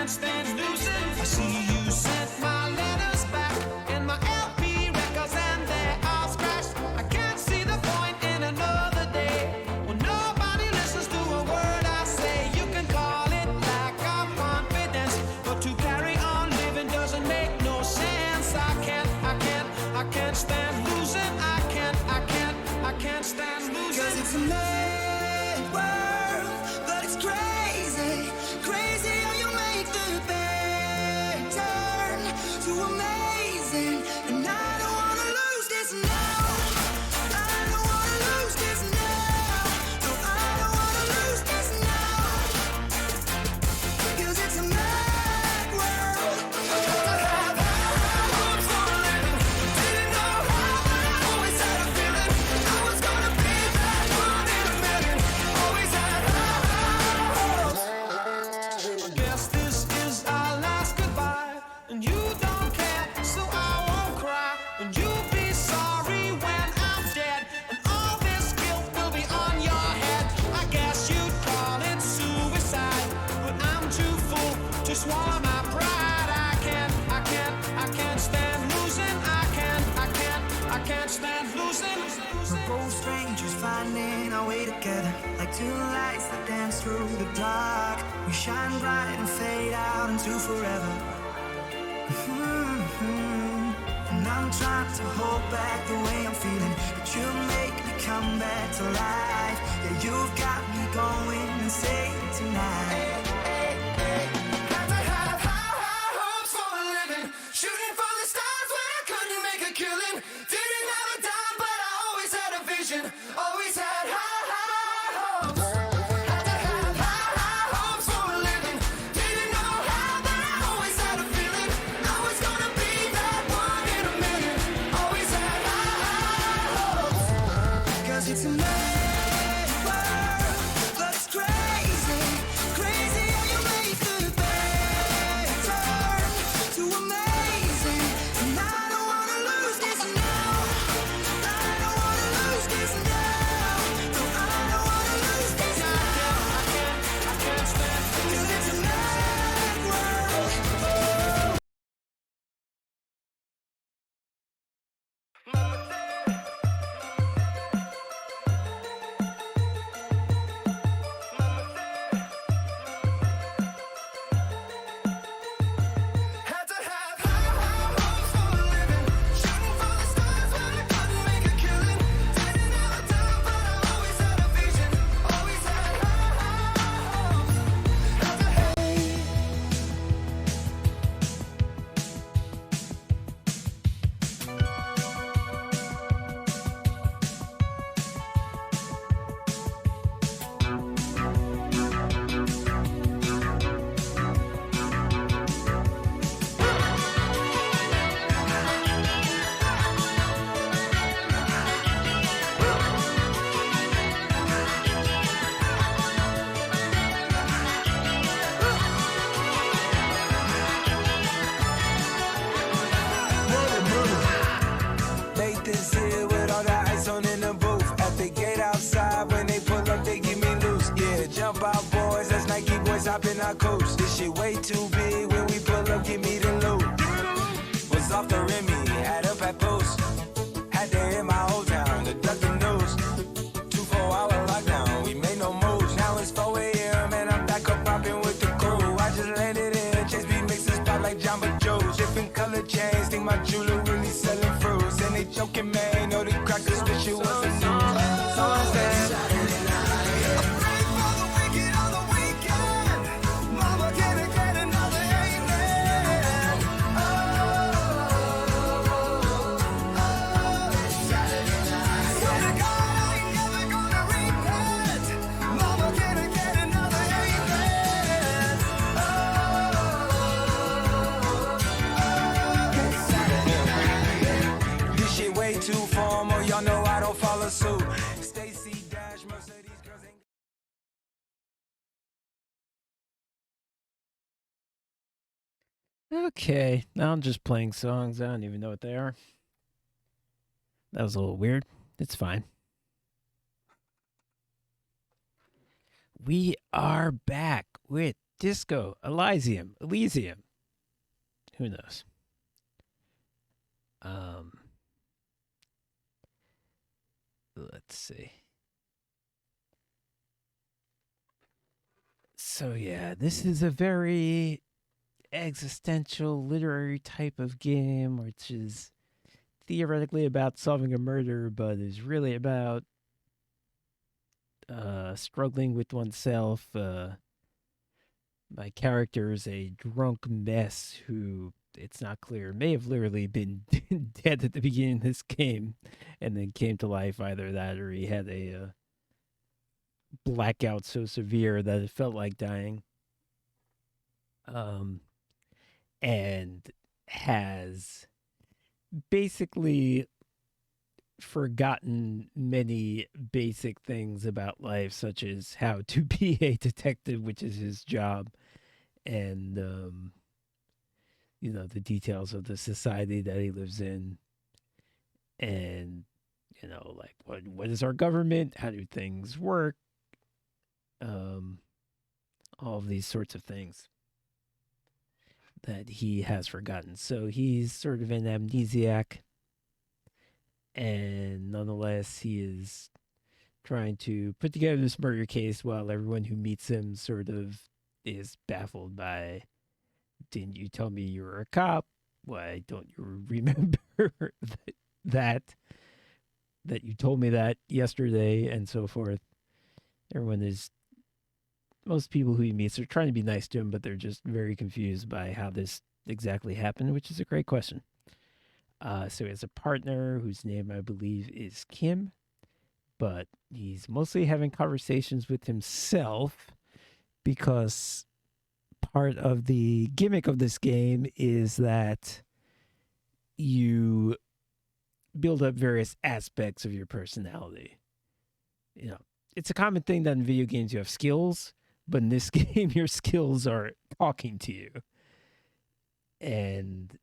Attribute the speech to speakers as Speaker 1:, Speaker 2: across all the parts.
Speaker 1: can't stand losing. I see you sent my letters back and my LP records, and they're all scratched. I can't see the point in another day when nobody listens to a word I say. You can call it lack of confidence, but to carry on living doesn't make no sense. I can't stand losing. I can't stand losing. 'Cause it's a mad world, but it's crazy, crazy how you make the bad turn to amazing. And I don't wanna lose this now. I don't wanna lose this now. No, I don't wanna lose this now. 'Cause it's a mad world. I have high hopes for a living. Didn't know how, but I always had a feeling I was gonna be that one in a million. Always had high hopes. I guess this is our last goodbye, and you don't care, so I won't cry. And you'll be sorry when I'm dead, and all this guilt will be on your head. I guess you'd call it suicide, but I'm too full to swallow my pride. I can't stand losing. I can't stand losing. We're both strangers finding our way together, like two lights that dance through the dark. We shine bright and fade out into forever. And I'm trying to hold back the way I'm feeling, but you make me come back to life. Yeah, you've got me going insane tonight. Had to have high hopes for a living, shooting for the stars when I couldn't make a killing. Didn't have a dime, but I always had a vision. Always had high hopes. Had to have high hopes for a living. Didn't know how, but I always had a feeling I was gonna be that one in a million. Always had high hopes. 'Cause it's a mad world, but it's crazy, crazy how you make the bad turn to amazing. And I don't wanna lose this now. I don't wanna lose this now. No, I don't wanna lose this now. I can't stand. 'Cause it's a mad world. Had to have high hopes for a living, shooting for the stars when I couldn't make a killing. Didn't have a dime, but I always had a vision. Always had high hopes. Had to have.
Speaker 2: Nathan's here with all the ice on in the booth. At the gate outside, when they pull up, they give me loose. Yeah, jump out, boys. That's Nike boys hopping our coach. This shit way too big. When we pull up, give me the loot. Was off the Remy, had up at post. Had to hit my old town to duck the news. 2-4-hour lockdown, we made no moves. Now it's 4 a.m. and I'm back up popping with the crew. I just landed in, Chase B mixes pop like Jamba Joe's. Different color chains, think my jeweler really selling fruits. And they joking, man, know the crackers wish it was the news. So I'm saying,
Speaker 1: Pray for the wicked on the weekend. Mama, can I get another amen? Saturday night. Swear to God, I ain't never gonna repent. Mama, can I get another amen?
Speaker 2: this shit way too formal. Y'all know I don't follow suit. Stacy Dash, Mercedes girls ain't.
Speaker 3: Okay, now I'm just playing songs. I don't even know what they are. That was a little weird. It's fine. We are back with Disco, Elysium. Who knows? Um, let's see. So yeah, this is a very existential literary type of game, which is theoretically about solving a murder, but is really about struggling with oneself. My character is a drunk mess who it's not clear may have literally been dead at the beginning of this game and then came to life. Either that or he had a blackout so severe that it felt like dying. And has basically forgotten many basic things about life, such as how to be a detective, which is his job, and the details of the society that he lives in, and like what is our government? How do things work? All of these sorts of things that he has forgotten. So he's sort of an amnesiac, and nonetheless, he is trying to put together this murder case while everyone who meets him sort of is baffled by, didn't you tell me you were a cop? Why don't you remember that you told me that yesterday, and so forth. Most people who he meets are trying to be nice to him, but they're just very confused by how this exactly happened, which is a great question. So he has a partner whose name I believe is Kim, but he's mostly having conversations with himself because part of the gimmick of this game is that you build up various aspects of your personality. It's a common thing that in video games you have skills, but in this game your skills are talking to you. And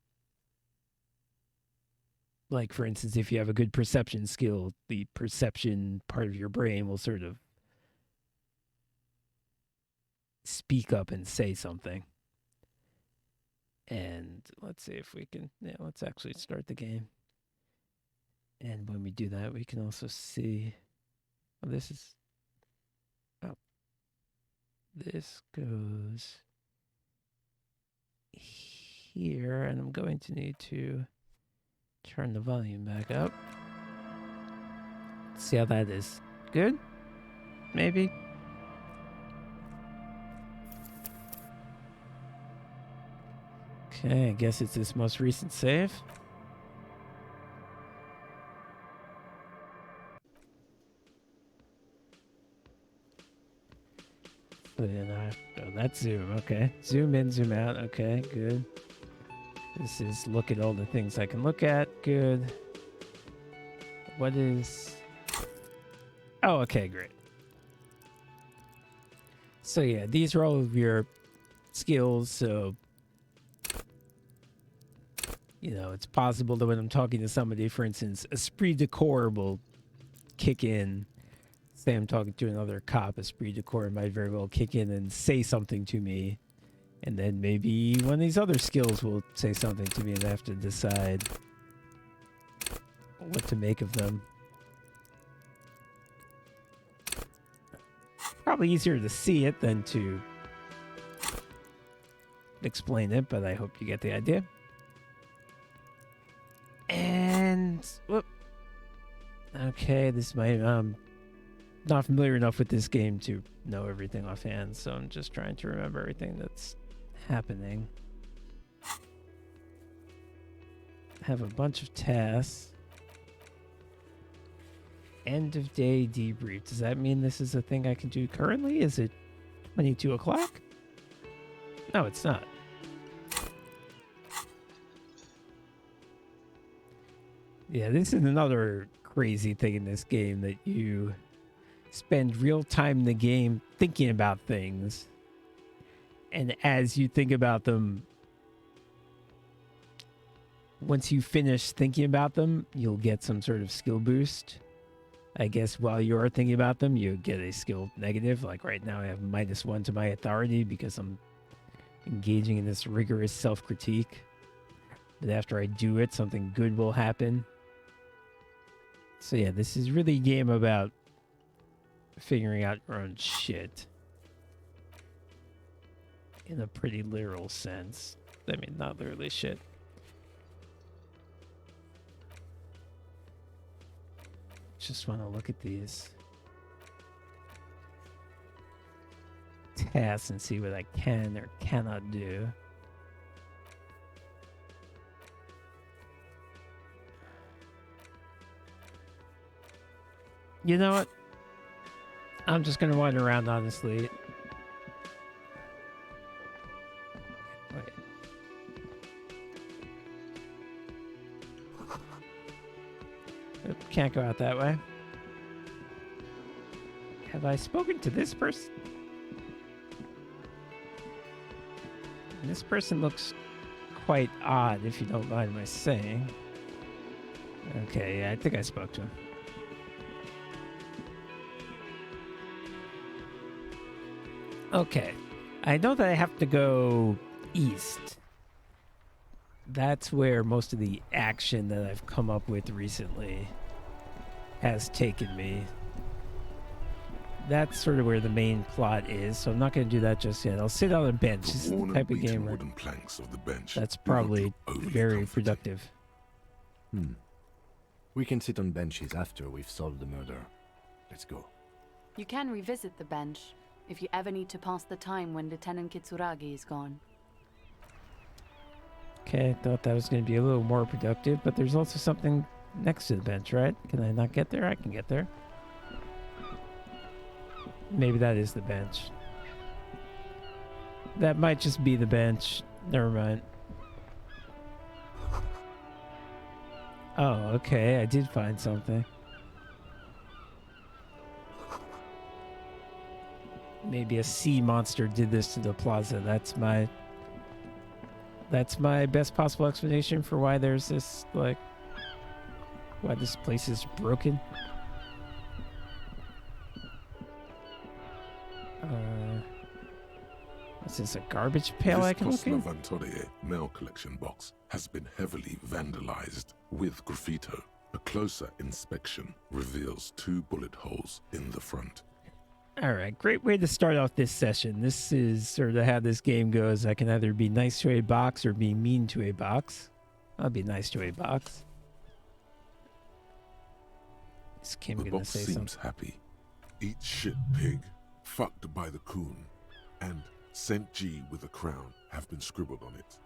Speaker 3: like, for instance, if you have a good perception skill, the perception part of your brain will sort of speak up and say something. And let's see if we can, let's actually start the game. And when we do that, we can also see, this goes here, and I'm going to need to turn the volume back up. See how that is. Good? Maybe? Okay, I guess it's this most recent save. That's zoom. Okay. Zoom in, zoom out. Okay, good. This is look at all the things I can look at. Good. What is... Oh, okay, great. So yeah, these are all of your skills. So, it's possible that when I'm talking to somebody, for instance, esprit de corps will kick in. Say I'm talking to another cop, esprit de corps might very well kick in and say something to me. And then maybe one of these other skills will say something to me, and I have to decide what to make of them. Probably easier to see it than to explain it, but I hope you get the idea. And whoop. Okay, this might not familiar enough with this game to know everything offhand, so I'm just trying to remember everything that's happening. Have a bunch of tasks. End of day debrief. Does that mean this is a thing I can do currently? Is it 22 o'clock? No, it's not. Yeah, this is another crazy thing in this game, that you spend real time in the game thinking about things. And as you think about them, once you finish thinking about them, you'll get some sort of skill boost. I guess while you're thinking about them, you get a skill negative. Like right now, I have -1 to my authority because I'm engaging in this rigorous self-critique. But after I do it, something good will happen. So yeah, this is really a game about figuring out your own shit. In a pretty literal sense. I mean, not literally shit. Just want to look at these tasks and see what I can or cannot do. You know what? I'm just gonna wander around, honestly. Wait. Oop, can't go out that way. Have I spoken to this person? This person looks quite odd, if you don't mind my saying. Okay, yeah, I think I spoke to him. Okay, I know that I have to go east. That's where most of the action that I've come up with recently has taken me. That's sort of where the main plot is, so I'm not going to do that just yet. I'll sit on a bench. This is the type of game where
Speaker 4: wooden planks of the bench
Speaker 3: that's
Speaker 4: do not
Speaker 3: probably
Speaker 4: look overly
Speaker 3: very
Speaker 4: comforting.
Speaker 3: productive.
Speaker 5: We can sit on benches after we've solved the murder. Let's go.
Speaker 6: You can revisit the bench if you ever need to pass the time when Lieutenant Kitsuragi is gone.
Speaker 3: Okay, I thought that was going to be a little more productive, but there's also something next to the bench, right? Can I not get there? I can get there. Maybe that is the bench. That might just be the bench. Never mind. Oh, okay. I did find something. Maybe a sea monster did this to the plaza. That's my best possible explanation for why there's this, like, why this place is broken. What's this, a garbage pail I can look in?
Speaker 4: This Vantore mail collection box has been heavily vandalized with graffito. A closer inspection reveals 2 bullet holes in the front.
Speaker 3: All right, great way to start off this session. This is sort of how this game goes. I can either be nice to a box or be mean to a box. I'll be nice to a box. Is Kim
Speaker 4: The
Speaker 3: gonna
Speaker 4: box
Speaker 3: say
Speaker 4: seems
Speaker 3: something?
Speaker 4: happy. Eat shit pig, fucked by the coon, and Saint G with a crown have been scribbled on it.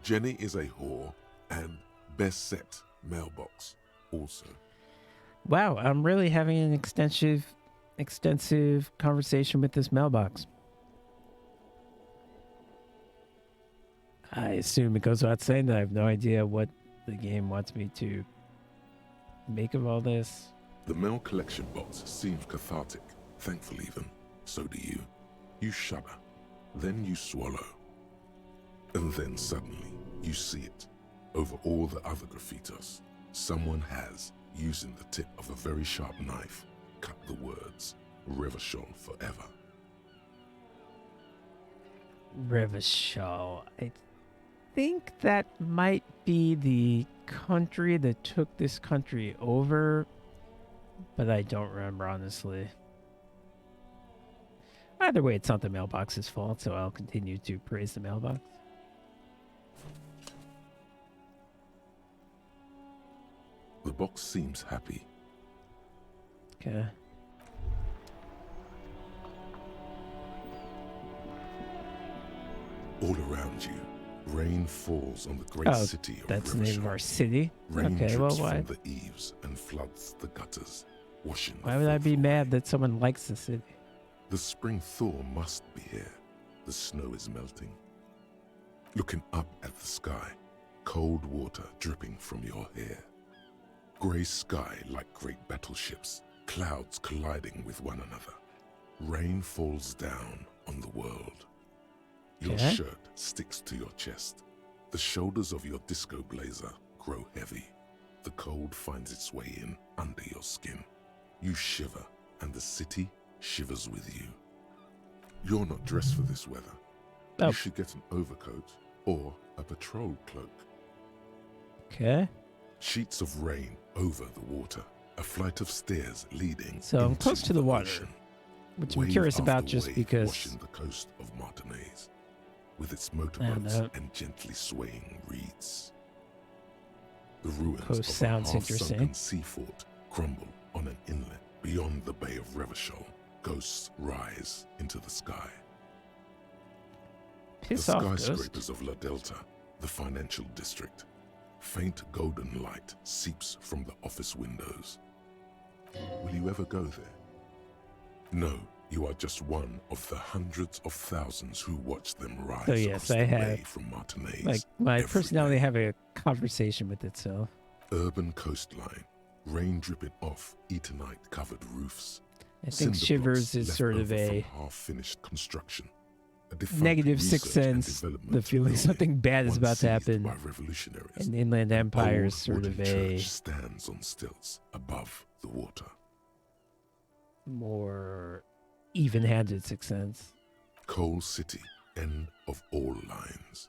Speaker 4: Jenny is a whore, and best set mailbox also.
Speaker 3: Wow, I'm really having an extensive conversation with this mailbox. I assume it goes without saying that I have no idea what the game wants me to make of all this.
Speaker 4: The mail collection box seems cathartic, thankful even. So do you. You shudder, then you swallow. And then suddenly, you see it. Over all the other graffitos, someone has, using the tip of a very sharp knife, cut the words, Revachol forever.
Speaker 3: Revachol. I think that might be the country that took this country over, but I don't remember, honestly. Either way, it's not the mailbox's fault, so I'll continue to praise the mailbox.
Speaker 4: The box seems happy.
Speaker 3: Okay.
Speaker 4: All around you, rain falls on the great
Speaker 3: Oh,
Speaker 4: city of
Speaker 3: that's the name of
Speaker 4: Revachol.
Speaker 3: our city?
Speaker 4: Rain
Speaker 3: Okay, well,
Speaker 4: drips
Speaker 3: why?
Speaker 4: from the eaves and floods the gutters, washing the
Speaker 3: Why would I
Speaker 4: filth
Speaker 3: be
Speaker 4: away.
Speaker 3: mad that someone likes the city?
Speaker 4: The spring thaw must be here. The snow is melting. Looking up at the sky, cold water dripping from your hair. Grey sky like great battleships, clouds colliding with one another. Rain falls down on the world. Your
Speaker 3: Okay.
Speaker 4: shirt sticks to your chest. The shoulders of your disco blazer grow heavy. The cold finds its way in under your skin. You shiver, and the city shivers with you. You're not dressed for this weather.
Speaker 3: Oh.
Speaker 4: You should get an overcoat or a patrol cloak.
Speaker 3: Okay.
Speaker 4: Sheets of rain over the water, a flight of stairs leading
Speaker 3: So I'm
Speaker 4: into
Speaker 3: close to the water,
Speaker 4: ocean.
Speaker 3: which I'm
Speaker 4: Wave
Speaker 3: curious about
Speaker 4: after
Speaker 3: just
Speaker 4: wave
Speaker 3: because
Speaker 4: washing the coast of Martinez, with its
Speaker 3: don't
Speaker 4: motorboats
Speaker 3: know.
Speaker 4: and gently swaying reeds. The ruins
Speaker 3: Coast
Speaker 4: of
Speaker 3: sounds
Speaker 4: a half-sunken
Speaker 3: interesting.
Speaker 4: sea fort crumble on an inlet beyond the Bay of Revachol. Ghosts rise into the sky.
Speaker 3: piss
Speaker 4: The
Speaker 3: off, Ghost.
Speaker 4: skyscrapers of La Delta, the financial district. Faint golden light seeps from the office windows. Will you ever go there? No, you are just one of the hundreds of thousands who watch them rise
Speaker 3: So yes,
Speaker 4: across
Speaker 3: I
Speaker 4: the
Speaker 3: have,
Speaker 4: bay from Martinez.
Speaker 3: Like, my
Speaker 4: every
Speaker 3: personality
Speaker 4: day.
Speaker 3: have a conversation with itself.
Speaker 4: Urban coastline, rain dripping off Eternite covered roofs.
Speaker 3: I think
Speaker 4: Cinder
Speaker 3: Shivers
Speaker 4: blocks
Speaker 3: is
Speaker 4: left
Speaker 3: sort of
Speaker 4: over from
Speaker 3: a
Speaker 4: half-finished construction. A defunct
Speaker 3: negative sixth
Speaker 4: research and
Speaker 3: sense,
Speaker 4: development
Speaker 3: the feeling
Speaker 4: building
Speaker 3: something bad is
Speaker 4: once
Speaker 3: about to
Speaker 4: seized
Speaker 3: happen.
Speaker 4: by revolutionaries.
Speaker 3: And Inland Empire
Speaker 4: Old
Speaker 3: is sort
Speaker 4: wooden
Speaker 3: of a
Speaker 4: church stands on stilts above the water.
Speaker 3: more even-handed sixth sense.
Speaker 4: Coal City, end of all lines.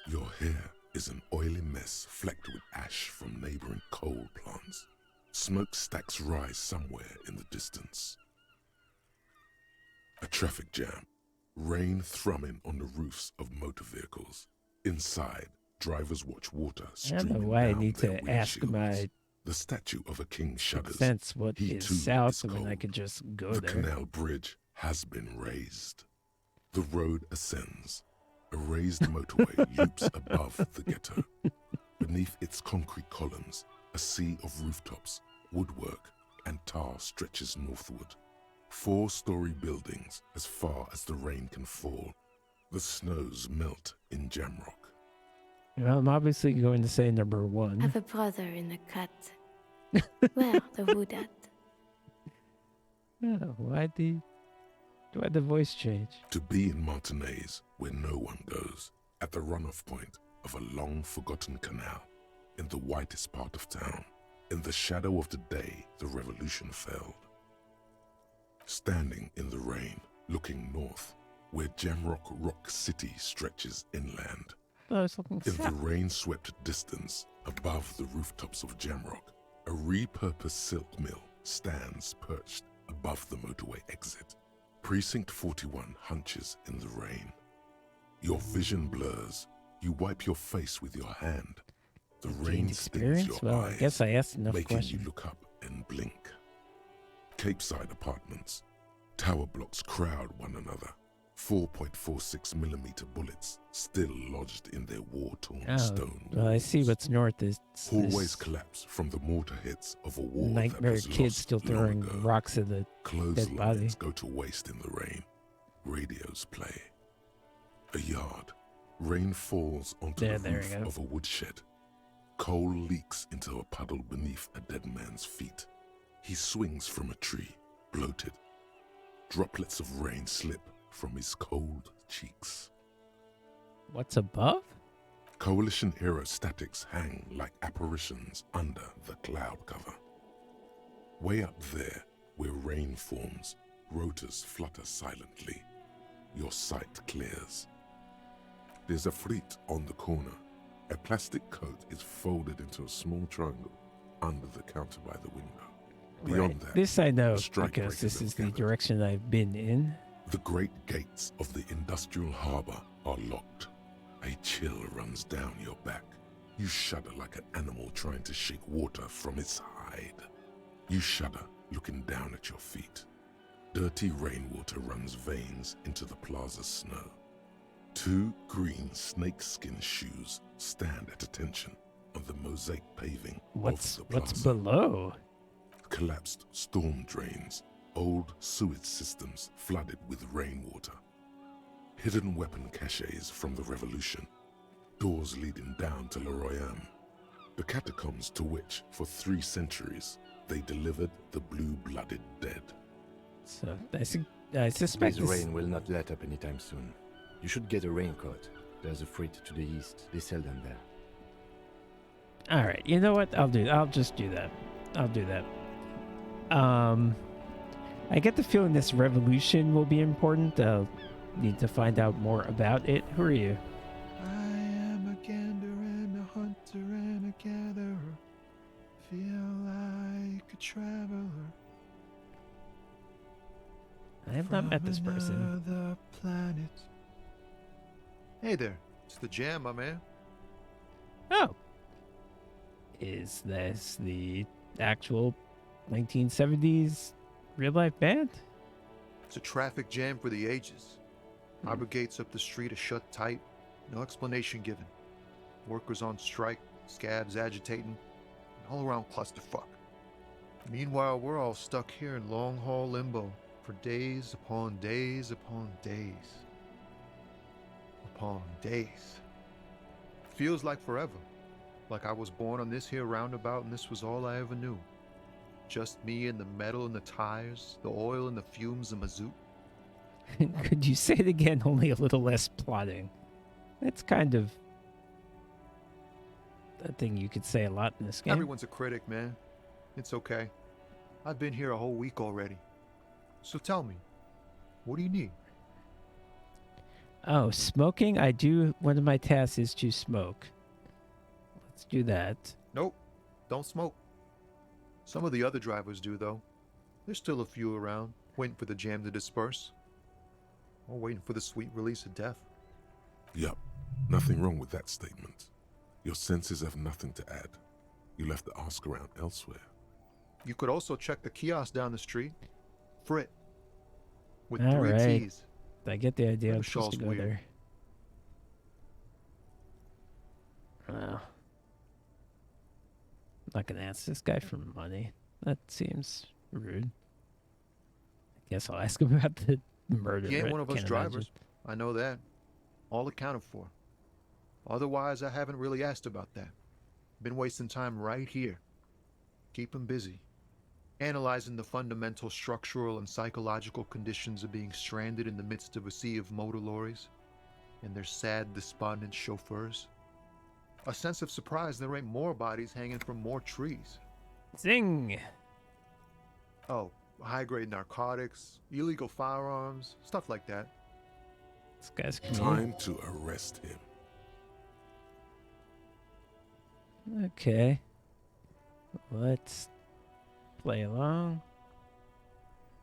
Speaker 4: Your hair is an oily mess flecked with ash from neighboring coal plants. Smokestacks rise somewhere in the distance. A traffic jam. Rain thrumming on the roofs of motor vehicles. Inside, drivers watch water
Speaker 3: I
Speaker 4: streaming
Speaker 3: don't know why I
Speaker 4: down
Speaker 3: need
Speaker 4: their
Speaker 3: to ask
Speaker 4: windshields.
Speaker 3: my
Speaker 4: The statue of a king shudders.
Speaker 3: sixth sense what
Speaker 4: He
Speaker 3: is
Speaker 4: too
Speaker 3: south
Speaker 4: is
Speaker 3: when I
Speaker 4: cold.
Speaker 3: could just go
Speaker 4: The
Speaker 3: there.
Speaker 4: canal bridge has been raised. The road ascends. A raised motorway loops above the ghetto. Beneath its concrete columns, a sea of rooftops, woodwork, and tar stretches northward. 4-story buildings as far as the rain can fall. The snows melt in Jamrock.
Speaker 3: Well, I'm obviously going to say number
Speaker 7: I
Speaker 3: one.
Speaker 7: have a brother in the cut. Where the wood at?
Speaker 3: Oh, why the voice change?
Speaker 4: To be in Martinez, where no one goes, at the runoff point of a long-forgotten canal, in the whitest part of town, in the shadow of the day the revolution failed. Standing in the rain, looking north, where Jamrock Rock City stretches inland.
Speaker 3: I was looking
Speaker 4: In the
Speaker 3: south.
Speaker 4: rain-swept distance, above the rooftops of Jamrock, a repurposed silk mill stands perched above the motorway exit. Precinct 41 hunches in the rain. Your vision blurs. You wipe your face with your hand. The rain
Speaker 3: Gained
Speaker 4: stings
Speaker 3: experience?
Speaker 4: your
Speaker 3: Well,
Speaker 4: eyes,
Speaker 3: I guess I asked enough
Speaker 4: making
Speaker 3: questions.
Speaker 4: you look up and blink. Capeside apartments. Tower blocks crowd one another. 4.46mm bullets still lodged in their war-torn
Speaker 3: Oh,
Speaker 4: stone
Speaker 3: well, I see
Speaker 4: walls.
Speaker 3: what's north is
Speaker 4: Hallways
Speaker 3: this
Speaker 4: collapse from the mortar hits of a war that
Speaker 3: nightmare
Speaker 4: was
Speaker 3: kids
Speaker 4: lost
Speaker 3: still
Speaker 4: long
Speaker 3: throwing
Speaker 4: ago.
Speaker 3: rocks at the dead body.
Speaker 4: Clotheslines go to waste in the rain. Radios play. A yard. Rain falls onto
Speaker 3: Yeah,
Speaker 4: the
Speaker 3: there
Speaker 4: roof
Speaker 3: we go.
Speaker 4: of a woodshed. Coal leaks into a puddle beneath a dead man's feet. He swings from a tree, bloated. Droplets of rain slip from his cold cheeks.
Speaker 3: What's above?
Speaker 4: Coalition era statics hang like apparitions under the cloud cover. Way up there, where rain forms, rotors flutter silently. Your sight clears. There's a fleet on the corner. A plastic coat is folded into a small triangle under the counter by the window. Beyond
Speaker 3: Right.
Speaker 4: that,
Speaker 3: This I know
Speaker 4: the strike
Speaker 3: because
Speaker 4: breakers
Speaker 3: this
Speaker 4: have
Speaker 3: is the
Speaker 4: gathered.
Speaker 3: direction I've been in.
Speaker 4: The great gates of the industrial harbor are locked. A chill runs down your back. You shudder like an animal trying to shake water from its hide. You shudder looking down at your feet. Dirty rainwater runs veins into the plaza's snow. 2 green snakeskin shoes stand at attention on the mosaic paving
Speaker 3: What's
Speaker 4: of the plaza.
Speaker 3: what's below?
Speaker 4: Collapsed storm drains, old sewage systems flooded with rainwater. Hidden weapon caches from the revolution, doors leading down to Le Royaume, the catacombs to which, for 3 centuries, they delivered the blue-blooded dead.
Speaker 3: So I suspect
Speaker 5: This
Speaker 3: this,
Speaker 5: rain will not let up anytime soon. You should get a raincoat. There's a freight to the east. They sell them there.
Speaker 3: all right. You know what? I'll just do that. I'll do that. I get the feeling this revolution will be important. I'll need to find out more about it. Who are you?
Speaker 8: I am a gander and a hunter and a gatherer. Feel like a traveler.
Speaker 3: I have not met this
Speaker 8: from
Speaker 3: person.
Speaker 8: another planet. Hey there, it's the Jam, my man.
Speaker 3: Oh. Is this the actual 1970s real life band?
Speaker 8: It's a traffic jam for the ages. Harbor gates up the street are shut tight, no explanation given. Workers on strike, scabs agitating, an all around clusterfuck. Meanwhile, we're all stuck here in long haul limbo for days upon days upon days. Upon days. Feels like forever. Like I was born on this here roundabout and this was all I ever knew. Just me and the metal and the tires, the oil and the fumes and mazout.
Speaker 3: Could you say it again, only a little less plotting? That's kind of a thing you could say a lot in this game.
Speaker 8: Everyone's a critic, man. It's okay. I've been here a whole week already. So tell me, what do you need?
Speaker 3: Oh, smoking? One of my tasks is to smoke. Let's do that.
Speaker 8: Nope, don't smoke. Some of the other drivers do, though. There's still a few around, waiting for the jam to disperse. Or waiting for the sweet release of death.
Speaker 4: Yup, nothing wrong with that statement. Your senses have nothing to add. You left the ask around elsewhere.
Speaker 8: You could also check the kiosk down the street. Frit. With
Speaker 3: All
Speaker 8: 3
Speaker 3: right.
Speaker 8: T's.
Speaker 3: I get the idea.
Speaker 8: That
Speaker 3: I'm supposed to
Speaker 8: shaw's
Speaker 3: go
Speaker 8: weird.
Speaker 3: there. Well, I'm not gonna ask this guy for money. That seems rude. I guess I'll ask him about the murder.
Speaker 8: He ain't
Speaker 3: but
Speaker 8: one of us
Speaker 3: can't
Speaker 8: drivers.
Speaker 3: imagine.
Speaker 8: I know that. All accounted for. Otherwise, I haven't really asked about that. Been wasting time right here. Keep him busy. Analyzing the fundamental structural and psychological conditions of being stranded in the midst of a sea of motor lorries and their sad, despondent chauffeurs. A sense of surprise there ain't more bodies hanging from more trees.
Speaker 3: Zing!
Speaker 8: Oh, high-grade narcotics, illegal firearms, stuff like that.
Speaker 3: This guy's commute.
Speaker 4: Time to arrest him.
Speaker 3: Okay. Let's play along.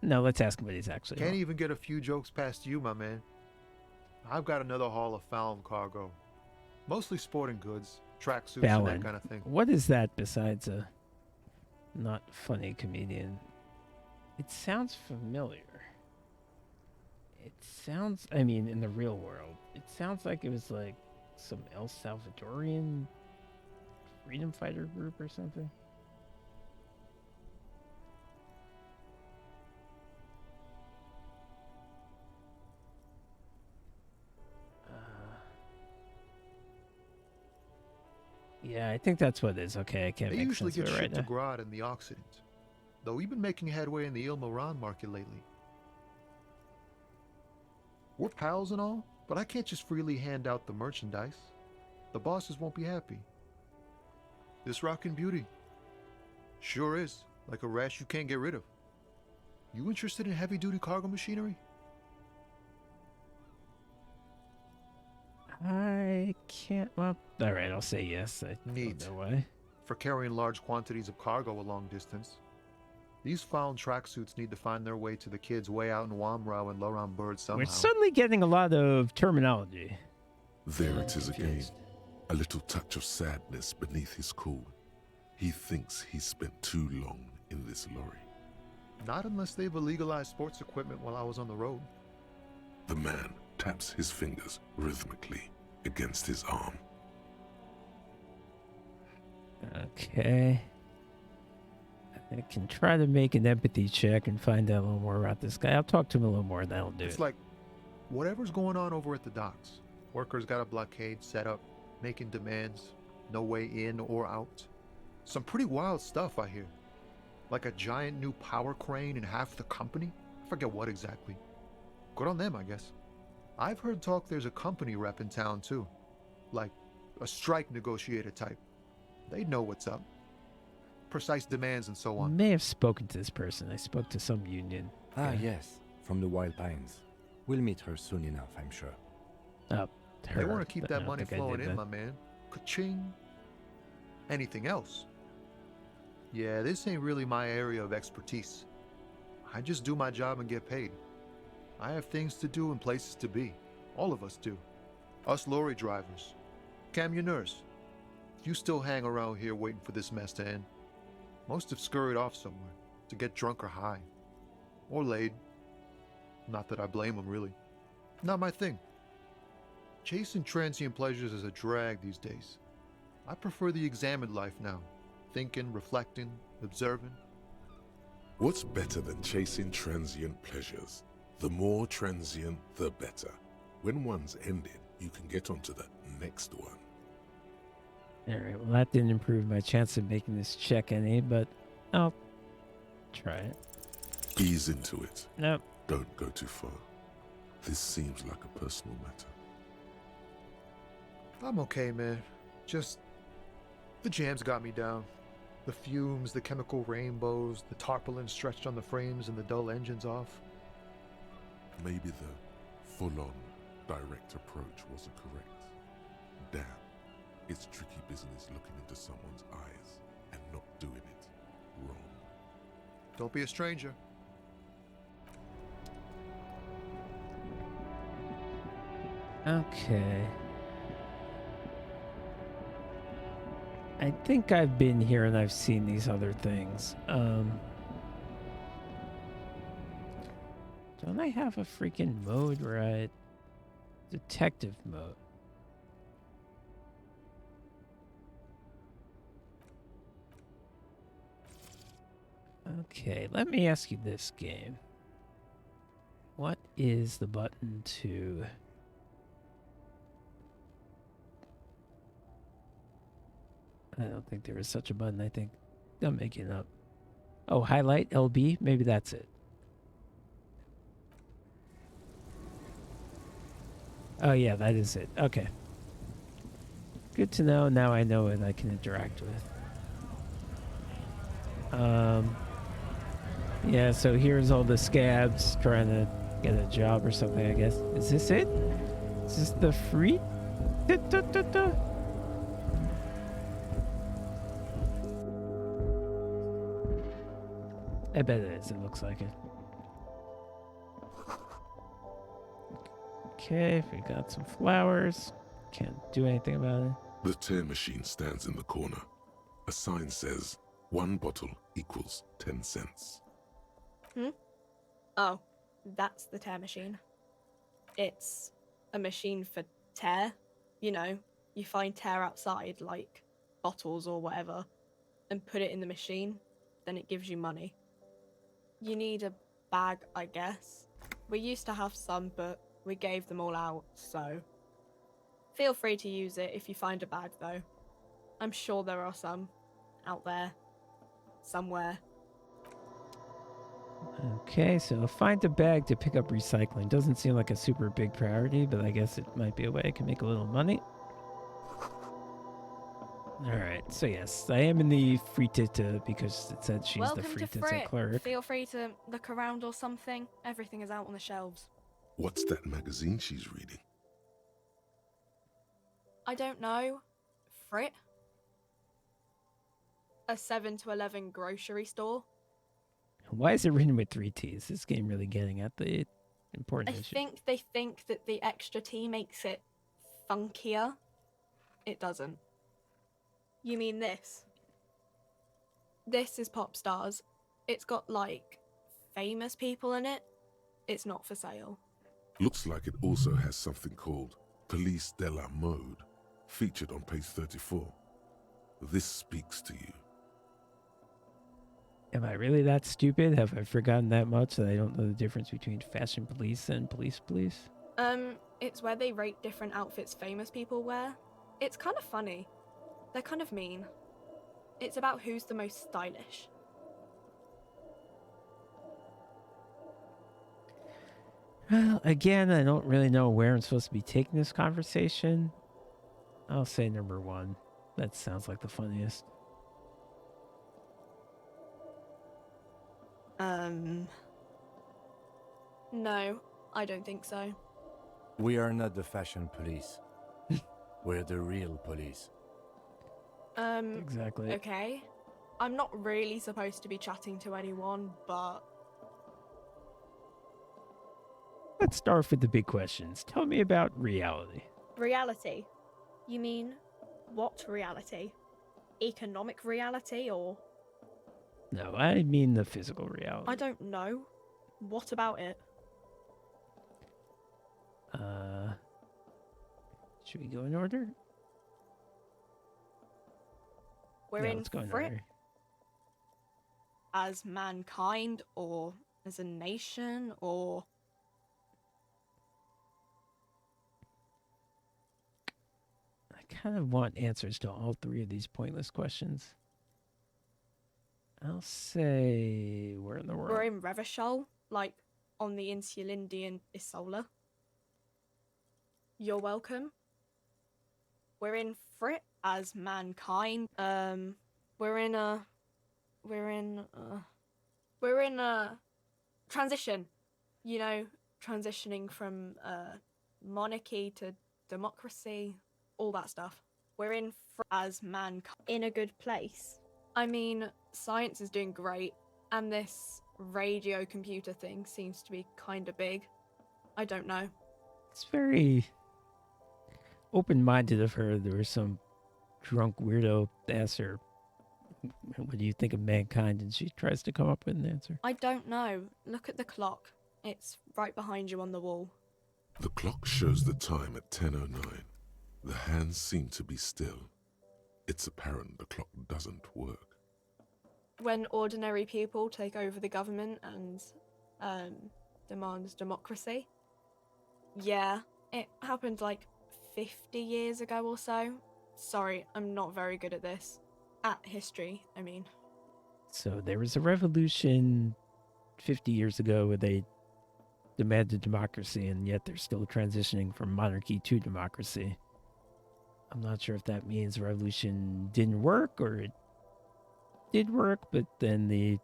Speaker 3: No, let's ask him what he's actually
Speaker 8: Can't
Speaker 3: on.
Speaker 8: even get a few jokes past you, my man. I've got another haul of Fallon cargo. Mostly sporting goods, tracksuits, and
Speaker 3: Fallon.
Speaker 8: that kind of thing.
Speaker 3: What is that besides a not funny comedian? It sounds familiar. It sounds, I mean, in the real world, it sounds like it was like some El Salvadorian freedom fighter group or something. Yeah, I think that's what it is. Okay, I can't
Speaker 8: They
Speaker 3: make
Speaker 8: usually
Speaker 3: sense
Speaker 8: get
Speaker 3: of it right
Speaker 8: shipped to
Speaker 3: now.
Speaker 8: Grad and the Occident, though we've been making headway in the Il Moran market lately. We're pals and all, but I can't just freely hand out the merchandise. The bosses won't be happy. This rockin' beauty sure is like a rash you can't get rid of. You interested in heavy-duty cargo machinery?
Speaker 3: I can't. Well, all right, I'll say yes. I
Speaker 8: Neat.
Speaker 3: don't know why.
Speaker 8: For carrying large quantities of cargo a long distance. These found tracksuits need to find their way to the kids way out in Wamrau and Laurent Bird somehow.
Speaker 3: We're suddenly getting a lot of terminology.
Speaker 4: There it is again.
Speaker 3: Confused.
Speaker 4: A little touch of sadness beneath his cool. He thinks he spent too long in this lorry.
Speaker 8: Not unless they've illegalized sports equipment while I was on the road.
Speaker 4: The man taps his fingers rhythmically against his arm.
Speaker 3: Okay. I can try to make an empathy check and find out a little more about this guy. I'll talk to him a little more, and that'll do
Speaker 8: It's
Speaker 3: it.
Speaker 8: like whatever's going on over at the docks. Workers got a blockade set up, making demands, no way in or out. Some pretty wild stuff I hear. Like a giant new power crane in half the company? I forget what exactly. Good on them, I guess. I've heard talk there's a company rep in town too. Like a strike negotiator type. They'd know what's up. precise demands and so on.
Speaker 3: May have spoken to this person. I spoke to some union.
Speaker 5: Ah,
Speaker 3: guy.
Speaker 5: yes, from the Wild Pines. We'll meet her soon enough, I'm sure.
Speaker 3: Oh,
Speaker 8: They
Speaker 3: her,
Speaker 8: want to keep
Speaker 3: but I
Speaker 8: that
Speaker 3: don't
Speaker 8: money
Speaker 3: think I
Speaker 8: flowing
Speaker 3: did
Speaker 8: in,
Speaker 3: that.
Speaker 8: my man. Ka-ching. Anything else? Yeah, this ain't really my area of expertise. I just do my job and get paid. I have things to do and places to be. All of us do. Us lorry drivers. Camionneurs. You still hang around here waiting for this mess to end. Most have scurried off somewhere to get drunk or high. Or laid. Not that I blame them, really. Not my thing. Chasing transient pleasures is a drag these days. I prefer the examined life now. Thinking, reflecting, observing.
Speaker 4: What's better than chasing transient pleasures? The more transient, the better. When one's ended, you can get onto the next one.
Speaker 3: Alright, well that didn't improve my chance of making this check any, but I'll try it.
Speaker 4: Ease into it.
Speaker 3: Nope.
Speaker 4: Don't go too far. This seems like a personal matter.
Speaker 8: I'm okay, man. Just... the jams got me down. The fumes, the chemical rainbows, the tarpaulin stretched on the frames and the dull engines off.
Speaker 4: Maybe the full-on, direct approach wasn't correct. Damn, it's tricky business looking into someone's eyes and not doing it wrong.
Speaker 8: Don't be a stranger.
Speaker 3: Okay. I think I've been here and I've seen these other things. Don't I have a freaking mode where I... detective mode? Okay, let me ask you this, game. What is the button to... I don't think there is such a button. I think I'm making it up. Oh, highlight LB? Maybe that's it. Oh, yeah, that is it. Okay. Good to know. Now I know what I can interact with. Yeah, so here's all the scabs trying to get a job or something, I guess. Is this it? Is this the free? I bet it is. It looks like it. Okay, we got some flowers. Can't do anything about it.
Speaker 4: The tear machine stands in the corner. A sign says, 1 bottle equals 10 cents.
Speaker 9: Oh, that's the tear machine. It's a machine for tear. You know, you find tear outside, like bottles or whatever, and put it in the machine, then it gives you money. You need a bag, I guess. We used to have some, but we gave them all out, so... Feel free to use it if you find a bag, though. I'm sure there are some out there. Somewhere.
Speaker 3: Okay, so find a bag to pick up recycling. Doesn't seem like a super big priority, but I guess it might be a way I can make a little money. Alright, so yes, I am in the Fritita because it said she's
Speaker 9: Welcome
Speaker 3: the
Speaker 9: to
Speaker 3: Fritita
Speaker 9: Frit.
Speaker 3: clerk.
Speaker 9: Feel free to look around or something. Everything is out on the shelves.
Speaker 4: What's that magazine she's reading?
Speaker 9: I don't know. Frit? A 7 to 11 grocery store.
Speaker 3: Why is it written with 3 T's? Is this game really getting at the
Speaker 9: I
Speaker 3: important issue?
Speaker 9: think they think that the extra T makes it funkier. It doesn't. You mean this? This is Pop Stars. It's got, like, famous people in it. It's not for sale.
Speaker 4: Looks like it also has something called Police de la Mode, featured on page 34. This speaks to you.
Speaker 3: Am I really that stupid? Have I forgotten that much that I don't know the difference between fashion police and police police?
Speaker 9: It's where they rate different outfits famous people wear. It's kind of funny. They're kind of mean. It's about who's the most stylish.
Speaker 3: Well, again, I don't really know where I'm supposed to be taking this conversation. I'll say number 1. That sounds like the funniest.
Speaker 9: No, I don't think so.
Speaker 5: We are not the fashion police. We're the real police.
Speaker 3: Exactly.
Speaker 9: Okay. I'm not really supposed to be chatting to anyone, but
Speaker 3: Let's start with the big questions. Tell me about reality.
Speaker 9: reality? You mean what reality? Economic reality or?
Speaker 3: No, I mean the physical reality.
Speaker 9: I don't know. What about it?
Speaker 3: Should we go in order?
Speaker 9: We're
Speaker 3: Yeah,
Speaker 9: in
Speaker 3: let's go in
Speaker 9: for it
Speaker 3: order.
Speaker 9: as mankind or as a nation or
Speaker 3: I kind of want answers to all three of these pointless questions. I'll say we're in the world.
Speaker 9: we're in Revachol, like on the Insulindian Isola. You're welcome. We're in Frit as mankind. We're in a transition. You know, transitioning from monarchy to democracy, all that stuff. We're in as mankind in a good place. I mean, science is doing great, and this radio computer thing seems to be kind of big. I don't know.
Speaker 3: It's very open-minded of her. There was some drunk weirdo asked her, what do you think of mankind? And she tries to come up with an answer.
Speaker 9: I don't know. Look at the clock. It's right behind you on the wall.
Speaker 4: The clock shows the time at 10:09. The hands seem to be still. It's apparent the clock doesn't work.
Speaker 9: When ordinary people take over the government and demand democracy. Yeah, it happened like 50 years ago or so. Sorry, I'm not very good at this. At history, I mean.
Speaker 3: So there was a revolution 50 years ago where they demanded democracy, and yet they're still transitioning from monarchy to democracy. I'm not sure if that means revolution didn't work or it did work, but then the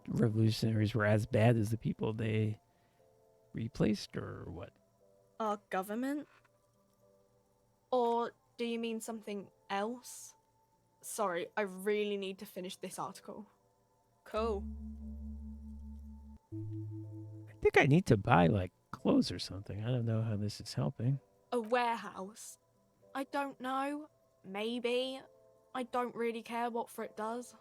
Speaker 3: revolutionaries were as bad as the people they replaced, or what?
Speaker 9: Our government? Or do you mean something else? Sorry, I really need to finish this article. Cool.
Speaker 3: I think I need to buy, like, clothes or something. I don't know how this is helping.
Speaker 9: A warehouse? I don't know. Maybe. I don't really care what Frit does.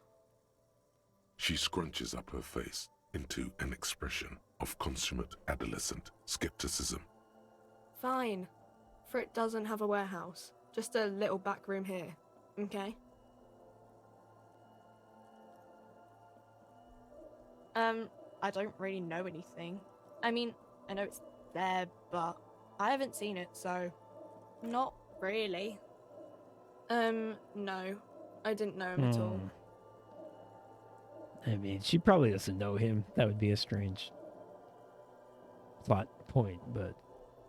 Speaker 4: She scrunches up her face into an expression of consummate adolescent skepticism.
Speaker 9: Fine. Frit doesn't have a warehouse. Just a little back room here. Okay? I don't really know anything. I mean, I know it's there, but I haven't seen it, so not really. No. I didn't know him at all.
Speaker 3: I mean, she probably doesn't know him. That would be a strange plot point, but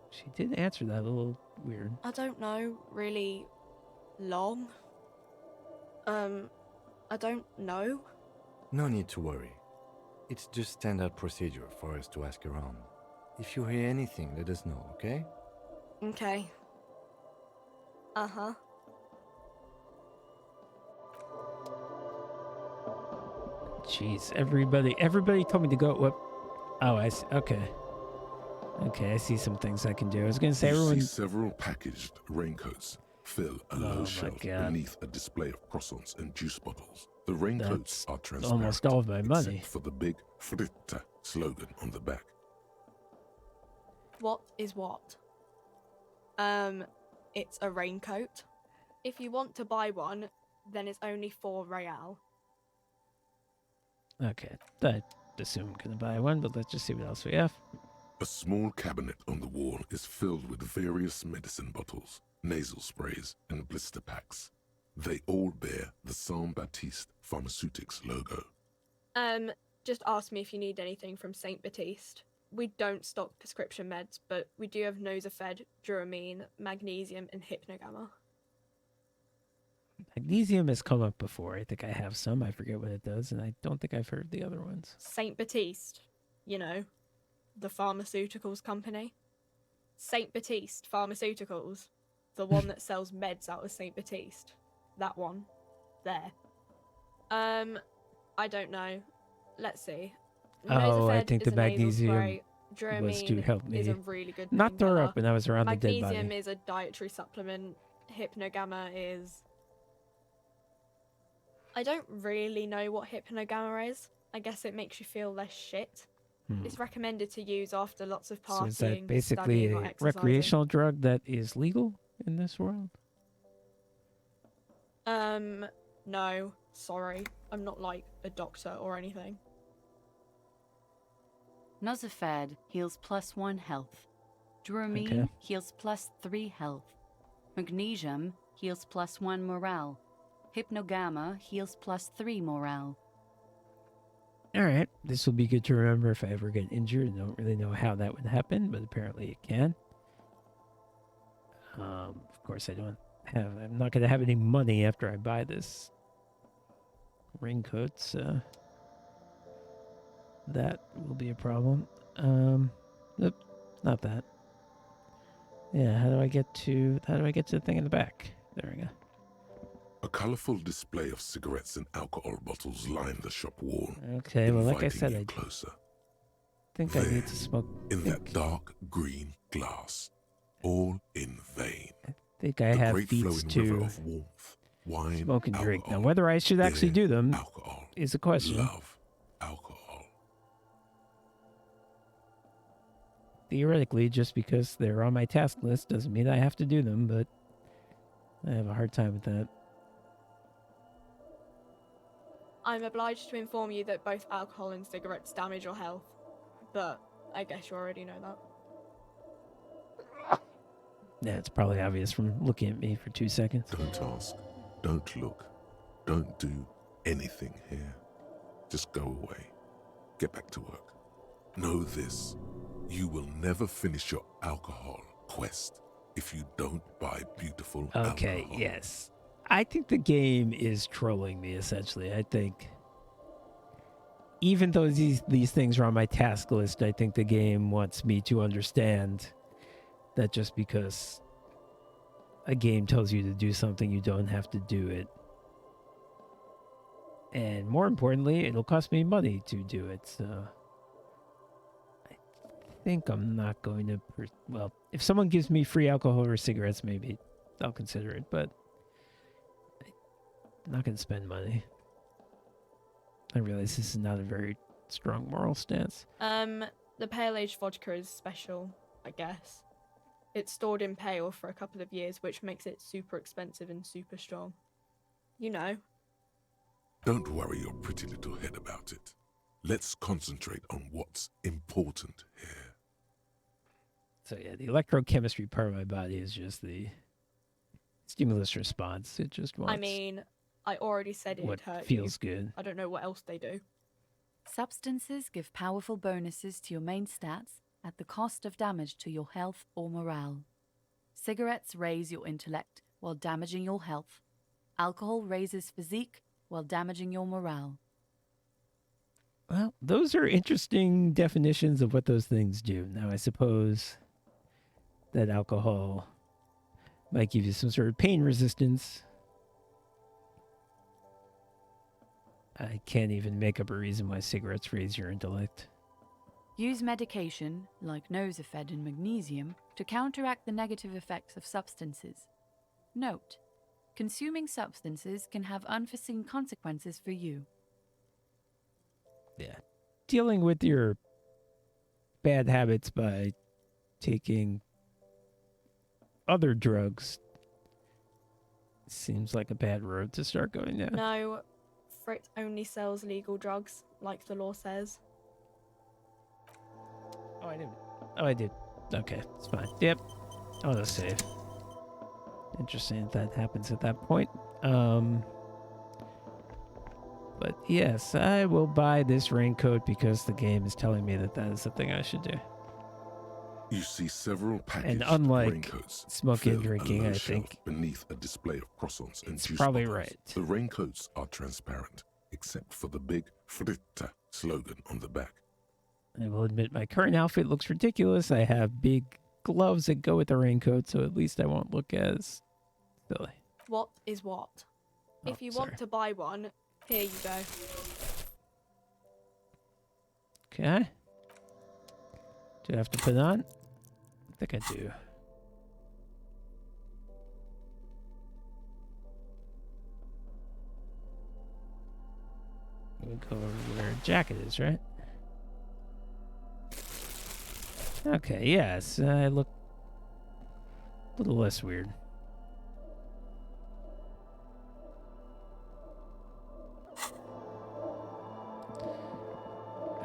Speaker 3: she did answer that a little weird.
Speaker 9: I don't know really long. I don't know.
Speaker 5: No need to worry. It's just standard procedure for us to ask around. If you hear anything, let us know, okay?
Speaker 9: Okay. Uh-huh.
Speaker 3: Jeez, everybody told me to go. What? Oh, I see. Okay. Okay, I see some things I can do. I was gonna say
Speaker 4: You
Speaker 3: everyone.
Speaker 4: see several packaged raincoats fill a
Speaker 3: Oh
Speaker 4: low
Speaker 3: my
Speaker 4: shelf
Speaker 3: God.
Speaker 4: beneath a display of croissants and juice bottles. The raincoats
Speaker 3: That's
Speaker 4: are transparent,
Speaker 3: almost all of my money.
Speaker 4: except for the big Fritta slogan on the back.
Speaker 9: What is what? It's a raincoat. If you want to buy one, then it's only 4 real.
Speaker 3: Okay, I assume I'm gonna buy one, but let's just see what else we have.
Speaker 4: A small cabinet on the wall is filled with various medicine bottles, nasal sprays, and blister packs. They all bear the Saint Baptiste Pharmaceutics logo.
Speaker 9: Just ask me if you need anything from Saint Baptiste. We don't stock prescription meds, but we do have Nosafed, Duramine, Magnesium, and Hypnogamma.
Speaker 3: Magnesium has come up before. I think I have some. I forget what it does, and I don't think I've heard the other ones.
Speaker 9: Saint Baptiste, you know, the pharmaceuticals company. Saint Baptiste Pharmaceuticals, the one that sells meds out of Saint Baptiste. That one. There. I don't know. Let's see.
Speaker 3: Oh, I
Speaker 9: Nosafed
Speaker 3: think
Speaker 9: is
Speaker 3: the
Speaker 9: a nasal
Speaker 3: magnesium
Speaker 9: spray.
Speaker 3: was to
Speaker 9: Dramamine
Speaker 3: help
Speaker 9: is
Speaker 3: me
Speaker 9: a really good
Speaker 3: not throw
Speaker 9: painkiller.
Speaker 3: up when I was around the dead
Speaker 9: Magnesium
Speaker 3: body.
Speaker 9: is a dietary supplement. Hypnogamma is... I don't really know what hypnogamma is. I guess it makes you feel less shit. It's recommended to use after lots of
Speaker 3: So
Speaker 9: partying,
Speaker 3: is that basically
Speaker 9: studying, or
Speaker 3: a
Speaker 9: exercising.
Speaker 3: recreational drug that is legal in this world?
Speaker 9: No. Sorry. I'm not like a doctor or anything.
Speaker 6: Nosafed heals +1 health. Dramamine
Speaker 3: Okay.
Speaker 6: heals +3 health. Magnesium heals +1 morale. Hypnogamma heals +3 morale.
Speaker 3: All right, this will be good to remember if I ever get injured. I don't really know how that would happen, but apparently it can. Of course, I'm not going to have any money after I buy this raincoat, so that will be a problem. Nope, not that. Yeah, how do I get to the thing in the back? There we go.
Speaker 4: A colourful display of cigarettes and alcohol bottles lined the shop wall.
Speaker 3: Okay, well, like I
Speaker 4: inviting
Speaker 3: said,
Speaker 4: you
Speaker 3: I
Speaker 4: closer.
Speaker 3: think I need to smoke.
Speaker 4: In that dark green glass, all in vain.
Speaker 3: I think I
Speaker 4: The
Speaker 3: have
Speaker 4: great
Speaker 3: beats
Speaker 4: flowing river
Speaker 3: to
Speaker 4: of warmth, wine,
Speaker 3: smoke and drink. Now,
Speaker 4: alcohol,
Speaker 3: whether I should actually
Speaker 4: beer,
Speaker 3: do them
Speaker 4: alcohol,
Speaker 3: is a question.
Speaker 4: love, alcohol.
Speaker 3: Theoretically, just because they're on my task list doesn't mean I have to do them, but I have a hard time with that.
Speaker 9: I'm obliged to inform you that both alcohol and cigarettes damage your health, but I guess you already know that.
Speaker 3: Yeah, it's probably obvious from looking at me for 2 seconds.
Speaker 4: Don't ask, don't look, don't do anything here. Just go away. Get back to work. Know this, you will never finish your alcohol quest if you don't buy beautiful
Speaker 3: Okay,
Speaker 4: alcohol.
Speaker 3: yes. I think the game is trolling me, essentially. I think, even though these things are on my task list, I think the game wants me to understand that just because a game tells you to do something, you don't have to do it. And more importantly, it'll cost me money to do it, so I think I'm not going to... well, if someone gives me free alcohol or cigarettes, maybe I'll consider it, but I'm not going to spend money. I realize this is not a very strong moral stance.
Speaker 9: The pale aged vodka is special, I guess. It's stored in pale for a couple of years, which makes it super expensive and super strong. You know.
Speaker 4: Don't worry your pretty little head about it. Let's concentrate on what's important here.
Speaker 3: So yeah, the electrochemistry part of my body is just the stimulus response. It just wants
Speaker 9: I mean, I already said
Speaker 3: what
Speaker 9: it'd hurt
Speaker 3: feels
Speaker 9: you.
Speaker 3: good.
Speaker 9: I don't know what else they do.
Speaker 6: Substances give powerful bonuses to your main stats at the cost of damage to your health or morale. Cigarettes raise your intellect while damaging your health. Alcohol raises physique while damaging your morale.
Speaker 3: Well, those are interesting definitions of what those things do. Now, I suppose that alcohol might give you some sort of pain resistance. I can't even make up a reason why cigarettes raise your intellect.
Speaker 6: Use medication, like Nosafed and magnesium, to counteract the negative effects of substances. Note: consuming substances can have unforeseen consequences for you.
Speaker 3: Yeah. Dealing with your bad habits by taking other drugs seems like a bad road to start going down.
Speaker 9: No, Frit only sells legal drugs, like the law says.
Speaker 3: Oh, I did. Oh, I did. Okay, it's fine. Yep. I'll just save. Interesting that happens at that point. But yes, I will buy this raincoat because the game is telling me that that is the thing I should do.
Speaker 4: You see several packaged
Speaker 3: And unlike
Speaker 4: raincoats
Speaker 3: smoking and
Speaker 4: fill a
Speaker 3: drinking,
Speaker 4: low
Speaker 3: I
Speaker 4: shelf
Speaker 3: think
Speaker 4: beneath a display of croissants and
Speaker 3: it's
Speaker 4: juice
Speaker 3: probably
Speaker 4: bottles.
Speaker 3: right.
Speaker 4: The raincoats are transparent, except for the big "Fritta" slogan on the back.
Speaker 3: I will admit my current outfit looks ridiculous. I have big gloves that go with the raincoat, so at least I won't look as silly.
Speaker 9: What is what?
Speaker 3: Oh,
Speaker 9: If you
Speaker 3: sorry.
Speaker 9: want to buy one, here you go.
Speaker 3: Okay. Do I have to put it on? I think I do. We'll go over where jacket is, right? Okay, yes, I look a little less weird.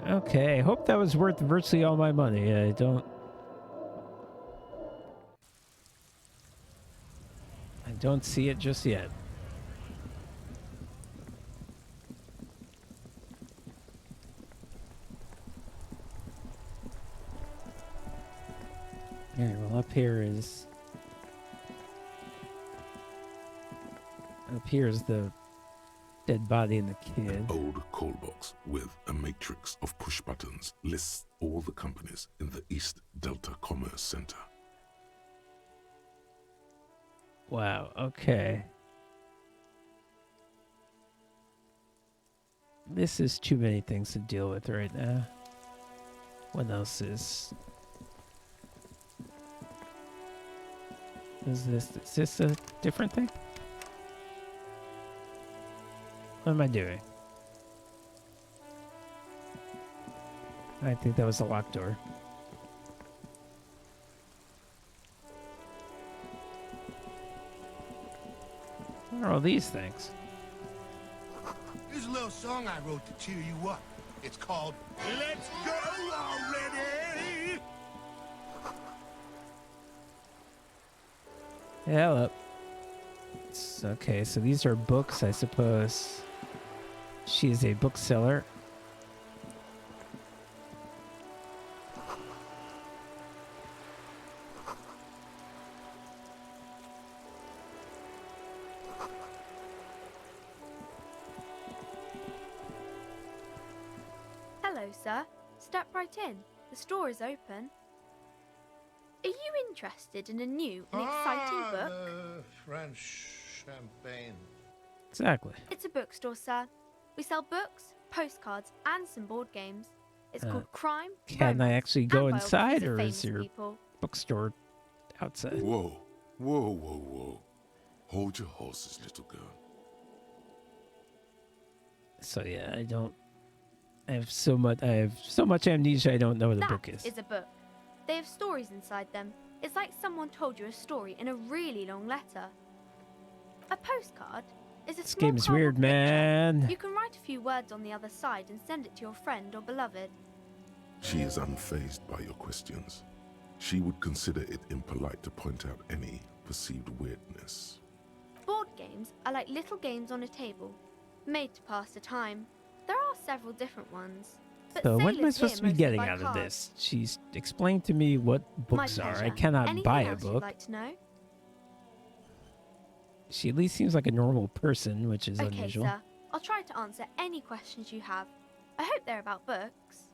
Speaker 3: Okay, I hope that was worth virtually all my money. I don't see it just yet. Alright, well up here is the dead body and the kid.
Speaker 4: Old call box with a matrix of push buttons lists all the companies in the East Delta Commerce Center.
Speaker 3: Wow, okay. This is too many things to deal with right now. What else is... Is this a different thing? What am I doing? I think that was a locked door. What are all these things?
Speaker 10: There's a little song I wrote to cheer you up. It's called Let's Go Already!
Speaker 3: Hello. Okay, so these are books, I suppose. She is a bookseller.
Speaker 7: Hello, sir. Step right in. The store is open. Are you interested in a new and exciting book?
Speaker 10: The French champagne.
Speaker 3: Exactly.
Speaker 7: It's a bookstore, sir. We sell books, postcards, and some board games. It's
Speaker 3: Uh,
Speaker 7: called Crime.
Speaker 3: Can I
Speaker 7: Romance,
Speaker 3: actually go
Speaker 7: and
Speaker 3: inside,
Speaker 7: biographies of
Speaker 3: or is
Speaker 7: famous
Speaker 3: your
Speaker 7: people.
Speaker 3: bookstore outside?
Speaker 4: Whoa, whoa, whoa, whoa. Hold your horses, little girl.
Speaker 3: So yeah, I have so much amnesia I don't know what the
Speaker 7: That
Speaker 3: book is.
Speaker 7: is a book. They have stories inside them. It's like someone told you a story in a really long letter. A postcard is a
Speaker 3: This
Speaker 7: small
Speaker 3: game's
Speaker 7: cardboard
Speaker 3: weird,
Speaker 7: picture.
Speaker 3: man.
Speaker 7: You can write a few words on the other side and send it to your friend or beloved.
Speaker 4: She is unfazed by your questions. She would consider it impolite to point out any perceived weirdness.
Speaker 7: Board games are like little games on a table, made to pass the time. There are several different ones. But
Speaker 3: So what am I
Speaker 7: sailors
Speaker 3: supposed to
Speaker 7: here
Speaker 3: be
Speaker 7: mostly
Speaker 3: getting
Speaker 7: buy
Speaker 3: out of
Speaker 7: cards.
Speaker 3: this? She's explained to me what
Speaker 7: My
Speaker 3: books are. I
Speaker 7: pleasure.
Speaker 3: cannot
Speaker 7: Anything
Speaker 3: buy a
Speaker 7: else you'd
Speaker 3: book.
Speaker 7: like to know?
Speaker 3: She at least seems like a normal person, which is
Speaker 7: Okay,
Speaker 3: unusual.
Speaker 7: sir. I'll try to answer any questions you have. I hope they're about books.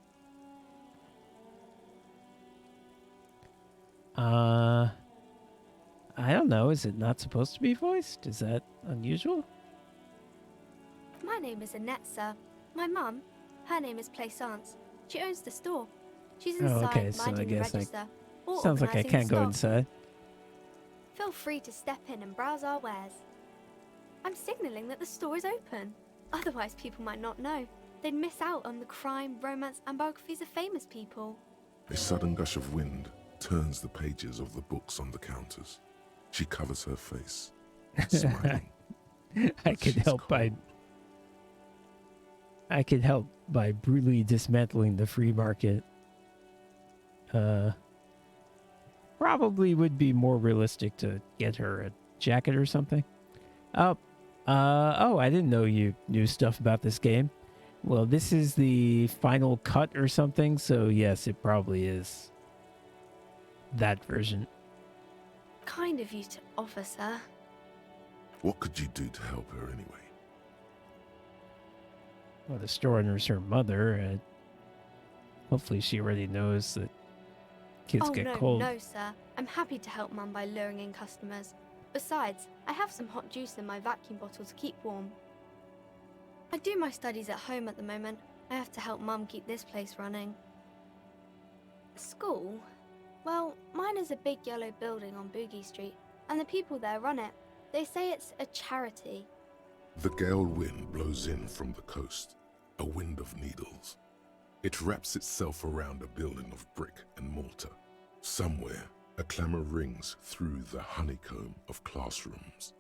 Speaker 3: I don't know. Is it not supposed to be voiced? Is that unusual?
Speaker 7: My name is Annette, sir. My mum, her name is Plaisance. She owns the store. She's
Speaker 3: Oh,
Speaker 7: inside
Speaker 3: okay, so I
Speaker 7: minding the
Speaker 3: guess I-
Speaker 7: register. or
Speaker 3: Sounds like I
Speaker 7: organising the
Speaker 3: can't go
Speaker 7: stock.
Speaker 3: inside.
Speaker 7: Feel free to step in and browse our wares. I'm signalling that the store is open. Otherwise, people might not know. They'd miss out on the crime, romance, and biographies of famous people.
Speaker 4: A sudden gush of wind turns the pages of the books on the counters. She covers her face, smiling.
Speaker 3: I
Speaker 4: but
Speaker 3: could
Speaker 4: she's
Speaker 3: help by
Speaker 4: cold.
Speaker 3: I could help by brutally dismantling the free market. Probably would be more realistic to get her a jacket or something. Oh, I didn't know you knew stuff about this game. Well, this is the final cut or something, so yes, it probably is. that version.
Speaker 7: Kind of you to offer, sir.
Speaker 4: What could you do to help her anyway?
Speaker 3: Well, the store owner's her mother, and hopefully she already knows that kids
Speaker 7: Oh,
Speaker 3: get
Speaker 7: no,
Speaker 3: cold.
Speaker 7: no, sir. I'm happy to help Mum by luring in customers. Besides, I have some hot juice in my vacuum bottle to keep warm. I do my studies at home at the moment. I have to help Mum keep this place running. School? Well, mine is a big yellow building on Boogie Street, and the people there run it. They say it's a charity.
Speaker 4: The gale wind blows in from the coast, a wind of needles. It wraps itself around a building of brick and mortar. Somewhere, a clamor rings through the honeycomb of classrooms.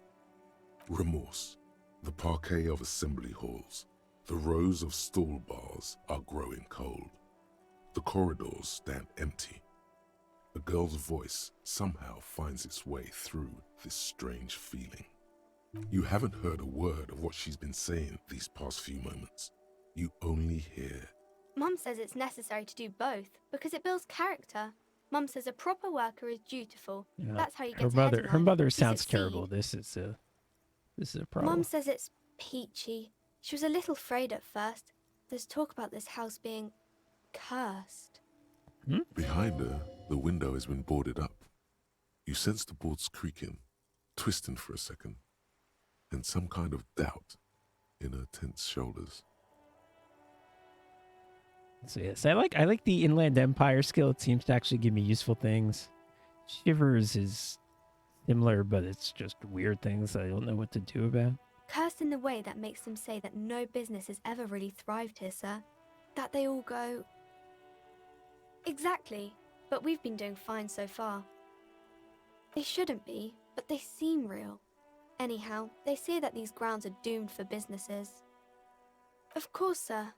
Speaker 4: Remorse, the parquet of assembly halls, the rows of stall bars are growing cold. The corridors stand empty. A girl's voice somehow finds its way through this strange feeling. You haven't heard a word of what she's been saying these past few moments. You only hear,
Speaker 7: Mum says it's necessary to do both because it builds character. Mum says a proper worker is dutiful.
Speaker 3: You know,
Speaker 7: That's how you get
Speaker 3: her
Speaker 7: ahead
Speaker 3: mother.
Speaker 7: in
Speaker 3: Her
Speaker 7: life.
Speaker 3: mother
Speaker 7: You
Speaker 3: sounds
Speaker 7: succeed.
Speaker 3: terrible. This is a problem.
Speaker 7: Mum says it's peachy. She was a little afraid at first. There's talk about this house being cursed.
Speaker 4: behind her, the window has been boarded up. You sense the boards creaking, twisting for a second, and some kind of doubt in her tense shoulders.
Speaker 3: So yes, I like the Inland Empire skill. It seems to actually give me useful things. Shivers is similar, but it's just weird things that I don't know what to do about.
Speaker 7: Cursed in the way that makes them say that no business has ever really thrived here, sir. That they all go... Exactly, but we've been doing fine so far. They shouldn't be, but they seem real. Anyhow, they say that these grounds are doomed for businesses. Of course, sir.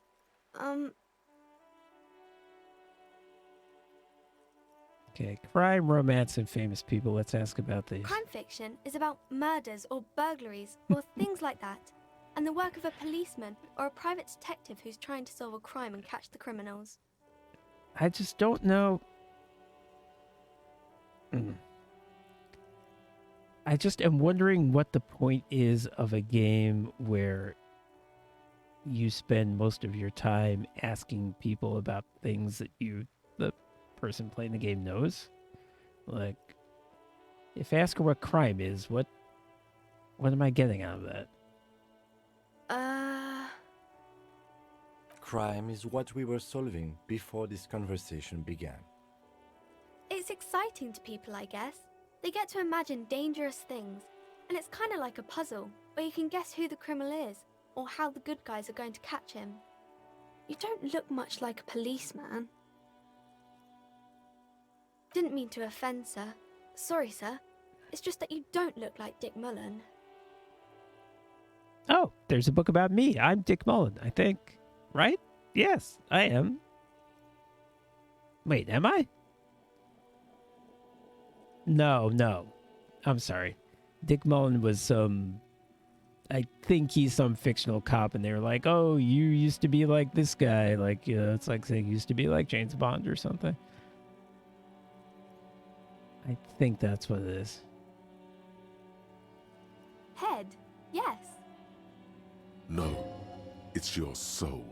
Speaker 3: Okay, crime, romance, and famous people. Let's ask about these.
Speaker 7: Crime fiction is about murders or burglaries or things like that, and the work of a policeman or a private detective who's trying to solve a crime and catch the criminals.
Speaker 3: I just don't know. I just am wondering what the point is of a game where you spend most of your time asking people about things that the person playing the game, knows. Like, if I ask her what crime is, what am I getting out of that?
Speaker 5: Crime is what we were solving before this conversation began.
Speaker 7: It's exciting to people, I guess. They get to imagine dangerous things, and it's kind of like a puzzle, where you can guess who the criminal is, or how the good guys are going to catch him. You don't look much like a policeman. Didn't mean to offend, sir. Sorry, sir. It's just that you don't look like Dick Mullen.
Speaker 3: Oh, there's a book about me. I'm Dick Mullen, I think. Right? Yes, I am. Wait, am I? No. I'm sorry. Dick Mullen was I think he's some fictional cop, and they were like, oh, you used to be like this guy. Like, you know, it's like saying you used to be like James Bond or something. I think that's what it is.
Speaker 7: Head, yes.
Speaker 4: No, it's your soul.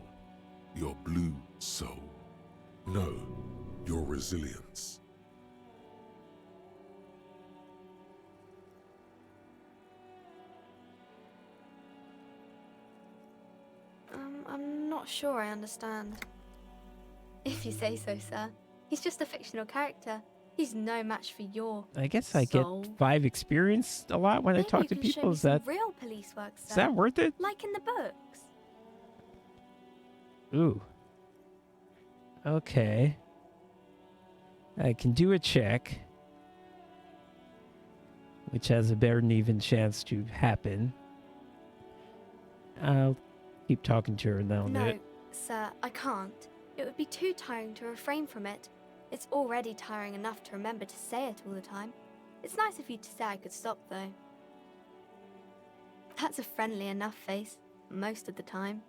Speaker 4: Your blue soul. No, your resilience.
Speaker 7: I'm not sure I understand. If you say so, sir. He's just a fictional character. He's no match for your
Speaker 3: I guess I
Speaker 7: soul.
Speaker 3: get 5 experience a lot when I
Speaker 7: Maybe
Speaker 3: talk
Speaker 7: you
Speaker 3: to
Speaker 7: can show
Speaker 3: people.
Speaker 7: me
Speaker 3: Is
Speaker 7: some
Speaker 3: that
Speaker 7: real police work, sir?
Speaker 3: is that worth it?
Speaker 7: Like in the books.
Speaker 3: Ooh. Okay. I can do a check, which has a better than even chance to happen. I'll keep talking to her and that'll do
Speaker 7: No,
Speaker 3: it.
Speaker 7: sir, I can't. It would be too tiring to refrain from it. It's already tiring enough to remember to say it all the time. It's nice of you to say I could stop, though. That's a friendly enough face, most of the time.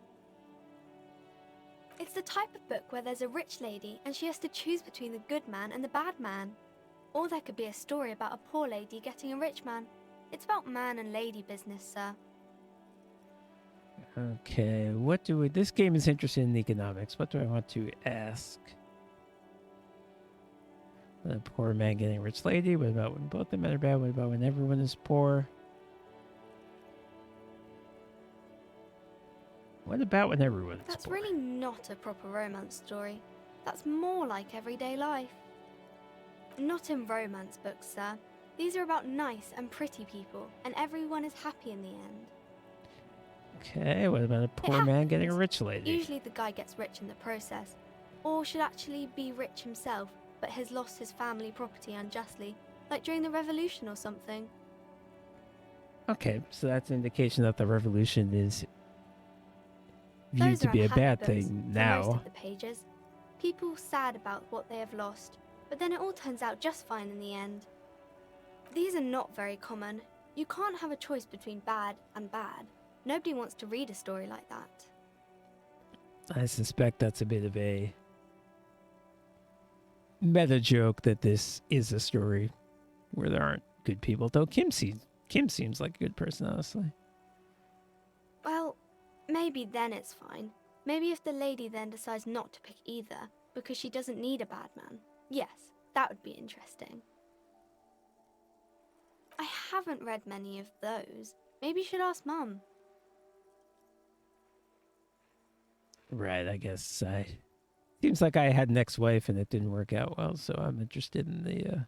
Speaker 7: It's the type of book where there's a rich lady and she has to choose between the good man and the bad man. Or there could be a story about a poor lady getting a rich man. It's about man and lady business, sir.
Speaker 3: Okay, this game is interested in economics. What do I want to ask? A poor man getting a rich lady? What about when both of them are bad? What about when everyone is poor? What about when everyone is
Speaker 7: That's
Speaker 3: poor?
Speaker 7: really not a proper romance story. That's more like everyday life. Not in romance books, sir. These are about nice and pretty people, and everyone is happy in the end.
Speaker 3: Okay, what about a poor man getting a rich lady?
Speaker 7: Usually the guy gets rich in the process, or should actually be rich himself, but has lost his family property unjustly, like during the revolution or something.
Speaker 3: Okay, so that's an indication that the revolution is viewed
Speaker 7: Those
Speaker 3: to
Speaker 7: are
Speaker 3: be a
Speaker 7: unhappy
Speaker 3: bad
Speaker 7: books
Speaker 3: thing
Speaker 7: for most
Speaker 3: now.
Speaker 7: of the pages. People sad about what they have lost, but then it all turns out just fine in the end. These are not very common. You can't have a choice between bad and bad. Nobody wants to read a story like that.
Speaker 3: I suspect that's a bit of a meta joke that this is a story where there aren't good people. Though Kim seems like a good person, honestly.
Speaker 7: Well, maybe then it's fine. Maybe if the lady then decides not to pick either because she doesn't need a bad man. Yes, that would be interesting. I haven't read many of those. Maybe you should ask Mum.
Speaker 3: Right, I guess seems like I had an ex-wife and it didn't work out well, so I'm interested in the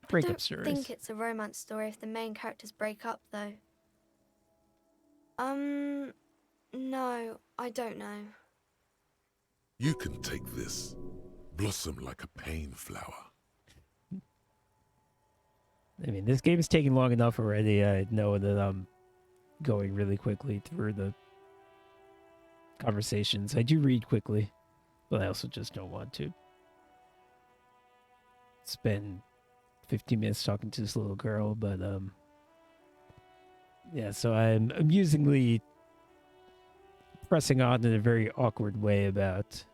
Speaker 3: breakup stories.
Speaker 7: I don't think it's a romance story if the main characters break up, though. No, I don't know.
Speaker 4: You can take this. Blossom like a pain flower.
Speaker 3: I mean, this game is taking long enough already. I know that I'm going really quickly through the conversations. I do read quickly, but I also just don't want to spend 15 minutes talking to this little girl. But yeah, so I'm amusingly pressing on in a very awkward way about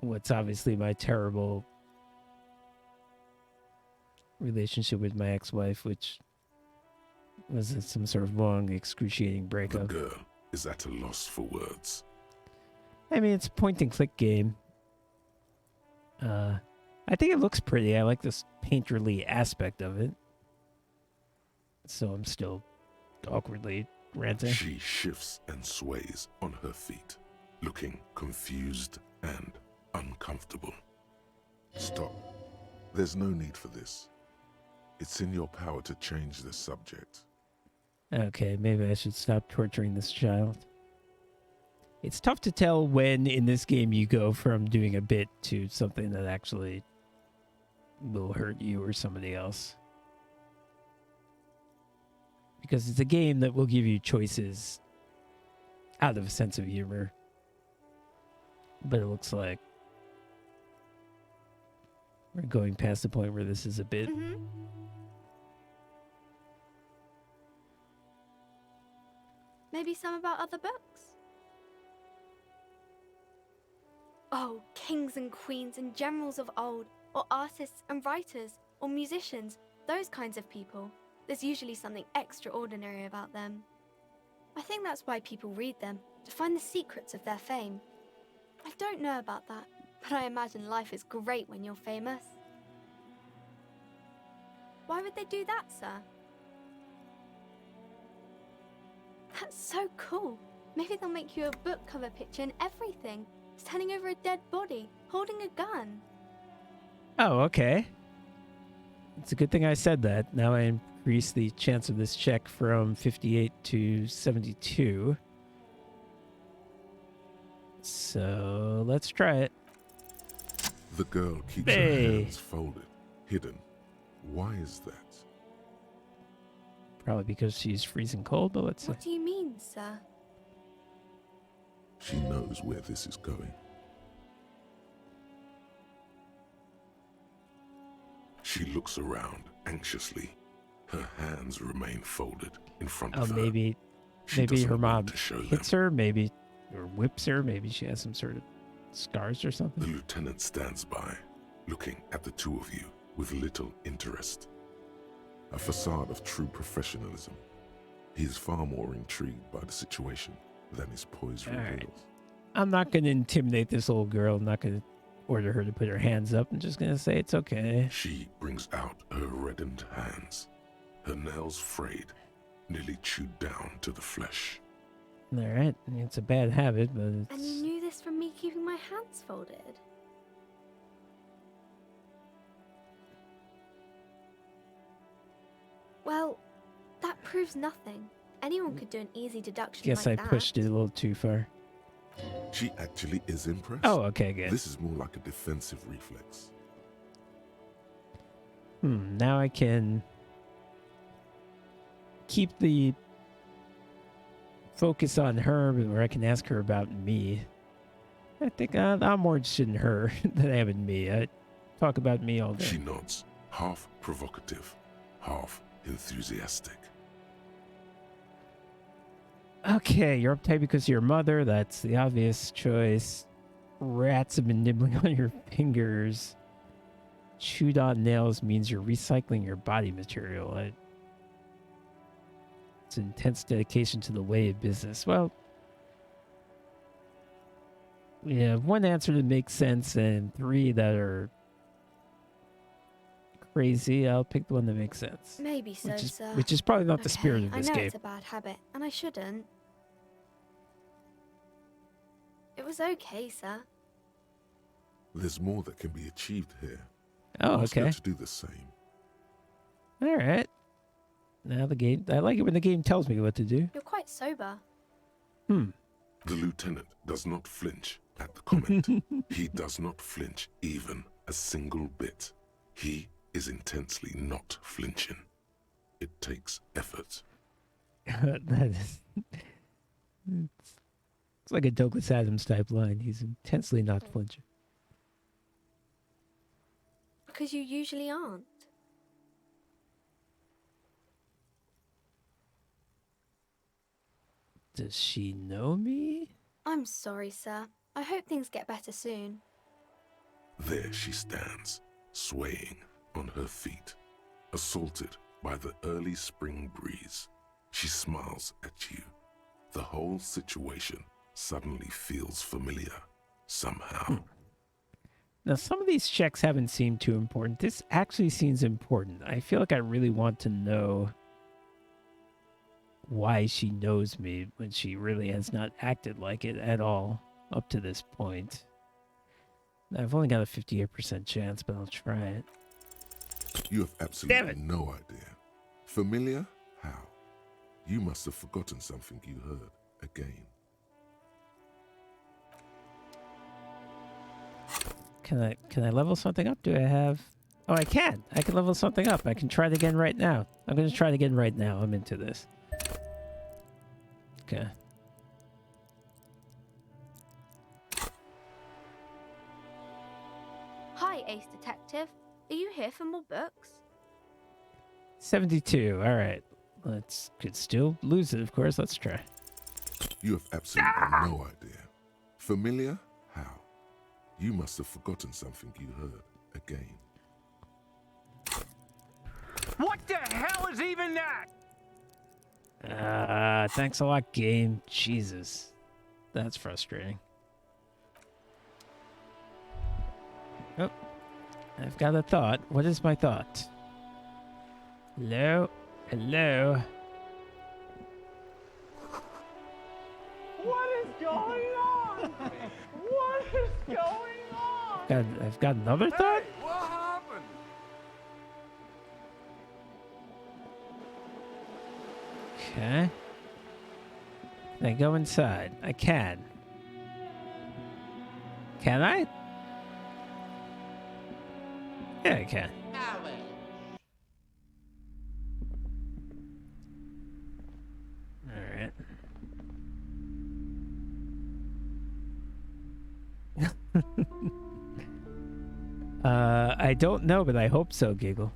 Speaker 3: what's obviously my terrible relationship with my ex-wife, which was some sort of long, excruciating
Speaker 4: The
Speaker 3: breakup.
Speaker 4: girl is at a loss for words.
Speaker 3: I mean, it's a point-and-click game. I think it looks pretty. I like this painterly aspect of it. So I'm still awkwardly ranting.
Speaker 4: She shifts and sways on her feet, looking confused and uncomfortable. Stop. There's no need for this. It's in your power to change the subject.
Speaker 3: Okay, maybe I should stop torturing this child. It's tough to tell when in this game you go from doing a bit to something that actually will hurt you or somebody else. Because it's a game that will give you choices out of a sense of humor. But it looks like we're going past the point where this is a bit.
Speaker 7: Maybe some about other books? Oh, kings and queens and generals of old, or artists and writers, or musicians, those kinds of people. There's usually something extraordinary about them. I think that's why people read them, to find the secrets of their fame. I don't know about that, but I imagine life is great when you're famous. Why would they do that, sir? That's so cool. Maybe they'll make you a book cover picture and everything. Standing over a dead body, holding a gun.
Speaker 3: Oh, okay. It's a good thing I said that. Now I increase the chance of this check from 58 to 72. So let's try it.
Speaker 4: The girl keeps her hands folded, hidden. Why is that?
Speaker 3: Probably because she's freezing cold, but let's see.
Speaker 7: What do you mean, sir?
Speaker 4: She knows where this is going. She looks around anxiously. Her hands remain folded in front of her.
Speaker 3: Maybe
Speaker 4: She
Speaker 3: her
Speaker 4: doesn't
Speaker 3: mom
Speaker 4: want to show
Speaker 3: hits
Speaker 4: them.
Speaker 3: her, maybe, or whips her. Maybe she has some sort of scars or
Speaker 4: The
Speaker 3: something?
Speaker 4: lieutenant stands by, looking at the two of you with little interest. A facade of true professionalism. He is far more intrigued by the situation than his poise
Speaker 3: All right.
Speaker 4: reveals.
Speaker 3: I'm not going to intimidate this old girl. I'm not going to order her to put her hands up. I'm just going to say it's okay.
Speaker 4: She brings out her reddened hands, her nails frayed, nearly chewed down to the flesh.
Speaker 3: All right. It's a bad habit, but
Speaker 7: And you
Speaker 3: it's...
Speaker 7: knew this from me keeping my hands folded? Well, that proves nothing. Anyone could do an easy deduction
Speaker 3: Guess
Speaker 7: like
Speaker 3: I
Speaker 7: that.
Speaker 3: pushed it a little too far.
Speaker 4: She actually is impressed.
Speaker 3: Oh, okay, good.
Speaker 4: This is more like a defensive reflex.
Speaker 3: Now I can keep the focus on her, or I can ask her about me. I think I'm more interested in her than I am in me. I talk about me all day.
Speaker 4: She nods, half provocative, half enthusiastic.
Speaker 3: Okay, you're uptight because of your mother. That's the obvious choice. Rats have been nibbling on your fingers. Chewed on nails means you're recycling your body material. It's intense dedication to the way of business. Well, we have one answer that makes sense and three that are crazy. I'll pick the one that makes sense.
Speaker 7: Maybe so, sir.
Speaker 3: Which is probably not the spirit
Speaker 7: Okay,
Speaker 3: of this
Speaker 7: I know
Speaker 3: game.
Speaker 7: it's a bad habit, and I shouldn't. It was okay, sir.
Speaker 4: There's more that can be achieved here.
Speaker 3: Oh,
Speaker 4: Ask her
Speaker 3: okay.
Speaker 4: to do the same.
Speaker 3: All right. Now the game. I like it when the game tells me what to do.
Speaker 7: You're quite sober.
Speaker 4: The lieutenant does not flinch at the comment. He does not flinch even a single bit. He is intensely not flinching. It takes effort.
Speaker 3: That is. It's like a Douglas Adams type line. He's intensely not flinching.
Speaker 7: Because you usually aren't.
Speaker 3: Does she know me?
Speaker 7: I'm sorry, sir. I hope things get better soon.
Speaker 4: There she stands, swaying on her feet, assaulted by the early spring breeze. She smiles at you. The whole situation suddenly feels familiar, somehow.
Speaker 3: Now, some of these checks haven't seemed too important. This actually seems important. I feel like I really want to know why she knows me when she really has not acted like it at all up to this point. I've only got a 58% chance, but I'll try it.
Speaker 4: You have
Speaker 3: Damn
Speaker 4: absolutely
Speaker 3: it.
Speaker 4: no idea. Familiar? How? You must have forgotten something you heard again.
Speaker 3: Can I level something up? Do I have... Oh, I can. I can level something up. I can try it again right now. I'm going to try it again right now. I'm into this. Okay.
Speaker 7: Hi, Ace Detective. Are you here for more books?
Speaker 3: 72. All right. Could still lose it, of course. Let's try.
Speaker 4: You have absolutely no idea. Familiar? How? You must have forgotten something you heard again.
Speaker 11: What the hell is even that?
Speaker 3: Thanks a lot, game. Jesus. That's frustrating. Oh. I've got a thought. What is my thought? Hello? Hello?
Speaker 11: What is going on? What is going on?
Speaker 3: I've got another thought?
Speaker 11: What happened?
Speaker 3: Okay. Can I go inside? I can. Can I? Yeah, I can. Alright. I don't know, but I hope so, Giggle.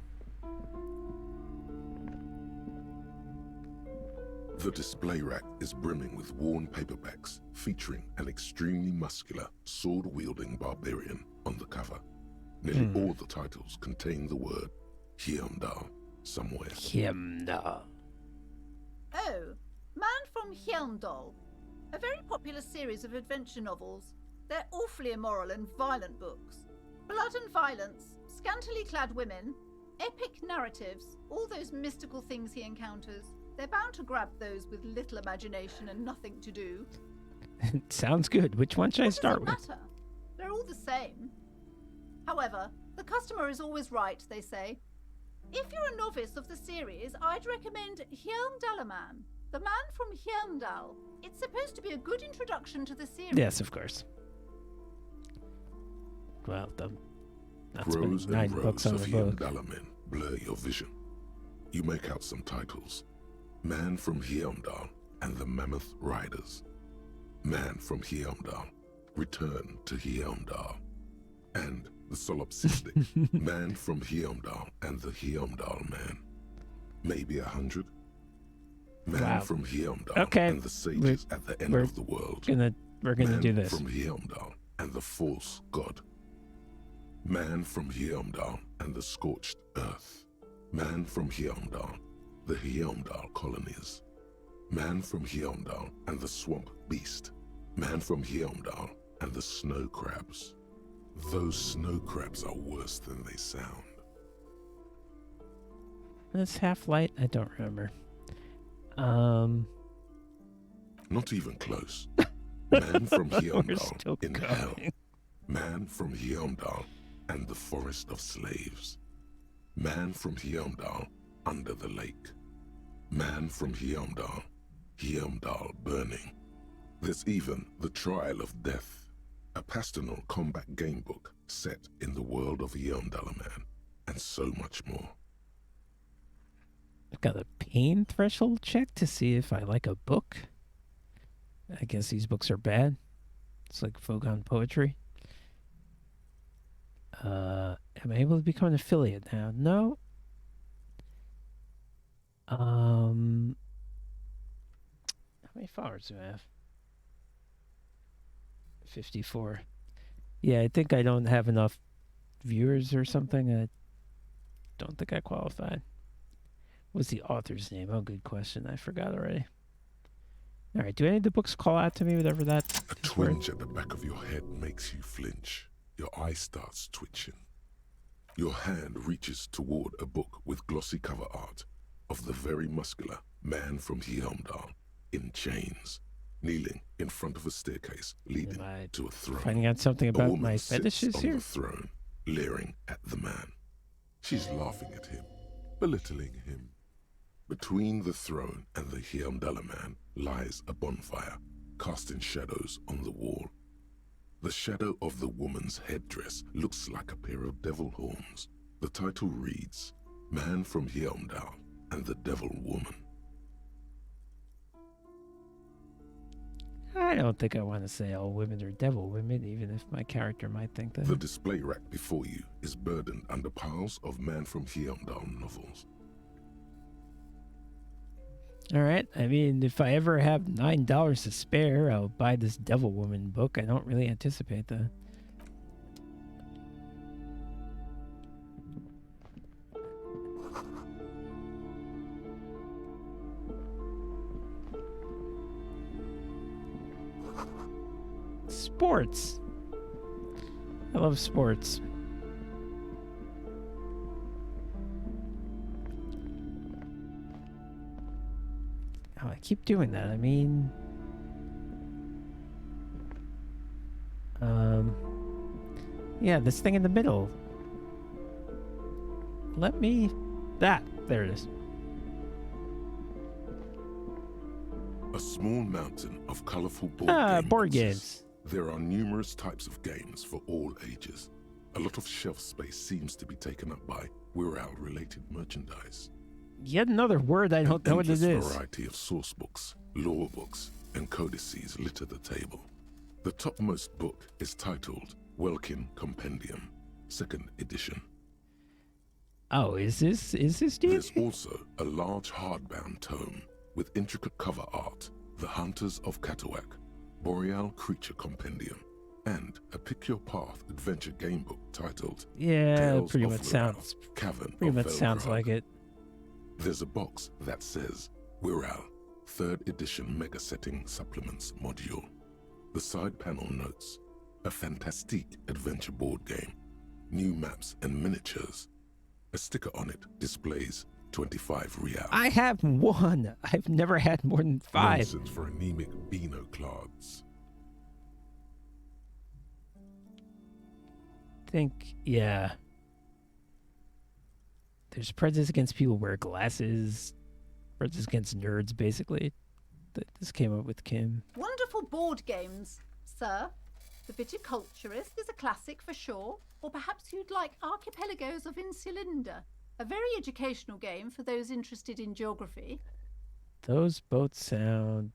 Speaker 4: The The display rack is brimming with worn paperbacks featuring an extremely muscular, sword-wielding barbarian on the cover. Nearly all the titles contain the word Heimdall somewhere.
Speaker 3: Heimdall.
Speaker 12: Oh, Man from Heimdall. A very popular series of adventure novels. They're awfully immoral and violent books. Blood and violence, scantily clad women, epic narratives, all those mystical things he encounters. They're bound to grab those with little imagination and nothing to do.
Speaker 3: Sounds good. Which one should I start
Speaker 12: What does
Speaker 3: with?
Speaker 12: it matter? They're all the same. However, the customer is always right, they say. If you're a novice of the series, I'd recommend Heimdallaman, the man from Heimdall. It's supposed to be a good introduction to the series.
Speaker 3: Yes, of course. Well, that's been
Speaker 4: Rows
Speaker 3: 9
Speaker 4: and
Speaker 3: books
Speaker 4: rows
Speaker 3: on
Speaker 4: of
Speaker 3: the book.
Speaker 4: Heimdallamen blur your vision. You make out some titles. Man from Heimdall and the Mammoth Riders. Man from Heimdall, Return to Heimdall. And the solipsistic Man from Heimdall and the Heimdall Man. Maybe 100. Man
Speaker 3: Wow.
Speaker 4: from Heimdall
Speaker 3: Okay.
Speaker 4: and the sages at the end
Speaker 3: we're
Speaker 4: of the world.
Speaker 3: We're gonna
Speaker 4: Man
Speaker 3: do this.
Speaker 4: from Heimdall and the false god. Man from Heimdall and the scorched earth. Man from Heimdall, the Heimdall colonies. Man from Heimdall and the swamp beast. Man from Heimdall and the snow crabs. Those snow crabs are worse than they sound.
Speaker 3: This Half-Light? I don't remember.
Speaker 4: Not even close. Man from
Speaker 3: We're
Speaker 4: Heimdall
Speaker 3: still
Speaker 4: in
Speaker 3: going.
Speaker 4: hell. Man from Heimdall and the forest of slaves. Man from Heimdall under the lake. Man from Heimdall, Heimdall burning. There's even The Trial of Death, a pastoral combat game book set in the world of Heimdallaman, and so much more.
Speaker 3: I've got a pain threshold check to see if I like a book. I guess these books are bad. It's like Fogon poetry. Am I able to become an affiliate now? No. How many followers do I have? 54. Yeah, I think I don't have enough viewers or something. I don't think I qualified. What's the author's name? Oh, good question. I forgot already. All right, do any of the books call out to me, whatever that
Speaker 4: A
Speaker 3: is
Speaker 4: twinge at the back of your head makes you flinch. Your eye starts twitching. Your hand reaches toward a book with glossy cover art of the very muscular Man from Heimdall in chains, kneeling in front of a staircase leading
Speaker 3: Am I
Speaker 4: to a throne.
Speaker 3: finding out something
Speaker 4: A
Speaker 3: about
Speaker 4: woman
Speaker 3: my
Speaker 4: sits
Speaker 3: fetishes
Speaker 4: on
Speaker 3: here?
Speaker 4: the throne, leering at the man. She's laughing at him, belittling him. Between the throne and the Heimdallaman lies a bonfire, casting shadows on the wall. The shadow of the woman's headdress looks like a pair of devil horns. The title reads, Man from Heimdall and the Devil Woman.
Speaker 3: I don't think I want to say all women are devil women, even if my character might think that.
Speaker 4: The display rack before you is burdened under piles of Man from Heimdall novels.
Speaker 3: All right. I mean, if I ever have $9 to spare, I'll buy this Devil Woman book. I don't really anticipate that. Sports. I love sports. Oh, I keep doing that. I mean, yeah, this thing in the middle. Let me, there it is.
Speaker 4: A small mountain of colorful board
Speaker 3: Board
Speaker 4: boxes.
Speaker 3: games.
Speaker 4: There are numerous types of games for all ages. A lot of shelf space seems to be taken up by Wirral-related merchandise.
Speaker 3: Yet another word I don't know what it
Speaker 4: Endless
Speaker 3: is.
Speaker 4: variety of source books, lore books, and codices litter the table. The topmost book is titled Welkin Compendium, 2nd edition.
Speaker 3: Oh, is this new?
Speaker 4: There's also a large hardbound tome, with intricate cover art, The Hunters of Catawak, Boreal Creature Compendium, and a pick-your-path adventure gamebook titled
Speaker 3: Yeah,
Speaker 4: Tales
Speaker 3: pretty
Speaker 4: of
Speaker 3: much
Speaker 4: Loral,
Speaker 3: sounds
Speaker 4: Cavern
Speaker 3: pretty
Speaker 4: of
Speaker 3: much sounds
Speaker 4: Velgrog.
Speaker 3: like it.
Speaker 4: There's a box that says Wirral 3rd Edition Mega Setting Supplements Module. The side panel notes a fantastique adventure board game, new maps and miniatures. A sticker on it displays 25 real.
Speaker 3: I have one. I've never had more than 5.
Speaker 4: Nonsense for anemic Beano-clods.
Speaker 3: Yeah. There's prejudice against people who wear glasses, prejudice against nerds, basically. This came up with Kim.
Speaker 12: Wonderful board games, sir. The Viticulturist is a classic for sure, or perhaps you'd like Archipelagos of Insulinda, a very educational game for those interested in geography.
Speaker 3: Those both sound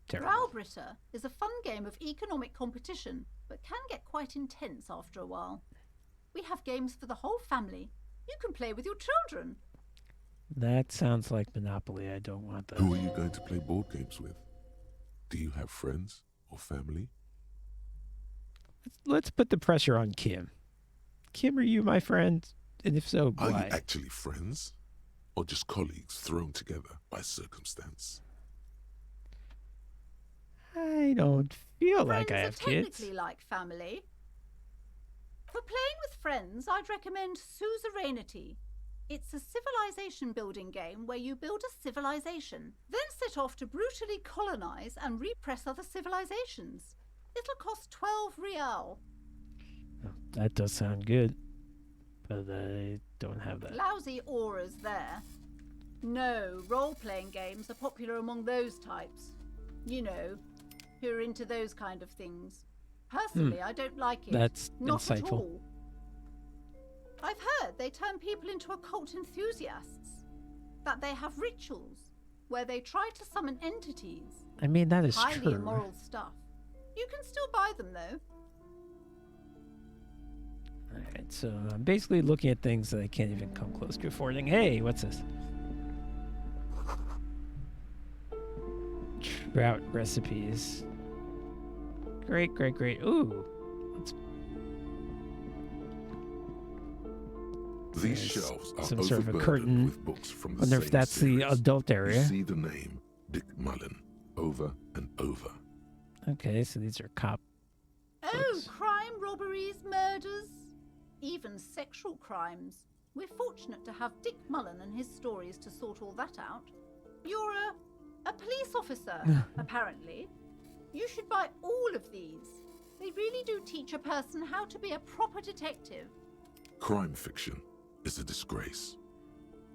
Speaker 3: terrible.
Speaker 12: Growlbritter is a fun game of economic competition, but can get quite intense after a while. We have games for the whole family. You can play with your children.
Speaker 3: That sounds like Monopoly. I don't want that.
Speaker 4: Who are you going to play board games with? Do you have friends or family?
Speaker 3: Let's put the pressure on Kim. Kim, are you my friend? And if so,
Speaker 4: Are
Speaker 3: why?
Speaker 4: you actually friends? Or just colleagues thrown together by circumstance?
Speaker 3: I don't feel like I
Speaker 12: Friends
Speaker 3: have
Speaker 12: are
Speaker 3: kids.
Speaker 12: technically like family. For playing with friends, I'd recommend Suzerainty. It's a civilization building game where you build a civilization, then set off to brutally colonize and repress other civilizations. It'll cost 12 real.
Speaker 3: Oh, that does sound good, but I don't have that.
Speaker 12: Lousy auras there. No, role-playing games are popular among those types. You know, who are into those kind of things. Personally, I don't like it.
Speaker 3: That's
Speaker 12: Not at
Speaker 3: insightful.
Speaker 12: all. I've heard they turn people into occult enthusiasts. That they have rituals where they try to summon entities.
Speaker 3: I mean, that is
Speaker 12: Highly
Speaker 3: true.
Speaker 12: immoral stuff. You can still buy them though.
Speaker 3: Alright, so I'm basically looking at things that I can't even come close to affording. Hey, what's this? Trout recipes. Great, great, great. Ooh. Let's...
Speaker 4: These
Speaker 3: There's
Speaker 4: shelves are
Speaker 3: some sort of a
Speaker 4: overburdened
Speaker 3: curtain.
Speaker 4: with books from the
Speaker 3: Wonder
Speaker 4: same
Speaker 3: if that's the
Speaker 4: series.
Speaker 3: adult area.
Speaker 4: You see the name Dick Mullen over and over.
Speaker 3: Okay, so these are cop.
Speaker 12: Oh,
Speaker 3: Books.
Speaker 12: crime, robberies, murders, even sexual crimes. We're fortunate to have Dick Mullen and his stories to sort all that out. You're a police officer, apparently. You should buy all of these. They really do teach a person how to be a proper detective.
Speaker 4: Crime fiction is a disgrace.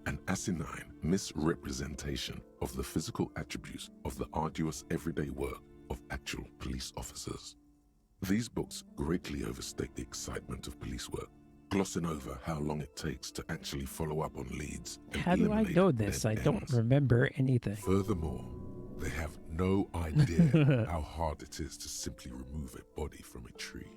Speaker 4: An asinine misrepresentation of the physical attributes of the arduous everyday work of actual police officers. These books greatly overstate the excitement of police work, glossing over how long it takes to actually follow up on leads and
Speaker 3: How do I
Speaker 4: eliminate
Speaker 3: know this? I
Speaker 4: dead
Speaker 3: don't
Speaker 4: ends.
Speaker 3: remember anything.
Speaker 4: Furthermore, they have no idea how hard it is to simply remove a body from a tree.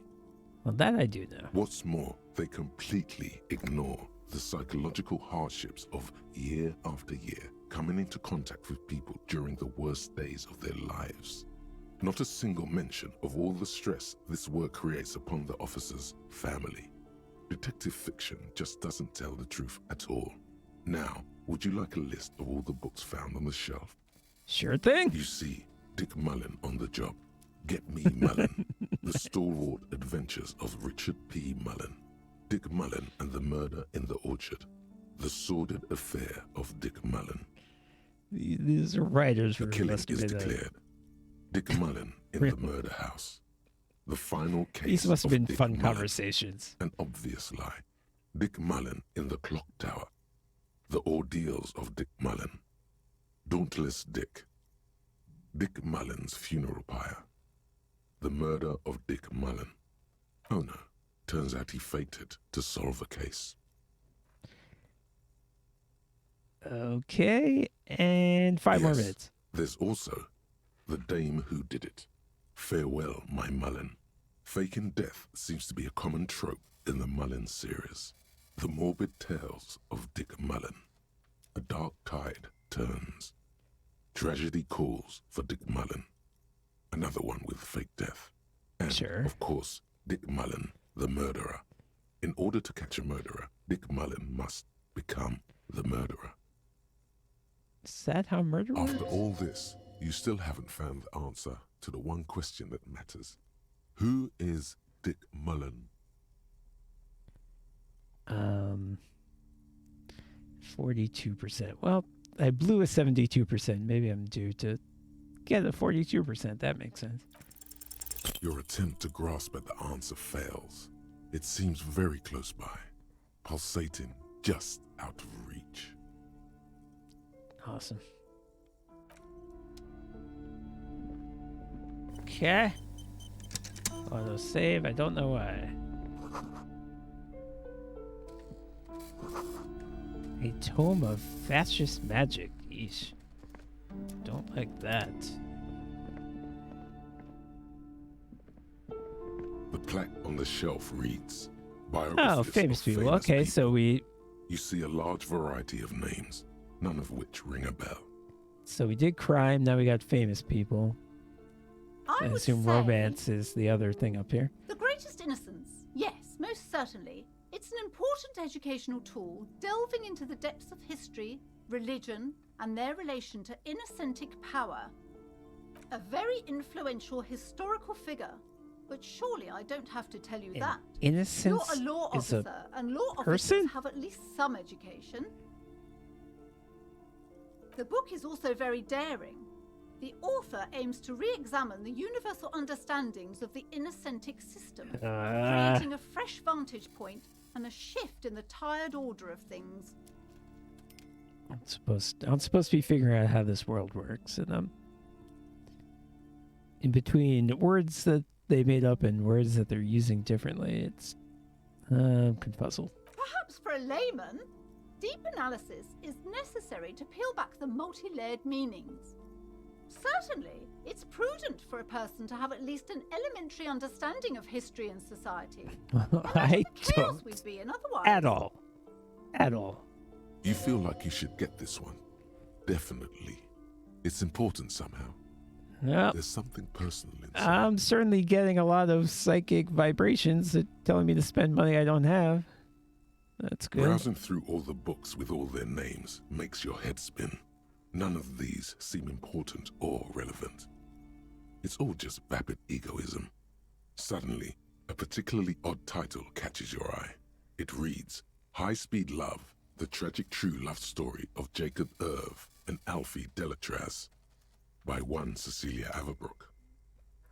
Speaker 3: Well, that I do know.
Speaker 4: What's more, they completely ignore the psychological hardships of year after year coming into contact with people during the worst days of their lives. Not a single mention of all the stress this work creates upon the officer's family. Detective fiction just doesn't tell the truth at all. Now, would you like a list of all the books found on the shelf?
Speaker 3: Sure thing.
Speaker 4: You see Dick Mullen on the job. Get Me Mullen, The Stalwart Adventures of Richard P. Mullen. Dick Mullen and the Murder in the Orchard. The Sordid Affair of Dick Mullen.
Speaker 3: These are writers
Speaker 4: The
Speaker 3: who
Speaker 4: killing
Speaker 3: must have
Speaker 4: is
Speaker 3: been
Speaker 4: declared. Dick Mullen in
Speaker 3: Really?
Speaker 4: the murder house. The final case
Speaker 3: These must have
Speaker 4: of
Speaker 3: been
Speaker 4: Dick
Speaker 3: fun
Speaker 4: Mullen.
Speaker 3: conversations.
Speaker 4: An obvious lie. Dick Mullen in the clock tower. The ordeals of Dick Mullen. Dauntless Dick. Dick Mullen's funeral pyre. The murder of Dick Mullen. Oh no, turns out he faked it to solve a case.
Speaker 3: Okay, and 5 more
Speaker 4: Yes,
Speaker 3: minutes.
Speaker 4: There's also The Dame Who Did It. Farewell, my Mullen. Faking death seems to be a common trope in the Mullen series. The morbid tales of Dick Mullen. A dark tide turns. Tragedy calls for Dick Mullen. Another one with fake death. And,
Speaker 3: Sure.
Speaker 4: of course, Dick Mullen, the murderer. In order to catch a murderer, Dick Mullen must become the murderer.
Speaker 3: Is that how murder works?
Speaker 4: After all this, you still haven't found the answer to the one question that matters. Who is Dick Mullen?
Speaker 3: 42%. Well, I blew a 72%. Maybe I'm due to get a 42%. That makes sense.
Speaker 4: Your attempt to grasp at the answer fails. It seems very close by, pulsating just out of reach.
Speaker 3: Awesome. Okay. Auto save. I don't know why. A tome of fascist magic. Eesh. Don't like that.
Speaker 4: The plaque on the shelf reads,
Speaker 3: Oh,
Speaker 4: Biographies
Speaker 3: famous
Speaker 4: of
Speaker 3: people.
Speaker 4: famous
Speaker 3: Okay, so we
Speaker 4: You see a large variety of names, none of which ring a bell.
Speaker 3: did crime. Now we got famous people.
Speaker 12: I
Speaker 3: I
Speaker 12: would
Speaker 3: assume
Speaker 12: say
Speaker 3: romance is the other thing up here.
Speaker 12: The greatest innocence. Yes, most certainly. It's an important educational tool delving into the depths of history, religion, and their relation to innocentic power. A very influential historical figure. But surely I don't have to tell you that.
Speaker 3: Innocence
Speaker 12: You're a law
Speaker 3: is a
Speaker 12: officer, and law
Speaker 3: person?
Speaker 12: officers have at least some education. The book is also very daring. The author aims to re-examine the universal understandings of the innocentic system, creating a fresh vantage point and a shift in the tired order of things.
Speaker 3: I'm supposed to be figuring out how this world works, and I'm in between words that they made up and words that they're using differently. It's I'm confuzzled.
Speaker 12: Perhaps for a layman, deep analysis is necessary to peel back the multi-layered meanings. Certainly, it's prudent for a person to have at least an elementary understanding of history and society.
Speaker 3: I
Speaker 12: Chaos
Speaker 3: don't
Speaker 12: we'd be in otherwise.
Speaker 3: at all. At all.
Speaker 4: You feel like you should get this one. Definitely. It's important somehow.
Speaker 3: Well,
Speaker 4: There's something personal inside.
Speaker 3: I'm certainly getting a lot of psychic vibrations that telling me to spend money I don't have. That's good.
Speaker 4: Browsing through all the books with all their names makes your head spin. None of these seem important or relevant. It's all just vapid egoism. Suddenly, a particularly odd title catches your eye. It reads, High Speed Love, the tragic true love story of Jacob Irv and Alfie Delatraz, by one Cecilia Averbrook.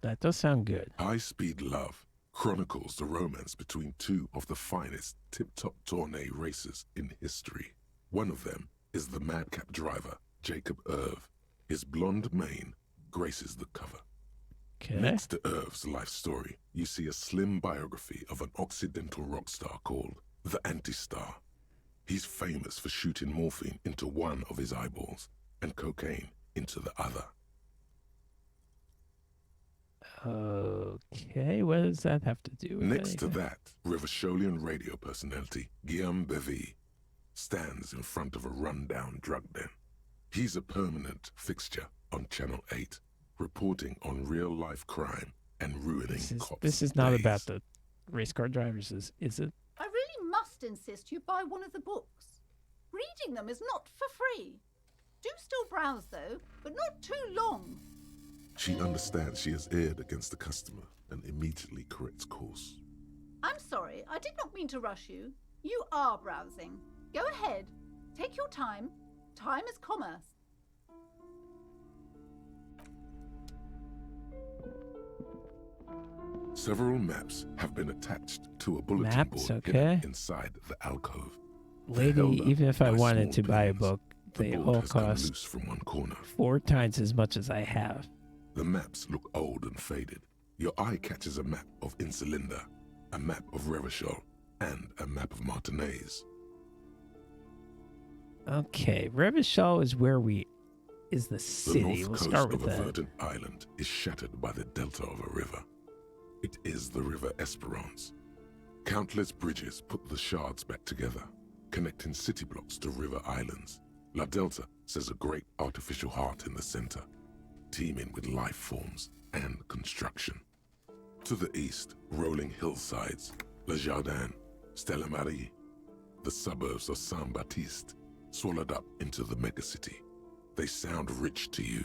Speaker 3: That does sound good.
Speaker 4: High Speed Love chronicles the romance between two of the finest tip-top tourney racers in history. One of them is the madcap driver, Jacob Irv. His blonde mane graces the cover.
Speaker 3: Okay.
Speaker 4: Next to Irv's life story, you see a slim biography of an Occidental rock star called the Anti-Star. He's famous for shooting morphine into one of his eyeballs and cocaine into the other.
Speaker 3: Okay, what does that have to do with
Speaker 4: Next to
Speaker 3: anything?
Speaker 4: that, Rivasholian radio personality Guillaume Bevy stands in front of a rundown drug den. He's a permanent fixture on Channel 8, reporting on real-life crime and ruining cops'
Speaker 3: This is not
Speaker 4: days.
Speaker 3: about the race car drivers, is it?
Speaker 12: I really must insist you buy one of the books. Reading them is not for free. Do still browse though, but not too long.
Speaker 4: She understands she has erred against the customer and immediately corrects course.
Speaker 12: I'm sorry, I did not mean to rush you. You are browsing. Go ahead. Take your time. Time is commerce.
Speaker 4: Several maps have been attached to a bulletin
Speaker 3: Maps,
Speaker 4: board
Speaker 3: okay.
Speaker 4: hidden inside the alcove. They're
Speaker 3: Lady,
Speaker 4: held up
Speaker 3: even if I
Speaker 4: by
Speaker 3: wanted
Speaker 4: small
Speaker 3: to buy a
Speaker 4: pins.
Speaker 3: book,
Speaker 4: The
Speaker 3: they
Speaker 4: board
Speaker 3: all
Speaker 4: has come
Speaker 3: cost
Speaker 4: loose from one corner.
Speaker 3: 4 times as much as I have.
Speaker 4: The maps look old and faded. Your eye catches a map of Insulinda, a map of Revachol, and a map of Martinez.
Speaker 3: Okay, Revachol is is the
Speaker 4: The
Speaker 3: city.
Speaker 4: north
Speaker 3: We'll
Speaker 4: coast
Speaker 3: start
Speaker 4: of
Speaker 3: with
Speaker 4: a
Speaker 3: that.
Speaker 4: verdant island is shattered by the delta of a river. It is the River Esperance. Countless bridges put the shards back together, connecting city blocks to river islands. La Delta says a great artificial heart in the center, teeming with life forms and construction. To the east, rolling hillsides, Le Jardin, Stella Marie, the suburbs of Saint-Baptiste, swallowed up into the megacity. They sound rich to you.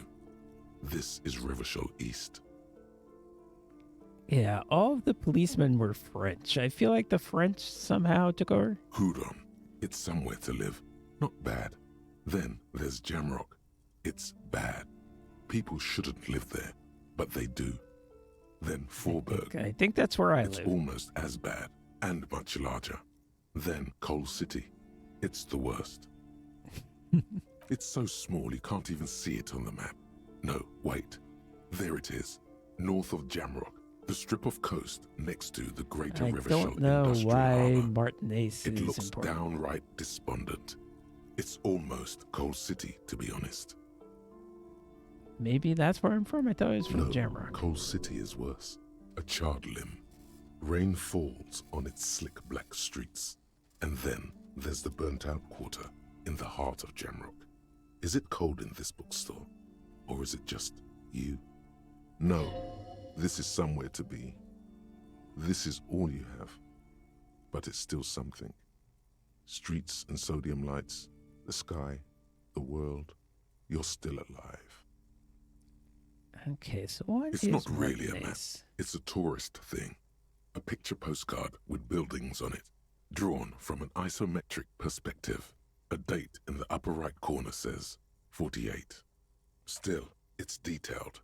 Speaker 4: This is Revachol East.
Speaker 3: Yeah, all of the policemen were French. I feel like the French somehow took over.
Speaker 4: Houdon, it's somewhere to live. Not bad. Then there's Jamrock. It's bad. People shouldn't live there, but they do. Then Forberg.
Speaker 3: I think that's where I
Speaker 4: It's
Speaker 3: live.
Speaker 4: almost as bad and much larger. Then Coal City. It's the worst. It's so small you can't even see it on the map. No, wait. There it is. North of Jamrock. The strip of coast next to the Greater
Speaker 3: I
Speaker 4: Revachol
Speaker 3: don't know
Speaker 4: Industrial
Speaker 3: why
Speaker 4: Harbor.
Speaker 3: Martinez
Speaker 4: It
Speaker 3: is
Speaker 4: looks
Speaker 3: important.
Speaker 4: downright despondent. It's almost Coal City, to be honest.
Speaker 3: Maybe that's where I'm from. I thought it was from
Speaker 4: No,
Speaker 3: Jamrock.
Speaker 4: Coal City is worse. A charred limb. Rain falls on its slick black streets. And then there's the burnt-out quarter in the heart of Jamrock. Is it cold in this bookstore? Or is it just you? No, this is somewhere to be. This is all you have. But it's still something. Streets and sodium lights, the sky, the world. You're still alive.
Speaker 3: Okay, so what
Speaker 4: It's
Speaker 3: is
Speaker 4: not really a map.
Speaker 3: Martinez?
Speaker 4: It's a tourist thing. A picture postcard with buildings on it, drawn from an isometric perspective. A date in the upper right corner says 48. Still, it's detailed.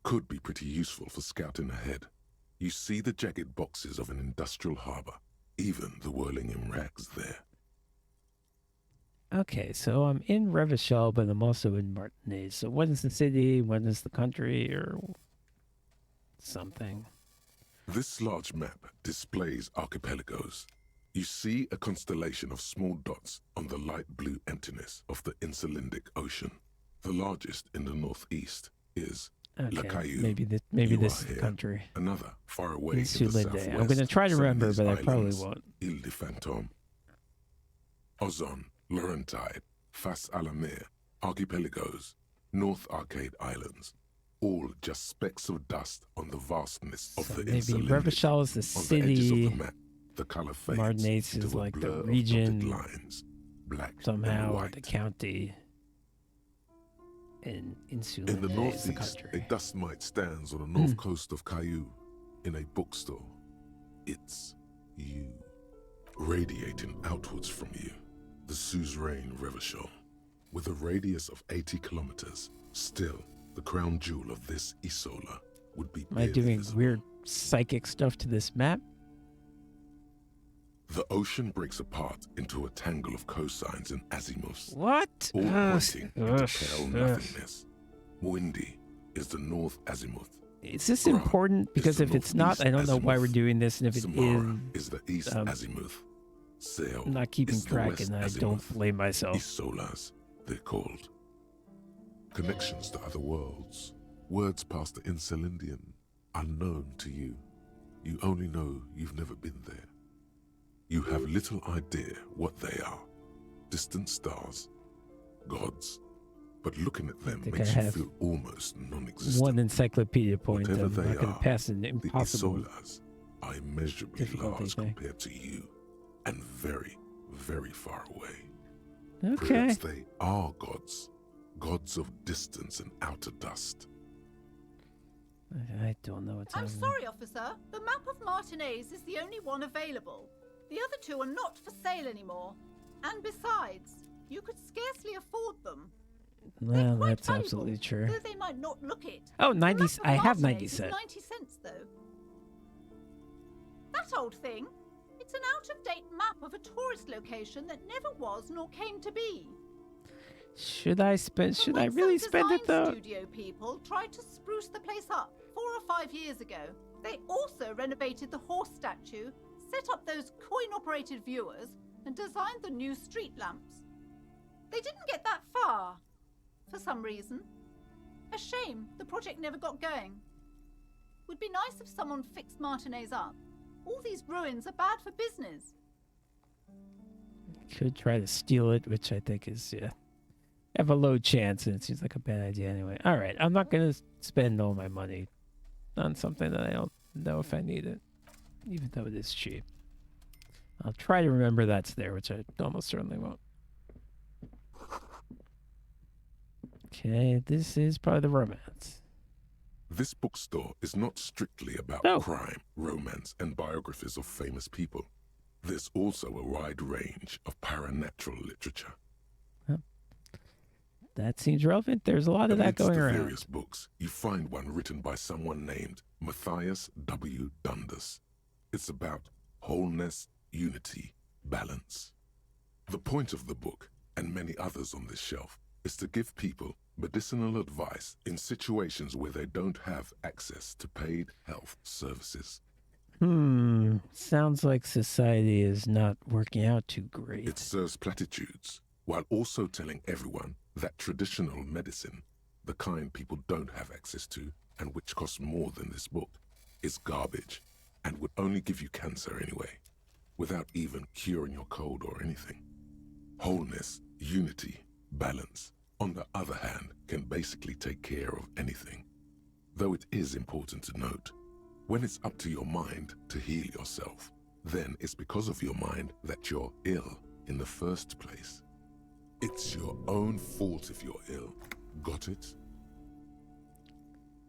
Speaker 4: Could be pretty useful for scouting ahead. You see the jagged boxes of an industrial harbor, even the whirling in rags there.
Speaker 3: Okay, so I'm in Revachol, but I'm also in Martinez. So what is the city? What is the country? Or something?
Speaker 4: This large map displays archipelagos. You see a constellation of small dots on the light blue emptiness of the Insulindic Ocean. The largest in the northeast is
Speaker 3: Okay,
Speaker 4: La Caillou.
Speaker 3: maybe
Speaker 4: You
Speaker 3: this
Speaker 4: are here.
Speaker 3: country.
Speaker 4: Another far away in the
Speaker 3: Insulinde.
Speaker 4: southwest.
Speaker 3: I'm going to try to remember,
Speaker 4: Seven
Speaker 3: but I probably
Speaker 4: Islands,
Speaker 3: won't.
Speaker 4: Ile de Fantôme. Ozon, Laurentide, Face à la Mer, Archipelagos, North Arcade Islands. All just specks of dust on the vastness of
Speaker 3: So
Speaker 4: the
Speaker 3: maybe
Speaker 4: Insulindic.
Speaker 3: Revachol is the
Speaker 4: On the edges of
Speaker 3: city.
Speaker 4: the map, the color fades
Speaker 3: Martinez
Speaker 4: into
Speaker 3: is
Speaker 4: a
Speaker 3: like the
Speaker 4: blur of
Speaker 3: region
Speaker 4: dotted lines, black and
Speaker 3: somehow, or
Speaker 4: white.
Speaker 3: the county. And Insulinde
Speaker 4: In the
Speaker 3: is the
Speaker 4: northeast,
Speaker 3: country.
Speaker 4: a dust mite stands on the north coast of Caillou in a bookstore. It's you, radiating outwards from you, the suzerain Revachol. With a radius of 80 kilometers, still, the crown jewel of this Isola would be
Speaker 3: Am I
Speaker 4: barely
Speaker 3: doing
Speaker 4: visible.
Speaker 3: weird psychic stuff to this map?
Speaker 4: The ocean breaks apart into a tangle of cosines and azimuths,
Speaker 3: What?
Speaker 4: all pointing into
Speaker 3: Ugh,
Speaker 4: pale
Speaker 3: ugh.
Speaker 4: nothingness. Windy is the north azimuth.
Speaker 3: Is this
Speaker 4: Gra
Speaker 3: important?
Speaker 4: is
Speaker 3: Because
Speaker 4: the
Speaker 3: if it's not, I don't know why we're
Speaker 4: northeast
Speaker 3: doing this. And if it
Speaker 4: Samara
Speaker 3: is,
Speaker 4: is the east azimuth. Sail
Speaker 3: I'm not keeping
Speaker 4: is the
Speaker 3: track,
Speaker 4: west
Speaker 3: and I
Speaker 4: azimuth.
Speaker 3: don't blame myself.
Speaker 4: Isolas, they're called. Connections to other worlds. Words past the Insulindian, unknown to you. You only know you've never been there. You have little idea what they are. Distant stars, gods. But looking at them
Speaker 3: think I
Speaker 4: makes you
Speaker 3: have
Speaker 4: feel almost non-existent.
Speaker 3: One encyclopedia point.
Speaker 4: Whatever
Speaker 3: I'm
Speaker 4: they
Speaker 3: not going to
Speaker 4: are,
Speaker 3: pass an
Speaker 4: The
Speaker 3: impossible.
Speaker 4: Isolas are immeasurably
Speaker 3: difficulty
Speaker 4: large
Speaker 3: thing.
Speaker 4: compared to you, and very, very far away.
Speaker 3: Okay.
Speaker 4: Perhaps they are gods. Gods of distance and outer dust.
Speaker 3: I don't know what's
Speaker 12: I'm
Speaker 3: happening.
Speaker 12: sorry, officer. The map of Martinez is the only one available. The other two are not for sale anymore. And besides, you could scarcely afford them.
Speaker 3: Well,
Speaker 12: Quite
Speaker 3: that's
Speaker 12: valuable,
Speaker 3: absolutely true.
Speaker 12: Though they might not look it.
Speaker 3: Oh,
Speaker 12: The
Speaker 3: 90.
Speaker 12: map of
Speaker 3: I have
Speaker 12: Martinez
Speaker 3: 90
Speaker 12: is
Speaker 3: cents.
Speaker 12: 90 cents, though. That old thing. It's an out-of-date map of a tourist location that never was nor came to be.
Speaker 3: Should I spend? Should I
Speaker 12: When
Speaker 3: really
Speaker 12: some
Speaker 3: spend it
Speaker 12: design
Speaker 3: though?
Speaker 12: Studio people tried to spruce the place up 4 or 5 years ago. They also renovated the horse statue, set up those coin-operated viewers, and designed the new street lamps. They didn't get that far, for some reason. A shame the project never got going. Would be nice if someone fixed Martinez up. All these ruins are bad for business.
Speaker 3: Could try to steal it, which I think is have a low chance, and it seems like a bad idea anyway. All right, I'm not going to spend all my money on something that I don't know if I need it, even though it is cheap. I'll try to remember that's there, which I almost certainly won't. Okay, this is probably the romance.
Speaker 4: This bookstore is not strictly about crime, romance, and biographies of famous people. There's also a wide range of paranatural literature.
Speaker 3: That seems relevant. There's a lot of that going
Speaker 4: the
Speaker 3: around.
Speaker 4: various books, you find one written by someone named Matthias W. Dundas. It's about wholeness, unity, balance. The point of the book, and many others on this shelf, is to give people medicinal advice in situations where they don't have access to paid health services.
Speaker 3: Sounds like society is not working out too great.
Speaker 4: It serves platitudes, while also telling everyone that traditional medicine, the kind people don't have access to, and which costs more than this book, is garbage, and would only give you cancer anyway, without even curing your cold or anything. Wholeness, unity, balance, on the other hand, can basically take care of anything. Though it is important to note, when it's up to your mind to heal yourself, then it's because of your mind that you're ill in the first place. It's your own fault if you're ill. Got it?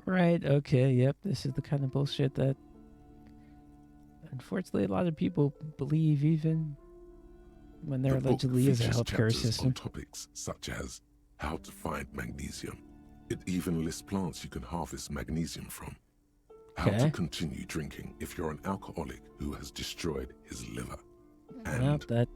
Speaker 3: Right, okay, yep. This is the kind of bullshit that, unfortunately, a lot of people believe even when there allegedly is a healthcare system.
Speaker 4: On topics such as how to find magnesium. It even lists plants you can harvest magnesium from. How to continue drinking if you're an alcoholic who has destroyed his liver. And
Speaker 3: well, that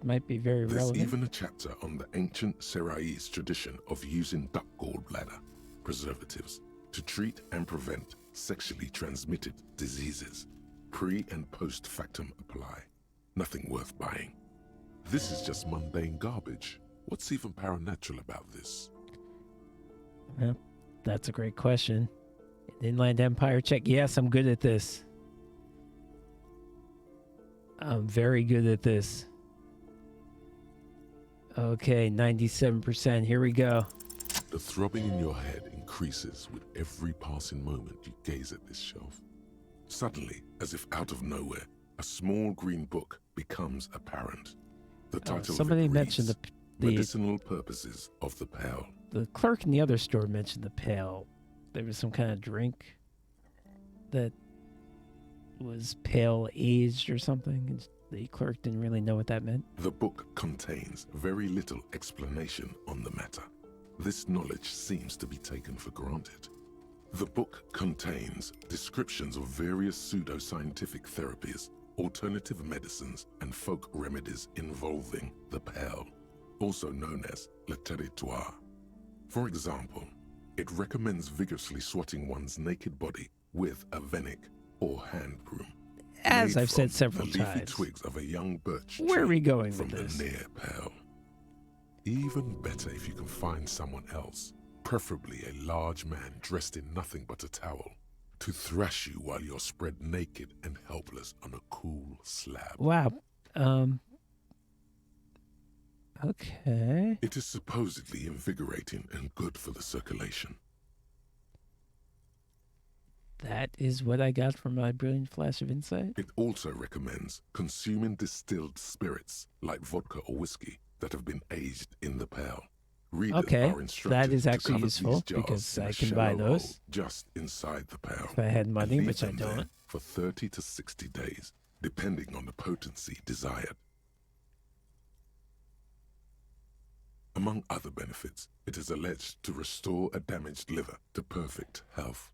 Speaker 3: might be very relevant.
Speaker 4: There's even a chapter on the ancient Seraise tradition of using duck gallbladder preservatives to treat and prevent sexually transmitted diseases. Pre and post factum apply. Nothing worth buying. This is just mundane garbage. What's even paranatural about this?
Speaker 3: Well, that's a great question. Inland Empire check. Yes, I'm good at this. I'm very good at this. Okay, 97%. Here we go.
Speaker 4: The throbbing in your head increases with every passing moment you gaze at this shelf. Suddenly, as if out of nowhere, a small green book becomes apparent. The title
Speaker 3: somebody
Speaker 4: of it
Speaker 3: mentioned
Speaker 4: reads, Medicinal Purposes of the Pale.
Speaker 3: The clerk in the other store mentioned the pale. There was some kind of drink that was pale aged or something. And the clerk didn't really know what that meant.
Speaker 4: The book contains very little explanation on the matter. This knowledge seems to be taken for granted. The book contains descriptions of various pseudoscientific therapies, alternative medicines, and folk remedies involving the pale, also known as le territoire. For example, it recommends vigorously swatting one's naked body with a venik or hand broom.
Speaker 3: As I've said several
Speaker 4: the leafy
Speaker 3: times.
Speaker 4: twigs of a young birch
Speaker 3: Where are
Speaker 4: tree
Speaker 3: we going
Speaker 4: from
Speaker 3: with this?
Speaker 4: the near pale. Even better if you can find someone else, preferably a large man dressed in nothing but a towel, to thrash you while you're spread naked and helpless on a cool slab.
Speaker 3: Wow. Okay.
Speaker 4: It is supposedly invigorating and good for the circulation.
Speaker 3: That is what I got from my brilliant flash of insight.
Speaker 4: It also recommends consuming distilled spirits like vodka or whiskey that have been aged in the pale. Readers
Speaker 3: Okay,
Speaker 4: are instructed
Speaker 3: that is
Speaker 4: to
Speaker 3: actually
Speaker 4: cover
Speaker 3: useful
Speaker 4: these jars
Speaker 3: because
Speaker 4: in a
Speaker 3: I can buy
Speaker 4: shallow
Speaker 3: those.
Speaker 4: hole just inside the pale.
Speaker 3: If I had
Speaker 4: and
Speaker 3: money,
Speaker 4: leave
Speaker 3: which I
Speaker 4: them there
Speaker 3: don't.
Speaker 4: for 30 to 60 days, depending on the potency desired. Among other benefits, it is alleged to restore a damaged liver to perfect health.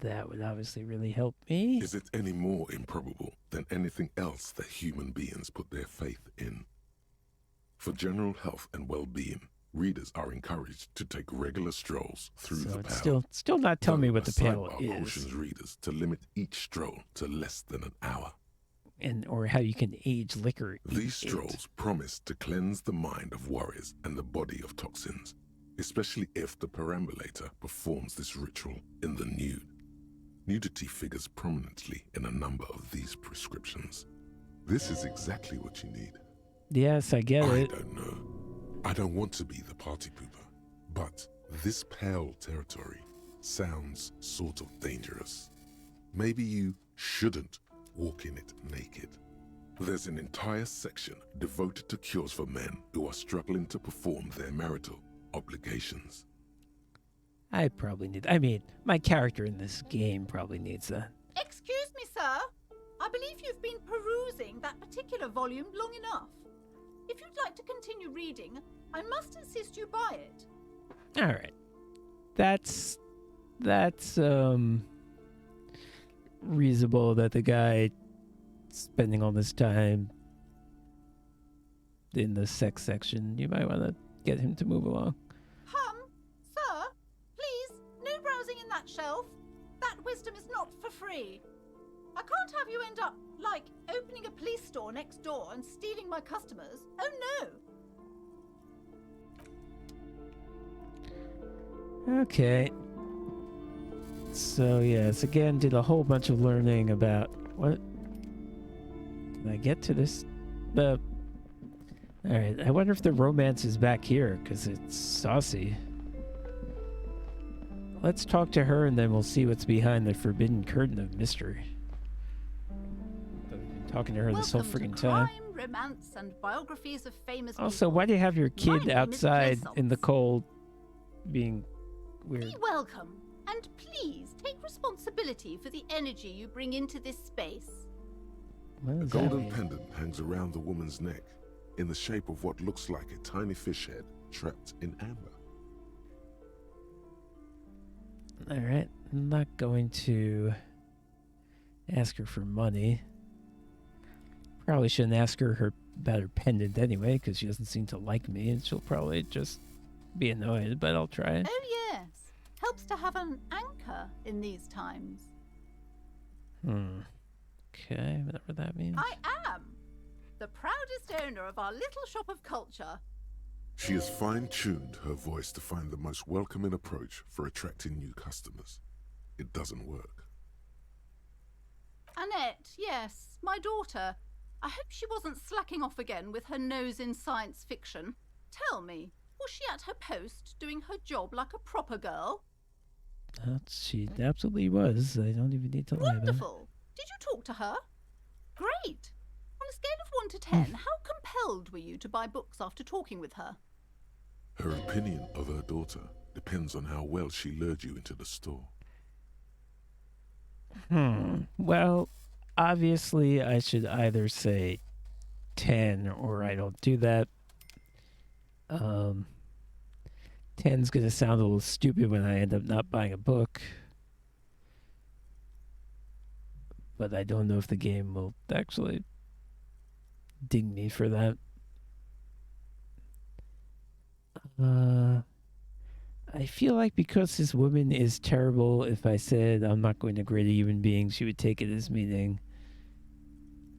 Speaker 3: That would obviously really help me.
Speaker 4: Is it any more improbable than anything else that human beings put their faith in? For general health and well-being, readers are encouraged to take regular strolls through
Speaker 3: So
Speaker 4: the
Speaker 3: it's
Speaker 4: pale.
Speaker 3: still not telling me what the
Speaker 4: A
Speaker 3: pale
Speaker 4: sidebar
Speaker 3: is.
Speaker 4: cautions readers to limit each stroll to less than an hour.
Speaker 3: Or how you can age liquor.
Speaker 4: These strolls promise to cleanse the mind of worries and the body of toxins, especially if the perambulator performs this ritual in the nude. Nudity figures prominently in a number of these prescriptions. This is exactly what you need.
Speaker 3: Yes, I get
Speaker 4: I
Speaker 3: it.
Speaker 4: don't know. I don't want to be the party pooper, but this pale territory sounds sort of dangerous. Maybe you shouldn't walk in it naked. There's an entire section devoted to cures for men who are struggling to perform their marital obligations.
Speaker 3: I probably need. I mean, my character in this game probably needs that.
Speaker 12: Excuse me, sir. I believe you've been perusing that particular volume long enough. If you'd like to continue reading, I must insist you buy it.
Speaker 3: All right. That's reasonable that the guy spending all this time in the sex section, you might want to get him to move along.
Speaker 12: Sir, please, no browsing in that shelf. That wisdom is not for free. I can't have you end up, like, opening a police store next door and stealing my customers. Oh, no.
Speaker 3: Okay. So, yes, again, did a whole bunch of learning about what... Can I get to this? Alright, I wonder if the romance is back here, because it's saucy. Let's talk to her, and then we'll see what's behind the forbidden curtain of mystery. I've been talking to her this whole
Speaker 12: Welcome
Speaker 3: freaking
Speaker 12: to
Speaker 3: time.
Speaker 12: crime, romance, and biographies of famous
Speaker 3: Also,
Speaker 12: people.
Speaker 3: why do you have your
Speaker 12: My
Speaker 3: kid
Speaker 12: name is
Speaker 3: outside in the
Speaker 12: Plaisance.
Speaker 3: cold being weird?
Speaker 12: Be welcome, and please take responsibility for the energy you bring into this space.
Speaker 3: What
Speaker 4: A
Speaker 3: does that
Speaker 4: golden
Speaker 3: mean?
Speaker 4: pendant hangs around the woman's neck in the shape of what looks like a tiny fish head trapped in amber.
Speaker 3: Alright, I'm not going to ask her for money. Probably shouldn't ask her about her pendant anyway, because she doesn't seem to like me, and she'll probably just be annoyed, but I'll try it.
Speaker 12: Oh, yes. Helps to have an anchor in these times.
Speaker 3: Okay, whatever that means.
Speaker 12: I am the proudest owner of our little shop of culture.
Speaker 4: She has fine-tuned her voice to find the most welcoming approach for attracting new customers. It doesn't work.
Speaker 12: Annette, yes, my daughter. I hope she wasn't slacking off again with her nose in science fiction. Tell me, was she at her post doing her job like a proper girl?
Speaker 3: She absolutely was. I don't even need to lie about it.
Speaker 12: Wonderful. Did you talk to her? Great. On a scale of 1 to 10, how compelled were you to buy books after talking with her?
Speaker 4: Her opinion of her daughter depends on how well she lured you into the store.
Speaker 3: Well, obviously I should either say 10 or I don't do that. 10's gonna sound a little stupid when I end up not buying a book. But I don't know if the game will actually ding me for that. I feel like because this woman is terrible, if I said I'm not going to grade a human being, she would take it as meaning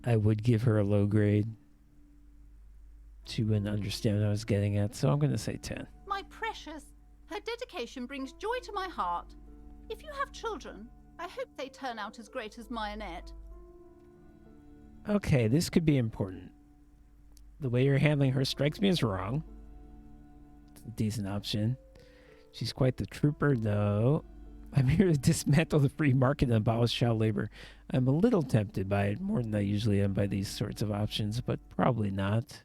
Speaker 3: I would give her a low grade. She wouldn't understand what I was getting at, so I'm going to say 10.
Speaker 12: My precious, her dedication brings joy to my heart. If you have children, I hope they turn out as great as my Annette.
Speaker 3: Okay, this could be important. The way you're handling her strikes me as wrong. It's a decent option. She's quite the trooper, though. I'm here to dismantle the free market and abolish child labor. I'm a little tempted by it, more than I usually am by these sorts of options, but probably not.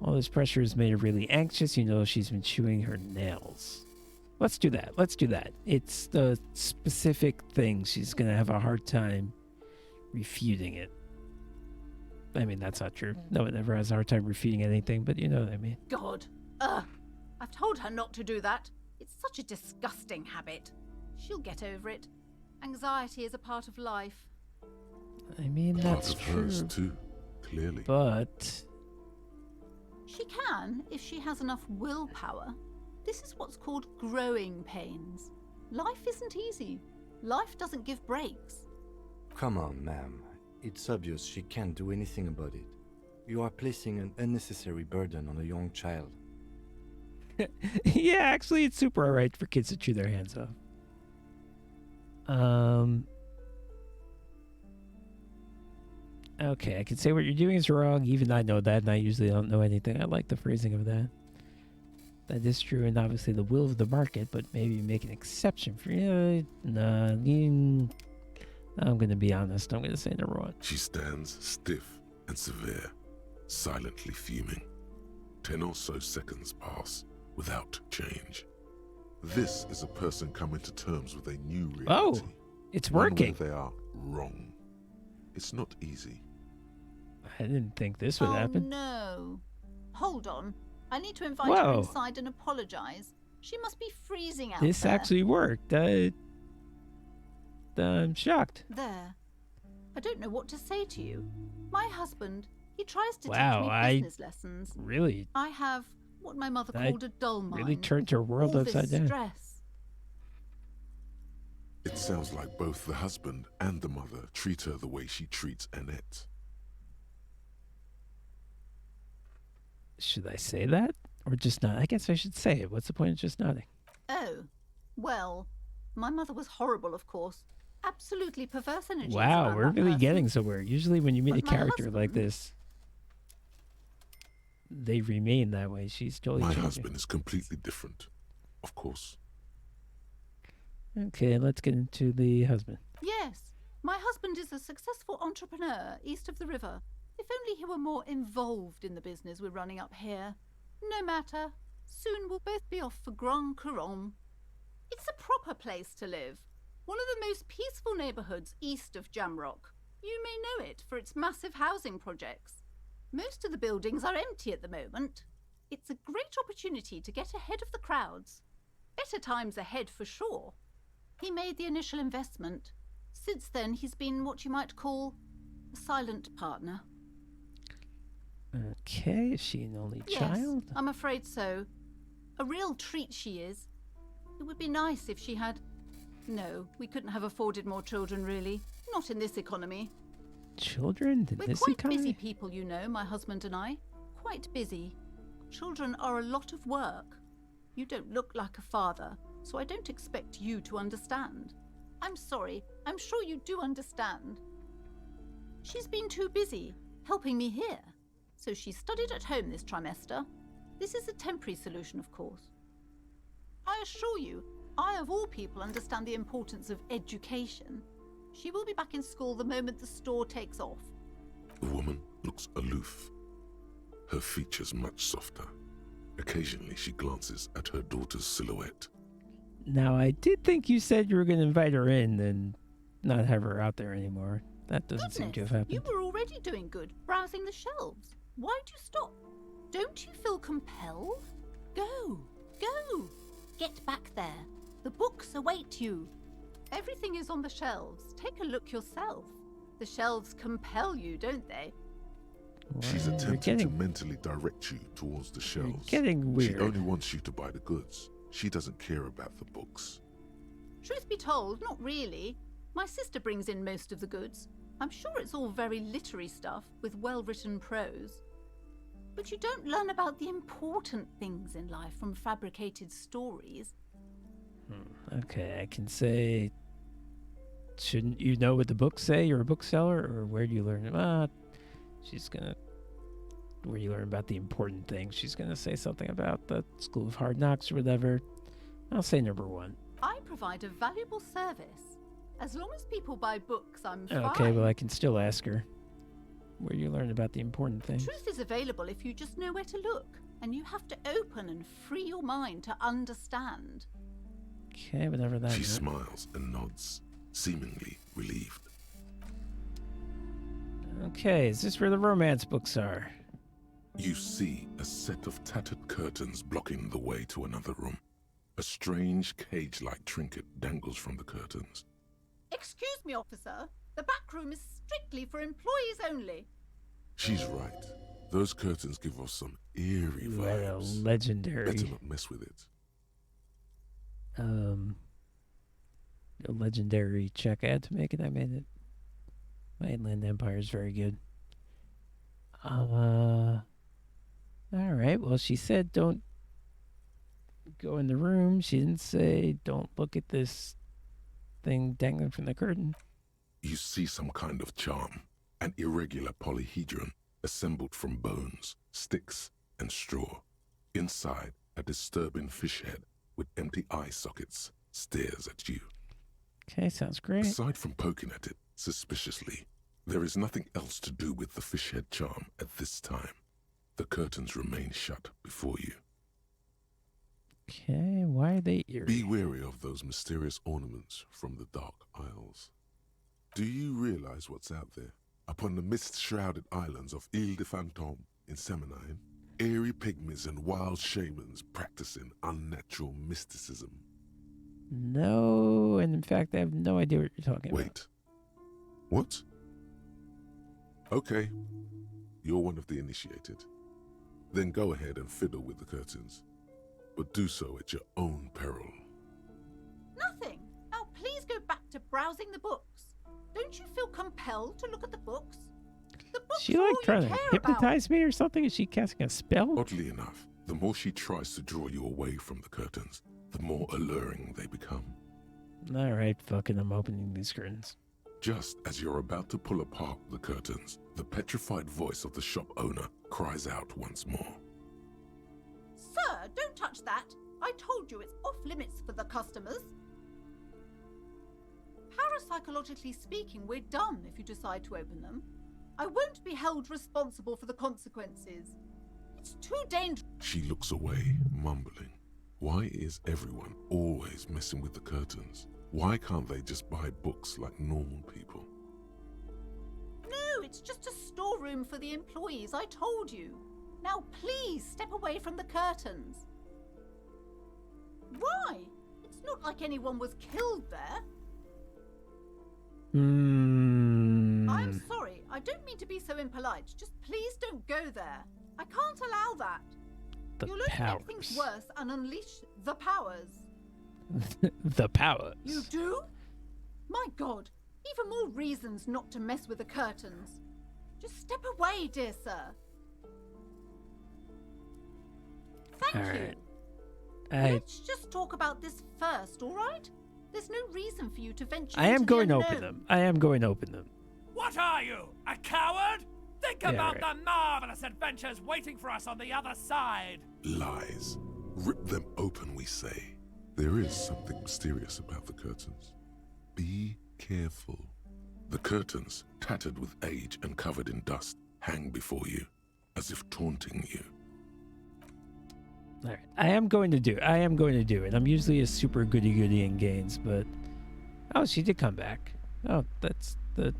Speaker 3: All this pressure has made her really anxious. You know, she's been chewing her nails. Let's do that. Let's do that. It's the specific thing. She's going to have a hard time refuting it. I mean, that's not true. No one ever has a hard time refuting anything, but you know what I mean.
Speaker 12: God. Ugh. I've told her not to do that. It's such a disgusting habit. She'll get over it. Anxiety is a part of life.
Speaker 3: I mean, that's
Speaker 4: Part of hers
Speaker 3: true.
Speaker 4: too, clearly.
Speaker 3: But
Speaker 12: She can, if she has enough willpower. This is what's called growing pains. Life isn't easy. Life doesn't give breaks.
Speaker 5: Come on, ma'am. It's obvious she can't do anything about it. You are placing an unnecessary burden on a young child.
Speaker 3: yeah, actually, it's super alright for kids to chew their hands off. Okay, I can say what you're doing is wrong. Even I know that, and I usually don't know anything. I like the phrasing of that. That is true, and obviously the will of the market, but maybe make an exception for you. Nah, I'm going to be honest. I'm going to say number one.
Speaker 4: She stands stiff and severe, silently fuming. 10 or so seconds pass without change. This is a person coming to terms with a new reality.
Speaker 3: Oh, it's
Speaker 4: one
Speaker 3: working.
Speaker 4: where they are wrong. It's not easy.
Speaker 3: I didn't think this would happen.
Speaker 12: No. Hold on. I need to invite
Speaker 3: Whoa.
Speaker 12: her inside and apologize. She must be freezing out
Speaker 3: This
Speaker 12: there.
Speaker 3: actually worked. I'm shocked.
Speaker 12: There. I don't know what to say to you. My husband, he tries to
Speaker 3: Wow,
Speaker 12: teach me business lessons.
Speaker 3: Really,
Speaker 12: I have what my mother
Speaker 3: That
Speaker 12: called a dull mind.
Speaker 3: really turned her world
Speaker 12: All
Speaker 3: upside
Speaker 12: this
Speaker 3: down.
Speaker 12: stress.
Speaker 4: It sounds like both the husband and the mother treat her the way she treats Annette.
Speaker 3: Should I say that? Or just not? I guess I should say it. What's the point of just nodding?
Speaker 12: Oh, well, my mother was horrible, of course. Absolutely perverse energies.
Speaker 3: Wow,
Speaker 12: around
Speaker 3: we're
Speaker 12: that
Speaker 3: really
Speaker 12: person.
Speaker 3: getting somewhere. Usually when you meet
Speaker 12: But
Speaker 3: a
Speaker 12: my
Speaker 3: character like
Speaker 12: husband-
Speaker 3: this, they remain that way. She's totally
Speaker 4: My
Speaker 3: changing.
Speaker 4: husband is completely different, of course.
Speaker 3: Okay, let's get into the husband.
Speaker 12: Yes, my husband is a successful entrepreneur east of the river. If only he were more involved in the business we're running up here. No matter. Soon we'll both be off for Grand Couronne. It's a proper place to live. One of the most peaceful neighbourhoods east of Jamrock. You may know it for its massive housing projects. Most of the buildings are empty at the moment. It's a great opportunity to get ahead of the crowds. Better times ahead for sure. He made the initial investment. Since then, he's been what you might call a silent partner.
Speaker 3: Okay, is she an only
Speaker 12: Yes,
Speaker 3: child?
Speaker 12: I'm afraid so. A real treat she is. It would be nice if she had... No, we couldn't have afforded more children, really. Not in this economy.
Speaker 3: Children? In
Speaker 12: We're
Speaker 3: this
Speaker 12: quite
Speaker 3: economy?
Speaker 12: busy people, you know, my husband and I. Quite busy. Children are a lot of work. You don't look like a father, so I don't expect you to understand. I'm sorry, I'm sure you do understand. She's been too busy, helping me here. So she studied at home this trimester. This is a temporary solution, of course. I assure you, I of all people understand the importance of education. She will be back in school the moment the store takes off.
Speaker 4: The woman looks aloof, her features much softer. Occasionally she glances at her daughter's silhouette.
Speaker 3: Now, I did think you said you were going to invite her in and not have her out there anymore. That doesn't seem to have happened.
Speaker 12: You were already doing good, browsing the shelves. Why'd you stop? Don't you feel compelled? Go, go. Get back there. The books await you. Everything is on the shelves. Take a look yourself. The shelves compel you, don't they?
Speaker 4: She's
Speaker 3: Wow, you're
Speaker 4: attempting to
Speaker 3: getting,
Speaker 4: mentally direct you towards the shelves.
Speaker 3: getting
Speaker 4: She
Speaker 3: weird.
Speaker 4: only wants you to buy the goods. She doesn't care about the books.
Speaker 12: Truth be told, not really. My sister brings in most of the goods. I'm sure it's all very literary stuff with well-written prose. But you don't learn about the important things in life from fabricated stories.
Speaker 3: Okay, I can say... Shouldn't you know what the books say? You're a bookseller, or where do you learn? She's gonna... Where you learn about the important things. She's gonna say something about the School of Hard Knocks or whatever. I'll say number one.
Speaker 12: I provide a valuable service. As long as people buy books, I'm fine.
Speaker 3: Okay, well, I can still ask her. Where you learn about the important things.
Speaker 12: Truth is available if you just know where to look. And you have to open and free your mind to understand.
Speaker 3: Okay, whatever that
Speaker 4: She
Speaker 3: is.
Speaker 4: smiles and nods, seemingly relieved.
Speaker 3: Okay, is this where the romance books are?
Speaker 4: You see a set of tattered curtains blocking the way to another room. A strange cage-like trinket dangles from the curtains.
Speaker 12: Excuse me, officer. The back room is strictly for employees only.
Speaker 4: She's right. Those curtains give off some eerie
Speaker 3: Ooh, a
Speaker 4: vibes.
Speaker 3: legendary,
Speaker 4: Better not mess with it.
Speaker 3: a legendary check I had to make, and I made it. My Inland Empire is very good. All right. Well, she said don't go in the room. She didn't say don't look at this thing dangling from the curtain.
Speaker 4: You see some kind of charm. An irregular polyhedron assembled from bones, sticks, and straw. Inside, a disturbing fish head with empty eye sockets stares at you.
Speaker 3: Okay, sounds great.
Speaker 4: Aside from poking at it suspiciously, there is nothing else to do with the fish head charm at this time. The curtains remain shut before you.
Speaker 3: Okay, why are they eerie?
Speaker 4: Be wary of those mysterious ornaments from the Dark Isles. Do you realize what's out there? Upon the mist-shrouded islands of Ile de Fantôme in Seminine, eerie pygmies and wild shamans practicing unnatural mysticism.
Speaker 3: No, and in fact, I have no idea what you're talking about.
Speaker 4: Wait. What? Okay. You're one of the initiated. Then go ahead and fiddle with the curtains. But do so at your own peril.
Speaker 12: Nothing. Now please go back to browsing the books. Don't you feel compelled to look at the books? The books
Speaker 3: She
Speaker 12: are
Speaker 3: like
Speaker 12: all
Speaker 3: trying
Speaker 12: you
Speaker 3: to
Speaker 12: care
Speaker 3: hypnotize me or something? Is she casting a spell?
Speaker 4: Oddly enough, the more she tries to draw you away from the curtains, the more alluring they become.
Speaker 3: All right, fucking, I'm opening these curtains.
Speaker 4: Just as you're about to pull apart the curtains, the petrified voice of the shop owner cries out once more.
Speaker 12: Sir, don't touch that. I told you it's off limits for the customers. Parapsychologically speaking, we're done if you decide to open them. I won't be held responsible for the consequences. It's too dangerous.
Speaker 4: She looks away, mumbling. Why is everyone always messing with the curtains? Why can't they just buy books like normal people?
Speaker 12: No, it's just a storeroom for the employees, I told you. Now please step away from the curtains. Why? It's not like anyone was killed there. I'm sorry, I don't mean to be so impolite. Just please don't go there. I can't allow that. You'll only make things worse and unleash the powers.
Speaker 3: The powers.
Speaker 12: You do? My God, even more reasons not to mess with the curtains. Just step away, dear sir. Thank
Speaker 3: All
Speaker 12: you.
Speaker 3: right.
Speaker 12: Let's just talk about this first, all right? There's no reason for you to venture
Speaker 3: I am
Speaker 12: into
Speaker 3: going
Speaker 12: the
Speaker 3: to
Speaker 12: unknown.
Speaker 3: open them. I am going to open them.
Speaker 11: What are you, a coward? Think
Speaker 3: Yeah,
Speaker 11: about
Speaker 3: right.
Speaker 11: the marvelous adventures waiting for us on the other side.
Speaker 4: Lies. Rip them open, we say. There is something mysterious about the curtains. Be careful. The curtains, tattered with age and covered in dust, hang before you, as if taunting you.
Speaker 3: All right. I am going to do it. I'm usually a super goody-goody in games, but... Oh, she did come back. Oh, that's... The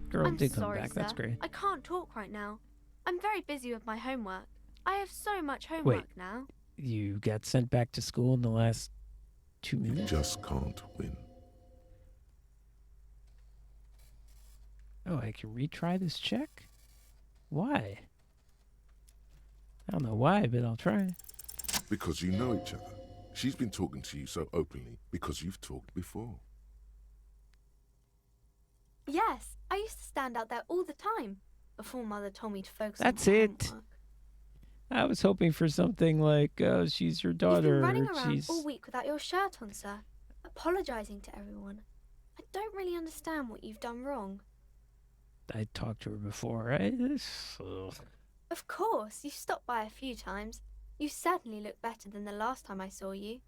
Speaker 3: girl
Speaker 7: I'm
Speaker 3: did come
Speaker 7: sorry,
Speaker 3: back.
Speaker 7: sir.
Speaker 3: That's great.
Speaker 7: I can't talk right now. I'm very busy with my homework. I have so much homework now.
Speaker 3: You got sent back to school in the last 2
Speaker 4: You
Speaker 3: minutes?
Speaker 4: just can't win.
Speaker 3: Oh, I can retry this check? Why? I don't know why, but I'll try.
Speaker 4: Because you know each other. She's been talking to you so openly because you've talked before.
Speaker 7: Yes, I used to stand out there all the time before Mother told me to focus
Speaker 3: That's
Speaker 7: on my
Speaker 3: it.
Speaker 7: homework.
Speaker 3: I was hoping for something like, oh, she's your
Speaker 7: You've
Speaker 3: daughter.
Speaker 7: been running
Speaker 3: or
Speaker 7: around
Speaker 3: she's...
Speaker 7: all week without your shirt on, sir, apologizing to everyone. I don't really understand what you've done wrong.
Speaker 3: I talked to her before, right? Ugh.
Speaker 7: Of course, you stopped by a few times. You certainly look better than the last time I saw you.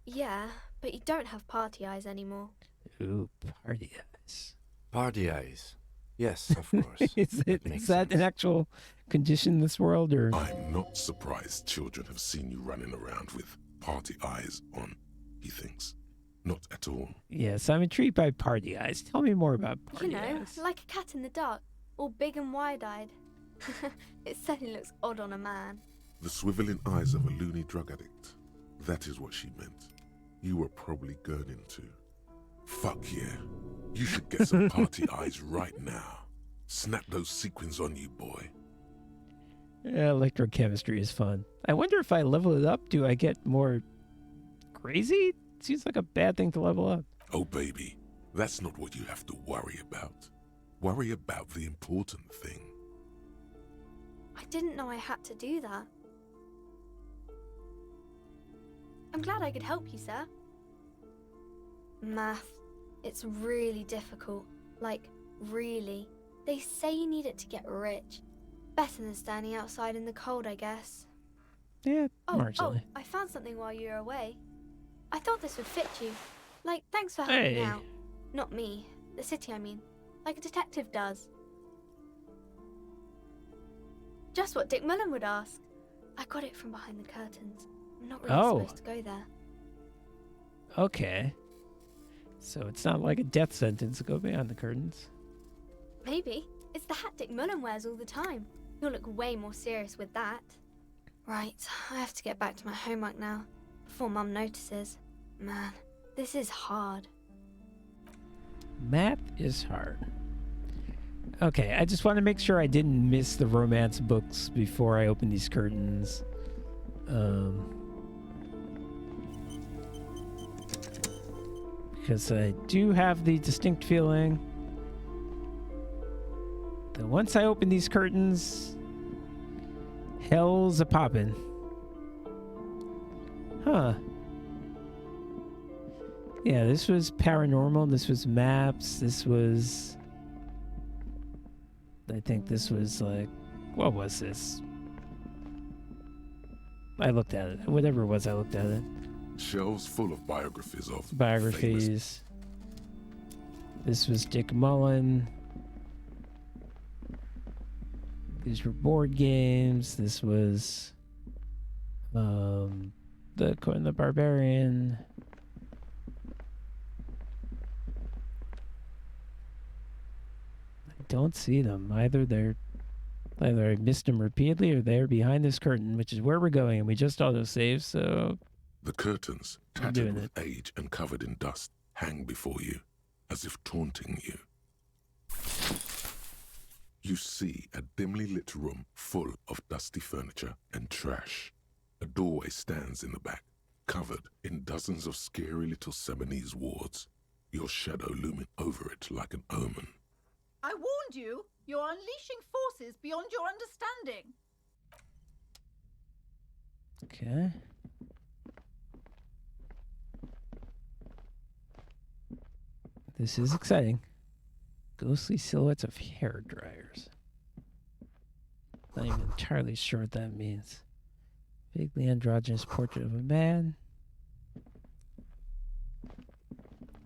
Speaker 7: Yeah, but you don't have party eyes anymore.
Speaker 3: Ooh, party eyes.
Speaker 5: Party eyes. Yes, of course.
Speaker 3: Is that an actual condition in this world, or?
Speaker 4: I'm not surprised children have seen you running around with party eyes on, he thinks. Not at all.
Speaker 3: Yes, I'm intrigued by party eyes. Tell me more about party
Speaker 7: You know,
Speaker 3: eyes.
Speaker 7: like a cat in the dark, all big and wide-eyed. It certainly looks odd on a man.
Speaker 4: The swiveling eyes of a loony drug addict. That is what she meant. You were probably gurning too. Fuck yeah. You should get some party eyes right now. Snap those sequins on you, boy.
Speaker 3: Yeah, electrochemistry is fun. I wonder if I level it up, do I get more crazy? Seems like a bad thing to level up.
Speaker 4: Oh, baby, that's not what you have to worry about. Worry about the important thing.
Speaker 7: I didn't know I had to do that. I'm glad I could help you, sir. Math. It's really difficult. Like, really. They say you need it to get rich. Better than standing outside in the cold, I guess.
Speaker 3: Yeah,
Speaker 7: Oh,
Speaker 3: marginally.
Speaker 7: I found something while you were away. I thought this would fit you. Like, thanks for helping
Speaker 3: Hey.
Speaker 7: out. Not me. The city, I mean. Like a detective does. Just what Dick Mullen would ask. I got it from behind the curtains. I'm not really supposed to go there.
Speaker 3: Okay. So it's not like a death sentence to go behind the curtains.
Speaker 7: Maybe. It's the hat Dick Mullen wears all the time. You'll look way more serious with that. Right, I have to get back to my homework now, before Mum notices. Man, this is hard.
Speaker 3: Math is hard. Okay, I just want to make sure I didn't miss the romance books before I open these curtains. Because I do have the distinct feeling that once I open these curtains, hell's a poppin'. Huh. Yeah, this was paranormal. This was maps. This was... I think this was like... What was this? I looked at it. Whatever it was, I looked at it.
Speaker 4: Shelves full of biographies of
Speaker 3: Biographies.
Speaker 4: famous...
Speaker 3: This was Dick Mullen. These were board games. This was... the Conan the Barbarian. I don't see them. Either I missed them repeatedly or they're behind this curtain, which is where we're going, and we just auto-saved, so...
Speaker 4: The curtains,
Speaker 3: I'm doing
Speaker 4: tattered with age and covered in dust, hang before you, as if taunting you. You see a dimly lit room full of dusty furniture and trash. A doorway stands in the back, covered in dozens of scary little Seminese wards, your shadow looming over it like an omen.
Speaker 12: I warned you! You're unleashing forces beyond your understanding!
Speaker 3: Okay. This is exciting. Ghostly silhouettes of hair dryers. Not even entirely sure what that means. Vaguely androgynous portrait of a man.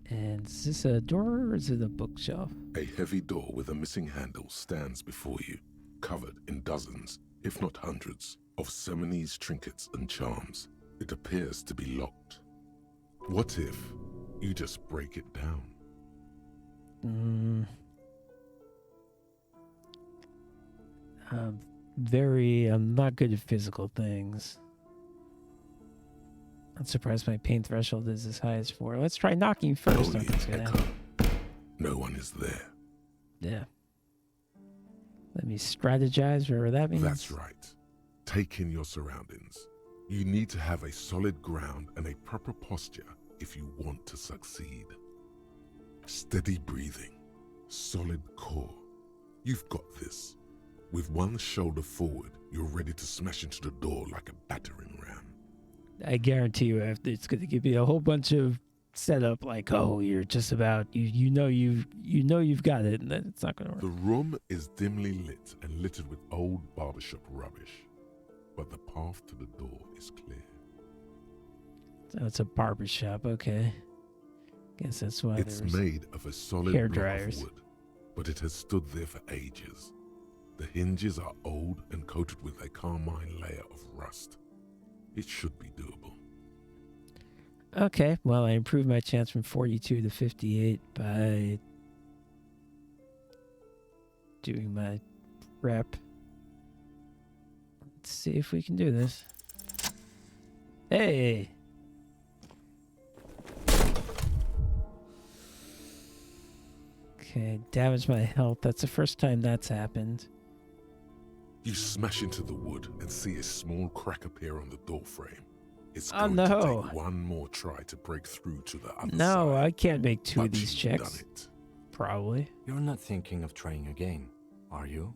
Speaker 3: And is this a door or is it a bookshelf?
Speaker 4: A heavy door with a missing handle stands before you, covered in dozens, if not hundreds, of Seminese trinkets and charms. It appears to be locked. What if you just break it down?
Speaker 3: I'm not good at physical things. I'm surprised my pain threshold is as high as 4. Let's try knocking first.
Speaker 4: Only an echo. No one is there.
Speaker 3: Yeah. Let me strategize, wherever that means.
Speaker 4: That's right. Take in your surroundings. You need to have a solid ground and a proper posture if you want to succeed. Steady breathing. Solid core. You've got this. With one shoulder forward, you're ready to smash into the door like a battering ram.
Speaker 3: I guarantee you, it's going to give you a whole bunch of setup, like, oh, you're just about, you know you've got it, and then it's not going to work.
Speaker 4: The room is dimly lit and littered with old barbershop rubbish, but the path to the door is clear.
Speaker 3: So it's a barbershop, okay. Guess that's why
Speaker 4: it's made of a solid
Speaker 3: hair
Speaker 4: block
Speaker 3: dryers.
Speaker 4: of wood, but it has stood there for ages. The hinges are old and coated with a carmine layer of rust. It should be doable.
Speaker 3: Okay, well, I improved my chance from 42 to 58 by doing my rep. Let's see if we can do this. Hey! Okay, damage my health. That's the first time that's happened.
Speaker 4: You smash into the wood and see a small crack appear on the doorframe. It's
Speaker 3: Oh,
Speaker 4: going
Speaker 3: no.
Speaker 4: to take one more try to break through to the other side.
Speaker 3: No, I can't make two of
Speaker 4: But
Speaker 3: these
Speaker 4: you've
Speaker 3: checks.
Speaker 4: done it.
Speaker 3: Probably.
Speaker 5: You're not thinking of trying again, are you?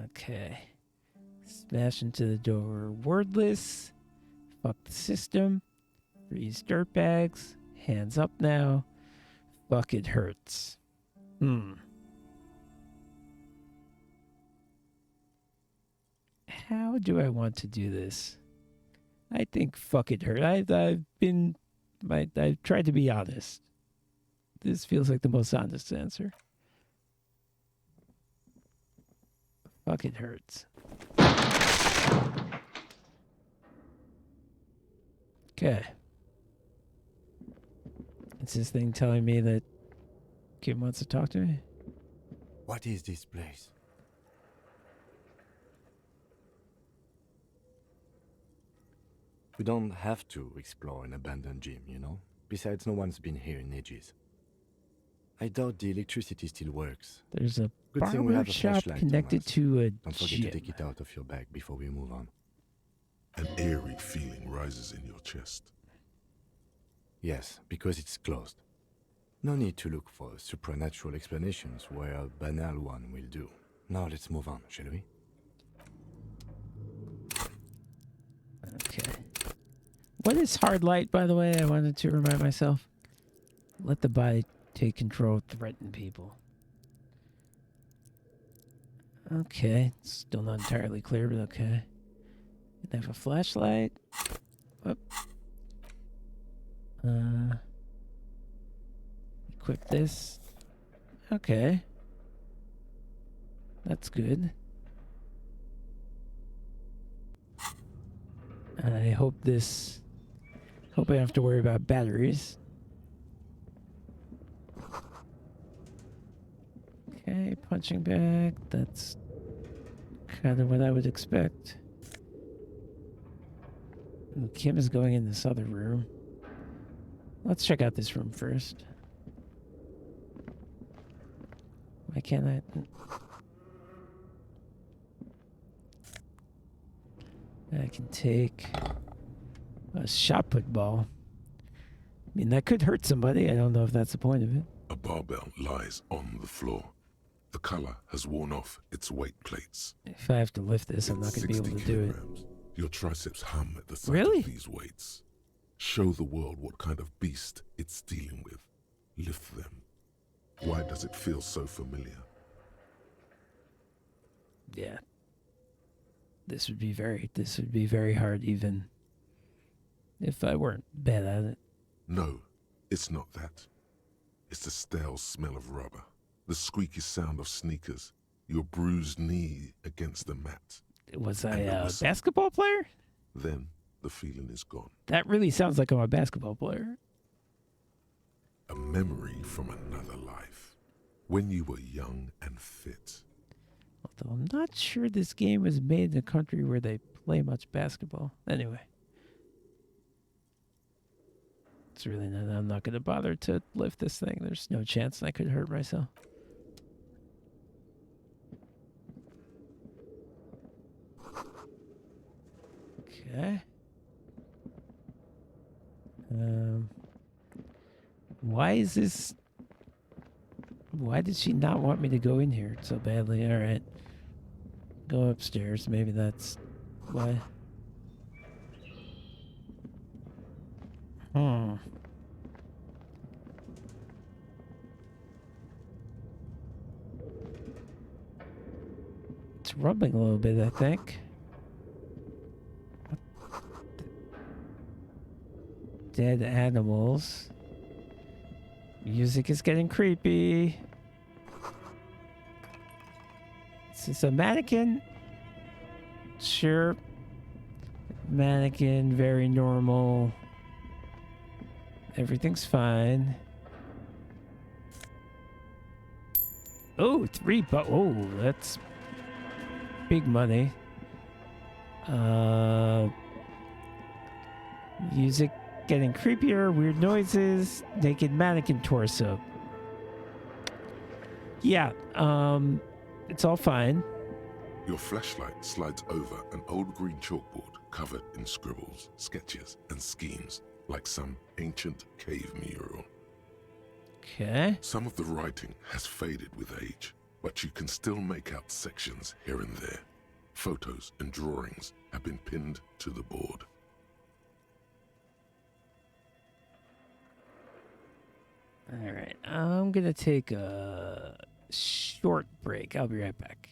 Speaker 3: Okay. Smash into the door. Wordless. Fuck the system. Freeze dirtbags. Hands up now. Fuck, it hurts. How do I want to do this? I think fuck it hurt. I've tried to be honest. This feels like the most honest answer. Fuck it hurts. Okay. It's this thing telling me that Kim wants to talk to me?
Speaker 5: What is this place? We don't have to explore an abandoned gym, you know? Besides, no one's been here in ages. I doubt the electricity still works.
Speaker 3: There's a
Speaker 5: Good thing we
Speaker 3: barber
Speaker 5: have a
Speaker 3: shop
Speaker 5: flashlight on
Speaker 3: connected
Speaker 5: us.
Speaker 3: to a
Speaker 5: Don't forget
Speaker 3: gym.
Speaker 5: to take it out of your bag before we move on.
Speaker 4: An eerie feeling rises in your chest.
Speaker 5: Yes, because it's closed. No need to look for supernatural explanations where a banal one will do. Now let's move on, shall we?
Speaker 3: Okay. What is hard light, by the way? I wanted to remind myself. Let the body take control, threaten people. Okay. Still not entirely clear, but okay. And I have a flashlight. Whoop. Equip this. Okay. That's good. I hope I don't have to worry about batteries. Okay, punching bag. That's kind of what I would expect. Ooh, Kim is going in this other room. Let's check out this room first. Why can't I? I can take a shot put ball. I mean, that could hurt somebody. I don't know if that's the point of it.
Speaker 4: A barbell lies on the floor. The color has worn off its weight plates.
Speaker 3: If I have to lift this, I'm not going to be able to do it.
Speaker 4: Kilograms. Your triceps hum at the sight
Speaker 3: Really?
Speaker 4: of these weights. Show the world what kind of beast it's dealing with. Lift them. Why does it feel so familiar?
Speaker 3: Yeah. This would be very hard even if I weren't bad at it.
Speaker 4: No, it's not that. It's the stale smell of rubber, the squeaky sound of sneakers, your bruised knee against the mat.
Speaker 3: Was I a basketball player?
Speaker 4: Then the feeling is gone.
Speaker 3: That really sounds like I'm a basketball player.
Speaker 4: A memory from another life, when you were young and fit.
Speaker 3: Although I'm not sure this game was made in a country where they play much basketball. Anyway. It's really not, I'm not going to bother to lift this thing. There's no chance I could hurt myself. Okay. Why is this... Why did she not want me to go in here so badly? Alright. Go upstairs. Maybe that's why. It's rubbing a little bit, I think. Dead animals. Music is getting creepy. Is this a mannequin? Sure. Mannequin, very normal. Everything's fine. Oh, oh, that's big money. Music getting creepier, weird noises, naked mannequin torso. Yeah, it's all fine.
Speaker 4: Your flashlight slides over an old green chalkboard covered in scribbles, sketches, and schemes, like some ancient cave mural.
Speaker 3: Okay.
Speaker 4: Some of the writing has faded with age, but you can still make out sections here and there. Photos and drawings have been pinned to the board.
Speaker 3: All right, I'm gonna take a short break. I'll be right back.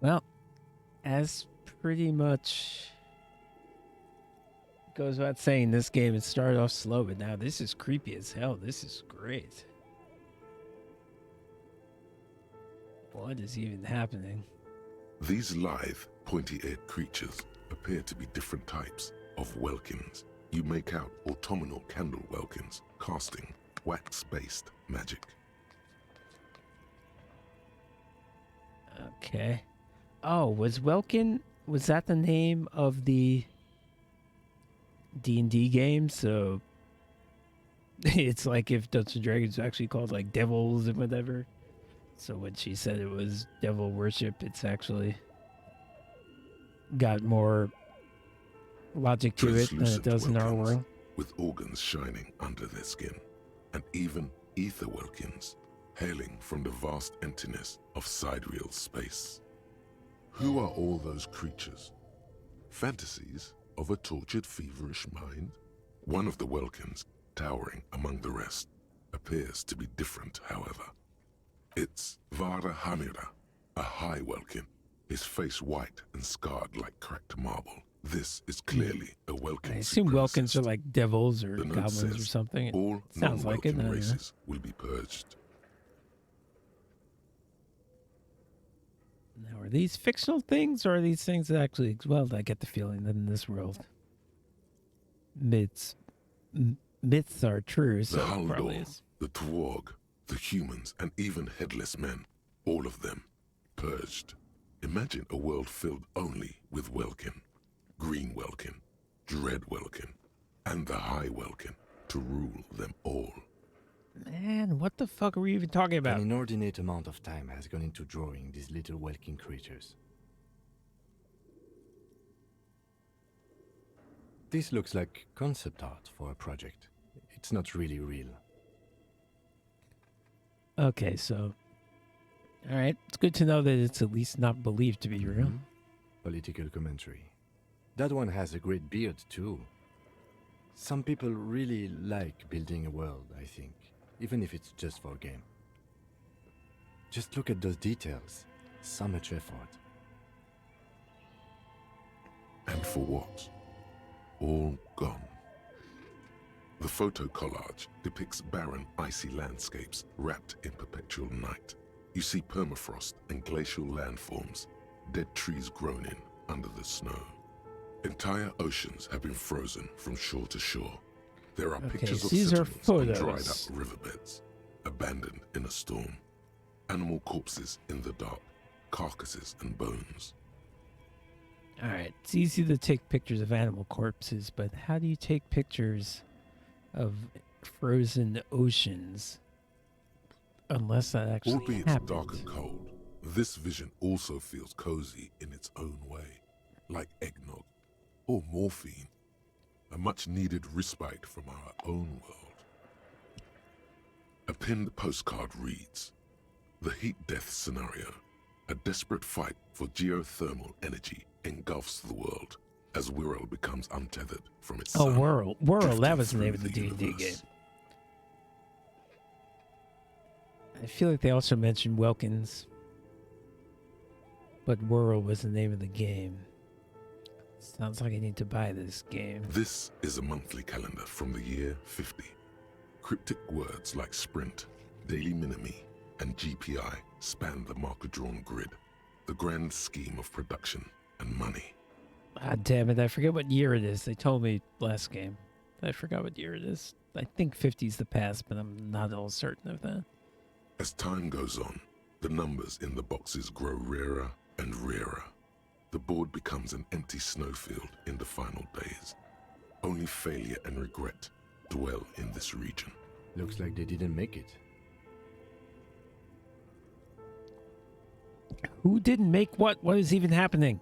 Speaker 3: Well, as pretty much goes without saying, this game it started off slow, but now this is creepy as hell. This is great. What is even happening?
Speaker 4: These lithe, pointy-eared creatures appear to be different types of Welkins. You make out autumnal candle Welkins, casting wax-based magic.
Speaker 3: Okay. Oh, was Welkin, was that the name of the D&D game? So it's like if Dungeons and Dragons was actually called like devils and whatever. So when she said it was devil worship, it's actually got more logic to it than it does in our
Speaker 4: Welkins,
Speaker 3: world.
Speaker 4: with organs shining under their skin, and even ether Welkins, hailing from the vast emptiness of sidereal space. Who are all those creatures? Fantasies of a tortured, feverish mind? One of the Welkins, towering among the rest, appears to be different, however. It's Vara Hamira, a high Welkin, his face white and scarred like cracked marble. This is clearly a Welkin.
Speaker 3: I assume Welkins are like devils or
Speaker 4: The note
Speaker 3: goblins or
Speaker 4: says
Speaker 3: something.
Speaker 4: all
Speaker 3: Sounds like it.
Speaker 4: non-Welkin races will be purged.
Speaker 3: Now, are these fictional things or are these things that actually, well, I get the feeling that in this world, myths are true, so
Speaker 4: The
Speaker 3: it probably
Speaker 4: Haldor,
Speaker 3: is.
Speaker 4: the Twarg, the humans, and even headless men, all of them, purged. Imagine a world filled only with Welkin, Green Welkin, Dread Welkin, and the High Welkin to rule them all.
Speaker 3: Man, what the fuck are we even talking about?
Speaker 5: An inordinate amount of time has gone into drawing these little Welkin creatures. This looks like concept art for a project. It's not really real.
Speaker 3: Okay, so, all right, it's good to know that it's at least not believed to be real.
Speaker 5: Mhm. Political commentary. That one has a great beard too. Some people really like building a world, I think, even if it's just for a game. Just look at those details. So much effort.
Speaker 4: And for what? All gone. The photo collage depicts barren, icy landscapes wrapped in perpetual night. You see permafrost and glacial landforms, dead trees grown in under the snow. Entire oceans have been frozen from shore to shore. There are
Speaker 3: Okay,
Speaker 4: pictures of
Speaker 3: these are
Speaker 4: settlements on dried
Speaker 3: photos.
Speaker 4: up riverbeds, abandoned in a storm. Animal corpses in the dark, carcasses and bones.
Speaker 3: All right, it's easy to take pictures of animal corpses, but how do you take pictures of frozen oceans unless that actually
Speaker 4: Albeit
Speaker 3: happened?
Speaker 4: dark and cold, this vision also feels cozy in its own way, like eggnog or morphine, a much-needed respite from our own world. A pinned postcard reads, "The heat death scenario, a desperate fight for geothermal energy engulfs the world as Wirral becomes untethered from its
Speaker 3: Oh,
Speaker 4: sun,
Speaker 3: Whirl,
Speaker 4: drifting
Speaker 3: that was the
Speaker 4: through
Speaker 3: name of the D&D game.
Speaker 4: universe."
Speaker 3: I feel like they also mentioned Welkins, but Whirl was the name of the game. Sounds like I need to buy this game.
Speaker 4: This is a monthly calendar from the year 50. Cryptic words like sprint, daily minimi, and GPI span the marker-drawn grid, the grand scheme of production and money.
Speaker 3: Ah, damn it, I forget what year it is. They told me last game. I forgot what year it is. I think 50's the past, but I'm not all certain of that.
Speaker 4: As time goes on, the numbers in the boxes grow rarer and rarer. The board becomes an empty snowfield in the final days. Only failure and regret dwell in this region.
Speaker 5: Looks like they didn't make it.
Speaker 3: Who didn't make what? What is even happening?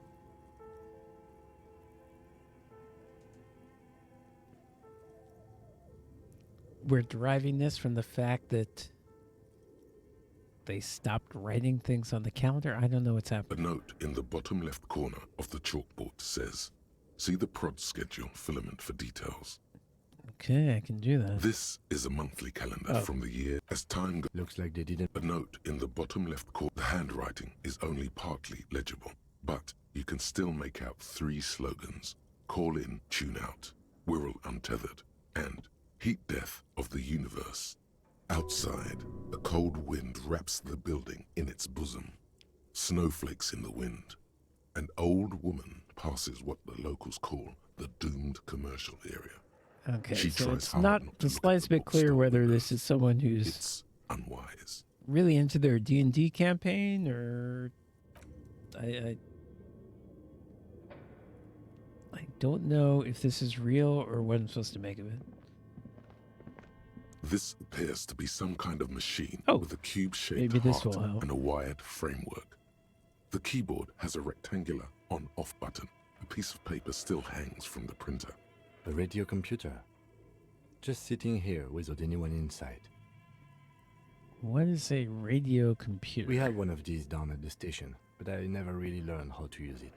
Speaker 3: We're deriving this from the fact that they stopped writing things on the calendar. I don't know what's
Speaker 4: A
Speaker 3: happening.
Speaker 4: note in the bottom left corner of the chalkboard says, "See the prod schedule filament for details."
Speaker 3: Okay, I can do that.
Speaker 4: This is a monthly calendar
Speaker 3: Oh.
Speaker 4: from the year as time goes.
Speaker 5: Looks like they didn't.
Speaker 4: A note in the bottom left corner. The handwriting is only partly legible, but you can still make out 3 slogans: Call in, Tune out, Wirral Untethered, and Heat Death of the Universe. Outside, a cold wind wraps the building in its bosom. Snowflakes in the wind. An old woman passes what the locals call the doomed commercial area.
Speaker 3: Okay,
Speaker 4: She
Speaker 3: so
Speaker 4: tries
Speaker 3: it's
Speaker 4: hard
Speaker 3: not
Speaker 4: not to
Speaker 3: the
Speaker 4: look at
Speaker 3: slightest
Speaker 4: the
Speaker 3: bit clear
Speaker 4: bookstore
Speaker 3: whether
Speaker 4: windows.
Speaker 3: this is someone who's
Speaker 4: It's unwise.
Speaker 3: really into their D&D campaign, or I don't know if this is real or what I'm supposed to make of it.
Speaker 4: This appears to be some kind of machine
Speaker 3: Oh,
Speaker 4: with a cube-shaped
Speaker 3: maybe this
Speaker 4: heart
Speaker 3: will help.
Speaker 4: and a wired framework. The keyboard has a rectangular on-off button. A piece of paper still hangs from the printer.
Speaker 5: A radio computer. Just sitting here without anyone inside.
Speaker 3: What is a radio computer?
Speaker 5: We had one of these down at the station, but I never really learned how to use it.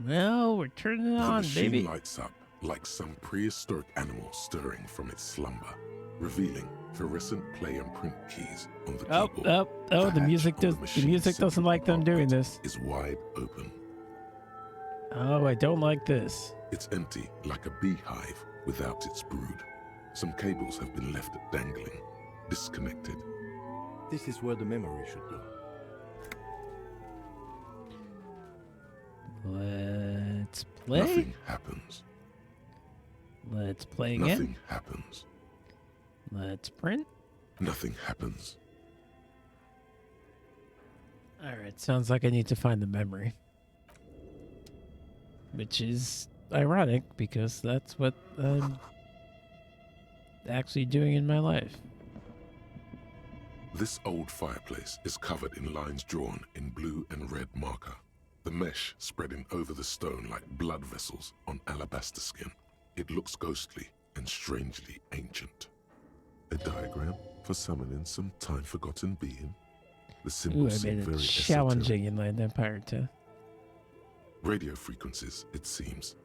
Speaker 3: Well, we're turning it
Speaker 4: The
Speaker 3: on,
Speaker 4: machine
Speaker 3: baby.
Speaker 4: lights up like some prehistoric animal stirring from its slumber, revealing fluorescent play and print keys on the keyboard.
Speaker 3: The
Speaker 4: hatch
Speaker 3: music
Speaker 4: on the
Speaker 3: does. The
Speaker 4: machine's
Speaker 3: music doesn't
Speaker 4: central
Speaker 3: like them doing
Speaker 4: compartment
Speaker 3: this.
Speaker 4: Is wide open.
Speaker 3: Oh, I don't like this.
Speaker 4: It's empty like a beehive without its brood. Some cables have been left dangling, disconnected.
Speaker 5: This is where the memory should go.
Speaker 3: Let's play.
Speaker 4: Nothing happens.
Speaker 3: Let's play again.
Speaker 4: Nothing happens.
Speaker 3: Let's print.
Speaker 4: Nothing happens.
Speaker 3: Alright, sounds like I need to find the memory. Which is ironic because that's what I'm actually doing in my life.
Speaker 4: This old fireplace is covered in lines drawn in blue and red marker, the mesh spreading over the stone like blood vessels on alabaster skin. It looks ghostly and strangely ancient. A diagram for summoning some time-forgotten being. The
Speaker 3: Ooh,
Speaker 4: symbols
Speaker 3: I
Speaker 4: seem
Speaker 3: made
Speaker 4: very
Speaker 3: it
Speaker 4: esoteric.
Speaker 3: challenging in Land Empire too.
Speaker 4: Radio frequencies, it seems.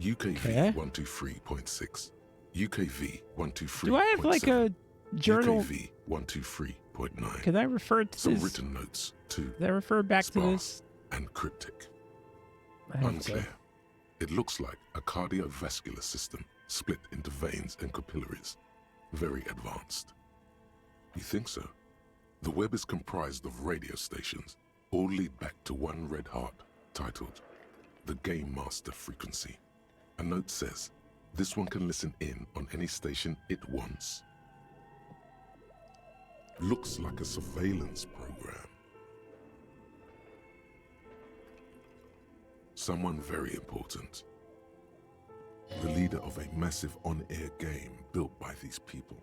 Speaker 4: UKV
Speaker 3: Okay.
Speaker 4: 123.6. UKV 123.7.
Speaker 3: Do I have like a journal?
Speaker 4: UKV 123.9.
Speaker 3: Can I refer to
Speaker 4: Some
Speaker 3: this?
Speaker 4: written notes, too.
Speaker 3: Can I refer back to
Speaker 4: Sparse
Speaker 3: this?
Speaker 4: and cryptic.
Speaker 3: I hope so.
Speaker 4: Unclear. It looks like a cardiovascular system split into veins and capillaries. Very advanced. You think so? The web is comprised of radio stations, all lead back to one red heart, titled the Game Master Frequency. A note says, this one can listen in on any station it wants. Looks like a surveillance program. Someone very important. The leader of a massive on-air game built by these people.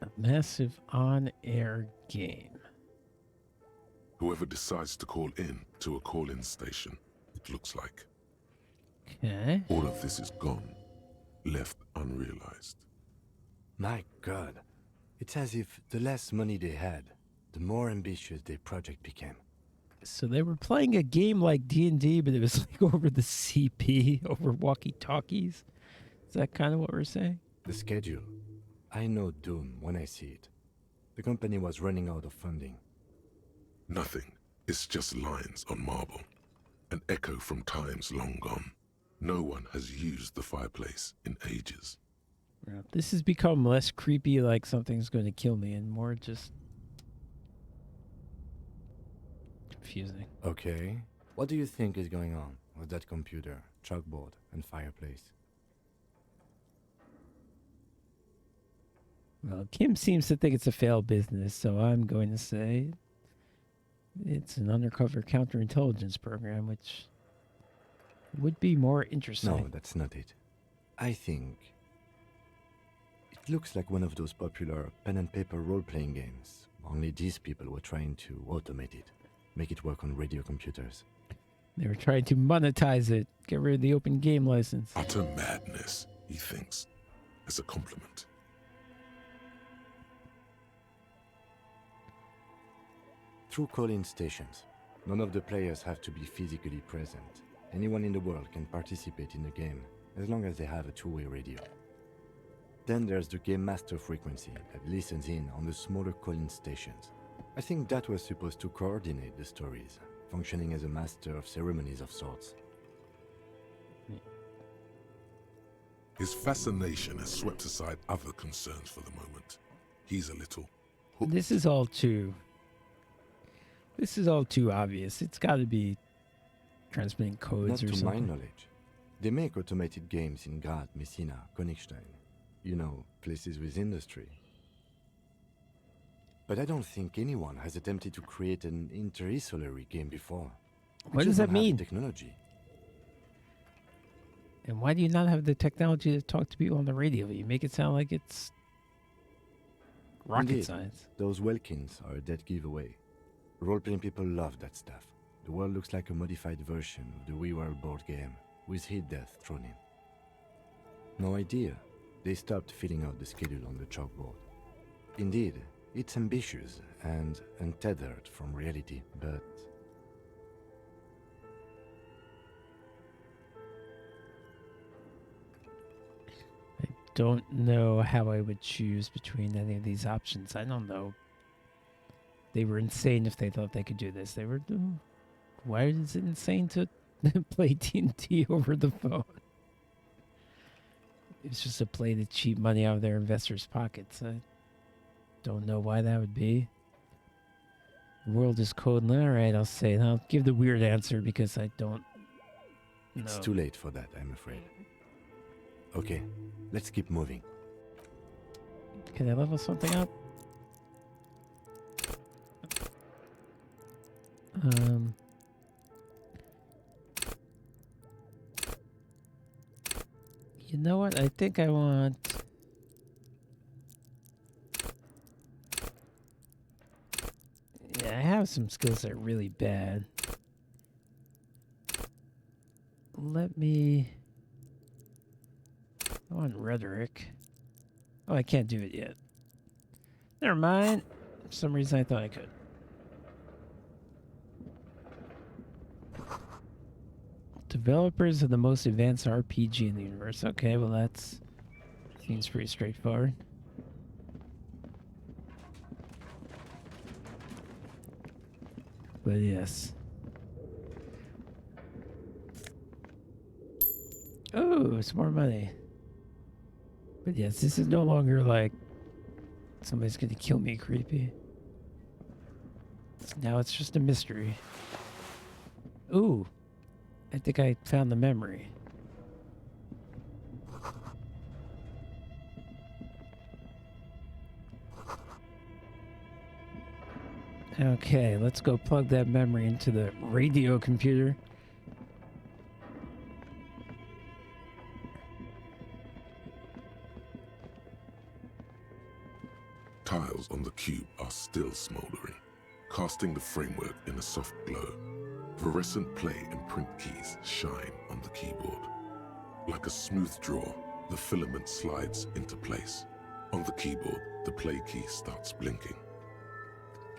Speaker 3: A massive on-air game.
Speaker 4: Whoever decides to call in to a call-in station, it looks like.
Speaker 3: Okay.
Speaker 4: All of this is gone, left unrealized.
Speaker 5: My God. It's as if the less money they had, the more ambitious their project became.
Speaker 3: So they were playing a game like D&D, but it was like over the CP, over walkie-talkies. Is that kind of what we're saying?
Speaker 5: The schedule. I know doom when I see it. The company was running out of funding.
Speaker 4: Nothing. It's just lines on marble. An echo from times long gone. No one has used the fireplace in ages.
Speaker 3: This has become less creepy, like something's going to kill me, and more just confusing.
Speaker 5: Okay. What do you think is going on with that computer, chalkboard, and fireplace?
Speaker 3: Well, Kim seems to think it's a failed business, so I'm going to say it's an undercover counterintelligence program, which would be more interesting.
Speaker 5: No, that's not it. I think it looks like one of those popular pen and paper role-playing games. Only these people were trying to automate it, make it work on radio computers.
Speaker 3: They were trying to monetize it, get rid of the open game license.
Speaker 4: Utter madness, he thinks, as a compliment.
Speaker 5: Through call-in stations, none of the players have to be physically present. Anyone in the world can participate in the game, as long as they have a two-way radio. Then there's the Game Master Frequency that listens in on the smaller call-in stations. I think that was supposed to coordinate the stories, functioning as a master of ceremonies of sorts.
Speaker 4: His fascination has swept aside other concerns for the moment. He's a little hooked.
Speaker 3: This is all too obvious. It's got to be transmitting codes
Speaker 5: Not
Speaker 3: or
Speaker 5: to
Speaker 3: something.
Speaker 5: my knowledge. They make automated games in Graz, Messina, Königstein. You know, places with industry. But I don't think anyone has attempted to create an interinsulary game before. We
Speaker 3: What
Speaker 5: just
Speaker 3: does that
Speaker 5: don't have the
Speaker 3: mean?
Speaker 5: Technology.
Speaker 3: And why do you not have the technology to talk to people on the radio? You make it sound like it's rocket
Speaker 5: Indeed,
Speaker 3: science.
Speaker 5: Those Welkins are a dead giveaway. Role-playing people love that stuff. The world looks like a modified version of the We World board game, with hit death thrown in. No idea. They stopped filling out the schedule on the chalkboard. Indeed, It's ambitious and untethered from reality, but
Speaker 3: don't know how I would choose between any of these options. I don't know. They were insane if they thought they could do this. They were. Why is it insane to play TNT over the phone? It's just a play to cheat money out of their investors' pockets. I don't know why that would be. The world is cold. All right, I'll say it. I'll give the weird answer because I don't know.
Speaker 5: it's too late for that, I'm afraid. Okay, let's keep moving.
Speaker 3: Can I level something up? You know what? I think I want... Yeah, I have some skills that are really bad. Let me... I want rhetoric. Oh, I can't do it yet. Never mind. For some reason I thought I could. Developers of the most advanced RPG in the universe. Okay, well that's... seems pretty straightforward. But yes. Oh, it's more money. But yes, this is no longer like somebody's gonna kill me creepy. Now it's just a mystery. Ooh, I think I found the memory. Okay, let's go plug that memory into the radio computer.
Speaker 4: Tiles on the cube are still smoldering, casting the framework in a soft glow. Fluorescent play and print keys shine on the keyboard. Like a smooth draw, the filament slides into place. On the keyboard, the play key starts blinking.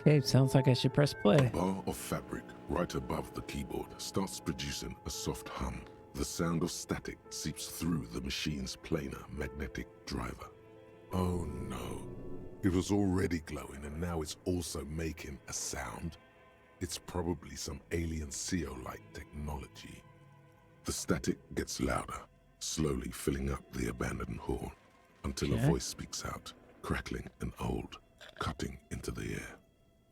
Speaker 3: Okay, sounds like I should press play.
Speaker 4: A bar of fabric right above the keyboard starts producing a soft hum. The sound of static seeps through the machine's planar magnetic driver. Oh no. It was already glowing and now it's also making a sound. It's probably some alien CO-like technology. The static gets louder, slowly filling up the abandoned hall, until a voice speaks out, crackling and old, cutting into the air.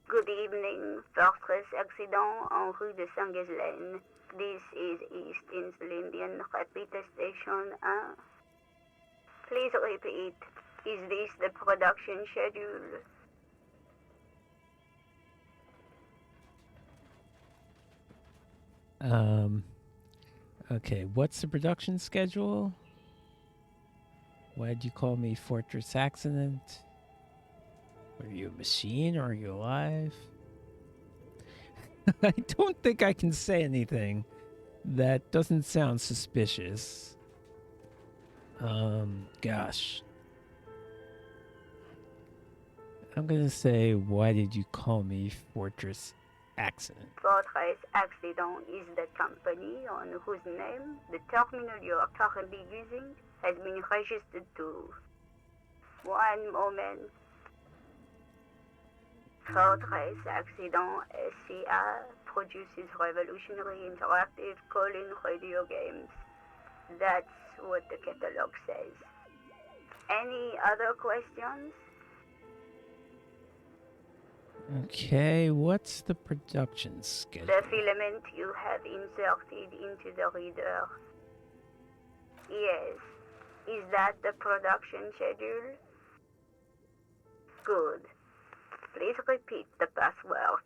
Speaker 13: Good evening, Fortress Accident en rue de Saint-Ghislaine. This is East Insulindian Repeater Station 1. Please repeat. Is this the production schedule?
Speaker 3: Okay, what's the production schedule? Why'd you call me Fortress Accident? Are you a machine or are you alive? I don't think I can say anything that doesn't sound suspicious. Gosh. I'm gonna say, why did you call me Fortress Accident?
Speaker 13: Fortress Accident is the company on whose name the terminal you are currently using has been registered to. One moment. Fortress Accident SCA produces revolutionary interactive call-in radio games. That's what the catalog says. Any other questions?
Speaker 3: Okay, what's the production schedule?
Speaker 13: The filament you have inserted into the reader. Yes. Is that the production schedule? Good. Please repeat the password.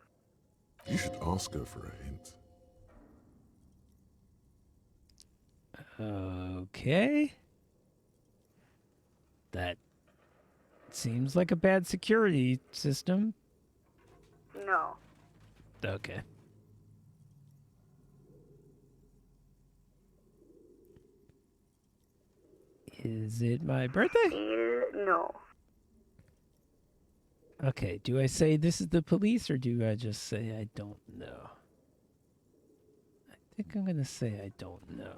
Speaker 4: You should ask her for a hint.
Speaker 3: Okay. That seems like a bad security system.
Speaker 13: No.
Speaker 3: Okay. Is it my birthday?
Speaker 13: Still no.
Speaker 3: Okay, do I say this is the police or do I just say I don't know? I think I'm gonna say I don't know.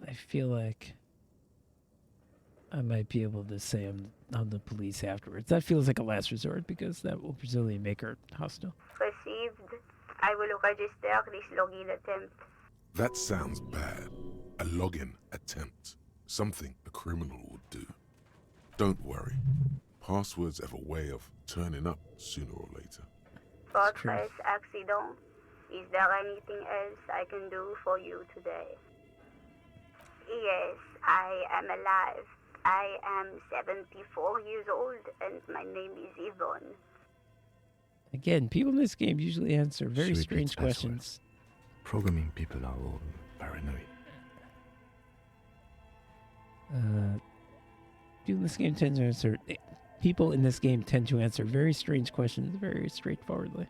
Speaker 3: I feel like I might be able to say I'm the police afterwards. That feels like a last resort because that will presumably make her hostile.
Speaker 13: Received. I will register this login attempt.
Speaker 4: That sounds bad. A login attempt. Something a criminal would do. Don't worry. Passwords have a way of turning up sooner or later.
Speaker 13: Fortress accident. Is there anything else I can do for you today? Yes, I am alive. I am 74 years old and my name is Yvonne.
Speaker 3: Again, people in this game usually answer very
Speaker 5: She
Speaker 3: strange
Speaker 5: repeats passwords.
Speaker 3: questions.
Speaker 5: Programming people are all paranoid.
Speaker 3: People in this game tend to answer very strange questions very straightforwardly.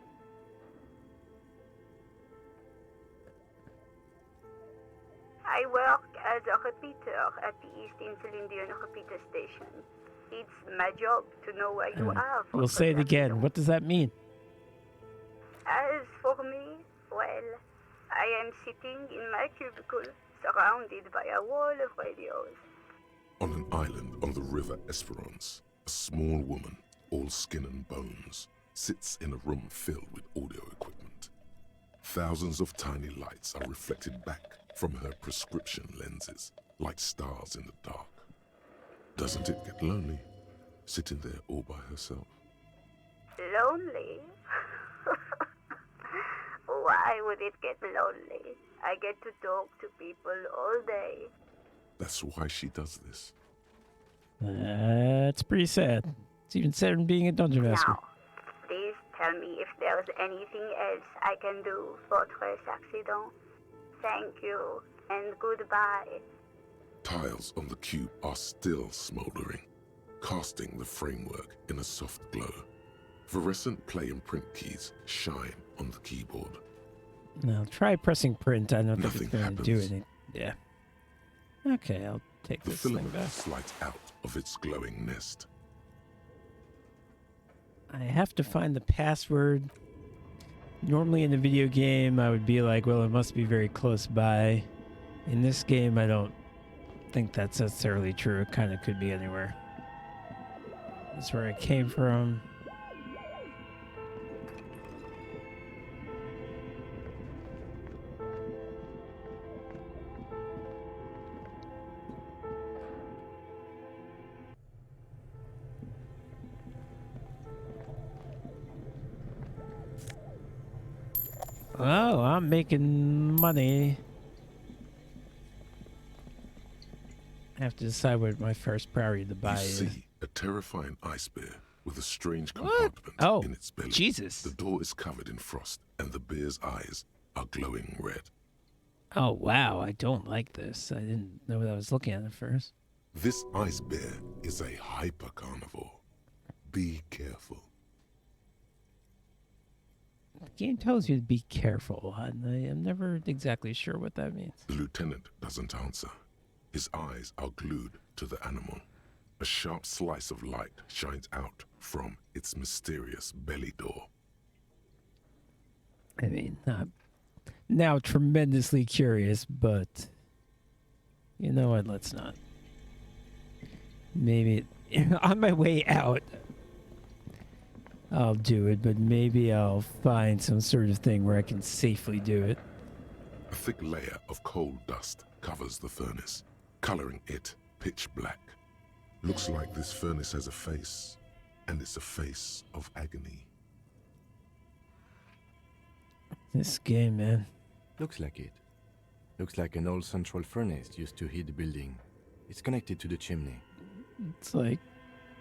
Speaker 13: I work as a repeater at the East Insulindian repeater station. It's my job to know where you are.
Speaker 3: We'll say it again. What does that mean?
Speaker 13: As for me, well, I am sitting in my cubicle, surrounded by a wall of radios.
Speaker 4: On an island on the river Esperance, a small woman, all skin and bones, sits in a room filled with audio equipment. Thousands of tiny lights are reflected back from her prescription lenses, like stars in the dark. Doesn't it get lonely, sitting there all by herself?
Speaker 13: Lonely? Why would it get lonely? I get to talk to people all day.
Speaker 4: That's why she does this.
Speaker 3: That's pretty sad. It's even sadder than being a dungeon master.
Speaker 13: Now, please tell me if there's anything else I can do, Fortress Accident. Thank you, and goodbye.
Speaker 4: Tiles on the cube are still smoldering, casting the framework in a soft glow. Fluorescent play and print keys shine on the keyboard.
Speaker 3: Now try pressing print. I don't think
Speaker 4: Nothing
Speaker 3: it's going to do
Speaker 4: happens.
Speaker 3: anything. Yeah. Okay, I'll take
Speaker 4: The
Speaker 3: this thing
Speaker 4: filament
Speaker 3: back.
Speaker 4: slides out of its glowing nest.
Speaker 3: I have to find the password. Normally in a video game, I would be like, well, it must be very close by. In this game, I don't think that's necessarily true. It kind of could be anywhere. That's where I came from. Oh, I'm making money. I have to decide what my first priority to buy
Speaker 4: You
Speaker 3: is.
Speaker 4: see a terrifying ice bear with a strange compartment
Speaker 3: Oh,
Speaker 4: in its belly.
Speaker 3: Jesus.
Speaker 4: The door is covered in frost, and the bear's eyes are glowing red.
Speaker 3: Oh, wow. I don't like this. I didn't know what I was looking at first.
Speaker 4: This ice bear is a hyper carnivore. Be careful.
Speaker 3: The game tells you to be careful, and I am never exactly sure what that means.
Speaker 4: The lieutenant doesn't answer. His eyes are glued to the animal. A sharp slice of light shines out from its mysterious belly door.
Speaker 3: I mean, I'm now tremendously curious, but you know what? Let's not. Maybe on my way out, I'll do it, but maybe I'll find some sort of thing where I can safely do it.
Speaker 4: A thick layer of coal dust covers the furnace, coloring it pitch black. Looks like this furnace has a face, and it's a face of agony.
Speaker 3: This game, man.
Speaker 5: Looks like it. Looks like an old central furnace used to heat the building. It's connected to the chimney.
Speaker 3: It's like,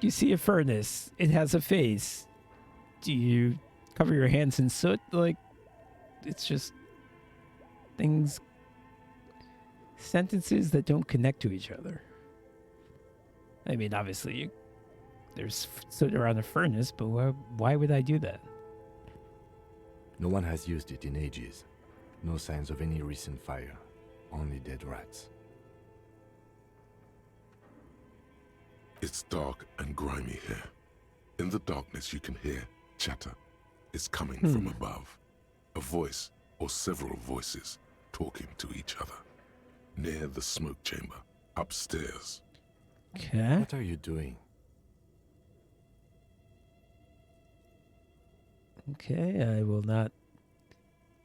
Speaker 3: you see a furnace, it has a face. Do you cover your hands in soot? Like, it's just things, sentences that don't connect to each other. I mean, obviously, there's soot around a furnace, but why would I do that?
Speaker 5: No one has used it in ages. No signs of any recent fire. Only dead rats.
Speaker 4: It's dark and grimy here. In the darkness, you can hear chatter. It's coming from above. A voice or several voices talking to each other. Near the smoke chamber, upstairs.
Speaker 3: Okay.
Speaker 5: What are you doing?
Speaker 3: Okay, I will not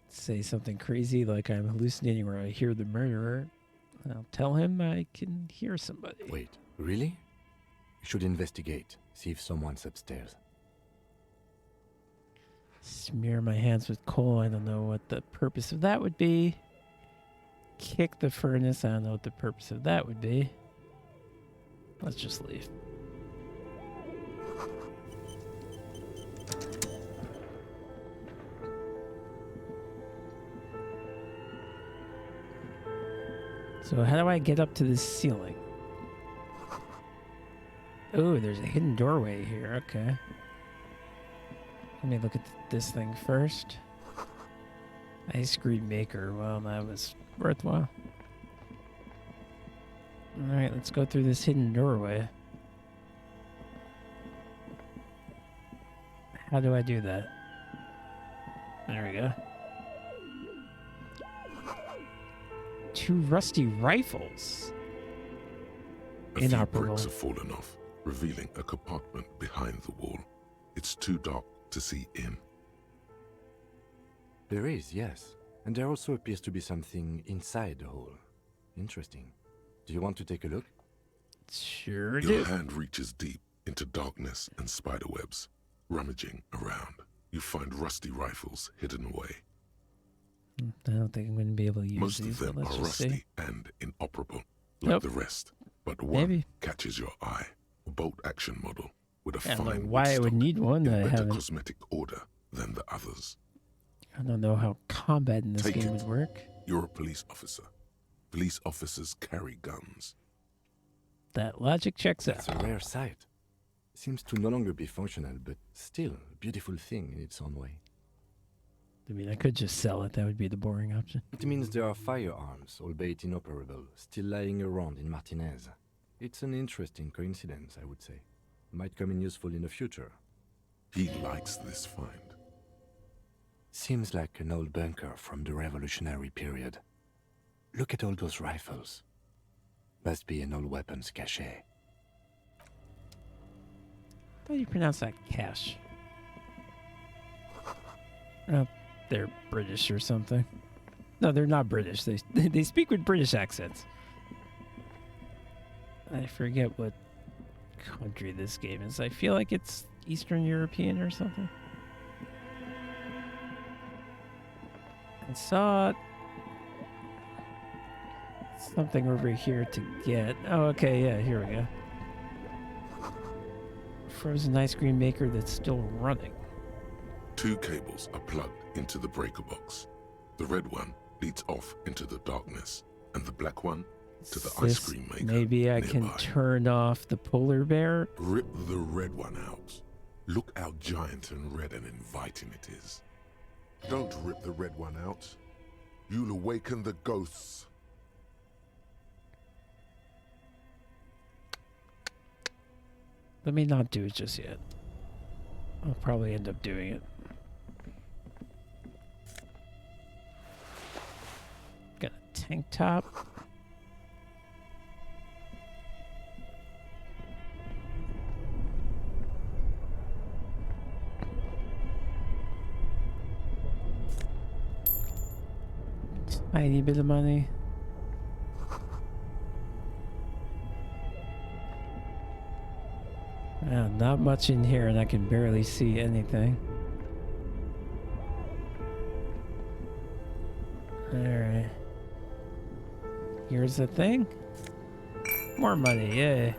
Speaker 3: say something crazy like I'm hallucinating or I hear the murderer. I'll tell him I can hear somebody.
Speaker 5: Wait, really? You should investigate. See if someone's upstairs.
Speaker 3: Smear my hands with coal. I don't know what the purpose of that would be. Kick the furnace. I don't know what the purpose of that would be. Let's just leave. So how do I get up to this ceiling? Oh, there's a hidden doorway here. Okay. Let me look at this thing first. Ice cream maker. Well, that was worthwhile. Alright, let's go through this hidden doorway. How do I do that? There we go. 2 rusty rifles.
Speaker 4: A few
Speaker 3: Inoperable.
Speaker 4: bricks have fallen off, revealing a compartment behind the wall. It's too dark to see in.
Speaker 5: There is, yes. And there also appears to be something inside the hole. Interesting. Do you want to take a look?
Speaker 3: Sure
Speaker 4: Your
Speaker 3: do.
Speaker 4: hand reaches deep into darkness and spiderwebs. Rummaging around, you find rusty rifles hidden away.
Speaker 3: I don't think I'm going to be able to use
Speaker 4: Most
Speaker 3: these,
Speaker 4: of them
Speaker 3: but let's
Speaker 4: are
Speaker 3: just see.
Speaker 4: rusty and inoperable, like
Speaker 3: Nope.
Speaker 4: the rest. But one
Speaker 3: Maybe.
Speaker 4: catches your eye. A bolt-action model with a
Speaker 3: I don't know
Speaker 4: fine
Speaker 3: why I would
Speaker 4: woodstock
Speaker 3: need one.
Speaker 4: in
Speaker 3: I
Speaker 4: better
Speaker 3: haven't.
Speaker 4: cosmetic order than the others.
Speaker 3: I don't know how combat in this
Speaker 4: Take
Speaker 3: game
Speaker 4: it.
Speaker 3: would work.
Speaker 4: You're a police officer. Police officers carry guns.
Speaker 3: That logic checks
Speaker 5: It's
Speaker 3: out.
Speaker 5: a rare sight. Seems to no longer be functional, but still a beautiful thing in its own way.
Speaker 3: I mean, I could just sell it. That would be the boring option.
Speaker 5: It means there are firearms, albeit inoperable, still lying around in Martinez. It's an interesting coincidence, I would say. Might come in useful in the future.
Speaker 4: He likes this find.
Speaker 5: Seems like an old bunker from the revolutionary period. Look at all those rifles. Must be an old weapons cache.
Speaker 3: How do you pronounce that? Cash. Oh, they're British or something. No, they're not British. They speak with British accents. I forget what country this game is. I feel like it's Eastern European or something. I saw something over here to get. Oh, okay, yeah, here we go. Frozen ice cream maker that's still running.
Speaker 4: 2 cables are plugged into the breaker box. The red one leads off into the darkness, and the black one to the ice cream maker.
Speaker 3: Maybe I can
Speaker 4: nearby.
Speaker 3: turn off the polar bear.
Speaker 4: Rip the red one out. Look how giant and red and inviting it is. Don't rip the red one out. You'll awaken the ghosts.
Speaker 3: Let me not do it just yet. I'll probably end up doing it. Got a tank top. Tiny bit of money. Not much in here, and I can barely see anything. Alright. Here's the thing. More money, yay.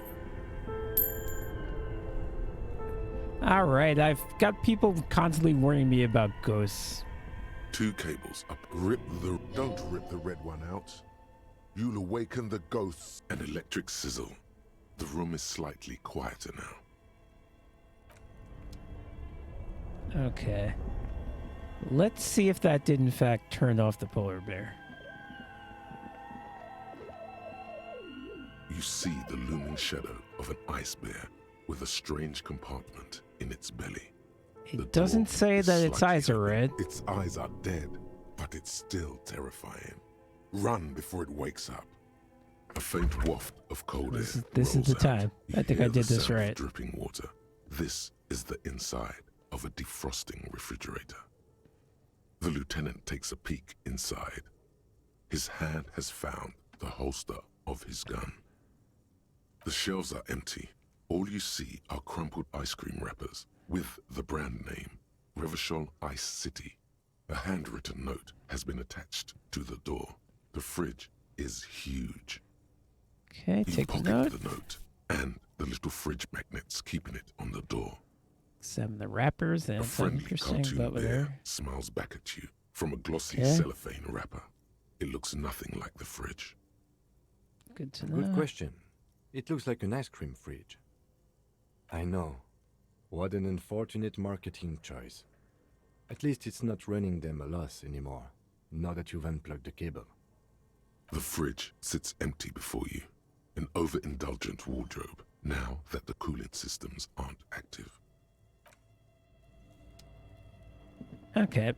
Speaker 3: Alright, I've got people constantly warning me about ghosts.
Speaker 4: 2 cables up. Don't rip the red one out. You'll awaken the ghosts. An electric sizzle. The room is slightly quieter now.
Speaker 3: Okay. Let's see if that did in fact turn off the polar bear.
Speaker 4: You see the looming shadow of an ice bear with a strange compartment in its belly.
Speaker 3: It
Speaker 4: The
Speaker 3: doesn't
Speaker 4: door
Speaker 3: say
Speaker 4: is
Speaker 3: that its
Speaker 4: slightly
Speaker 3: eyes are
Speaker 4: open.
Speaker 3: red.
Speaker 4: Its eyes are dead, but it's still terrifying. Run before it wakes up. A faint waft of cold
Speaker 3: This
Speaker 4: air
Speaker 3: is
Speaker 4: rolls
Speaker 3: the
Speaker 4: out.
Speaker 3: time.
Speaker 4: You
Speaker 3: I think I
Speaker 4: hear the
Speaker 3: did this
Speaker 4: sound of
Speaker 3: right.
Speaker 4: dripping water. This is the inside of a defrosting refrigerator. The lieutenant takes a peek inside. His hand has found the holster of his gun. The shelves are empty. All you see are crumpled ice cream wrappers with the brand name, Revachol Ice City. A handwritten note has been attached to the door. The fridge is huge.
Speaker 3: Okay,
Speaker 4: You
Speaker 3: take a
Speaker 4: pocket
Speaker 3: note.
Speaker 4: the note and the little fridge magnets keeping it on the door.
Speaker 3: Examine the wrappers.
Speaker 4: A
Speaker 3: That's
Speaker 4: friendly
Speaker 3: interesting,
Speaker 4: cartoon
Speaker 3: but
Speaker 4: bear
Speaker 3: whatever.
Speaker 4: smiles back at you from a glossy
Speaker 3: Okay.
Speaker 4: cellophane wrapper. It looks nothing like the fridge.
Speaker 3: Good to know.
Speaker 5: Good question. It looks like an ice cream fridge. I know. What an unfortunate marketing choice. At least it's not running them a loss anymore, now that you've unplugged the cable.
Speaker 4: The fridge sits empty before you, an overindulgent wardrobe, now that the cooling systems aren't active.
Speaker 3: Okay.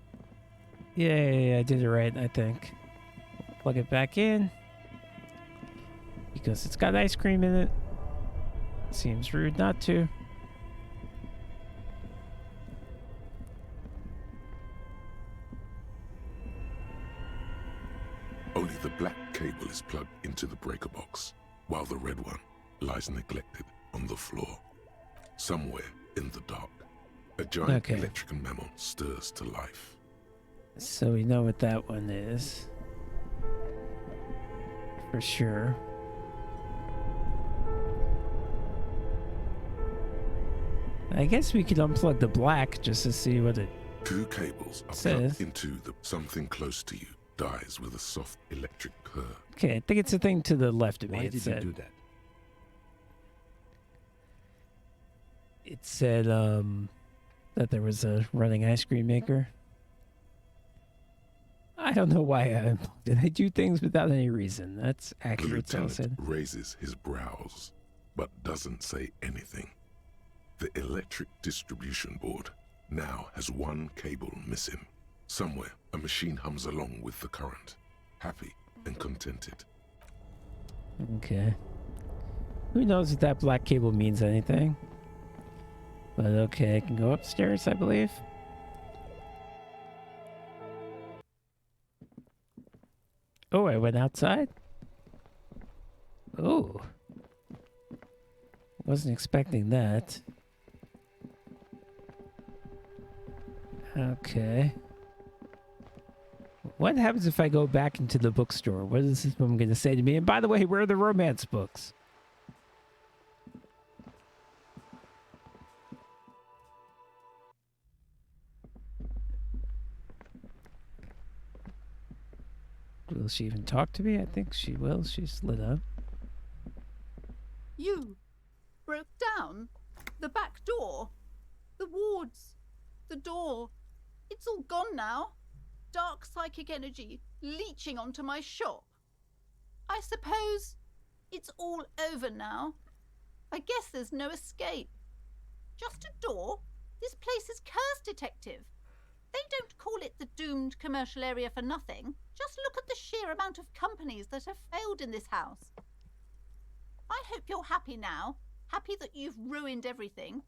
Speaker 3: Yay, I did it right, I think. Plug it back in. Because it's got ice cream in it. Seems rude not to.
Speaker 4: Only the black cable is plugged into the breaker box, while the red one lies neglected on the floor. Somewhere in the dark, a giant
Speaker 3: Okay.
Speaker 4: electrical mammal stirs to life.
Speaker 3: So we know what that one is. For sure. I guess we could unplug the black just to see what it...
Speaker 4: Two cables are
Speaker 3: Says.
Speaker 4: plugged into the something close to you dies with a soft electric purr.
Speaker 3: Okay, I think it's the thing to the left of me.
Speaker 5: Why
Speaker 3: It
Speaker 5: did
Speaker 3: said,
Speaker 5: you do that?
Speaker 3: It said that there was a running ice cream maker. I don't know why I unplugged it. I do things without any reason. That's
Speaker 4: The
Speaker 3: accurate, so I
Speaker 4: lieutenant
Speaker 3: said.
Speaker 4: raises his brows, but doesn't say anything. The electric distribution board now has one cable missing. Somewhere, a machine hums along with the current, happy and contented.
Speaker 3: Okay. Who knows if that black cable means anything? But okay, I can go upstairs, I believe. Oh, I went outside? Oh. Wasn't expecting that. Okay. What happens if I go back into the bookstore? What is this woman going to say to me? And by the way, where are the romance books? Will she even talk to me? I think she will. She's lit up.
Speaker 12: You broke down the back door, the wards, the door. It's all gone now. Dark psychic energy leeching onto my shop. I suppose it's all over now. I guess there's no escape. Just a door? This place is cursed, Detective. They don't call it the doomed commercial area for nothing. Just look at the sheer amount of companies that have failed in this house. I hope you're happy now. Happy that you've ruined everything.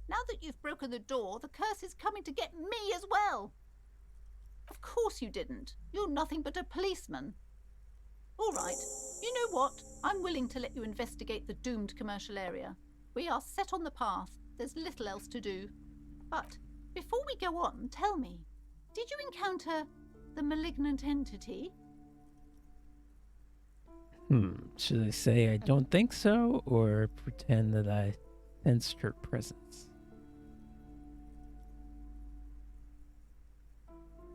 Speaker 12: Now that you've broken the door, the curse is coming to get me as well. Of course you didn't. You're nothing but a policeman. All right. You know what? I'm willing to let you investigate the doomed commercial area. We are set on the path. There's little else to do. But before we go on, tell me, did you encounter the malignant entity?
Speaker 3: Should I say I don't think so, or pretend that I sensed her presence?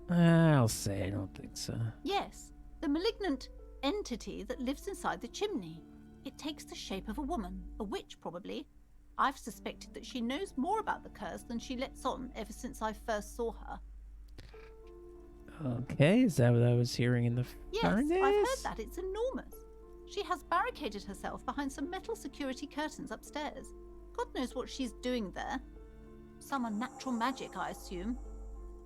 Speaker 3: I'll say I don't think so.
Speaker 12: Yes, the malignant entity that lives inside the chimney. It takes the shape of a woman, a witch probably. I've suspected that she knows more about the curse than she lets on ever since I first saw her.
Speaker 3: Okay, is that what I was hearing in the
Speaker 12: Yes,
Speaker 3: furnace?
Speaker 12: I've heard that. It's enormous. She has barricaded herself behind some metal security curtains upstairs. God knows what she's doing there. Some unnatural magic, I assume.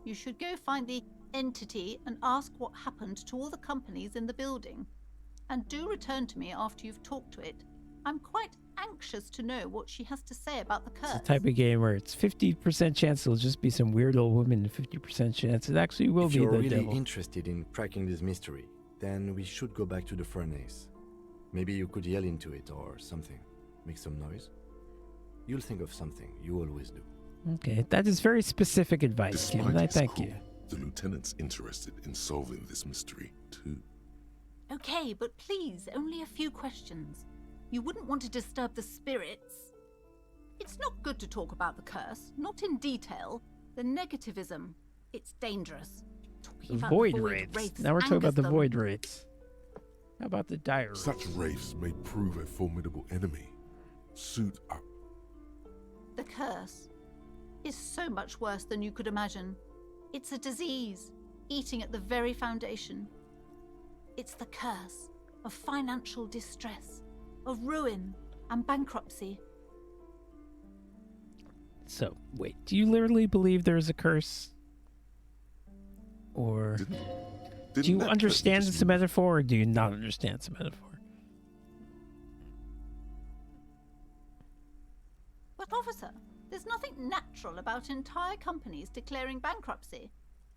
Speaker 12: You should go find the entity and ask what happened to all the companies in the building. And do return to me after you've talked to it. I'm quite anxious to know what she has to say about the curse.
Speaker 3: It's the type of game where it's 50% chance it'll just be some weird old woman, and 50% chance it actually will
Speaker 5: If
Speaker 3: be
Speaker 5: you're
Speaker 3: the
Speaker 5: really
Speaker 3: devil.
Speaker 5: interested in cracking this mystery, then we should go back to the furnace. Maybe you could yell into it or something. Make some noise. You'll think of something. You always do.
Speaker 3: Okay, that is very specific advice, Kim,
Speaker 4: Despite
Speaker 3: and I
Speaker 4: his
Speaker 3: thank
Speaker 4: call,
Speaker 3: you.
Speaker 4: the lieutenant's interested in solving this mystery too.
Speaker 12: Okay, but please, only a few questions. You wouldn't want to disturb the spirits. It's not good to talk about the curse, not in detail. The negativism, it's dangerous.
Speaker 3: The
Speaker 12: about
Speaker 3: void
Speaker 12: the
Speaker 3: wraiths. Now we're talking about the
Speaker 12: angers
Speaker 3: void
Speaker 12: them.
Speaker 3: wraiths. How about the dire wraiths?
Speaker 4: Such wraiths may prove a formidable enemy. Suit up.
Speaker 12: The curse is so much worse than you could imagine. It's a disease, eating at the very foundation. It's the curse of financial distress, of ruin and bankruptcy.
Speaker 3: So, wait, do you literally believe there's a curse? Or do you
Speaker 4: that
Speaker 3: understand
Speaker 4: just
Speaker 3: it's a metaphor, or do you not understand it's a metaphor?
Speaker 12: But officer, there's nothing natural about entire companies declaring bankruptcy.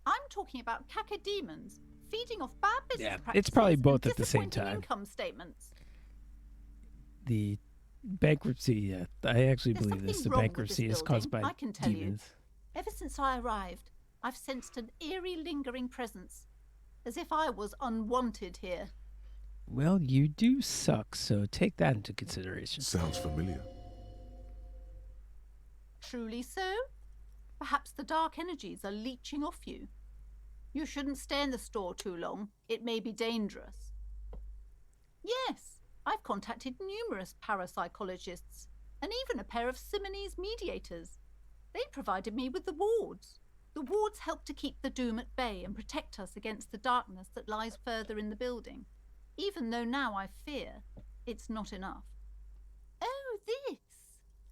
Speaker 12: I'm talking about cacodemons feeding off bad business
Speaker 3: Yeah,
Speaker 12: practices
Speaker 3: it's probably both
Speaker 12: and
Speaker 3: at the same
Speaker 12: disappointing
Speaker 3: time.
Speaker 12: income statements.
Speaker 3: The bankruptcy, yeah, I actually
Speaker 12: There's
Speaker 3: believe this. The
Speaker 12: something wrong with
Speaker 3: bankruptcy
Speaker 12: this
Speaker 3: is caused by
Speaker 12: building, I can tell you.
Speaker 3: demons.
Speaker 12: Ever since I arrived, I've sensed an eerie lingering presence, as if I was unwanted here.
Speaker 3: Well, you do suck, so take that into consideration.
Speaker 4: Sounds familiar.
Speaker 12: Truly so? Perhaps the dark energies are leeching off you. You shouldn't stay in the store too long. It may be dangerous. Yes, I've contacted numerous parapsychologists, and even a pair of Simonese mediators. They provided me with the wards. The wards help to keep the doom at bay and protect us against the darkness that lies further in the building, even though now I fear it's not enough. Oh, this!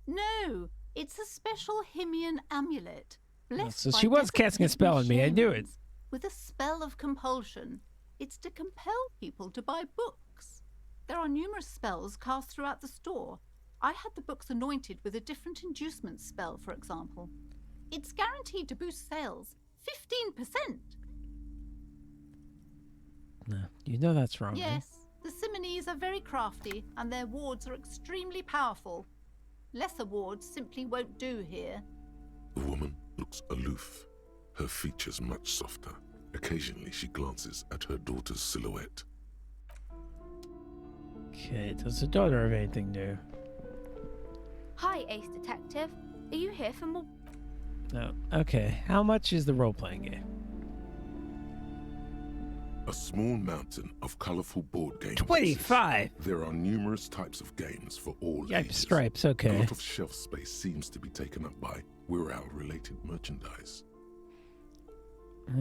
Speaker 12: No, it's a special Himian amulet. Blessed
Speaker 3: so
Speaker 12: by
Speaker 3: she was
Speaker 12: desert
Speaker 3: casting a
Speaker 12: hidden
Speaker 3: spell on me, I knew it.
Speaker 12: shamans, with a spell of compulsion. It's to compel people to buy books. There are numerous spells cast throughout the store. I had the books anointed with a different inducement spell, for example. It's guaranteed to boost sales 15%.
Speaker 3: No, you know that's wrong. Right?
Speaker 12: Yes, the Simonese are very crafty, and their wards are extremely powerful. Lesser wards simply won't do here.
Speaker 4: The woman looks aloof, her features much softer. Occasionally she glances at her daughter's silhouette.
Speaker 3: Okay, does the daughter have anything new?
Speaker 7: Hi, Ace Detective. Are you here for more?
Speaker 3: No. Okay, how much is the role-playing game?
Speaker 4: A small mountain of colorful board games.
Speaker 3: 25!
Speaker 4: There are numerous types of games for all
Speaker 3: Yipes,
Speaker 4: ages.
Speaker 3: stripes,
Speaker 4: A
Speaker 3: okay.
Speaker 4: lot of shelf space seems to be taken up by Wirral-related merchandise.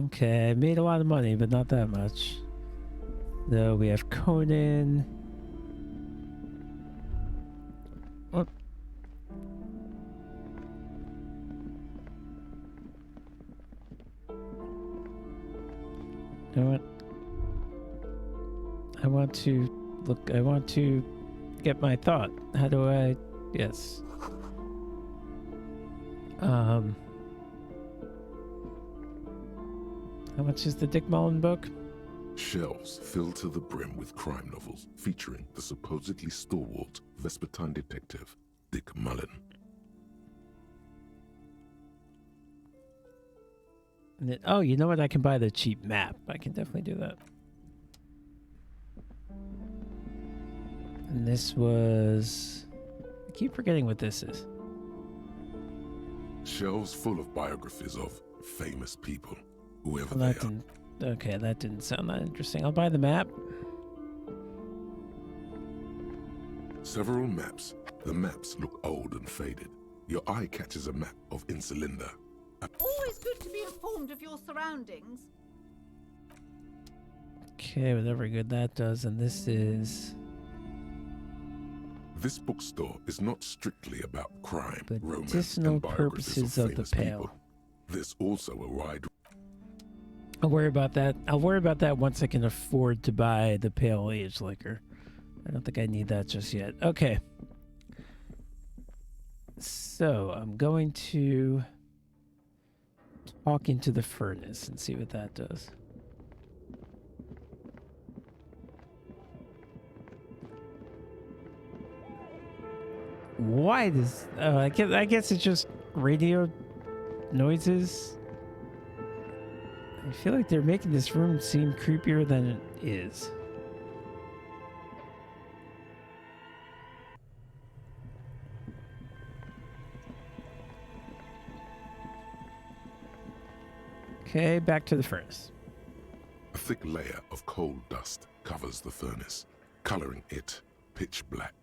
Speaker 3: Okay, I made a lot of money, but not that much. So we have Conan. Oh. You know what? I want to get my thought. How do I... Yes. How much is the Dick Mullen book?
Speaker 4: Shelves filled to the brim with crime novels featuring the supposedly stalwart Vespertine detective Dick Mullen.
Speaker 3: And then, oh, you know what? I can buy the cheap map. I can definitely do that. And this was... I keep forgetting what this is.
Speaker 4: Shelves full of biographies of famous people, whoever
Speaker 3: Well,
Speaker 4: they
Speaker 3: that
Speaker 4: are.
Speaker 3: didn't... Okay, that didn't sound that interesting. I'll buy the map.
Speaker 4: Several maps. The maps look old and faded. Your eye catches a map of Insulinda.
Speaker 12: Always good to be informed of your surroundings.
Speaker 3: Okay, whatever good that does. And this is...
Speaker 4: This bookstore is not strictly about crime, romance,
Speaker 3: Medicinal
Speaker 4: and biographies
Speaker 3: purposes
Speaker 4: of
Speaker 3: of the
Speaker 4: famous
Speaker 3: pale.
Speaker 4: people. There's also a wide
Speaker 3: I'll worry about that. I'll worry about that once I can afford to buy the pale aged liquor. I don't think I need that just yet. Okay. So I'm going to talk into the furnace and see what that does. Why does... I guess it's just radio noises. I feel like they're making this room seem creepier than it is. Okay, back to the furnace.
Speaker 4: A thick layer of coal dust covers the furnace, coloring it pitch black.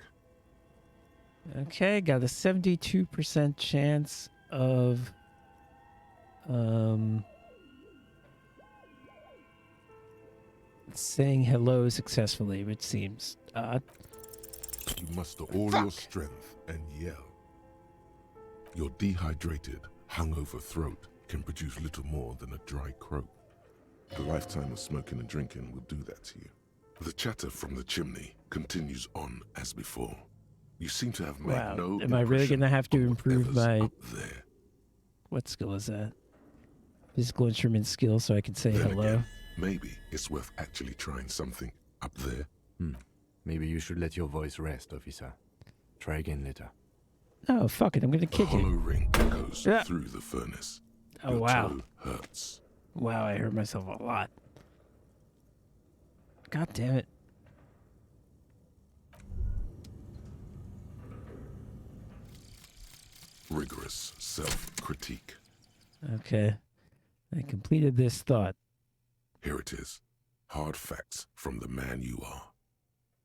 Speaker 3: Okay, got a 72% chance of saying hello successfully, which seems odd.
Speaker 4: You muster all your strength and yell. Your dehydrated, hungover throat can produce little more than a dry croak. A lifetime of smoking and drinking will do that to you. The chatter from the chimney continues on as before. You seem to have made
Speaker 3: Wow,
Speaker 4: no
Speaker 3: am I really
Speaker 4: impression
Speaker 3: gonna have to
Speaker 4: on
Speaker 3: improve
Speaker 4: whatever's
Speaker 3: my...
Speaker 4: up there.
Speaker 3: What skill is that? Physical instrument skill so I can say
Speaker 4: Then
Speaker 3: hello?
Speaker 4: again, maybe it's worth actually trying something up there.
Speaker 5: Maybe you should let your voice rest, officer. Try again later.
Speaker 3: Oh, fuck it, I'm gonna
Speaker 4: A
Speaker 3: kick
Speaker 4: hollow
Speaker 3: you.
Speaker 4: ring echoes
Speaker 3: Yeah.
Speaker 4: through the furnace.
Speaker 3: Oh,
Speaker 4: Your
Speaker 3: wow.
Speaker 4: toe hurts.
Speaker 3: Wow, I hurt myself a lot. God damn it.
Speaker 4: Rigorous self-critique.
Speaker 3: Okay. I completed this thought.
Speaker 4: Here it is. Hard facts from the man you are.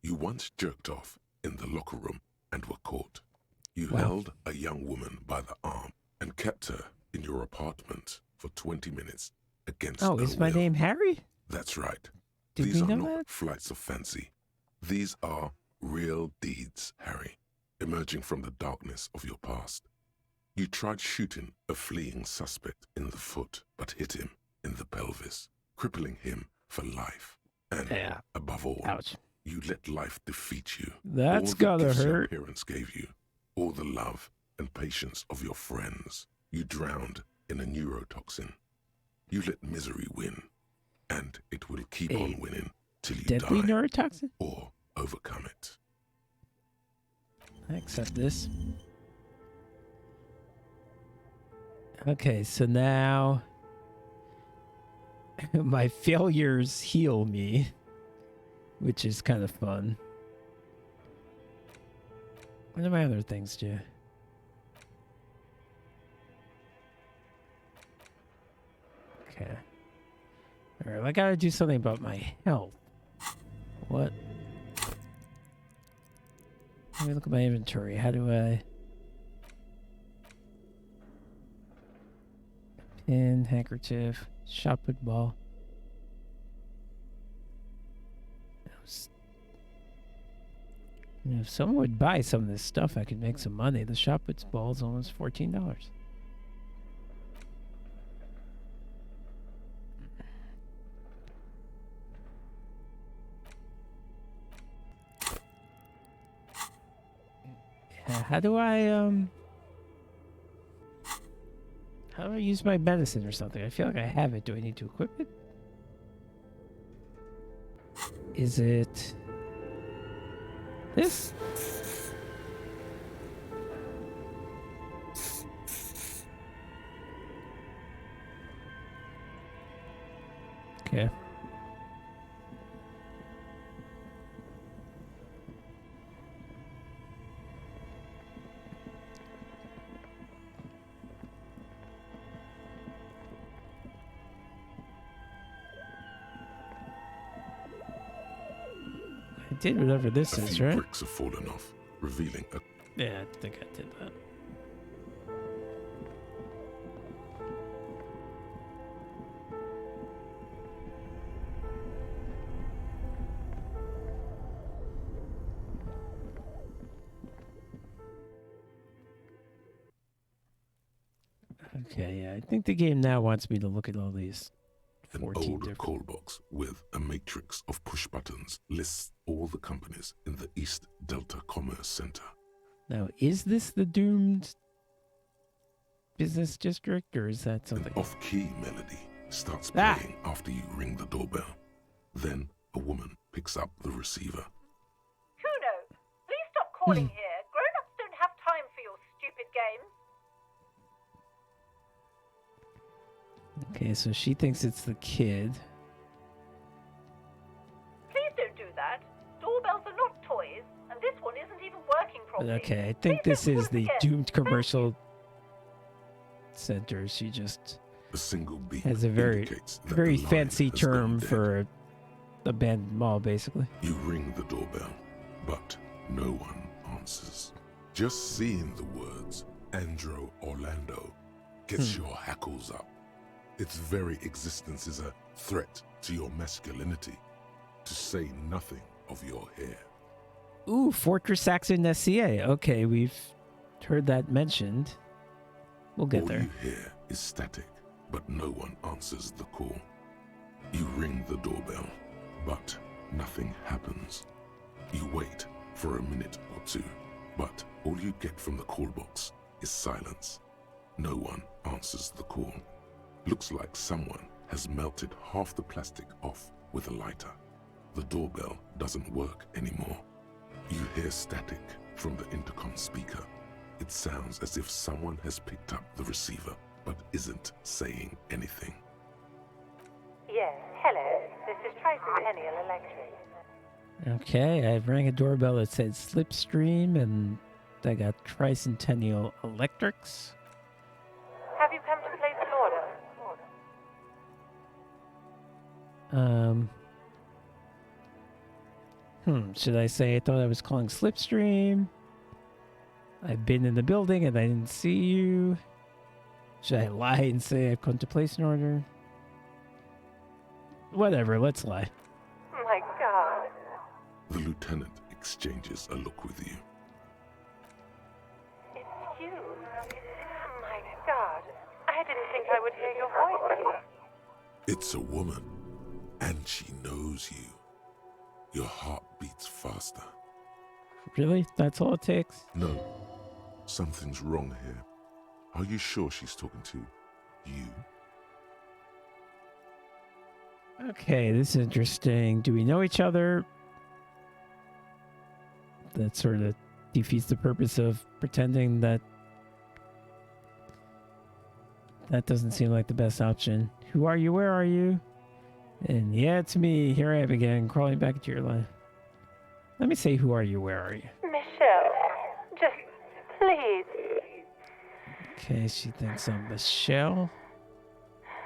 Speaker 4: You once jerked off in the locker room and were caught. You
Speaker 3: Wow.
Speaker 4: held a young woman by the arm and kept her in your apartment for 20 minutes against
Speaker 3: Oh,
Speaker 4: her
Speaker 3: is my
Speaker 4: will.
Speaker 3: name Harry?
Speaker 4: That's right.
Speaker 3: Did
Speaker 4: These
Speaker 3: we
Speaker 4: are
Speaker 3: know
Speaker 4: not
Speaker 3: that?
Speaker 4: flights of fancy. These are real deeds, Harry, emerging from the darkness of your past. You tried shooting a fleeing suspect in the foot, but hit him in the pelvis, crippling him for life. And
Speaker 3: Yeah.
Speaker 4: above all,
Speaker 3: Ouch.
Speaker 4: you let life defeat you.
Speaker 3: That's
Speaker 4: all the
Speaker 3: gotta
Speaker 4: gifts your
Speaker 3: hurt.
Speaker 4: parents gave you, all the love and patience of your friends, you drowned in a neurotoxin. You let misery win, and it will keep
Speaker 3: A
Speaker 4: on winning till you
Speaker 3: Deadly
Speaker 4: die
Speaker 3: neurotoxin?
Speaker 4: or overcome it.
Speaker 3: I accept this. Okay, so now my failures heal me, which is kind of fun. What do my other things do? Okay. Alright, I gotta do something about my health. What? Let me look at my inventory. How do I... Pin, handkerchief, shot put ball. If someone would buy some of this stuff, I could make some money. The shot puts ball is almost $14. How do I how do I use my medicine or something? I feel like I have it. Do I need to equip it? Is it this? Okay. I did whatever this
Speaker 4: A
Speaker 3: is,
Speaker 4: few
Speaker 3: right?
Speaker 4: bricks have fallen off, revealing a
Speaker 3: Yeah, I think I did that. Okay, yeah. I think the game now wants me to look at all these
Speaker 4: An
Speaker 3: 14
Speaker 4: old
Speaker 3: different...
Speaker 4: call box with a matrix of push buttons lists all the companies in the East Delta Commerce Center.
Speaker 3: Now, is this the doomed business district, or is that
Speaker 4: An
Speaker 3: something?
Speaker 4: off-key melody starts
Speaker 3: Ah!
Speaker 4: playing after you ring the doorbell. Then a woman picks up the receiver.
Speaker 14: Kuno, please stop calling here. Grown-ups don't have time for your stupid games.
Speaker 3: Okay, so she thinks it's the kid.
Speaker 14: Please don't do that. Doorbells are not toys, and this one isn't even working properly.
Speaker 3: Okay, I think this is the doomed commercial center. She just
Speaker 4: A single beep
Speaker 3: has a very,
Speaker 4: indicates that
Speaker 3: very
Speaker 4: the line
Speaker 3: fancy
Speaker 4: has gone
Speaker 3: term
Speaker 4: dead.
Speaker 3: for an abandoned mall, basically.
Speaker 4: You ring the doorbell, but no one answers. Just seeing the words Andro Orlando gets your hackles up. Its very existence is a threat to your masculinity, to say nothing of your hair.
Speaker 3: Ooh, Fortress Saxon SCA. Okay, we've heard that mentioned. We'll get
Speaker 4: All
Speaker 3: there.
Speaker 4: you hear is static, but no one answers the call. You ring the doorbell, but nothing happens. You wait for a minute or two, but all you get from the call box is silence. No one answers the call. Looks like someone has melted half the plastic off with a lighter. The doorbell doesn't work anymore. You hear static from the intercom speaker. It sounds as if someone has picked up the receiver, but isn't saying anything.
Speaker 14: Yes, hello. This is Tricentennial Electric.
Speaker 3: Okay, I rang a doorbell that said Slipstream, and I got Tricentennial Electrics.
Speaker 14: Have you come to place an order?
Speaker 3: Should I say I thought I was calling Slipstream? I've been in the building and I didn't see you. Should I lie and say I've come to place an order? Whatever, let's lie.
Speaker 14: My God.
Speaker 4: The lieutenant exchanges a look with you.
Speaker 14: It's you. My God. I didn't think I would hear your voice.
Speaker 4: It's a woman, and she knows you. Your heart beats faster.
Speaker 3: Really? That's all it takes?
Speaker 4: No, something's wrong here. Are you sure she's talking to you?
Speaker 3: Okay, this is interesting. Do we know each other? That sort of defeats the purpose of pretending that that doesn't seem like the best option. Who are you? Where are you? And yeah, it's me. Here I am again, crawling back into your life. Let me say, who are you? Where are you?
Speaker 14: Michelle, just please.
Speaker 3: Okay, she thinks I'm Michelle.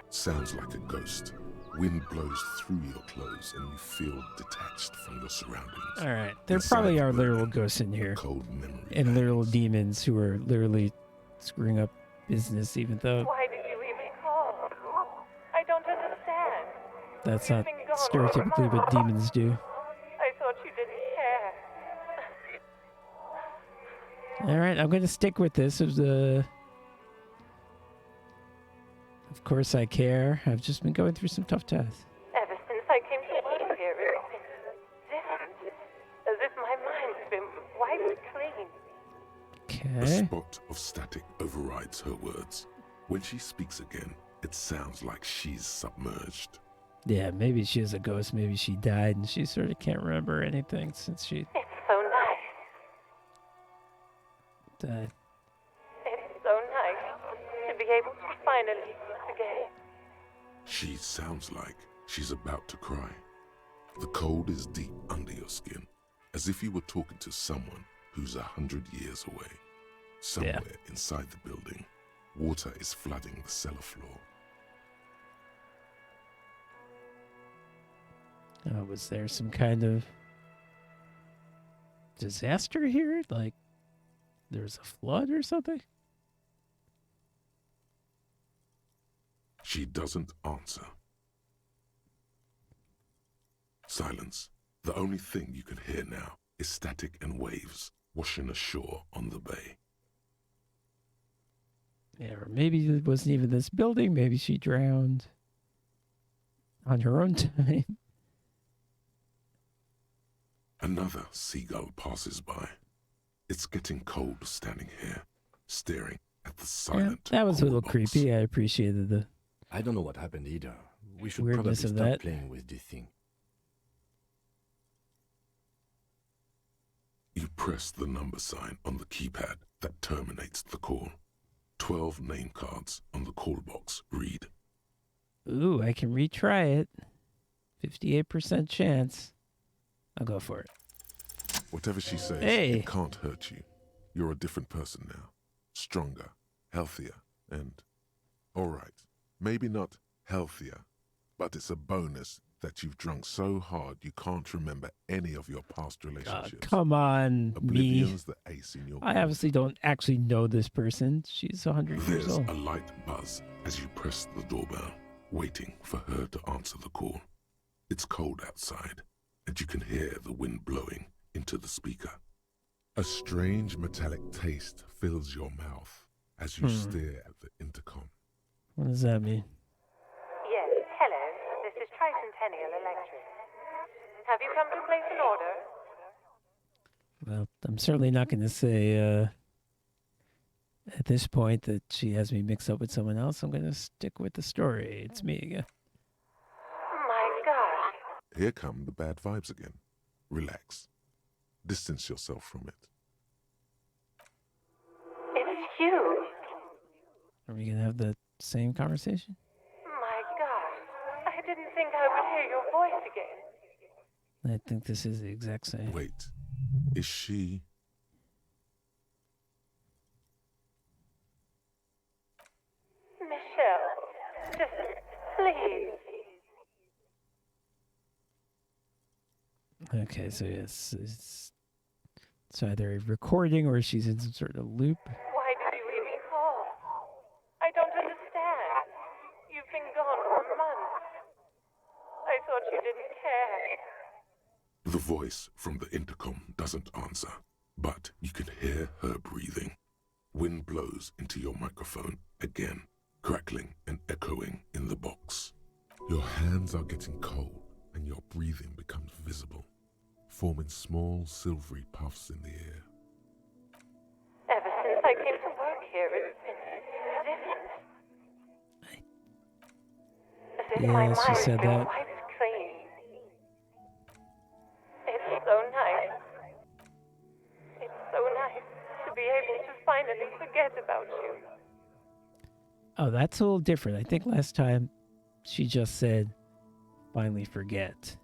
Speaker 4: Sounds like a ghost. Wind blows through your clothes and you feel detached from the surroundings.
Speaker 3: All right, there
Speaker 4: Inside
Speaker 3: probably
Speaker 4: the
Speaker 3: are literal
Speaker 4: building,
Speaker 3: ghosts in here.
Speaker 4: Cold memory
Speaker 3: And literal
Speaker 4: hangs.
Speaker 3: demons who are literally screwing up business, even though
Speaker 14: Why did you even call? I don't understand.
Speaker 3: that's
Speaker 14: You've
Speaker 3: not
Speaker 14: been gone
Speaker 3: stereotypically what
Speaker 14: for
Speaker 3: demons do.
Speaker 14: I thought you didn't care.
Speaker 3: All right, I'm going to stick with this. Of course I care. I've just been going through some tough times.
Speaker 14: Ever since I came to work here, it's been different. As if my mind's been wiped clean.
Speaker 4: A
Speaker 3: Okay.
Speaker 4: spot of static overrides her words. When she speaks again, it sounds like she's submerged.
Speaker 3: Yeah, maybe she is a ghost. Maybe she died and she sort of can't remember anything since she
Speaker 14: It's so nice.
Speaker 3: died.
Speaker 14: It's so nice to be able to finally once again.
Speaker 4: She sounds like she's about to cry. The cold is deep under your skin, as if you were talking to someone who's 100 years away. Somewhere inside the building, water is flooding the cellar floor.
Speaker 3: Was there some kind of disaster here? Like, there's a flood or something?
Speaker 4: She doesn't answer. Silence. The only thing you can hear now is static and waves washing ashore on the bay.
Speaker 3: Yeah, or maybe it wasn't even this building. Maybe she drowned on her own time.
Speaker 4: Another seagull passes by. It's getting cold standing here, staring at the
Speaker 3: Yeah,
Speaker 4: silent
Speaker 3: that was a
Speaker 4: call
Speaker 3: little
Speaker 4: box.
Speaker 3: creepy. I appreciated the
Speaker 5: I don't know what happened either. We should
Speaker 3: weirdness
Speaker 5: probably
Speaker 3: of
Speaker 5: stop
Speaker 3: that.
Speaker 5: playing with this thing.
Speaker 4: You press the number sign on the keypad that terminates the call. 12 name cards on the call box read.
Speaker 3: Ooh, I can retry it. 58% chance. I'll go for it.
Speaker 4: Whatever she says,
Speaker 3: Hey.
Speaker 4: it can't hurt you. You're a different person now. Stronger, healthier, and... Alright, maybe not healthier, but it's a bonus that you've drunk so hard you can't remember any of your past relationships.
Speaker 3: Come on, me.
Speaker 4: Oblivion's the ace in your
Speaker 3: I
Speaker 4: game.
Speaker 3: obviously don't actually know this person. She's 100 years
Speaker 4: There's
Speaker 3: old.
Speaker 4: a light buzz as you press the doorbell, waiting for her to answer the call. It's cold outside, and you can hear the wind blowing into the speaker. A strange metallic taste fills your mouth as you stare at the intercom.
Speaker 3: What does that mean?
Speaker 14: Yes, hello. This is Tricentennial Electric. Have you come to place an order?
Speaker 3: Well, I'm certainly not going to say at this point that she has me mixed up with someone else. I'm going to stick with the story. It's me again.
Speaker 14: My gosh.
Speaker 4: Here come the bad vibes again. Relax. Distance yourself from it.
Speaker 14: It's you.
Speaker 3: Are we going to have the same conversation?
Speaker 14: My gosh. I didn't think I would hear your voice again.
Speaker 3: I think this is the exact same.
Speaker 4: Wait, is she...
Speaker 14: Michelle, just please.
Speaker 3: Okay, so yes, it's either a recording or she's in some sort of loop.
Speaker 14: Why did you even call? I don't understand. You've been gone for months. I thought you didn't care.
Speaker 4: The voice from the intercom doesn't answer, but you can hear her breathing. Wind blows into your microphone again, crackling and echoing in the box. Your hands are getting cold and your breathing becomes visible, forming small silvery puffs in the air.
Speaker 14: Ever since I came to work here, it's been different. As if my
Speaker 3: Yeah, she
Speaker 14: mind's
Speaker 3: said
Speaker 14: been
Speaker 3: that.
Speaker 14: wiped clean. It's so nice. It's so nice to be able to finally forget about you.
Speaker 3: Oh, that's a little different. I think last time she just said, finally forget.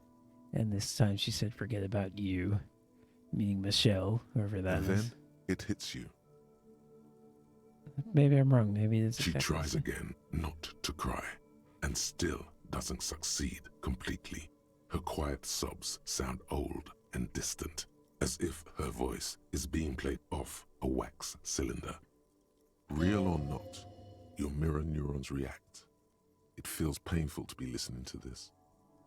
Speaker 3: And this time she said, forget about you. Meaning Michelle, whoever that
Speaker 4: And
Speaker 3: is.
Speaker 4: then it hits you.
Speaker 3: Maybe I'm wrong. Maybe it's
Speaker 4: She
Speaker 3: exactly the
Speaker 4: tries
Speaker 3: same.
Speaker 4: again not to cry, and still doesn't succeed completely. Her quiet sobs sound old and distant, as if her voice is being played off a wax cylinder. Real or not, your mirror neurons react. It feels painful to be listening to this.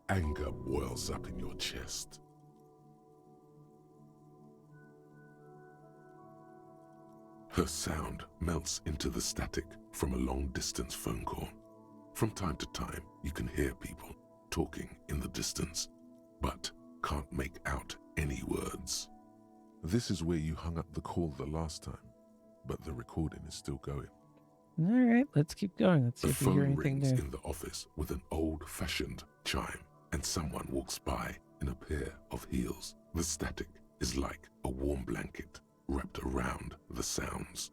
Speaker 4: Anger boils up in your chest. Her sound melts into the static from a long-distance phone call. From time to time, you can hear people talking in the distance, but can't make out any words. This is where you hung up the call the last time, but the recording is still going.
Speaker 3: All right, let's keep going. Let's see
Speaker 4: The
Speaker 3: if we hear
Speaker 4: phone
Speaker 3: anything
Speaker 4: rings
Speaker 3: new.
Speaker 4: in the office with an old-fashioned chime, and someone walks by in a pair of heels. The static is like a warm blanket wrapped around the sounds.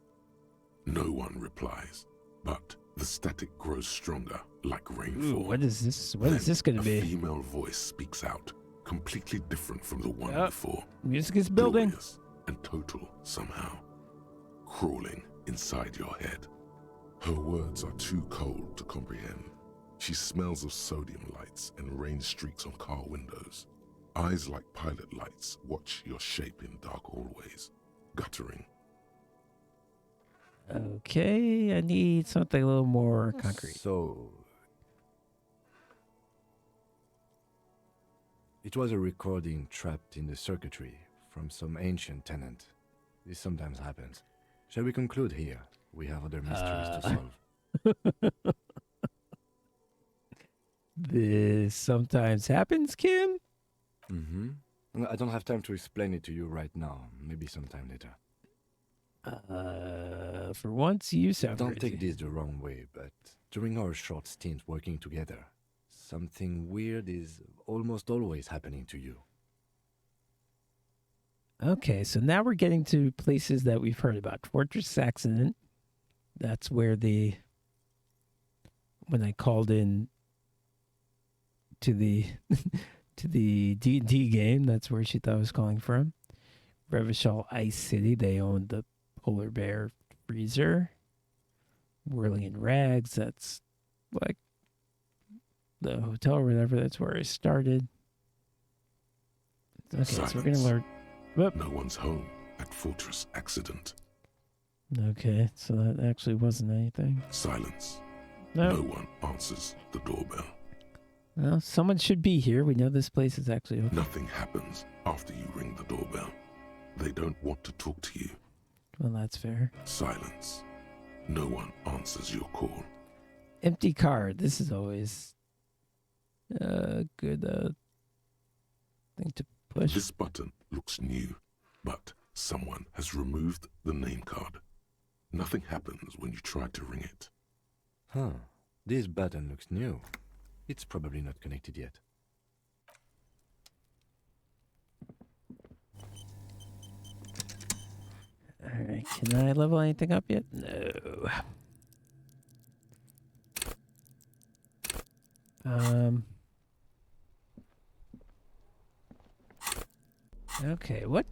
Speaker 4: No one replies, but the static grows stronger like rainfall.
Speaker 3: Ooh, what is this? What is this going to
Speaker 4: A
Speaker 3: be?
Speaker 4: female voice speaks out, completely different from the one
Speaker 3: Yep.
Speaker 4: before.
Speaker 3: Music is building.
Speaker 4: Glorious and total somehow, crawling inside your head. Her words are too cold to comprehend. She smells of sodium lights and rain streaks on car windows. Eyes like pilot lights watch your shape in dark hallways, guttering.
Speaker 3: Okay, I need something a little more concrete.
Speaker 5: So, it was a recording trapped in the circuitry from some ancient tenant. This sometimes happens. Shall we conclude here? We have other mysteries to solve.
Speaker 3: This sometimes happens, Kim.
Speaker 5: Mm-hmm. I don't have time to explain it to you right now. Maybe sometime later.
Speaker 3: For once, you sound
Speaker 5: Don't
Speaker 3: crazy.
Speaker 5: take this the wrong way, but during our short stint working together, something weird is almost always happening to you.
Speaker 3: Okay, so now we're getting to places that we've heard about. Fortress Accident. That's where when I called in to the to the D&D game, that's where she thought I was calling from. Revachol Ice City, they owned the polar bear freezer. Whirling in Rags, that's like the hotel or whatever, that's where I started. Okay,
Speaker 4: Silence.
Speaker 3: so we're going to learn. Whoop.
Speaker 4: No one's home at Fortress Accident.
Speaker 3: Okay, so that actually wasn't anything.
Speaker 4: Silence.
Speaker 3: No.
Speaker 4: No one answers the doorbell.
Speaker 3: Well, someone should be here. We know this place is actually open.
Speaker 4: Nothing happens after you ring the doorbell. They don't want to talk to you.
Speaker 3: Well, that's fair.
Speaker 4: Silence. No one answers your call.
Speaker 3: Empty card. This is always a good thing to push.
Speaker 4: This button looks new, but someone has removed the name card. Nothing happens when you try to ring it.
Speaker 5: Huh. This button looks new. It's probably not connected yet.
Speaker 3: Alright, can I level anything up yet? No. Okay, what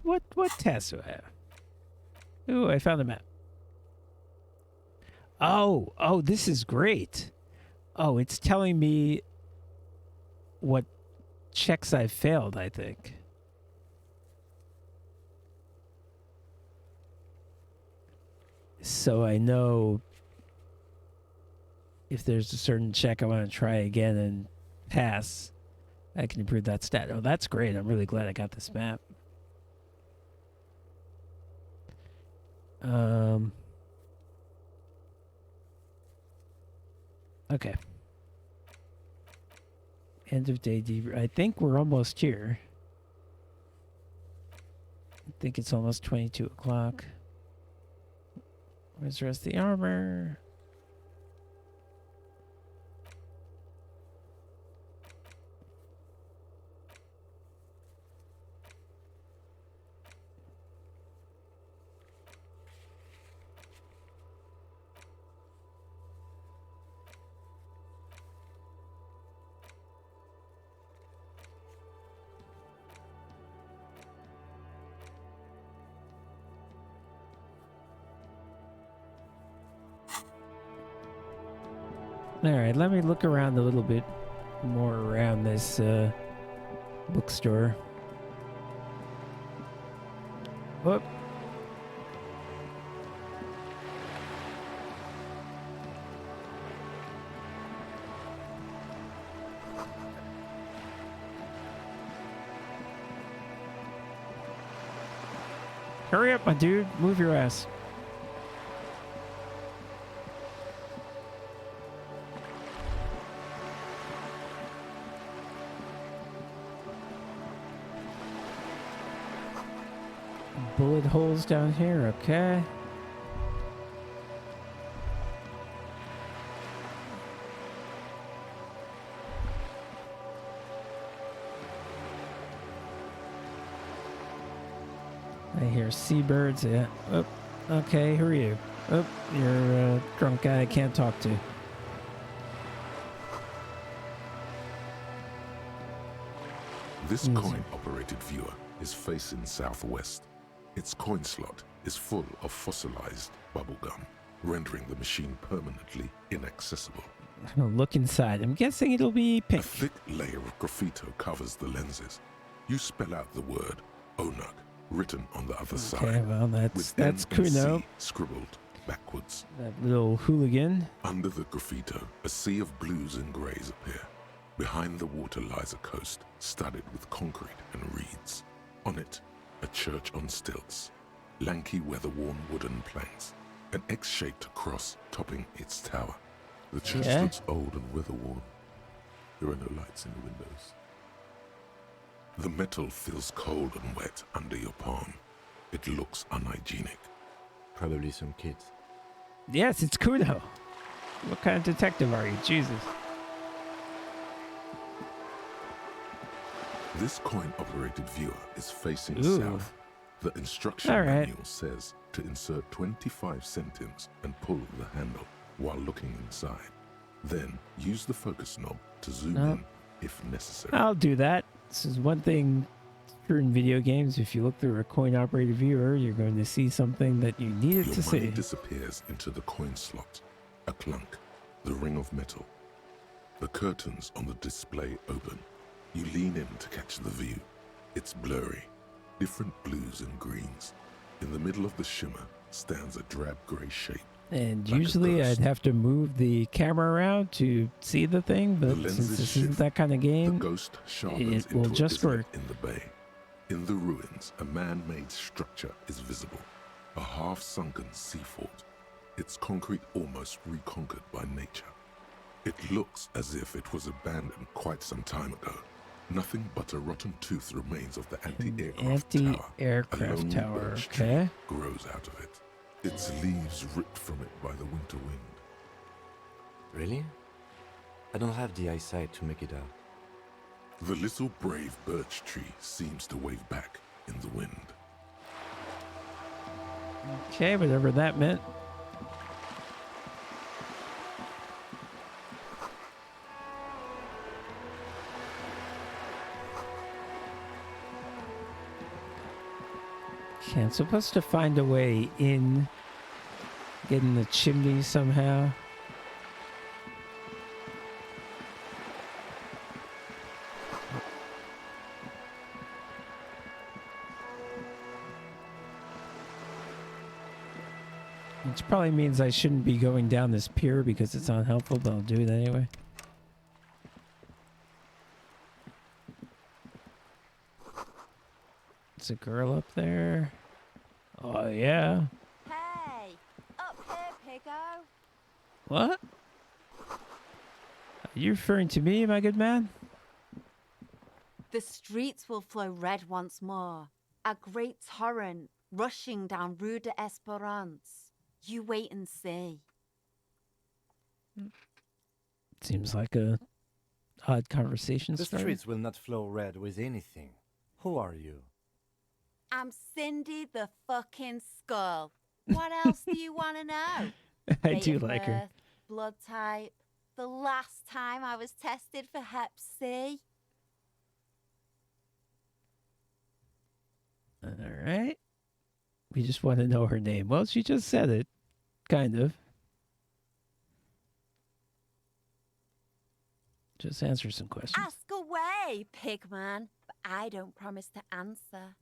Speaker 3: tasks do I have? Ooh, I found the map. Oh, this is great. Oh, it's telling me what checks I failed, I think. So I know if there's a certain check I want to try again and pass, I can improve that stat. Oh, that's great. I'm really glad I got this map. Okay. End of day I think we're almost here. I think it's almost 22 o'clock. Where's the rest of the armor? All right, let me look around a little bit more around this bookstore. Whoop. Hurry up, my dude. Move your ass. Bullet holes down here, okay. I hear seabirds, yeah. Oh, okay, who are you? Oh, you're a drunk guy I can't talk to.
Speaker 4: This coin-operated viewer is facing southwest. Its coin slot is full of fossilized bubblegum, rendering the machine permanently inaccessible.
Speaker 3: I'll look inside. I'm guessing it'll be pink.
Speaker 4: A thick layer of graffito covers the lenses. You spell out the word Onuk written on the other side.
Speaker 3: Okay, well, that's
Speaker 4: N and
Speaker 3: Kuno.
Speaker 4: C scribbled backwards.
Speaker 3: That little hooligan.
Speaker 4: Under the graffito, a sea of blues and greys appear. Behind the water lies a coast, studded with concrete and reeds. On it, a church on stilts, lanky weather-worn wooden planks, An X-shaped cross topping its tower. The chest
Speaker 3: Yeah.
Speaker 4: looks old and weather-worn. There are no lights in the windows. The metal feels cold and wet under your palm. It looks unhygienic.
Speaker 5: Probably some kids.
Speaker 3: Yes, it's Kudo. What kind of detective are you? Jesus.
Speaker 4: This coin-operated viewer is facing
Speaker 3: Ooh.
Speaker 4: south. The instruction
Speaker 3: All right.
Speaker 4: manual says to insert 25 centimes and pull the handle while looking inside. Then use the focus knob to zoom
Speaker 3: Nope.
Speaker 4: in if necessary.
Speaker 3: I'll do that. This is one thing true in video games. If you look through a coin-operated viewer, you're going to see something that you needed
Speaker 4: Your
Speaker 3: to
Speaker 4: money
Speaker 3: see.
Speaker 4: disappears into the coin slot. A clunk. The ring of metal. The curtains on the display open. You lean in to catch the view. It's blurry. Different blues and greens. In the middle of the shimmer stands a drab grey shape.
Speaker 3: And
Speaker 4: like a
Speaker 3: usually I'd
Speaker 4: ghost.
Speaker 3: have to move the camera around to see the thing,
Speaker 4: The
Speaker 3: but
Speaker 4: lenses
Speaker 3: since this isn't
Speaker 4: shift.
Speaker 3: that kind of
Speaker 4: The
Speaker 3: game,
Speaker 4: ghost sharpens
Speaker 3: it will
Speaker 4: into
Speaker 3: just
Speaker 4: a
Speaker 3: work.
Speaker 4: islet in the bay. In the ruins, a man-made structure is visible. A half-sunken sea fort. Its concrete almost reconquered by nature. It looks as if it was abandoned quite some time ago. Nothing but a rotten tooth remains of the anti-aircraft tower. A
Speaker 3: Anti-aircraft
Speaker 4: lone
Speaker 3: tower,
Speaker 4: birch tree
Speaker 3: okay.
Speaker 4: grows out of it. Its leaves ripped from it by the winter wind.
Speaker 5: Really? I don't have the eyesight to make it out.
Speaker 4: The little brave birch tree seems to wave back in the wind.
Speaker 3: Okay, whatever that meant. Okay, I'm supposed to find a way in, get in the chimney somehow. Which probably means I shouldn't be going down this pier because it's unhelpful, but I'll do it anyway. There's a girl up there. Oh, yeah.
Speaker 15: Hey, up here, Piggo.
Speaker 3: What? Are you referring to me, my good man?
Speaker 15: The streets will flow red once more. A great torrent rushing down Rue de Esperance. You wait and see.
Speaker 3: Seems like a odd conversation
Speaker 5: The
Speaker 3: starter.
Speaker 5: streets will not flow red with anything. Who are you?
Speaker 15: I'm Cindy the fucking Skull. What else do you want to know?
Speaker 3: I
Speaker 15: Date
Speaker 3: do
Speaker 15: of
Speaker 3: like her.
Speaker 15: birth, blood type. The last time I was tested for Hep C.
Speaker 3: All right. We just want to know her name. Well, she just said it. Kind of. Just answer some questions.
Speaker 15: Ask away, Pigman. But I don't promise to answer.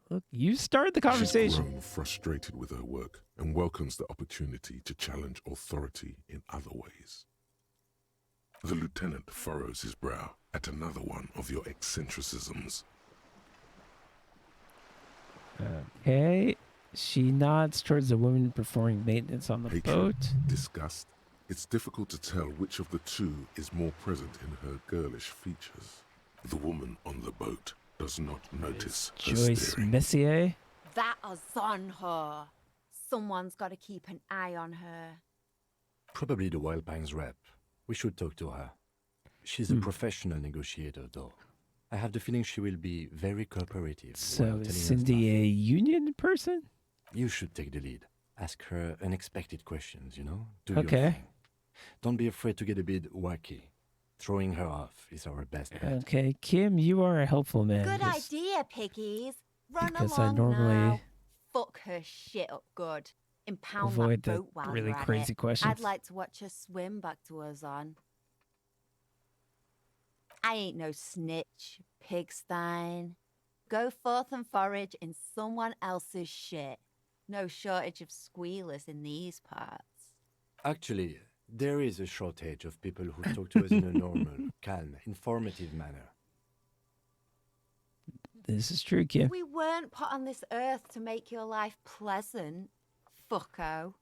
Speaker 3: Look, you started the
Speaker 4: She's
Speaker 3: conversation.
Speaker 4: grown frustrated with her work and welcomes the opportunity to challenge authority in other ways. The lieutenant furrows his brow at another one of your eccentricisms.
Speaker 3: Okay. She nods towards the woman performing maintenance on the
Speaker 4: Hatred,
Speaker 3: boat.
Speaker 4: disgust. It's difficult to tell which of the two is more present in her girlish features. The woman on the boat does not notice her
Speaker 3: Joyce
Speaker 4: staring.
Speaker 3: Messier.
Speaker 15: That is on her. Someone's got to keep an eye on her.
Speaker 5: Probably the Wild Pines rep. We should talk to her. She's a professional negotiator, though. I have the feeling she will be very cooperative.
Speaker 3: So
Speaker 5: while
Speaker 3: is
Speaker 5: telling us
Speaker 3: Cindy a union person?
Speaker 5: You should take the lead. Ask her unexpected questions, you know? Do your
Speaker 3: Okay.
Speaker 5: thing. Don't be afraid to get a bit wacky. Throwing her off is our best bet.
Speaker 3: Okay, Kim, you are a helpful man.
Speaker 15: Good
Speaker 3: Just-
Speaker 15: idea, piggies. Run
Speaker 3: because I
Speaker 15: along
Speaker 3: normally
Speaker 15: now. Fuck her shit up good. Impound
Speaker 3: avoid
Speaker 15: that
Speaker 3: the
Speaker 15: boat while
Speaker 3: really
Speaker 15: you're at
Speaker 3: crazy
Speaker 15: it.
Speaker 3: questions.
Speaker 15: I'd like to watch her swim back to us on. I ain't no snitch, pigstein. Go forth and forage in someone else's shit. No shortage of squealers in these parts.
Speaker 5: Actually, there is a shortage of people who talk to us in a normal, calm, informative manner.
Speaker 3: This is true, Kim.
Speaker 15: We weren't put on this earth to make your life pleasant, fucko.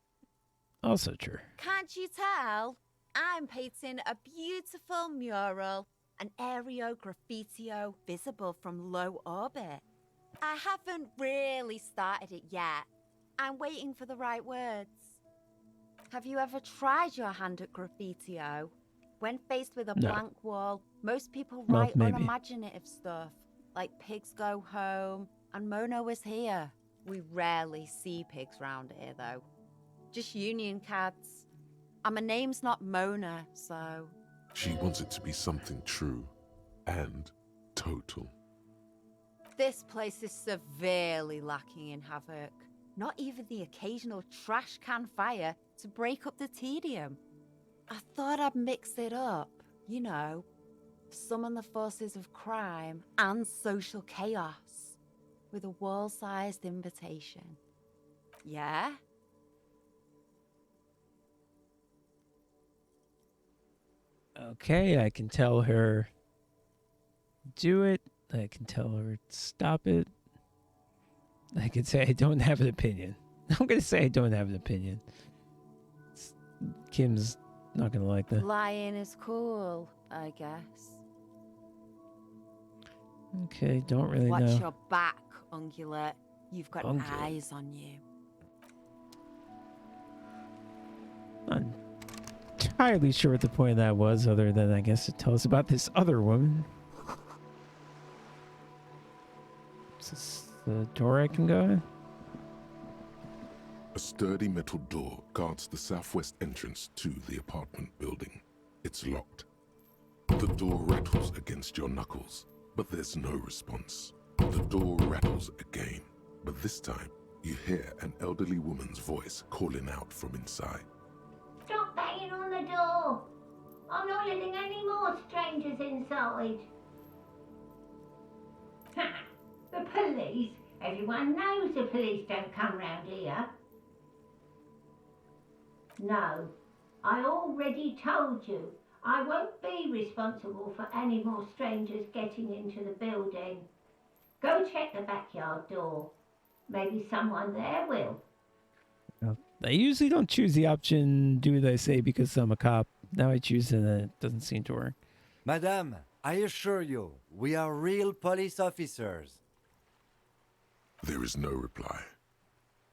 Speaker 3: Also true.
Speaker 15: Can't you tell? I'm painting a beautiful mural, an aereo graffitio visible from low orbit. I haven't really started it yet. I'm waiting for the right words. Have you ever tried your hand at graffitio? When faced with a
Speaker 3: No.
Speaker 15: blank wall, most people
Speaker 3: Well,
Speaker 15: write
Speaker 3: maybe.
Speaker 15: unimaginative stuff, like pigs go home and Mono was here. We rarely see pigs round here, though. Just union cards. And my name's not Mona, so...
Speaker 4: She wants it to be something true and total.
Speaker 15: This place is severely lacking in havoc. Not even the occasional trash can fire to break up the tedium. I thought I'd mix it up, you know, summon the forces of crime and social chaos with a wall-sized invitation. Yeah?
Speaker 3: Okay, I can tell her do it. I can tell her stop it. I can say I don't have an opinion. I'm going to say I don't have an opinion. Kim's not going to like that.
Speaker 15: Lying is cool, I guess.
Speaker 3: Okay, don't really
Speaker 15: Watch
Speaker 3: know.
Speaker 15: your back, Ungulate. You've got
Speaker 3: Ungulate.
Speaker 15: eyes on you.
Speaker 3: Not entirely sure what the point of that was, other than I guess to tell us about this other woman. Is this the door I can go in?
Speaker 4: A sturdy metal door guards the southwest entrance to the apartment building. It's locked. The door rattles against your knuckles, but there's no response. The door rattles again, but this time you hear an elderly woman's voice calling out from inside.
Speaker 16: Stop banging on the door! I'm not letting any more strangers inside. Ha! The police? Everyone knows the police don't come round here. No, I already told you. I won't be responsible for any more strangers getting into the building. Go check the backyard door. Maybe someone there will.
Speaker 3: Well, I usually don't choose the option, do as I say, because I'm a cop. Now I choose it and it doesn't seem to work.
Speaker 5: Madame, I assure you, we are real police officers.
Speaker 4: There is no reply.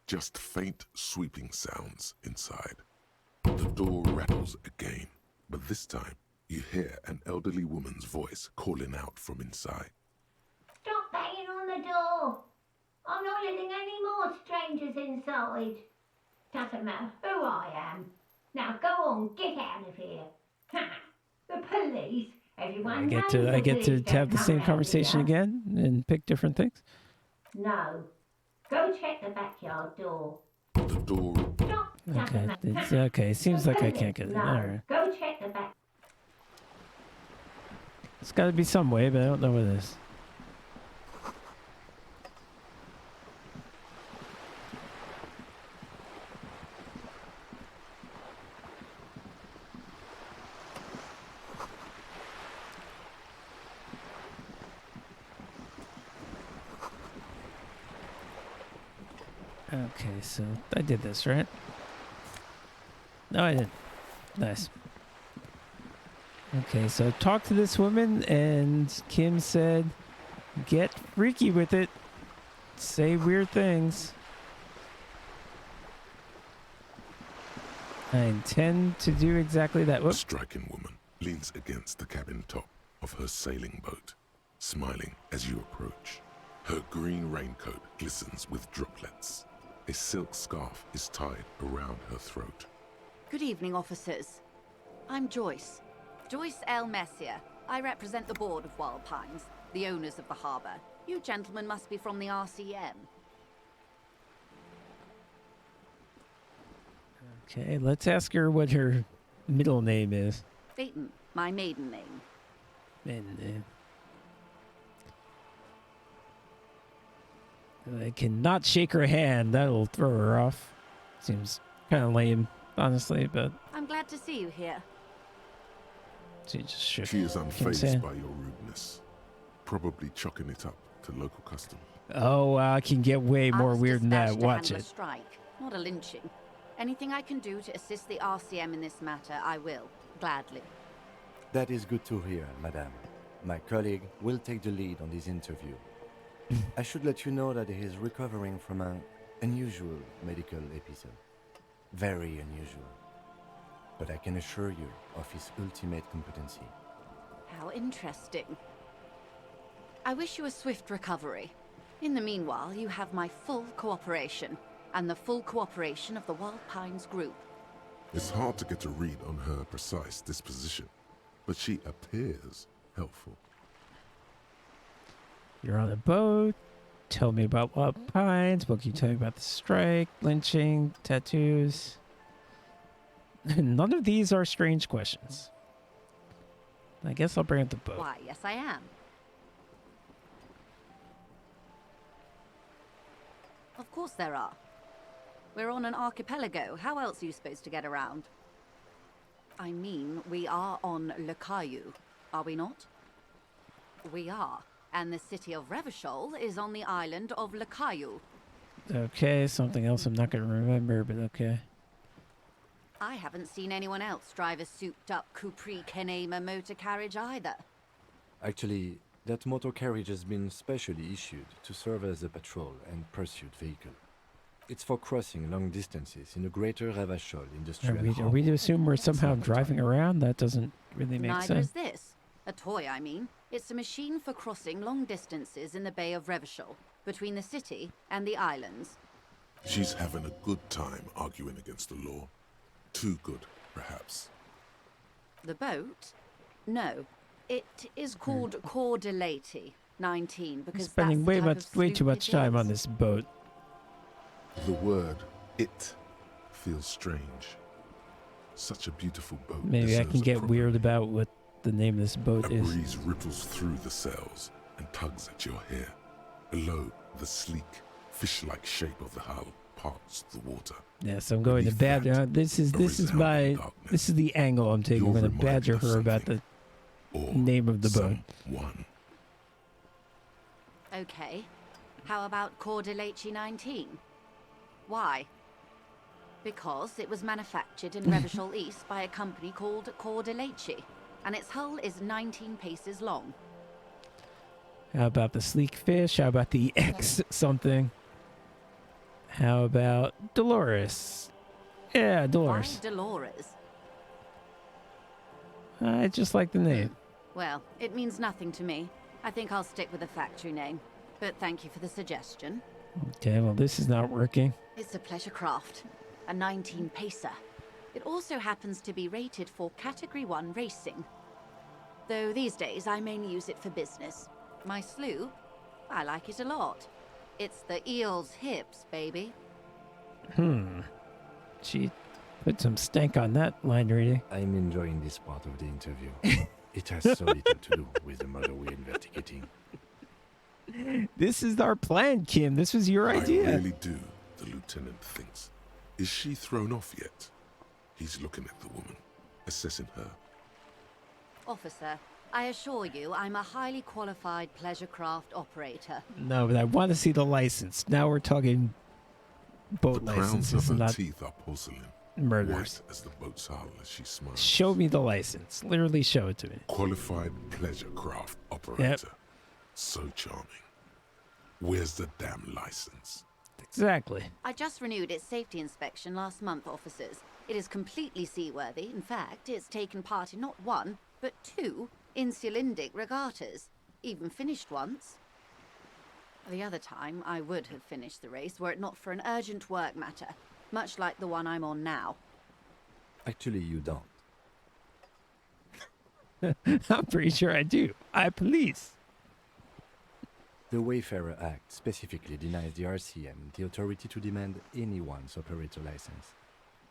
Speaker 4: Just faint sweeping sounds inside. The door rattles again, but this time you hear an elderly woman's voice calling out from inside.
Speaker 16: Stop banging on the door! I'm not letting any more strangers inside. Doesn't matter who I am. Now go on, get out of here. Ha! The police? Everyone knows the
Speaker 3: I get
Speaker 16: police
Speaker 3: to have the
Speaker 16: don't
Speaker 3: same
Speaker 16: come
Speaker 3: conversation
Speaker 16: round here.
Speaker 3: again and pick different things.
Speaker 16: No. Go check the backyard door.
Speaker 4: The door.
Speaker 16: Stop.
Speaker 3: Okay,
Speaker 16: Doesn't matter.
Speaker 3: it's okay. It seems like I can't get it.
Speaker 16: No.
Speaker 3: All right.
Speaker 16: Go check the back.
Speaker 3: It's got to be some way, but I don't know what it is. Okay, so I did this, right? No, I didn't. Nice. Okay, so talk to this woman, and Kim said, get freaky with it. Say weird things. I intend to do exactly that.
Speaker 4: A
Speaker 3: Whoops.
Speaker 4: striking woman leans against the cabin top of her sailing boat, smiling as you approach. Her green raincoat glistens with droplets. A silk scarf is tied around her throat.
Speaker 6: Good evening, officers. I'm Joyce. Joyce L. Messier. I represent the board of Wild Pines, the owners of the harbour. You gentlemen must be from the RCM.
Speaker 3: Okay, let's ask her what her middle name is.
Speaker 6: Dayton, my maiden name.
Speaker 3: Maiden name. I cannot shake her hand. That'll throw her off. Seems kind of lame, honestly, but
Speaker 6: I'm glad to see you here.
Speaker 3: she just shook.
Speaker 4: She is
Speaker 3: Kim's
Speaker 4: unfazed
Speaker 3: hand.
Speaker 4: by your rudeness, probably chalking it up to local custom.
Speaker 3: Oh, I can get way
Speaker 6: I
Speaker 3: more
Speaker 6: was
Speaker 3: weird than
Speaker 6: dispatched
Speaker 3: that.
Speaker 6: to
Speaker 3: Watch
Speaker 6: handle a
Speaker 3: it.
Speaker 6: strike, not a lynching.
Speaker 15: Anything I can do to assist the RCM in this matter, I will, gladly.
Speaker 5: That is good to hear, madame. My colleague will take the lead on this interview. I should let you know that he is recovering from an unusual medical episode. Very unusual. But I can assure you of his ultimate competency.
Speaker 15: How interesting. I wish you a swift recovery. In the meanwhile, you have my full cooperation, and the full cooperation of the Wild Pines group.
Speaker 4: It's hard to get a read on her precise disposition, but she appears helpful.
Speaker 3: You're on a boat. Tell me about Wild Pines. What can you tell me about the strike, lynching, tattoos? None of these are strange questions. I guess I'll bring up the boat.
Speaker 15: Why, yes I am. Of course there are. We're on an archipelago. How else are you supposed to get around? I mean, we are on Le Caillou, are we not? We are. And the city of Revachol is on the island of Le Caillou.
Speaker 3: Okay, something else I'm not going to remember, but okay.
Speaker 15: I haven't seen anyone else drive a souped-up Capri Kenema motor carriage either.
Speaker 5: Actually, that motor carriage has been specially issued to serve as a patrol and pursuit vehicle. It's for crossing long distances in the greater Revachol industrial
Speaker 3: Are we to assume we're somehow driving around? That doesn't really make
Speaker 15: Neither
Speaker 3: sense.
Speaker 15: is this. A toy, I mean. It's a machine for crossing long distances in the Bay of Revachol, between the city and the islands.
Speaker 4: She's having a good time arguing against the law. Too good, perhaps.
Speaker 15: The boat? No. It is called Cordelati 19 because
Speaker 3: Spending
Speaker 15: that's the type of
Speaker 3: way
Speaker 15: sloop
Speaker 3: too much
Speaker 15: it
Speaker 3: time
Speaker 15: is.
Speaker 3: on this boat.
Speaker 4: The word "it" feels strange. Such a beautiful boat.
Speaker 3: Maybe I
Speaker 4: deserves
Speaker 3: can
Speaker 4: a
Speaker 3: get
Speaker 4: proper
Speaker 3: weird about what the name of this boat
Speaker 4: A
Speaker 3: is.
Speaker 4: breeze ripples through the sails and tugs at your hair. Below, the sleek, fish-like shape of the hull parts the water.
Speaker 3: Yes, I'm going to
Speaker 4: Beneath
Speaker 3: badger. This is the angle I'm taking. I'm
Speaker 4: You're
Speaker 3: going to
Speaker 4: reminded
Speaker 3: badger
Speaker 4: of
Speaker 3: her about the name of the boat.
Speaker 4: Someone.
Speaker 15: Okay. How about Cordelati 19? Why? Because it was manufactured in Revachol East by a company called Cordelati, and its hull is 19 paces long.
Speaker 3: How about the sleek fish? How about the X something? How about Dolores? Yeah, Dolores.
Speaker 15: Why Dolores?
Speaker 3: I just like the name.
Speaker 15: Well, it means nothing to me. I think I'll stick with the factory name. But thank you for the suggestion.
Speaker 3: Okay, well, this is not working.
Speaker 15: It's a pleasure craft. A 19 pacer. It also happens to be rated for Category 1 racing. Though these days I mainly use it for business. My sloop, I like it a lot. It's the eel's hips, baby.
Speaker 3: She put some stank on that line reading.
Speaker 5: I'm enjoying this part of the interview. It has so little to do with the model we're investigating.
Speaker 3: This is our plan, Kim. This was your idea.
Speaker 4: I really do, the lieutenant thinks. Is she thrown off yet? He's looking at the woman, assessing her.
Speaker 15: Officer, I assure you I'm a highly qualified pleasure craft operator.
Speaker 3: No, but I want to see the license. Now we're talking boat
Speaker 4: The crowns
Speaker 3: licenses,
Speaker 4: of her
Speaker 3: not
Speaker 4: teeth are porcelain,
Speaker 3: murders.
Speaker 4: white as the boat's hull as she smiles.
Speaker 3: Show me the license. Literally show it to me.
Speaker 4: Qualified pleasure craft operator. So charming. Where's the damn license?
Speaker 3: Exactly.
Speaker 15: I just renewed its safety inspection last month, officers. It is completely seaworthy. In fact, it's taken part in not one, but 2 insulindic regattas. Even finished once. The other time, I would have finished the race were it not for an urgent work matter, much like the one I'm on now.
Speaker 5: Actually, you don't.
Speaker 3: I'm pretty sure I do. I police.
Speaker 5: The Wayfarer Act specifically denies the RCM the authority to demand anyone's operator license.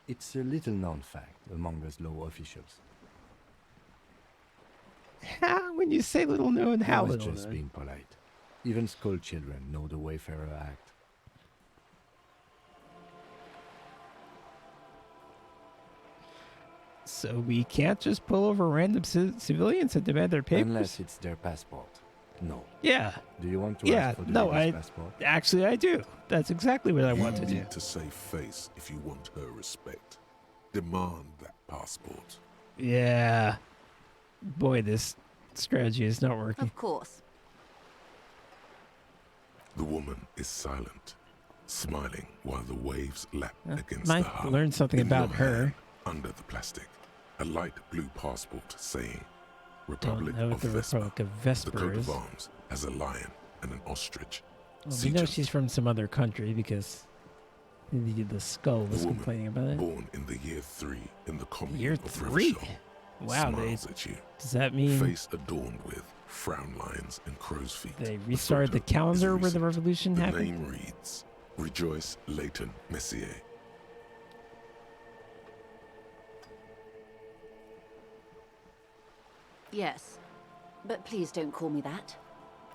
Speaker 5: It's a little-known fact among us law officials.
Speaker 3: How? When you say little known,
Speaker 5: I
Speaker 3: how
Speaker 5: was
Speaker 3: little
Speaker 5: just
Speaker 3: known?
Speaker 5: being polite. Even school children know the Wayfarer Act.
Speaker 3: So we can't just pull over random civilians and demand their papers?
Speaker 5: Unless it's their passport. No.
Speaker 3: Yeah.
Speaker 5: Do you want to
Speaker 3: Yeah,
Speaker 5: ask for the
Speaker 3: no,
Speaker 5: lady's passport?
Speaker 3: actually I do. That's exactly what I want to do.
Speaker 4: You need to save face if you want her respect. Demand that passport.
Speaker 3: Yeah. Boy, this strategy is not working.
Speaker 15: Of course.
Speaker 4: The woman is silent, smiling while the waves lap against
Speaker 3: Might
Speaker 4: the hull.
Speaker 3: learn something
Speaker 4: In
Speaker 3: about
Speaker 4: your
Speaker 3: her.
Speaker 4: hand, under the plastic, a light blue passport saying Republic
Speaker 3: Don't know
Speaker 4: of
Speaker 3: what the
Speaker 4: Vesper.
Speaker 3: Republic of Vesper
Speaker 4: The coat
Speaker 3: is.
Speaker 4: of arms has a lion and an ostrich.
Speaker 3: Well,
Speaker 4: Sea
Speaker 3: we know
Speaker 4: gems.
Speaker 3: she's from some other country because the skull was
Speaker 4: The woman,
Speaker 3: complaining about it.
Speaker 4: born in the year 3 in the commune
Speaker 3: Year
Speaker 4: of
Speaker 3: 3?
Speaker 4: Revachol,
Speaker 3: Wow,
Speaker 4: smiles at you.
Speaker 3: does that mean
Speaker 4: Face adorned with frown lines and crow's feet.
Speaker 3: they restarted the calendar where the revolution
Speaker 4: The
Speaker 3: happened?
Speaker 4: name reads Rejoice Leighton Messier.
Speaker 15: Yes. But please don't call me that.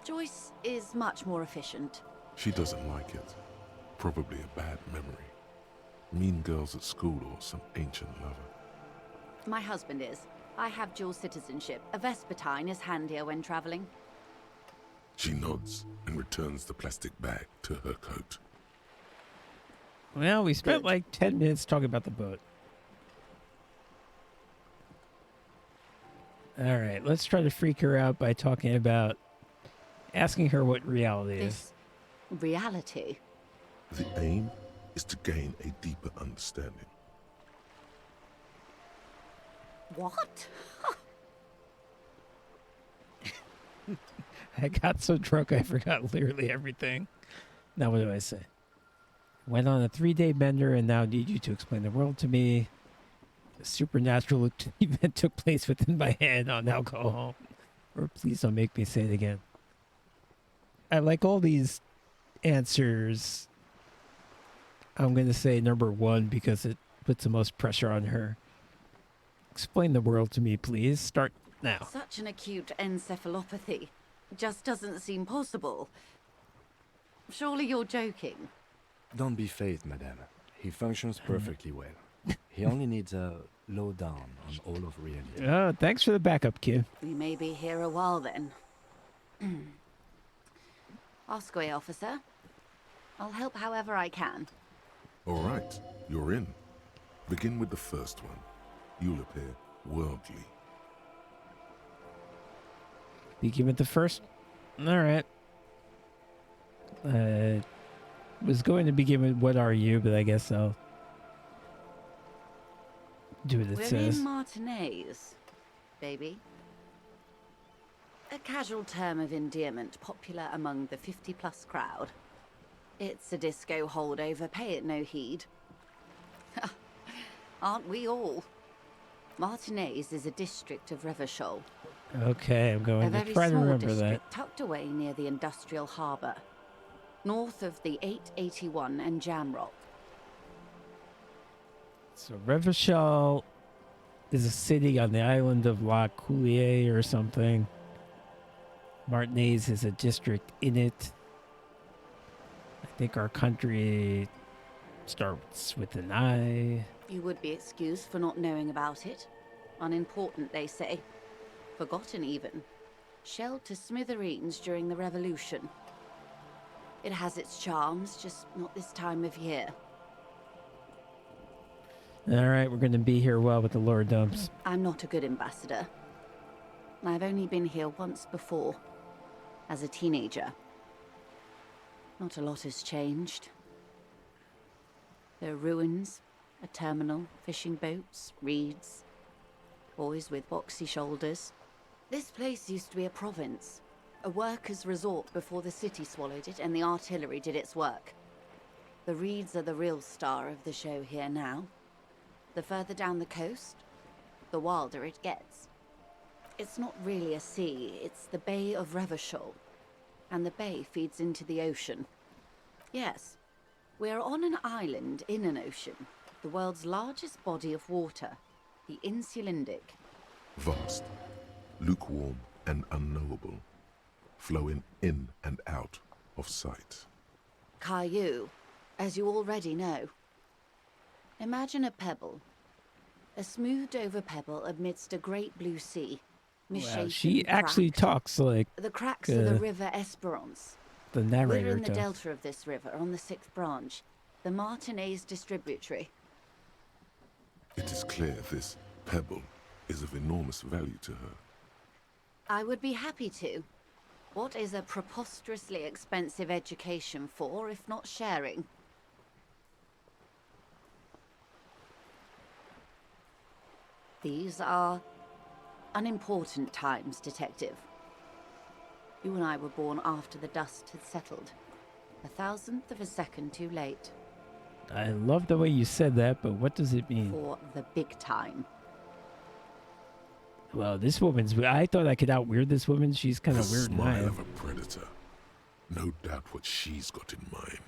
Speaker 15: Joyce is much more efficient.
Speaker 4: She doesn't like it. Probably a bad memory. Mean girls at school or some ancient lover.
Speaker 15: My husband is. I have dual citizenship. A Vespertine is handier when traveling.
Speaker 4: She nods and returns the plastic bag to her coat.
Speaker 3: Well, we spent like 10 minutes talking about the boat. All right, let's try to freak her out by talking about asking her what reality is.
Speaker 15: Reality?
Speaker 4: The aim is to gain a deeper understanding.
Speaker 15: What?
Speaker 3: I got so drunk I forgot literally everything. Now what do I say? Went on a 3-day bender and now need you to explain the world to me. A supernatural event took place within my head on alcohol. Or please don't make me say it again. I like all these answers. I'm going to say number 1 because it puts the most pressure on her. Explain the world to me, please. Start now.
Speaker 15: Such an acute encephalopathy. Just doesn't seem possible. Surely you're joking.
Speaker 5: Don't be phased, madame. He functions perfectly well. He only needs a lowdown on all of reality.
Speaker 3: Oh, thanks for the backup, kid.
Speaker 15: We may be here a while then. Ask away, officer. I'll help however I can.
Speaker 4: All right, you're in. Begin with the first one. You'll appear worldly.
Speaker 3: Begin with the first. All right. Was going to begin with what are you, but I guess I'll do what it
Speaker 15: We're
Speaker 3: says.
Speaker 15: in Martinez, baby. A casual term of endearment popular among the 50-plus crowd. It's a disco holdover, pay it no heed. Aren't we all? Martinez is a district of Revachol.
Speaker 3: Okay, I'm
Speaker 15: A
Speaker 3: going to
Speaker 15: very
Speaker 3: try to
Speaker 15: small
Speaker 3: remember
Speaker 15: district
Speaker 3: that.
Speaker 15: tucked away near the industrial harbour, north of the 881 and Jamrock.
Speaker 3: So Revachol is a city on the island of La Coulier or something. Martinez is a district in it. I think our country starts with an I.
Speaker 15: You would be excused for not knowing about it. Unimportant, they say. Forgotten, even. Shelled to smithereens during the Revolution. It has its charms, just not this time of year.
Speaker 3: All right, we're going to be here well with the lower dumps.
Speaker 15: I'm not a good ambassador. I've only been here once before, as a teenager. Not a lot has changed. There are ruins, a terminal, fishing boats, reeds, boys with boxy shoulders. This place used to be a province, a workers' resort before the city swallowed it and the artillery did its work. The reeds are the real star of the show here now. The further down the coast, the wilder it gets. It's not really a sea, it's the Bay of Revachol, and the bay feeds into the ocean. Yes, we're on an island in an ocean, the world's largest body of water, the Insulindic.
Speaker 4: Vast, lukewarm and unknowable, flowing in and out of sight.
Speaker 15: Caillou, as you already know. Imagine a pebble. A smoothed over pebble amidst a great blue sea. misshapen,
Speaker 3: she actually
Speaker 15: cracked.
Speaker 3: talks like
Speaker 15: The cracks of the River Esperance.
Speaker 3: the
Speaker 15: We're
Speaker 3: narrator
Speaker 15: in the
Speaker 3: talks.
Speaker 15: delta of this river, on the 6th branch, the Martinez Distributary.
Speaker 4: It is clear this pebble is of enormous value to her.
Speaker 15: I would be happy to. What is a preposterously expensive education for, if not sharing? These are unimportant times, Detective. You and I were born after the dust had settled. 1,000th of a second too late.
Speaker 3: I love the way you said that, but what does it mean?
Speaker 15: For the big time.
Speaker 3: Well, this woman's... I thought I could out-weird this woman. She's kind
Speaker 4: The
Speaker 3: of weird.
Speaker 4: smile of a predator. No doubt what she's got in mind.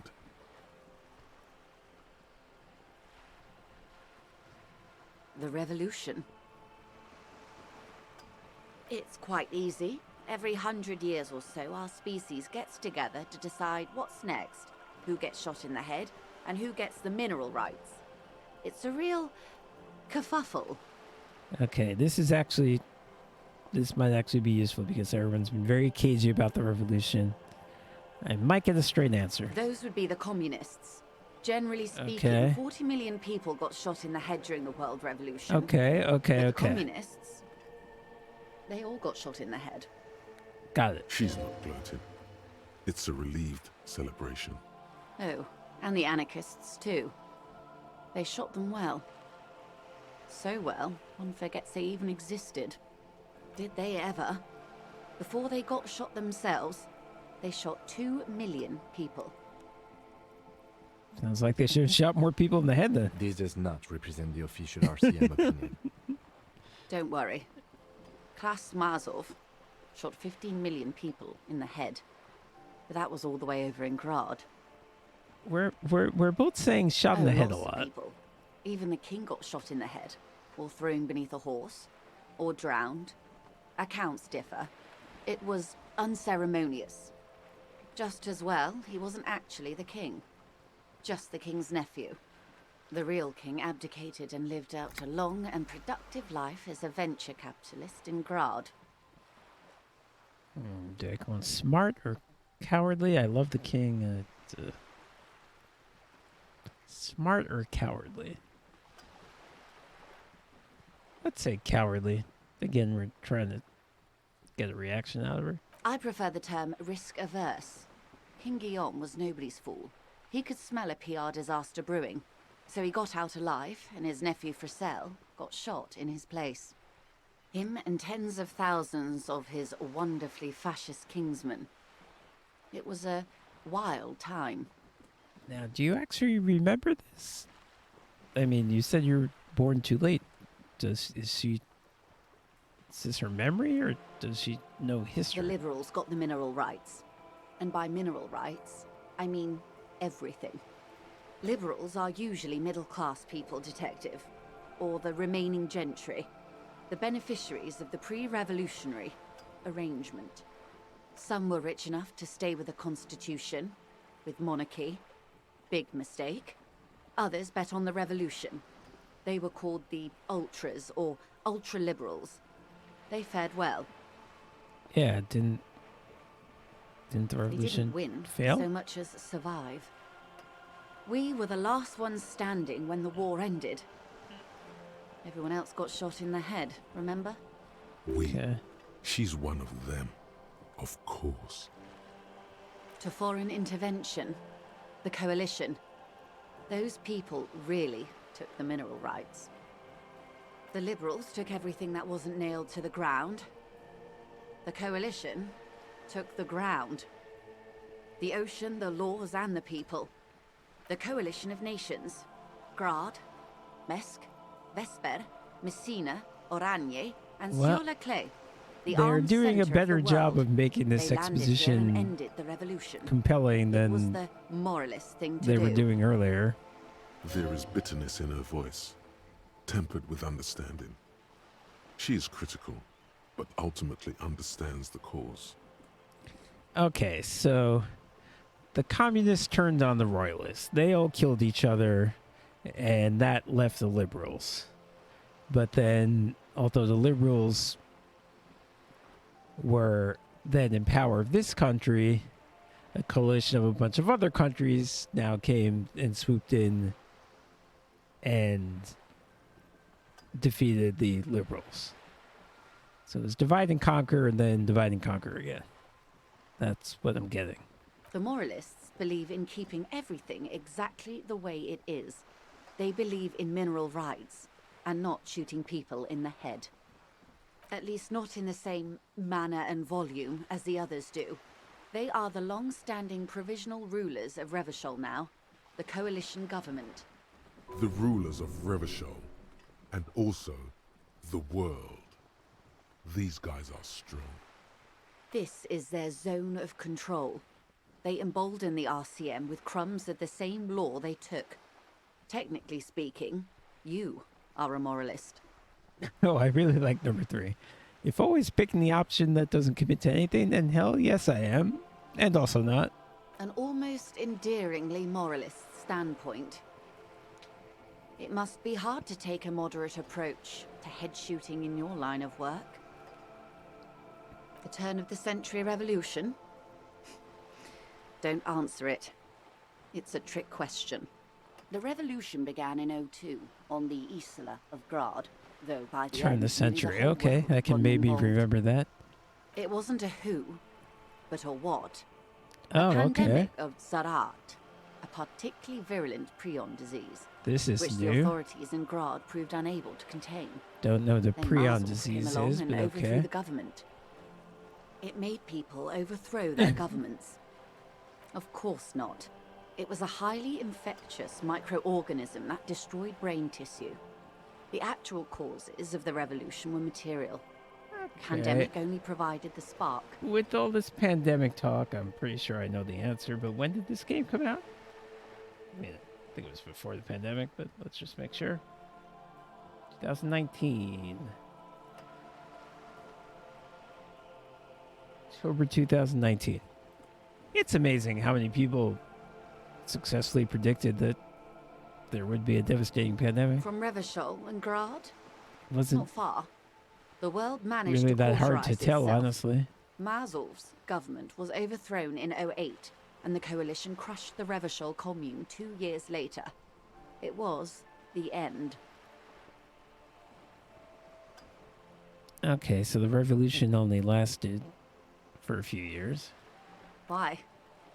Speaker 15: The revolution. It's quite easy. Every 100 years or so, our species gets together to decide what's next, who gets shot in the head, and who gets the mineral rights. It's a real kerfuffle.
Speaker 3: Okay, this might actually be useful because everyone's been very cagey about the revolution. I might get a straight answer.
Speaker 15: Those would be the communists. Generally speaking,
Speaker 3: Okay.
Speaker 15: 40 million people got shot in the head during the World Revolution.
Speaker 3: Okay.
Speaker 15: But the communists, they all got shot in the head.
Speaker 3: Got it.
Speaker 4: She's not gloating. It's a relieved celebration.
Speaker 15: Oh, and the anarchists too. They shot them well. So well, one forgets they even existed. Did they ever? Before they got shot themselves, they shot 2 million people.
Speaker 3: Sounds like they should have shot more people in the head then.
Speaker 5: This does not represent the official RCM opinion.
Speaker 15: Don't worry. Klaus Mazov shot 15 million people in the head. But that was all the way over in Grad.
Speaker 3: We're both saying shot in the head a
Speaker 15: lots of
Speaker 3: lot.
Speaker 15: people. Even the king got shot in the head, or thrown beneath a horse, or drowned. Accounts differ. It was unceremonious. Just as well, he wasn't actually the king. Just the king's nephew. The real king abdicated and lived out a long and productive life as a venture capitalist in Grad.
Speaker 3: Do I call him smart or cowardly? I love the king. Smart or cowardly? Let's say cowardly. Again, we're trying to get a reaction out of her.
Speaker 15: I prefer the term risk-averse. King Guillaume was nobody's fool. He could smell a PR disaster brewing, so he got out alive, and his nephew Fricelle got shot in his place. Him and tens of thousands of his wonderfully fascist kingsmen. It was a wild time.
Speaker 3: Now, do you actually remember this? I mean, you said you were born too late. Is this her memory, or does she know history?
Speaker 15: The liberals got the mineral rights. And by mineral rights, I mean everything. Liberals are usually middle-class people, Detective, or the remaining gentry, the beneficiaries of the pre-revolutionary arrangement. Some were rich enough to stay with the Constitution, with monarchy. Big mistake. Others bet on the revolution. They were called the ultras, or ultra-liberals. They fared well.
Speaker 3: Yeah, didn't the
Speaker 15: They
Speaker 3: revolution
Speaker 15: didn't win
Speaker 3: fail?
Speaker 15: so much as survive. We were the last ones standing when the war ended. Everyone else got shot in the head, remember?
Speaker 4: She's one of them. Of course.
Speaker 15: To foreign intervention, the coalition. Those people really took the mineral rights. The liberals took everything that wasn't nailed to the ground. The coalition took the ground. The ocean, the laws, and the people. The coalition of nations. Grad, Mesk, Vesper, Messina, Oranje, and
Speaker 3: Well,
Speaker 15: Sur-le-Clay. The
Speaker 3: they're
Speaker 15: armed
Speaker 3: doing a
Speaker 15: center of
Speaker 3: better
Speaker 15: the
Speaker 3: job
Speaker 15: world.
Speaker 3: of making this
Speaker 15: They landed here and
Speaker 3: exposition
Speaker 15: ended the revolution.
Speaker 3: compelling
Speaker 15: It was
Speaker 3: than
Speaker 15: the moralist thing to
Speaker 3: they
Speaker 15: do.
Speaker 3: were doing earlier.
Speaker 4: There is bitterness in her voice, tempered with understanding. She is critical, but ultimately understands the cause.
Speaker 3: Okay, so the communists turned on the royalists. They all killed each other, and that left the liberals. But then, although the liberals were then in power of this country, a coalition of a bunch of other countries now came and swooped in and defeated the liberals. So it was divide and conquer and then divide and conquer again. That's what I'm getting.
Speaker 6: The moralists believe in keeping everything exactly the way it is. They believe in mineral rights and not shooting people in the head. At least not in the same manner and volume as the others do. They are the long-standing provisional rulers of Revachol now, the coalition government.
Speaker 4: The rulers of Revachol, and also the world. These guys are strong.
Speaker 6: This is their zone of control. They embolden the RCM with crumbs of the same law they took. Technically speaking, you are a moralist.
Speaker 3: Oh, I really like number 3. If always picking the option that doesn't commit to anything, then hell yes I am. And also not.
Speaker 6: An almost endearingly moralist standpoint. It must be hard to take a moderate approach to head shooting in your line of work. The turn of the century revolution? Don't answer it. It's a trick question. The revolution began in '02 on the Isla of Grad, though by the
Speaker 3: Turn
Speaker 6: end,
Speaker 3: the century.
Speaker 6: whole
Speaker 3: Okay,
Speaker 6: world
Speaker 3: I can
Speaker 6: got
Speaker 3: maybe
Speaker 6: involved.
Speaker 3: remember that.
Speaker 6: It wasn't a who, but a what.
Speaker 3: Oh,
Speaker 6: a pandemic
Speaker 3: okay.
Speaker 6: of Zarat, a particularly virulent prion disease,
Speaker 3: This is
Speaker 6: which the
Speaker 3: new.
Speaker 6: authorities in Grad proved unable to contain.
Speaker 3: Don't know the
Speaker 6: Then
Speaker 3: prion
Speaker 6: Marsals came
Speaker 3: disease
Speaker 6: along
Speaker 3: is,
Speaker 6: and
Speaker 3: but
Speaker 6: overthrew
Speaker 3: okay.
Speaker 6: the government. It made people overthrow their governments. Of course not. It was a highly infectious microorganism that destroyed brain tissue. The actual causes of the revolution were material. Pandemic only provided the spark.
Speaker 3: With all this pandemic talk, I'm pretty sure I know the answer, but when did this game come out? I mean, I think it was before the pandemic, but let's just make sure. 2019. October 2019. It's amazing how many people successfully predicted that there would be a devastating pandemic.
Speaker 6: From Revachol and Grad?
Speaker 3: Wasn't
Speaker 6: Not far. The world managed
Speaker 3: really
Speaker 6: to
Speaker 3: that hard to
Speaker 6: cauterize
Speaker 3: tell,
Speaker 6: itself.
Speaker 3: honestly.
Speaker 6: Marzov's government was overthrown in '08, and the coalition crushed the Revachol commune 2 years later. It was the end.
Speaker 3: Okay, so the revolution only lasted for a few years.
Speaker 6: Why?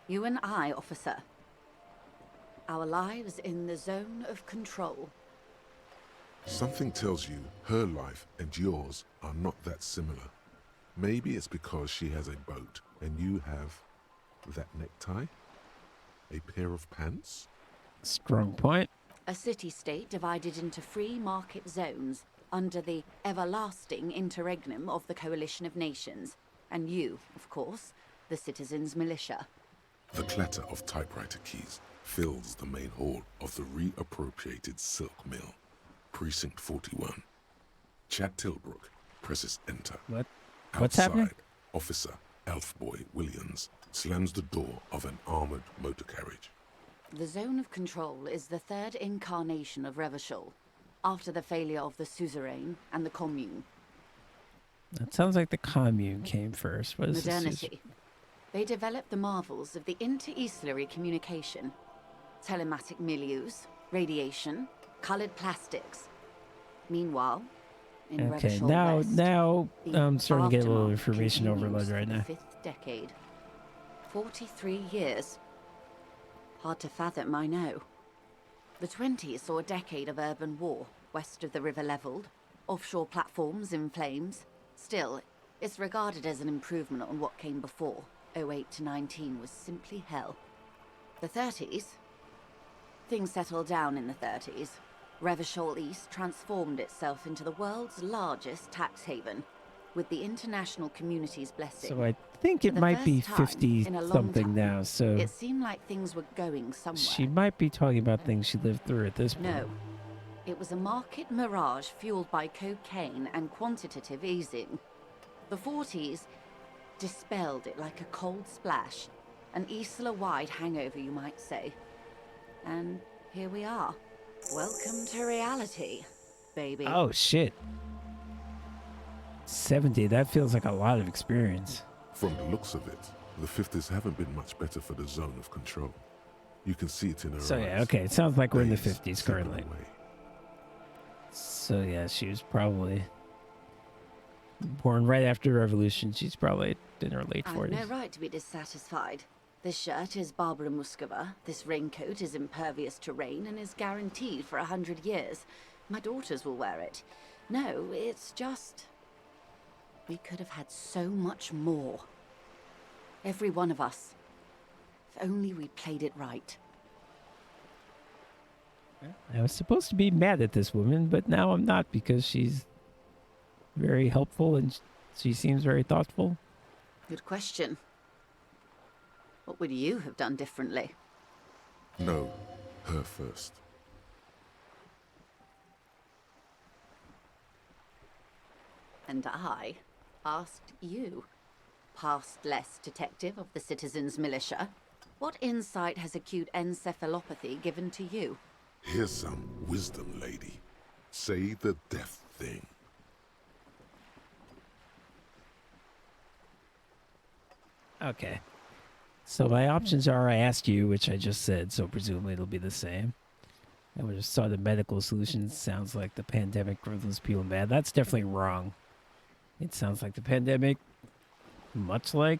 Speaker 6: You and I, officer. Our lives in the zone of control.
Speaker 4: Something tells you her life and yours are not that similar. Maybe it's because she has a boat and you have that necktie? A pair of pants?
Speaker 3: Strong point.
Speaker 6: A city-state divided into free market zones under the everlasting interregnum of the Coalition of Nations. And you, of course, the citizens' militia.
Speaker 4: The clatter of typewriter keys fills the main hall of the reappropriated silk mill. Precinct 41. Chad Tilbrook presses enter.
Speaker 3: What? What's
Speaker 4: Outside,
Speaker 3: happening?
Speaker 4: Officer Elfboy Williams slams the door of an armored motor carriage.
Speaker 6: The zone of control is the third incarnation of Revachol, after the failure of the suzerain and the commune.
Speaker 3: That sounds like the commune came first. What is this?
Speaker 6: Modernity. They developed the marvels of the inter-eastlery communication, telematic milieus, radiation, colored plastics. Meanwhile, in
Speaker 3: Okay,
Speaker 6: Revachol
Speaker 3: now
Speaker 6: West, the
Speaker 3: I'm starting to get a little
Speaker 6: aftermath
Speaker 3: information
Speaker 6: continues
Speaker 3: overload
Speaker 6: to
Speaker 3: right
Speaker 6: the
Speaker 3: now.
Speaker 6: 5th decade. 43 years. Hard to fathom, I know. The 20s saw a decade of urban war, west of the river leveled, offshore platforms in flames. Still, it's regarded as an improvement on what came before. 08 to 19 was simply hell. The 30s? Things settled down in the 30s. Revachol East transformed itself into the world's largest tax haven, with the international community's blessing.
Speaker 3: So I think
Speaker 6: For
Speaker 3: it
Speaker 6: the
Speaker 3: might be
Speaker 6: first time
Speaker 3: 50
Speaker 6: in a long
Speaker 3: something
Speaker 6: time,
Speaker 3: now, so
Speaker 6: it seemed like things were going somewhere.
Speaker 3: she might be talking about things she lived through at this point.
Speaker 6: No. It was a market mirage fueled by cocaine and quantitative easing. The 40s dispelled it like a cold splash, an Isla-wide hangover, you might say. And here we are. Welcome to reality, baby.
Speaker 3: Oh, shit. 70, that feels like a lot of experience.
Speaker 4: From the looks of it, the 50s haven't been much better for the zone of control. You can see it in her
Speaker 3: So
Speaker 4: eyes.
Speaker 3: yeah, okay, it sounds like we're in the
Speaker 4: Days
Speaker 3: 50s
Speaker 4: slipping
Speaker 3: currently.
Speaker 4: away.
Speaker 3: So yeah, she was probably born right after the revolution. She's probably in her late
Speaker 17: I've
Speaker 3: 40s.
Speaker 17: no right to be dissatisfied. This shirt is Barbara Muscova. This raincoat is impervious to rain and is guaranteed for 100 years. My daughters will wear it. No, it's just... we could have had so much more. Every one of us. If only we played it right.
Speaker 3: I was supposed to be mad at this woman, but now I'm not because she's very helpful and she seems very thoughtful.
Speaker 17: Good question. What would you have done differently?
Speaker 4: No, her first.
Speaker 17: And I asked you, past-less detective of the Citizens Militia, what insight has acute encephalopathy given to you?
Speaker 4: Here's some wisdom, lady. Say the death thing.
Speaker 3: Okay. So my options are I asked you, which I just said, so presumably it'll be the same. I would have saw the medical solutions. Sounds like the pandemic drove those people mad. That's definitely wrong. It sounds like the pandemic, much like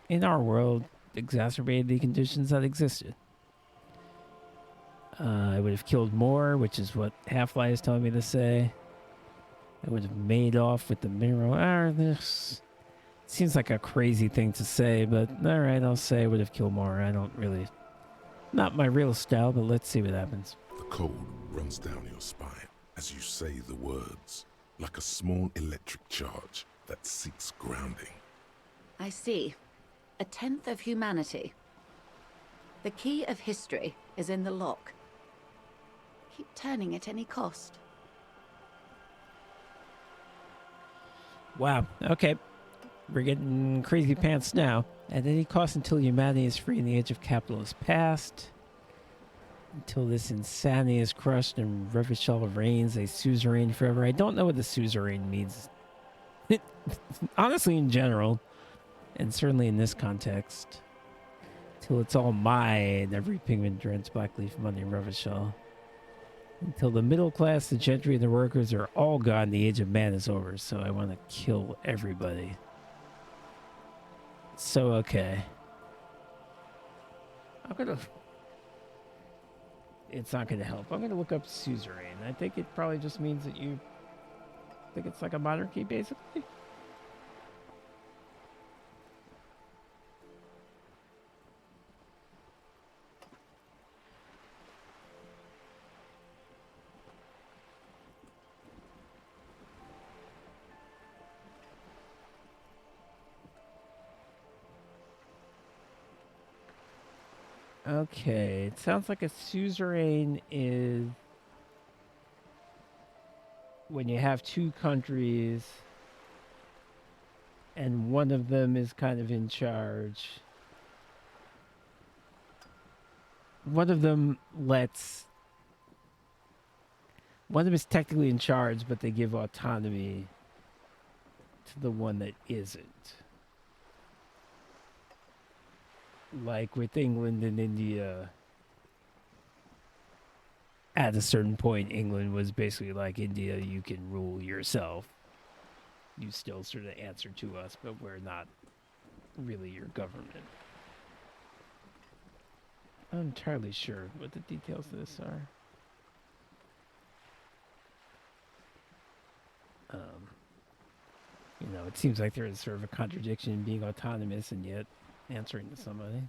Speaker 3: in our world, exacerbated the conditions that existed. I would have killed more, which is what Half-Life is telling me to say. I would have made off with the mineral. This seems like a crazy thing to say, but all right, I'll say I would have killed more. I don't really... Not my real style, but let's see what happens.
Speaker 4: The cold runs down your spine as you say the words, like a small electric charge that seeks grounding.
Speaker 17: I see. 1/10 of humanity. The key of history is in the lock. Keep turning at any cost.
Speaker 3: Wow, okay. We're getting crazy pants now. At any cost until humanity is free and the age of capital is past. Until this insanity is crushed and Revachol reigns a suzerain forever. I don't know what the suzerain means. Honestly, in general, and certainly in this context. Till it's all mine, every pigment drenched blackleaf money Revachol. Until the middle class, the gentry, and the workers are all gone, the age of man is over. So I want to kill everybody. So, okay. I'm gonna... It's not gonna help. I'm gonna look up suzerain. I think it probably just means that you... think it's like a monarchy, basically? Okay, it sounds like a suzerain is when you have two countries and one of them is kind of in charge. One of them is technically in charge, but they give autonomy to the one that isn't. Like with England and India, at a certain point, England was basically like, India, you can rule yourself. You still sort of answer to us, but we're not really your government. I'm not entirely sure what the details of this are. You know, it seems like there is sort of a contradiction in being autonomous and yet answering to somebody.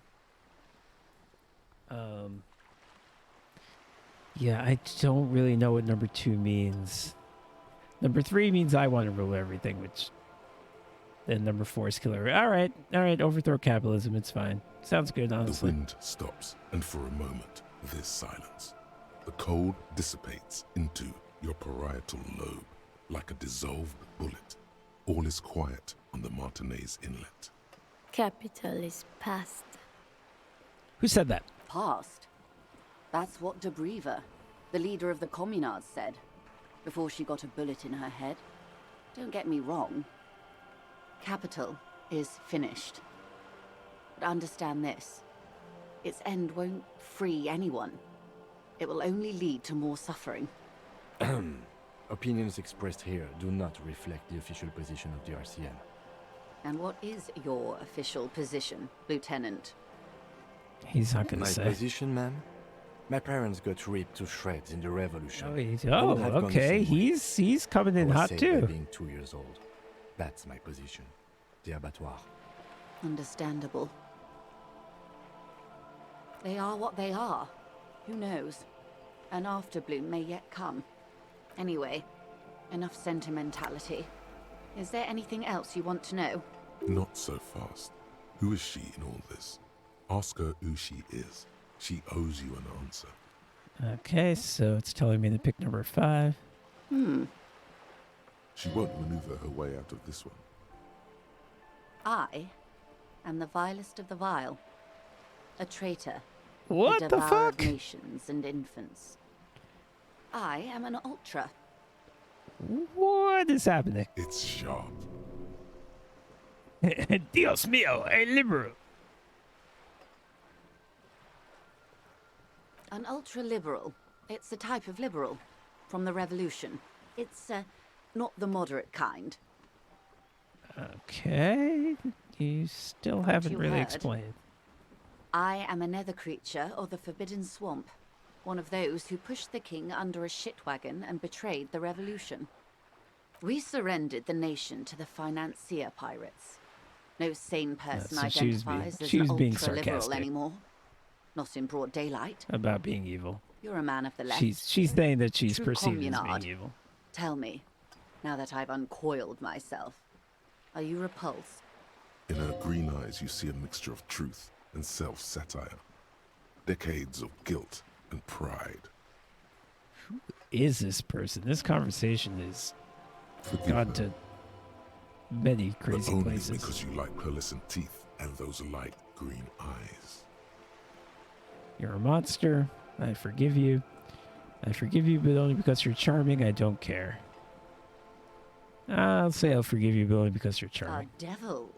Speaker 3: Yeah, I don't really know what number 2 means. Number 3 means I want to rule everything, which then number 4 is killer. All right, overthrow capitalism, it's fine. Sounds good, honestly.
Speaker 4: The wind stops, and for a moment, there's silence. The cold dissipates into your parietal lobe, like a dissolved bullet. All is quiet on the Martinez Inlet.
Speaker 7: Capital is past.
Speaker 3: Who said that?
Speaker 17: Past? That's what de Briever, the leader of the Communards, said, before she got a bullet in her head. Don't get me wrong. Capital is finished. But understand this. Its end won't free anyone. It will only lead to more suffering.
Speaker 5: Opinions expressed here do not reflect the official position of the RCM.
Speaker 17: And what is your official position, Lieutenant?
Speaker 3: He's not going to
Speaker 5: My
Speaker 3: say.
Speaker 5: position, ma'am? My parents got ripped to shreds in the revolution.
Speaker 3: Oh, okay. He's coming in hot
Speaker 5: By
Speaker 3: too.
Speaker 5: being 2 years old. That's my position. The abattoir.
Speaker 17: Understandable. They are what they are. Who knows? An afterbloom may yet come. Anyway, enough sentimentality. Is there anything else you want to know?
Speaker 4: Not so fast. Who is she in all this? Ask her who she is. She owes you an answer.
Speaker 3: Okay, so it's telling me to pick number 5.
Speaker 4: She won't maneuver her way out of this one.
Speaker 17: I am the vilest of the vile. A traitor.
Speaker 3: What
Speaker 17: a
Speaker 3: the
Speaker 17: devourer
Speaker 3: fuck?
Speaker 17: of nations and infants. I am an ultra.
Speaker 3: What is happening?
Speaker 4: It's sharp.
Speaker 3: Dios mío, a liberal.
Speaker 17: An ultra-liberal. It's a type of liberal. From the revolution. It's, not the moderate kind.
Speaker 3: Okay. You still haven't
Speaker 17: you
Speaker 3: really
Speaker 17: heard.
Speaker 3: explained.
Speaker 17: I am a nether creature of the Forbidden Swamp. One of those who pushed the king under a shit wagon and betrayed the revolution. We surrendered the nation to the financier pirates. No sane person
Speaker 3: so she was
Speaker 17: identifies
Speaker 3: being- she
Speaker 17: as
Speaker 3: was
Speaker 17: an
Speaker 3: being
Speaker 17: ultra-liberal
Speaker 3: sarcastic.
Speaker 17: anymore. Not in broad daylight.
Speaker 3: About being evil.
Speaker 17: You're a man of the left.
Speaker 3: She's saying that she's
Speaker 17: True
Speaker 3: perceived as
Speaker 17: communard.
Speaker 3: being evil.
Speaker 17: Tell me, now that I've uncoiled myself, are you repulsed?
Speaker 4: In her green eyes, you see a mixture of truth and self-satire. Decades of guilt and pride.
Speaker 3: Is this person? This conversation is
Speaker 4: Forgive
Speaker 3: gone
Speaker 4: her,
Speaker 3: to many
Speaker 4: but
Speaker 3: crazy
Speaker 4: only
Speaker 3: places.
Speaker 4: because you like pearlescent teeth and those light green eyes.
Speaker 3: You're a monster. I forgive you. I forgive you, but only because you're charming. I don't care. I'll say I'll forgive you, but only because you're
Speaker 17: A
Speaker 3: charming.
Speaker 17: devil,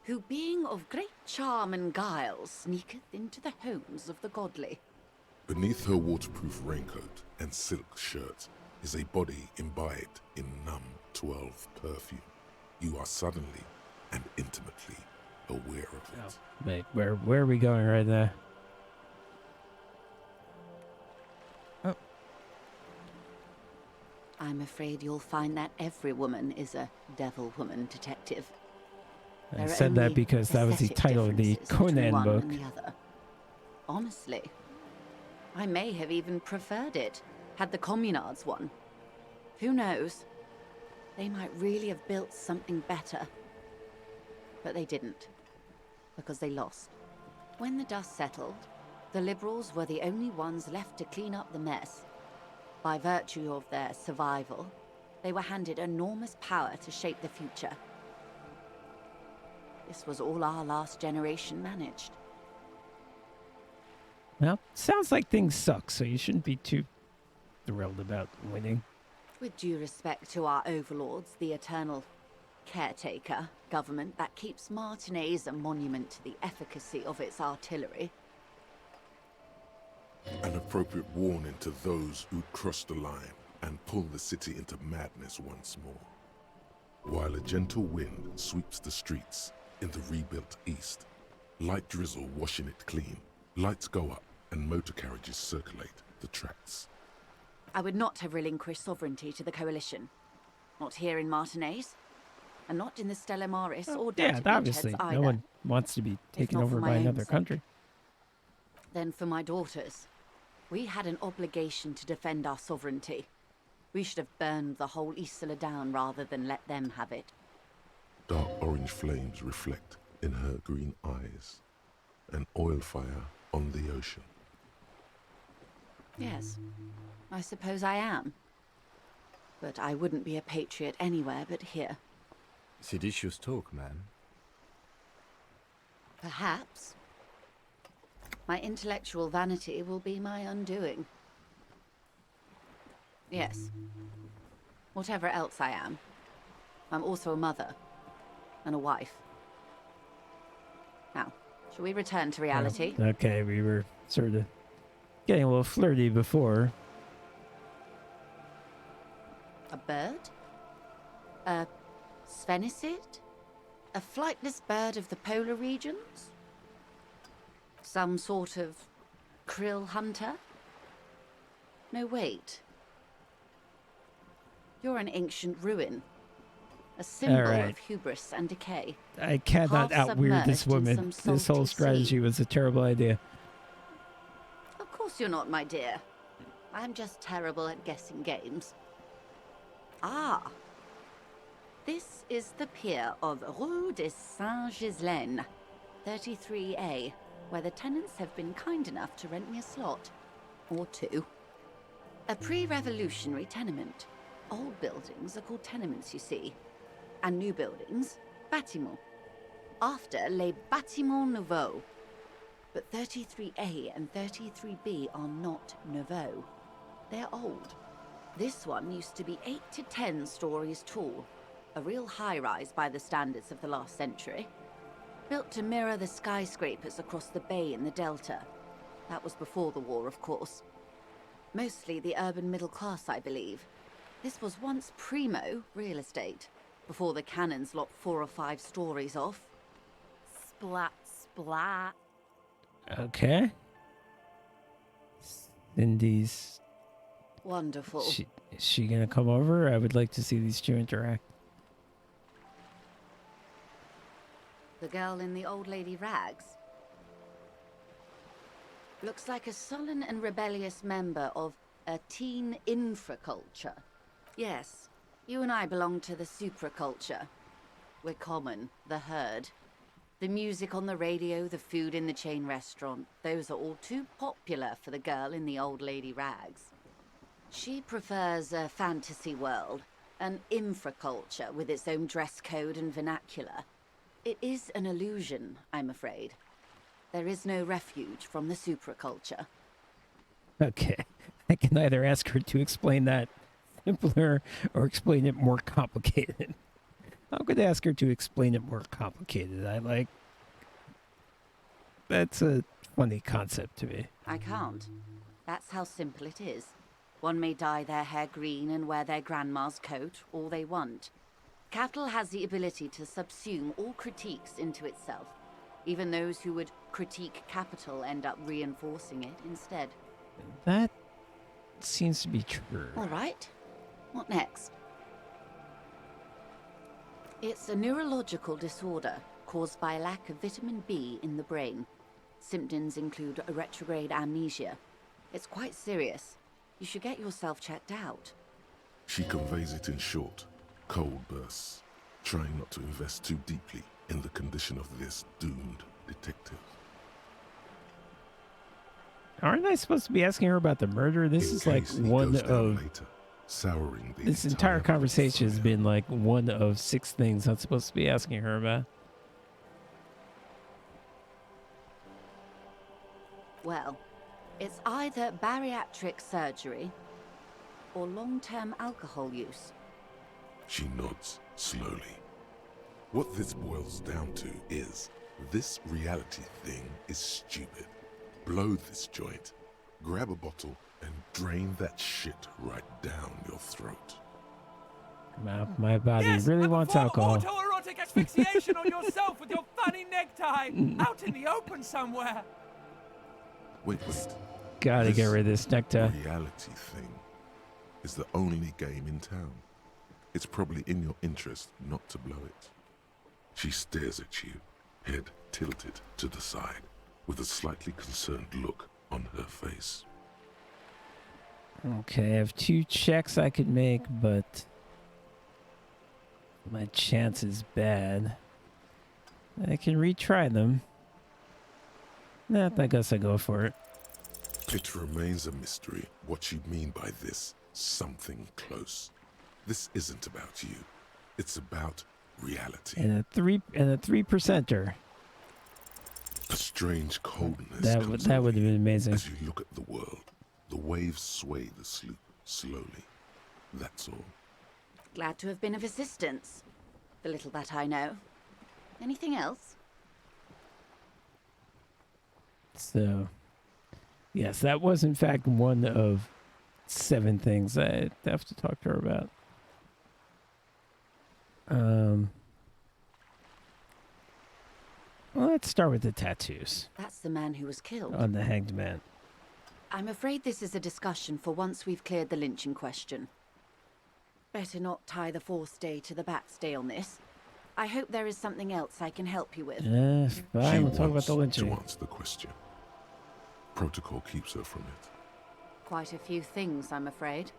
Speaker 17: who being of great charm and guile, sneaketh into the homes of the godly.
Speaker 4: Beneath her waterproof raincoat and silk shirt is a body imbibed in numb 12 perfume. You are suddenly and intimately aware of it.
Speaker 3: Wait, where are we going right now?
Speaker 17: I'm afraid you'll find that every woman is a devil woman detective.
Speaker 3: I
Speaker 17: There are
Speaker 3: said that
Speaker 17: only
Speaker 3: because that was the
Speaker 17: aesthetic
Speaker 3: title of the
Speaker 17: differences between
Speaker 3: Conan
Speaker 17: one
Speaker 3: book.
Speaker 17: and the other. Honestly, I may have even preferred it, had the communards won. Who knows? They might really have built something better. But they didn't, because they lost. When the dust settled, the liberals were the only ones left to clean up the mess. By virtue of their survival, they were handed enormous power to shape the future. This was all our last generation managed.
Speaker 3: Well, sounds like things suck, so you shouldn't be too thrilled about winning.
Speaker 17: With due respect to our overlords, the eternal caretaker government that keeps Martinez a monument to the efficacy of its artillery.
Speaker 4: An appropriate warning to those who'd cross the line and pull the city into madness once more. While a gentle wind sweeps the streets in the rebuilt east, light drizzle washing it clean, lights go up and motor carriages circulate the tracks.
Speaker 17: I would not have relinquished sovereignty to the coalition. Not here in Martinez, and not in the Stella Maris or
Speaker 3: Yeah,
Speaker 17: Delta
Speaker 3: obviously,
Speaker 17: Beachheads either.
Speaker 3: no one wants to be taken
Speaker 17: not
Speaker 3: over
Speaker 17: for
Speaker 3: by
Speaker 17: my own
Speaker 3: another
Speaker 17: sake.
Speaker 3: country.
Speaker 17: Then for my daughters, we had an obligation to defend our sovereignty. We should have burned the whole Isla down rather than let them have it.
Speaker 4: Dark orange flames reflect in her green eyes, an oil fire on the ocean.
Speaker 17: Yes, I suppose I am. But I wouldn't be a patriot anywhere but here.
Speaker 5: Seditious talk, man.
Speaker 17: Perhaps. My intellectual vanity will be my undoing. Yes. Whatever else I am. I'm also a mother. And a wife. Now, shall we return to reality?
Speaker 3: Okay, we were sort of getting a little flirty before.
Speaker 17: A bird? A sphenicid? A flightless bird of the polar regions? Some sort of krill hunter? No, wait. You're an ancient ruin. A symbol of hubris and decay.
Speaker 3: I cannot out-weird this woman. This whole strategy was a terrible idea.
Speaker 17: Of course you're not, my dear. I'm just terrible at guessing games. Ah. This is the pier of Rue de Saint-Ghislain, 33A, where the tenants have been kind enough to rent me a slot. Or two. A pre-revolutionary tenement. Old buildings are called tenements, you see. And new buildings, bâtiments. After les bâtiments nouveaux. But 33A and 33B are not nouveaux. They're old. This one used to be 8 to 10 stories tall. A real high-rise by the standards of the last century. Built to mirror the skyscrapers across the bay in the Delta. That was before the war, of course. Mostly the urban middle class, I believe. This was once primo real estate. Before the cannons lopped 4 or 5 stories off.
Speaker 15: Splat, splat.
Speaker 3: Okay. Cindy's...
Speaker 17: Wonderful.
Speaker 3: Is she gonna come over? I would like to see these two interact.
Speaker 17: The girl in the old lady rags. Looks like a sullen and rebellious member of a teen infraculture. Yes. You and I belong to the supraculture. We're common, the herd. The music on the radio, the food in the chain restaurant, those are all too popular for the girl in the old lady rags. She prefers a fantasy world, an infraculture with its own dress code and vernacular. It is an illusion, I'm afraid. There is no refuge from the supraculture.
Speaker 3: Okay. I can either ask her to explain that simpler or explain it more complicated. I'm going to ask her to explain it more complicated. That's a funny concept to me.
Speaker 17: I can't. That's how simple it is. One may dye their hair green and wear their grandma's coat all they want. Capital has the ability to subsume all critiques into itself. Even those who would critique capital end up reinforcing it instead.
Speaker 3: That seems to be true.
Speaker 17: All right. What next? It's a neurological disorder caused by a lack of vitamin B in the brain. Symptoms include a retrograde amnesia. It's quite serious. You should get yourself checked out.
Speaker 4: She conveys it in short, cold bursts, trying not to invest too deeply in the condition of this doomed detective.
Speaker 3: Aren't I supposed to be asking her about the murder? This is like one of...
Speaker 4: Souring
Speaker 3: this entire conversation has been like one of 6 things I'm supposed to be asking her about.
Speaker 17: Well, it's either bariatric surgery or long-term alcohol use.
Speaker 4: She nods slowly. What this boils down to is, this reality thing is stupid. Blow this joint, grab a bottle, and drain that shit right down your throat.
Speaker 3: My body really wants alcohol.
Speaker 11: Autoerotic asphyxiation on yourself with your funny necktie out in the open somewhere.
Speaker 4: Wait.
Speaker 3: Gotta get rid of this necktie.
Speaker 4: Reality thing is the only game in town. It's probably in your interest not to blow it. She stares at you, head tilted to the side, with a slightly concerned look on her face.
Speaker 3: Okay, I have 2 checks I could make, but my chance is bad. I can retry them. I guess I go for it.
Speaker 4: It remains a mystery what you mean by this something close. This isn't about you. It's about reality.
Speaker 3: And a 3%er.
Speaker 4: A strange coldness.
Speaker 3: That would have been amazing.
Speaker 4: As you look at the world, the waves sway the sloop slowly. That's all.
Speaker 17: Glad to have been of assistance. the little that I know. Anything else?
Speaker 3: So, yes, that was in fact one of 7 things I have to talk to her about. Well, let's start with the tattoos
Speaker 17: That's the man who was killed.
Speaker 3: on the hanged man.
Speaker 17: I'm afraid this is a discussion for once we've cleared the lynching question. Better not tie the fourth day to the bat's day on this. I hope there is something else I can help you with.
Speaker 3: Fine, we'll talk about
Speaker 4: wants
Speaker 3: the lynching.
Speaker 4: to answer the question. Protocol keeps her from it.
Speaker 17: Quite a few things, I'm afraid.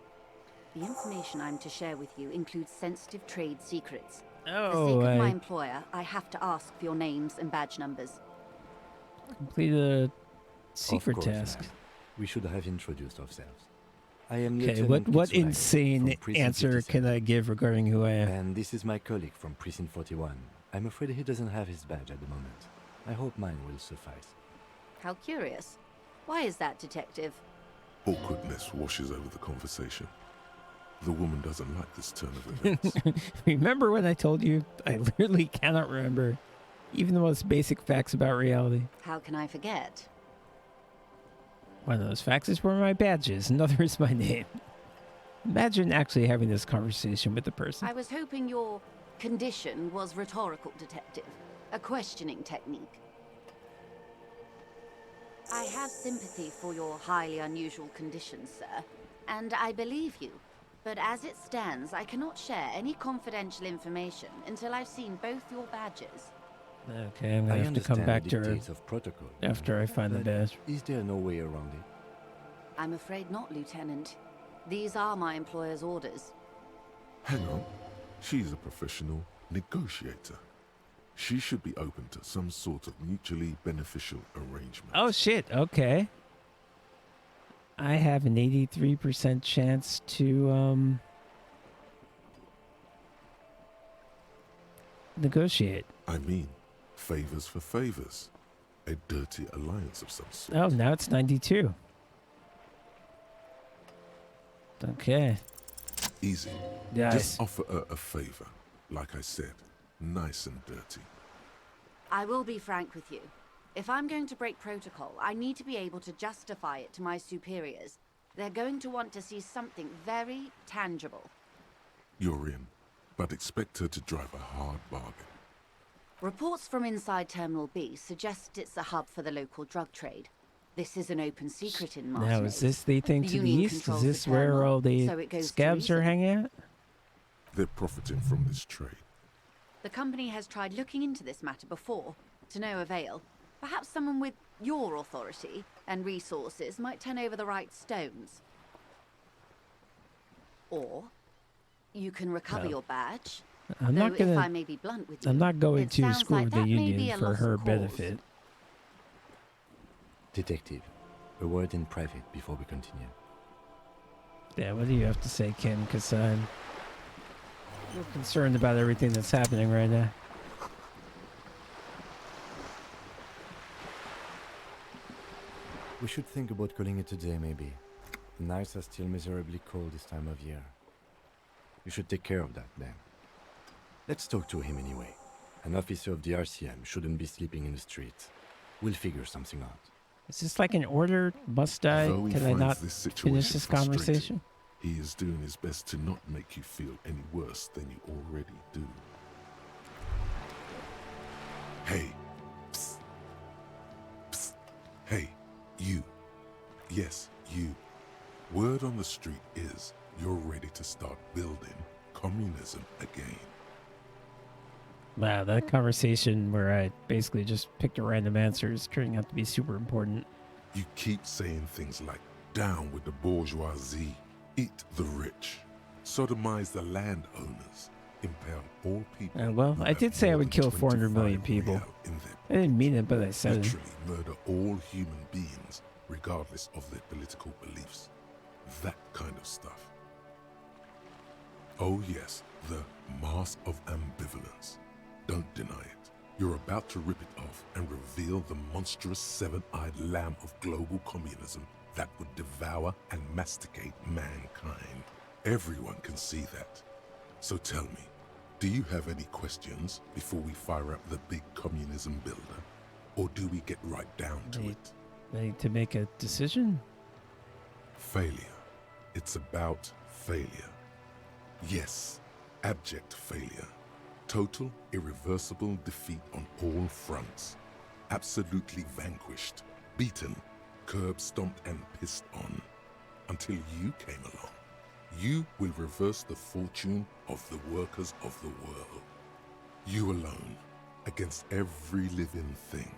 Speaker 17: The information I'm to share with you includes sensitive trade secrets. For the sake of my employer, I have to ask for your names and badge numbers.
Speaker 3: Complete a secret
Speaker 5: Of course,
Speaker 3: task.
Speaker 5: ma'am. We should have introduced ourselves. I am
Speaker 3: Okay,
Speaker 5: Lieutenant
Speaker 3: what
Speaker 5: Kitsuragi
Speaker 3: insane
Speaker 5: from Precinct
Speaker 3: answer
Speaker 5: 57.
Speaker 3: can I give regarding who I am?
Speaker 5: And this is my colleague from Precinct 41. I'm afraid he doesn't have his badge at the moment. I hope mine will suffice.
Speaker 17: How curious. Why is that, Detective?
Speaker 4: Awkwardness washes over the conversation. The woman doesn't like this turn of events.
Speaker 3: Remember when I told you? I literally cannot remember even the most basic facts about reality.
Speaker 17: How can I forget?
Speaker 3: One of those facts is where my badge is, another is my name. Imagine actually having this conversation with the person.
Speaker 17: I was hoping your condition was rhetorical, Detective. A questioning technique. I have sympathy for your highly unusual condition, sir, and I believe you. But as it stands, I cannot share any confidential information until I've seen both your badges.
Speaker 3: Okay, I'm gonna have to come back to her
Speaker 5: of protocol,
Speaker 3: after I find the
Speaker 5: but
Speaker 3: badge.
Speaker 5: Is there no way around it?
Speaker 17: I'm afraid not, Lieutenant. These are my employer's orders.
Speaker 4: Hang on. She's a professional negotiator. She should be open to some sort of mutually beneficial arrangement.
Speaker 3: Oh shit, okay. I have an 83% chance to negotiate.
Speaker 4: I mean, favors for favors. A dirty alliance of some sort.
Speaker 3: Oh, now it's 92. Okay.
Speaker 4: Easy.
Speaker 3: Nice.
Speaker 4: Just offer her a favor. Like I said, nice and dirty.
Speaker 17: I will be frank with you. If I'm going to break protocol, I need to be able to justify it to my superiors. They're going to want to see something very tangible.
Speaker 4: You're in, but expect her to drive a hard bargain.
Speaker 17: Reports from inside Terminal B suggest it's a hub for the local drug trade. This is an open secret in Martinaise.
Speaker 3: Now, is this the thing to the
Speaker 17: Union
Speaker 3: east? Is
Speaker 17: controls
Speaker 3: this
Speaker 17: the
Speaker 3: where
Speaker 17: terminal,
Speaker 3: all the
Speaker 17: so it goes to
Speaker 3: scabs are
Speaker 17: Elysium.
Speaker 3: hanging out?
Speaker 4: They're profiting from this trade.
Speaker 17: The company has tried looking into this matter before, to no avail. Perhaps someone with your authority and resources might turn over the right stones. Or you can recover
Speaker 3: No.
Speaker 17: your badge.
Speaker 3: I'm
Speaker 17: though
Speaker 3: not gonna.
Speaker 17: if I may be blunt with you,
Speaker 3: I'm not going
Speaker 17: it
Speaker 3: to
Speaker 17: sounds
Speaker 3: screw
Speaker 17: like
Speaker 3: with the
Speaker 17: that may be
Speaker 3: union
Speaker 17: a
Speaker 3: for
Speaker 17: lost
Speaker 3: her
Speaker 17: cause.
Speaker 3: benefit.
Speaker 5: Detective, a word in private before we continue.
Speaker 3: Yeah, what do you have to say, Kim? Because I'm real concerned about everything that's happening right now.
Speaker 5: We should think about calling it a day, maybe. The nights are still miserably cold this time of year. You should take care of that, then. Let's talk to him anyway. An officer of the RCM shouldn't be sleeping in the streets. We'll figure something out.
Speaker 3: Is this like an order? Must I?
Speaker 4: Though he
Speaker 3: Can I
Speaker 4: finds
Speaker 3: not
Speaker 4: this
Speaker 3: finish
Speaker 4: situation
Speaker 3: this
Speaker 4: frustrating,
Speaker 3: conversation?
Speaker 4: He is doing his best to not make you feel any worse than you already do. Hey. Psst. Psst. Hey, you. Yes, you. Word on the street is you're ready to start building communism again.
Speaker 3: Wow, that conversation where I basically just picked a random answer is turning out to be super important.
Speaker 4: You keep saying things like, down with the bourgeoisie, eat the rich, sodomize the landowners, impale all people.
Speaker 3: Well,
Speaker 4: who
Speaker 3: I
Speaker 4: have
Speaker 3: did say I
Speaker 4: more
Speaker 3: would
Speaker 4: than
Speaker 3: kill 400 million
Speaker 4: 25
Speaker 3: people.
Speaker 4: real in their
Speaker 3: I didn't mean it, but I said it.
Speaker 4: literally murder all human beings, regardless of their political beliefs. That kind of stuff. Oh yes, the mask of ambivalence. Don't deny it. You're about to rip it off and reveal the monstrous seven-eyed lamb of global communism that would devour and masticate mankind. Everyone can see that. So tell me, Do you have any questions before we fire up the big communism builder? Or do we get right down to it?
Speaker 3: I need to make a decision?
Speaker 4: Failure. It's about failure. Yes, abject failure. Total, irreversible defeat on all fronts. Absolutely vanquished, beaten, curb-stomped and pissed on. Until you came along. You will reverse the fortune of the workers of the world. You alone, against every living thing,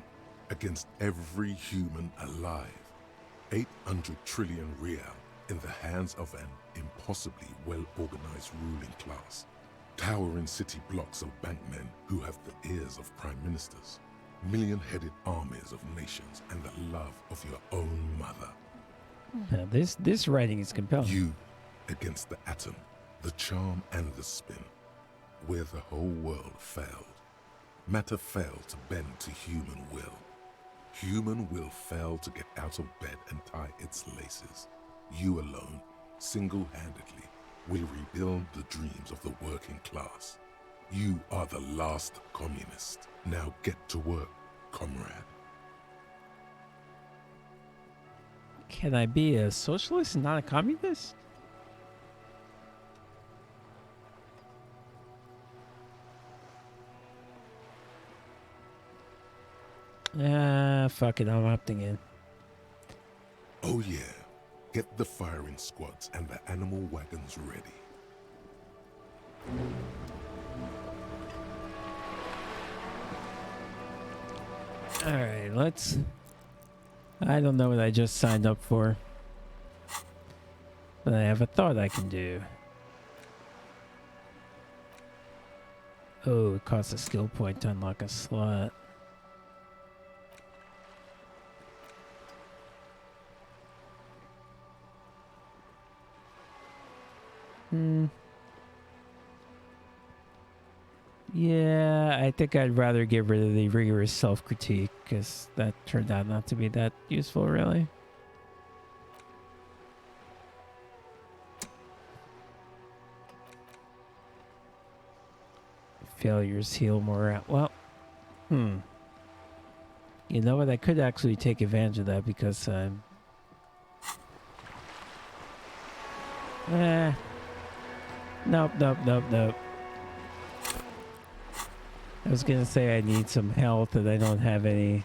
Speaker 4: against every human alive. 800 trillion real in the hands of an impossibly well-organized ruling class. Towering city blocks of bankmen who have the ears of prime ministers. Million-headed armies of nations and the love of your own mother.
Speaker 3: Now this writing is compelling.
Speaker 4: You against the atom, the charm and the spin, where the whole world failed. Matter failed to bend to human will. Human will failed to get out of bed and tie its laces. You alone, single-handedly, will rebuild the dreams of the working class. You are the last communist. Now get to work, comrade.
Speaker 3: Can I be a socialist and not a communist? Fuck it, I'm opting in.
Speaker 4: Oh yeah, get the firing squads and the animal wagons ready.
Speaker 3: Alright, let's... I don't know what I just signed up for. But I have a thought I can do. Oh, it costs a skill point to unlock a slot. Yeah, I think I'd rather get rid of the rigorous self-critique, because that turned out not to be that useful, really. Failures heal morale. Well, you know what? I could actually take advantage of that because I'm... Nope. I was gonna say I need some health and I don't have any.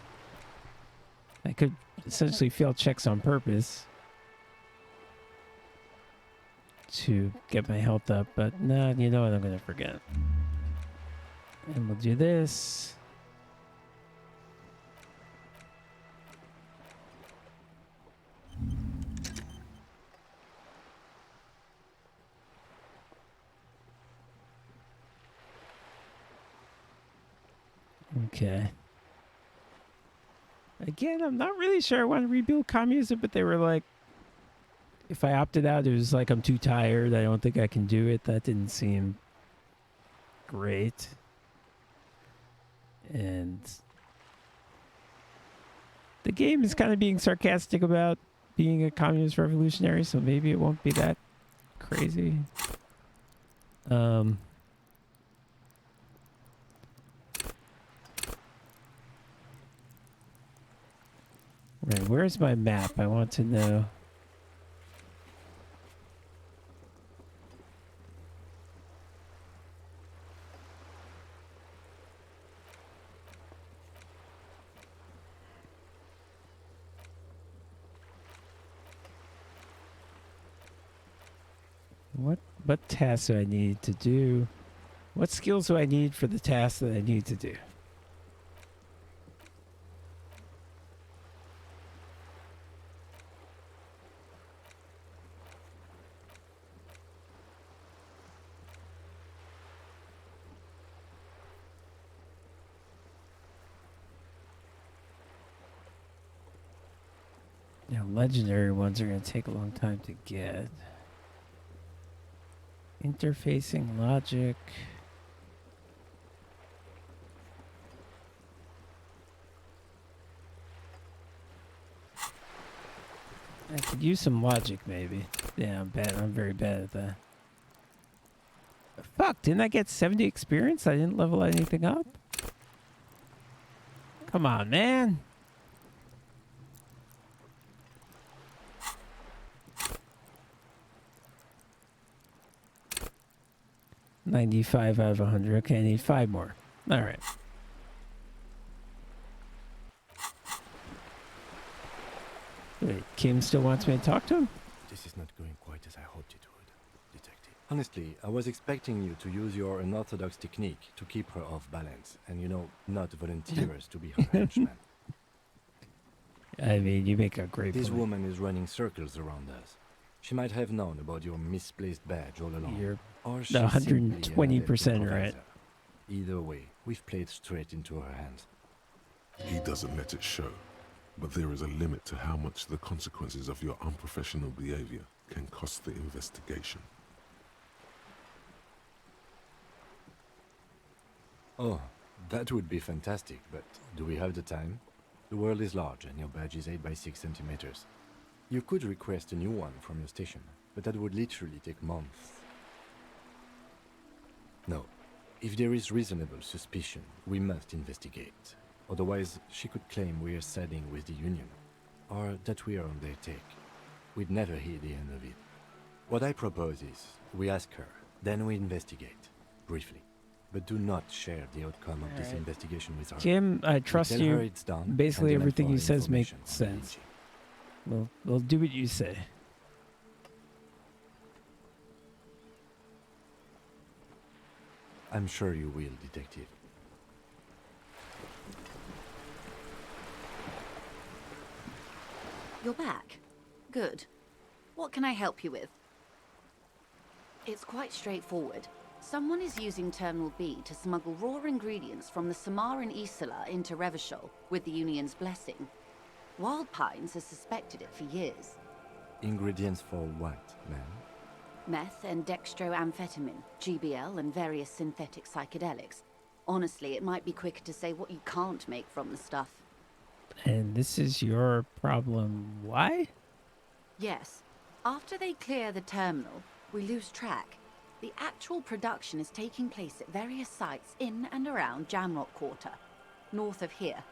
Speaker 3: I could essentially fail checks on purpose to get my health up, but no, you know what? I'm gonna forget. And we'll do this. Okay. Again, I'm not really sure I want to rebuild communism, but they were like, if I opted out, it was like I'm too tired. I don't think I can do it. That didn't seem great. And the game is kind of being sarcastic about being a communist revolutionary, so maybe it won't be that crazy. Right, where's my map? I want to know. What tasks do I need to do? What skills do I need for the tasks that I need to do? Now, legendary ones are going to take a long time to get. Interfacing logic. I could use some logic, maybe. Yeah, I'm bad. I'm very bad at that. Fuck, didn't I get 70 experience? I didn't level anything up? Come on, man. $95 out of 100. Okay, I need 5 more. All right. Wait, Kim still wants me to talk to him?
Speaker 5: This is not going quite as I hoped it would, Detective. Honestly, I was expecting you to use your unorthodox technique to keep her off balance and, not volunteer us to be her henchman.
Speaker 3: I mean, you make a great
Speaker 5: This
Speaker 3: point.
Speaker 5: woman is running circles around us. She might have known about your misplaced badge all along.
Speaker 3: You're
Speaker 5: or
Speaker 3: 120% right.
Speaker 5: Either way, we've played straight into her hands.
Speaker 4: He doesn't let it show, but there is a limit to how much the consequences of your unprofessional behavior can cost the investigation.
Speaker 5: Oh, that would be fantastic, but do we have the time? The world is large and your badge is 8 by 6 centimeters. You could request a new one from your station, but that would literally take months. No, if there is reasonable suspicion, we must investigate. Otherwise, she could claim we are siding with the Union, or that we are on their take. We'd never hear the end of it. What I propose is, we ask her, then we investigate, briefly. But do not share the outcome of this investigation with her.
Speaker 3: Kim, I trust
Speaker 5: tell
Speaker 3: you.
Speaker 5: her it's done,
Speaker 3: Basically,
Speaker 5: and demand
Speaker 3: everything
Speaker 5: for
Speaker 3: you says makes
Speaker 5: information on the
Speaker 3: sense. We'll do what you say.
Speaker 5: I'm sure you will, Detective.
Speaker 17: You're back. Good. What can I help you with? It's quite straightforward. Someone is using Terminal B to smuggle raw ingredients from the Samaran Isla into Revachol with the Union's blessing. Wild Pines has suspected it for years.
Speaker 5: Ingredients for what, ma'am?
Speaker 17: Meth and dextroamphetamine, GBL, and various synthetic psychedelics. Honestly, it might be quicker to say what you can't make from the stuff.
Speaker 3: And this is your problem. Why?
Speaker 17: Yes. After they clear the terminal, we lose track. The actual production is taking place at various sites in and around Jamrock Quarter, north of here.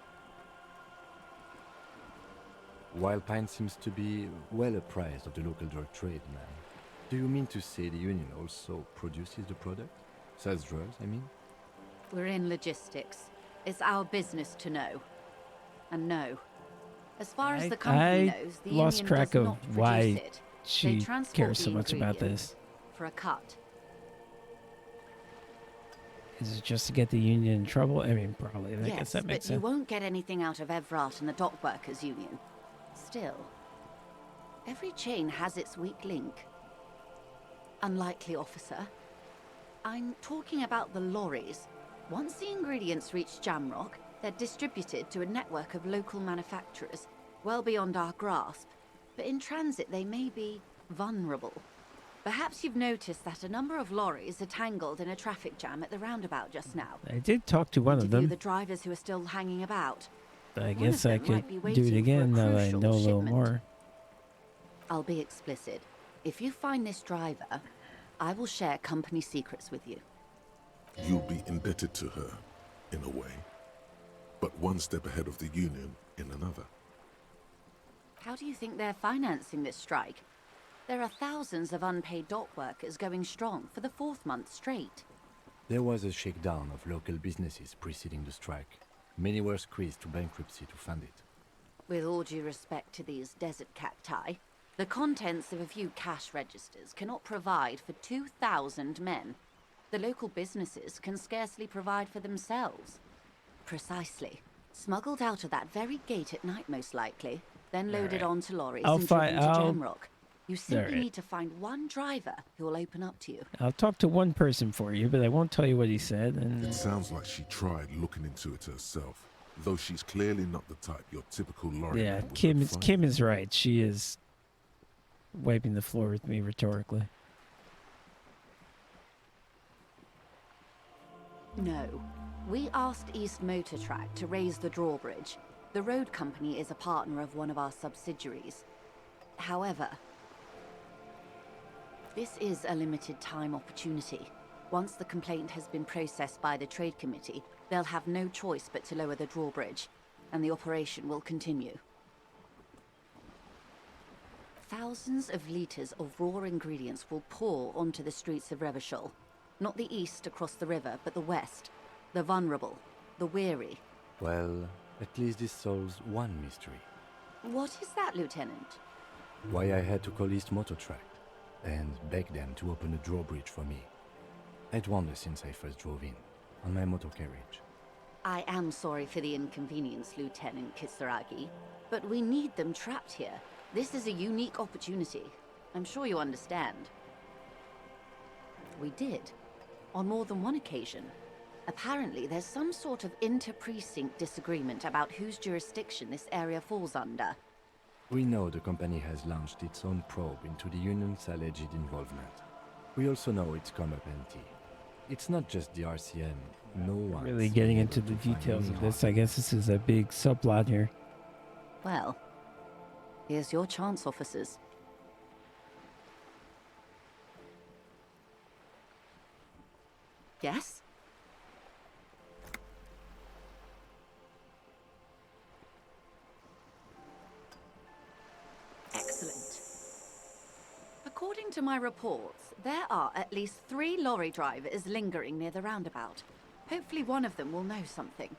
Speaker 5: Wild Pine seems to be well apprised of the local drug trade, ma'am. Do you mean to say the Union also produces the product? Sells drugs, I mean?
Speaker 17: We're in logistics. It's our business to know. And no. As far as the company knows, the
Speaker 3: lost
Speaker 17: Union
Speaker 3: track
Speaker 17: does
Speaker 3: of
Speaker 17: not produce
Speaker 3: why
Speaker 17: it.
Speaker 3: she
Speaker 17: They transport
Speaker 3: cares
Speaker 17: the
Speaker 3: so much about
Speaker 17: ingredients
Speaker 3: this.
Speaker 17: for a cut.
Speaker 3: Is it just to get the Union in trouble? I mean, probably. I
Speaker 17: Yes,
Speaker 3: guess that makes
Speaker 17: but you
Speaker 3: sense.
Speaker 17: won't get anything out of Evrat and the Dock Workers Union. Still, every chain has its weak link. Unlikely, officer. I'm talking about the lorries. Once the ingredients reach Jamrock, they're distributed to a network of local manufacturers, well beyond our grasp. But in transit, they may be vulnerable. Perhaps you've noticed that a number of lorries are tangled in a traffic jam at the roundabout just now.
Speaker 3: I did talk to one of
Speaker 17: Interview
Speaker 3: them.
Speaker 17: the drivers who are still hanging about.
Speaker 3: I
Speaker 17: One of
Speaker 3: guess I
Speaker 17: them
Speaker 3: could
Speaker 17: might be
Speaker 3: do it
Speaker 17: waiting for a
Speaker 3: again now that I
Speaker 17: crucial
Speaker 3: know a little
Speaker 17: shipment.
Speaker 3: more.
Speaker 17: I'll be explicit. If you find this driver, I will share company secrets with you.
Speaker 4: You'll be indebted to her, in a way, but one step ahead of the Union in another.
Speaker 17: How do you think they're financing this strike? There are thousands of unpaid dock workers going strong for the 4th month straight.
Speaker 5: There was a shakedown of local businesses preceding the strike. Many were squeezed to bankruptcy to fund it.
Speaker 17: With all due respect to these desert cacti, the contents of a few cash registers cannot provide for 2,000 men. The local businesses can scarcely provide for themselves. Precisely. Smuggled out of that very gate at night, most likely, then loaded onto lorries and driven to Jamrock. You simply need to find one driver who will open up to you.
Speaker 3: I'll talk to one person for you, but I won't tell you what he said. And
Speaker 4: It sounds like she tried looking into it herself, though she's clearly not the type your typical lorry
Speaker 3: yeah,
Speaker 4: man would
Speaker 3: Kim
Speaker 4: confide.
Speaker 3: is right. She is wiping the floor with me rhetorically.
Speaker 17: No. We asked East Motor Track to raise the drawbridge. The road company is a partner of one of our subsidiaries. However, this is a limited time opportunity. Once the complaint has been processed by the Trade Committee, they'll have no choice but to lower the drawbridge, and the operation will continue. Thousands of litres of raw ingredients will pour onto the streets of Revachol. Not the east across the river, but the west. The vulnerable, the weary.
Speaker 5: Well, at least this solves one mystery.
Speaker 17: What is that, Lieutenant?
Speaker 5: Why I had to call East Motor Tract and beg them to open a drawbridge for me. I'd wondered since I first drove in, on my motor carriage.
Speaker 17: I am sorry for the inconvenience, Lieutenant Kisaragi, but we need them trapped here. This is a unique opportunity. I'm sure you understand. We did. On more than one occasion. Apparently, there's some sort of inter-precinct disagreement about whose jurisdiction this area falls under.
Speaker 5: We know the company has launched its own probe into the Union's alleged involvement. We also know it's come up empty. It's not just the RCM. No one
Speaker 3: Really getting into the details of this. I guess this is a big subplot here.
Speaker 17: Well, here's your chance, officers. Yes? Excellent. According to my reports, there are at least 3 lorry drivers lingering near the roundabout. Hopefully one of them will know something.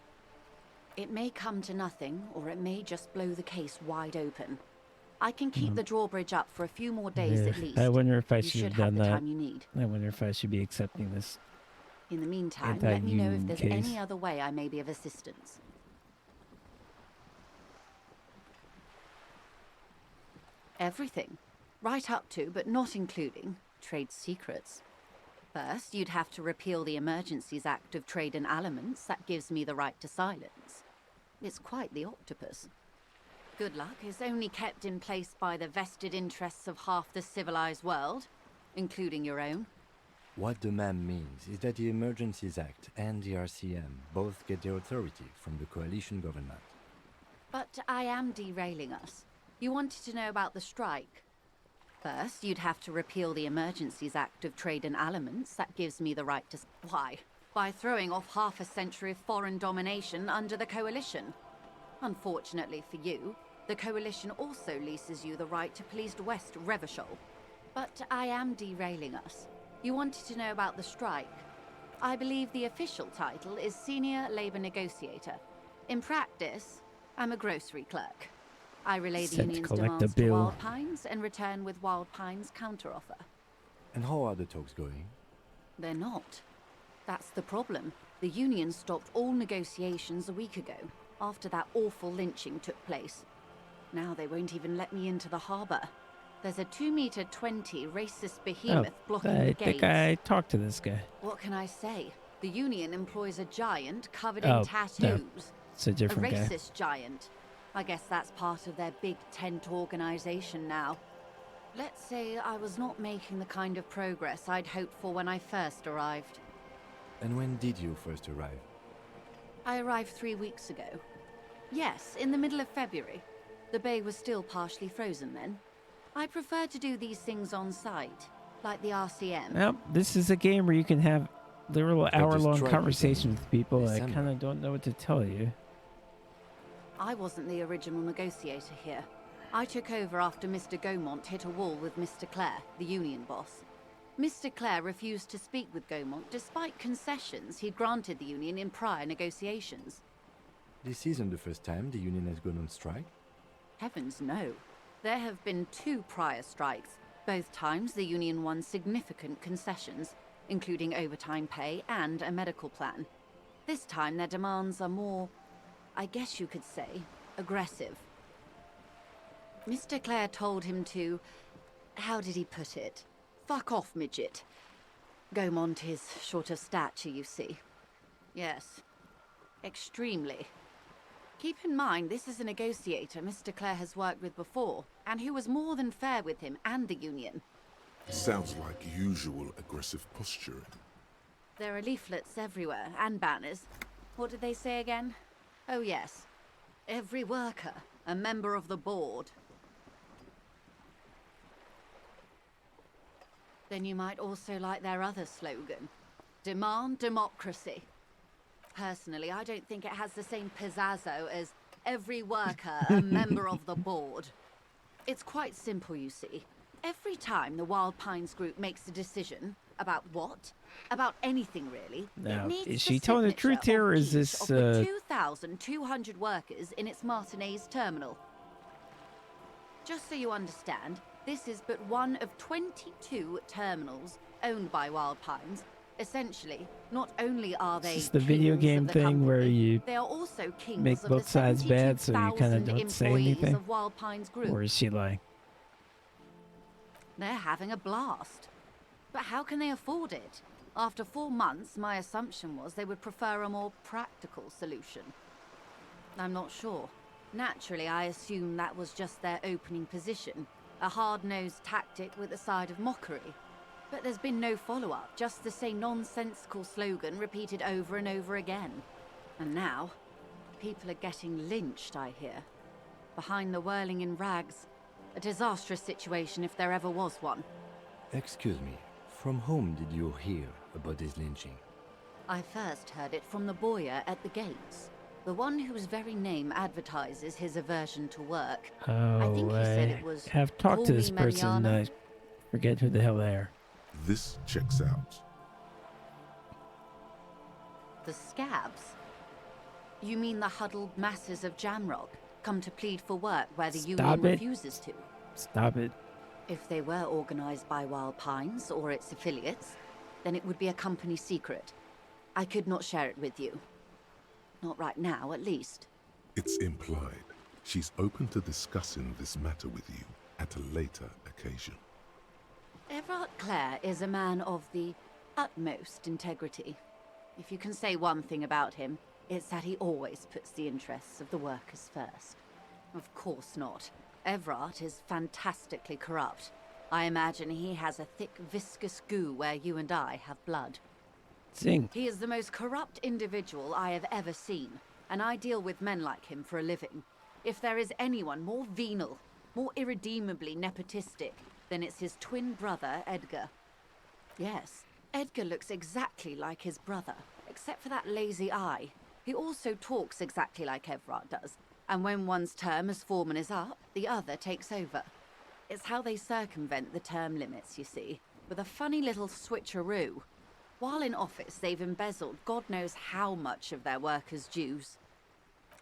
Speaker 17: It may come to nothing, or it may just blow the case wide open. I can keep the drawbridge up for a few more days at least.
Speaker 3: I wonder if I
Speaker 17: You
Speaker 3: should have
Speaker 17: have
Speaker 3: done
Speaker 17: the
Speaker 3: that.
Speaker 17: time you need.
Speaker 3: I wonder if I should be accepting this.
Speaker 17: In the meantime, let me know if
Speaker 3: Anti-union
Speaker 17: there's
Speaker 3: case.
Speaker 17: any other way I may be of assistance. Everything. Right up to, but not including, trade secrets. First, you'd have to repeal the Emergencies Act of Trade in Aliments that gives me the right to silence. It's quite the octopus. Good luck is only kept in place by the vested interests of half the civilized world, including your own.
Speaker 5: What the ma'am means is that the Emergencies Act and the RCM both get their authority from the coalition government.
Speaker 17: But I am derailing us. You wanted to know about the strike. First, you'd have to repeal the Emergencies Act of Trade in Aliments that gives me the right to... Why? By throwing off half a century of foreign domination under the coalition. Unfortunately for you, the coalition also leases you the right to police West Revachol. But I am derailing us. You wanted to know about the strike. I believe the official title is Senior Labor Negotiator. In practice, I'm a grocery clerk. I relay the
Speaker 3: Sent to
Speaker 17: union's
Speaker 3: collect the
Speaker 17: demands to
Speaker 3: bill.
Speaker 17: Wild Pines and return with Wild Pines' counteroffer.
Speaker 5: And how are the talks going?
Speaker 17: They're not. That's the problem. The union stopped all negotiations a week ago, after that awful lynching took place. Now they won't even let me into the harbour. There's a 2-meter-20 racist behemoth blocking the
Speaker 3: I
Speaker 17: gates.
Speaker 3: think I talked to this guy.
Speaker 17: What can I say? The union employs a giant covered
Speaker 3: Oh,
Speaker 17: in
Speaker 3: no.
Speaker 17: tattoos.
Speaker 3: It's a different guy.
Speaker 17: racist giant. I guess that's part of their big tent organization now. Let's say I was not making the kind of progress I'd hoped for when I first arrived.
Speaker 5: And when did you first arrive?
Speaker 17: I arrived 3 weeks ago. Yes, in the middle of February. The bay was still partially frozen then. I prefer to do these things on site, like the RCM.
Speaker 3: Well, this is a game where you can have literal hour-long
Speaker 5: strike
Speaker 3: conversations with people. I
Speaker 5: December.
Speaker 3: kind of don't know what to tell you.
Speaker 17: I wasn't the original negotiator here. I took over after Mr. Gaumont hit a wall with Mr. Clare, the union boss. Mr. Clare refused to speak with Gaumont despite concessions he'd granted the union in prior negotiations.
Speaker 5: This isn't the first time the union has gone on strike.
Speaker 17: Heavens no. There have been 2 prior strikes. Both times the union won significant concessions, including overtime pay and a medical plan. This time their demands are more, I guess you could say, aggressive. Mr. Clare told him to... how did he put it? Fuck off, midget. Gaumont is short of stature, you see. Yes. Extremely. Keep in mind, this is a negotiator Mr. Clare has worked with before, and who was more than fair with him and the union.
Speaker 4: Sounds like usual aggressive posturing.
Speaker 17: There are leaflets everywhere, and banners. What did they say again? Oh yes. Every worker, a member of the board. Then you might also like their other slogan. Demand democracy. Personally, I don't think it has the same pizzazzo as every worker a member of the board. It's quite simple, you see. Every time the Wild Pines group makes a decision about what? About anything, really.
Speaker 3: Now,
Speaker 17: it needs
Speaker 3: is she telling the truth
Speaker 17: signature
Speaker 3: here, or
Speaker 17: of
Speaker 3: is
Speaker 17: each
Speaker 3: this,
Speaker 17: of the 2,200 workers in its Martinez terminal? Just so you understand, this is but one of 22 terminals owned by Wild Pines. Essentially, not only are they
Speaker 3: Is this the video
Speaker 17: kings
Speaker 3: game
Speaker 17: of the
Speaker 3: thing
Speaker 17: company,
Speaker 3: where you
Speaker 17: they are also kings
Speaker 3: make
Speaker 17: of
Speaker 3: both
Speaker 17: the
Speaker 3: sides bad, so you kind of
Speaker 17: 72,000
Speaker 3: don't say
Speaker 17: employees
Speaker 3: anything?
Speaker 17: of Wild Pines Group.
Speaker 3: Or is she lying?
Speaker 17: They're having a blast. But how can they afford it? After 4 months, my assumption was they would prefer a more practical solution. I'm not sure. Naturally, I assumed that was just their opening position, a hard-nosed tactic with a side of mockery. But there's been no follow-up, just the same nonsensical slogan repeated over and over again. And now, people are getting lynched, I hear. Behind the whirling in rags. A disastrous situation if there ever was one.
Speaker 5: Excuse me, from whom did you hear about this lynching?
Speaker 17: I first heard it from the boyer at the gates. The one whose very name advertises his aversion to work.
Speaker 3: Oh,
Speaker 17: I think he said it was
Speaker 3: have talked to this
Speaker 17: Call Me
Speaker 3: person.
Speaker 17: Manana.
Speaker 3: I forget who the hell they are.
Speaker 4: This checks out.
Speaker 17: The scabs? You mean the huddled masses of Jamrock, come to plead for work where the union
Speaker 3: Stop it.
Speaker 17: refuses to?
Speaker 3: Stop it.
Speaker 17: If they were organized by Wild Pines or its affiliates, then it would be a company secret. I could not share it with you. Not right now, at least.
Speaker 4: It's implied. She's open to discussing this matter with you at a later occasion.
Speaker 17: Everard Clare is a man of the utmost integrity. If you can say one thing about him, it's that he always puts the interests of the workers first. Of course not. Everard is fantastically corrupt. I imagine he has a thick, viscous goo where you and I have blood.
Speaker 3: Sing.
Speaker 17: He is the most corrupt individual I have ever seen, and I deal with men like him for a living. If there is anyone more venal, more irredeemably nepotistic, then it's his twin brother, Edgar. Yes, Edgar looks exactly like his brother, except for that lazy eye. He also talks exactly like Everard does, and when one's term as foreman is up, the other takes over. It's how they circumvent the term limits, you see, with a funny little switcheroo. While in office, they've embezzled God knows how much of their workers' dues.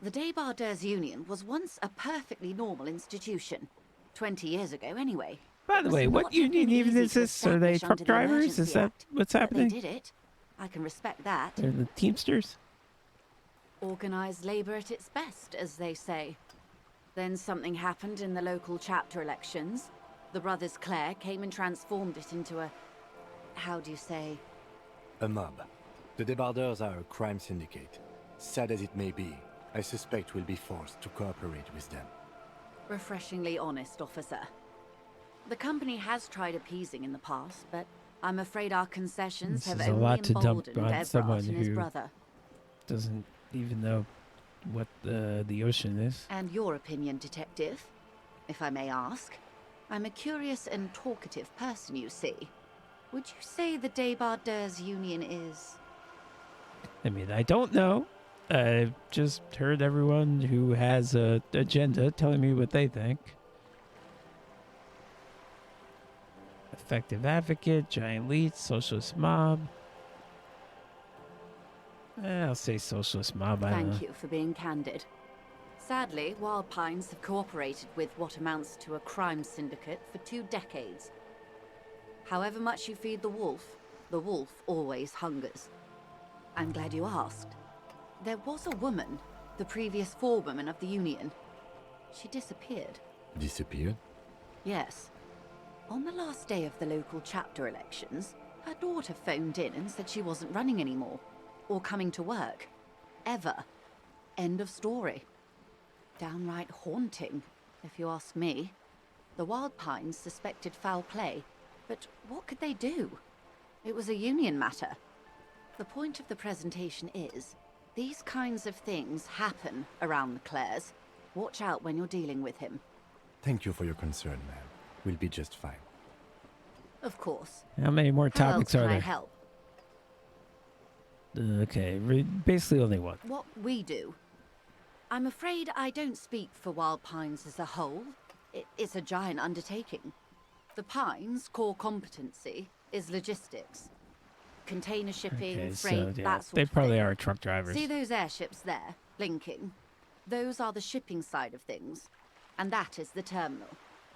Speaker 17: The Débardeurs Union was once a perfectly normal institution. 20 years ago, anyway.
Speaker 3: By the way, what union even is this? Are they truck drivers? Is that what's happening?
Speaker 17: They did it. I can respect that.
Speaker 3: They're the Teamsters?
Speaker 17: Organized labor at its best, as they say. Then something happened in the local chapter elections. The brothers Clare came and transformed it into a... how do you say?
Speaker 5: A mob. The Débardeurs are a crime syndicate. Sad as it may be, I suspect we'll be forced to cooperate with them.
Speaker 17: Refreshingly honest, officer. The company has tried appeasing in the past, but I'm afraid our concessions
Speaker 3: This
Speaker 17: have
Speaker 3: is a
Speaker 17: only
Speaker 3: lot to dump
Speaker 17: emboldened
Speaker 3: on
Speaker 17: Everard
Speaker 3: someone
Speaker 17: and his
Speaker 3: who
Speaker 17: brother.
Speaker 3: doesn't even know what the ocean is.
Speaker 17: And your opinion, detective, if I may ask? I'm a curious and talkative person, you see. Would you say the Débardeurs Union is...
Speaker 3: I mean, I don't know. I've just heard everyone who has a agenda telling me what they think. Effective advocate, giant lead, socialist mob. I'll say socialist mob, I don't know.
Speaker 17: Thank you for being candid. Sadly, Wild Pines have cooperated with what amounts to a crime syndicate for 2 decades. However much you feed the wolf always hungers. I'm glad you asked. There was a woman, the previous forewoman of the union. She disappeared.
Speaker 5: Disappeared?
Speaker 17: Yes. On the last day of the local chapter elections, her daughter phoned in and said she wasn't running anymore, or coming to work. Ever. End of story. Downright haunting, if you ask me. The Wild Pines suspected foul play, but what could they do? It was a union matter. The point of the presentation is, these kinds of things happen around the Clares. Watch out when you're dealing with him.
Speaker 5: Thank you for your concern, ma'am. We'll be just fine.
Speaker 17: Of course.
Speaker 3: How many more
Speaker 17: How
Speaker 3: topics
Speaker 17: else
Speaker 3: are
Speaker 17: can I
Speaker 3: there?
Speaker 17: help?
Speaker 3: Okay, basically only one.
Speaker 17: What we do. I'm afraid I don't speak for Wild Pines as a whole. It's a giant undertaking. The Pines' core competency is logistics. Container shipping,
Speaker 3: Okay,
Speaker 17: freight,
Speaker 3: so yeah,
Speaker 17: that sort
Speaker 3: they
Speaker 17: of
Speaker 3: probably
Speaker 17: thing.
Speaker 3: are truck drivers.
Speaker 17: See those airships there, blinking? Those are the shipping side of things. And that is the terminal.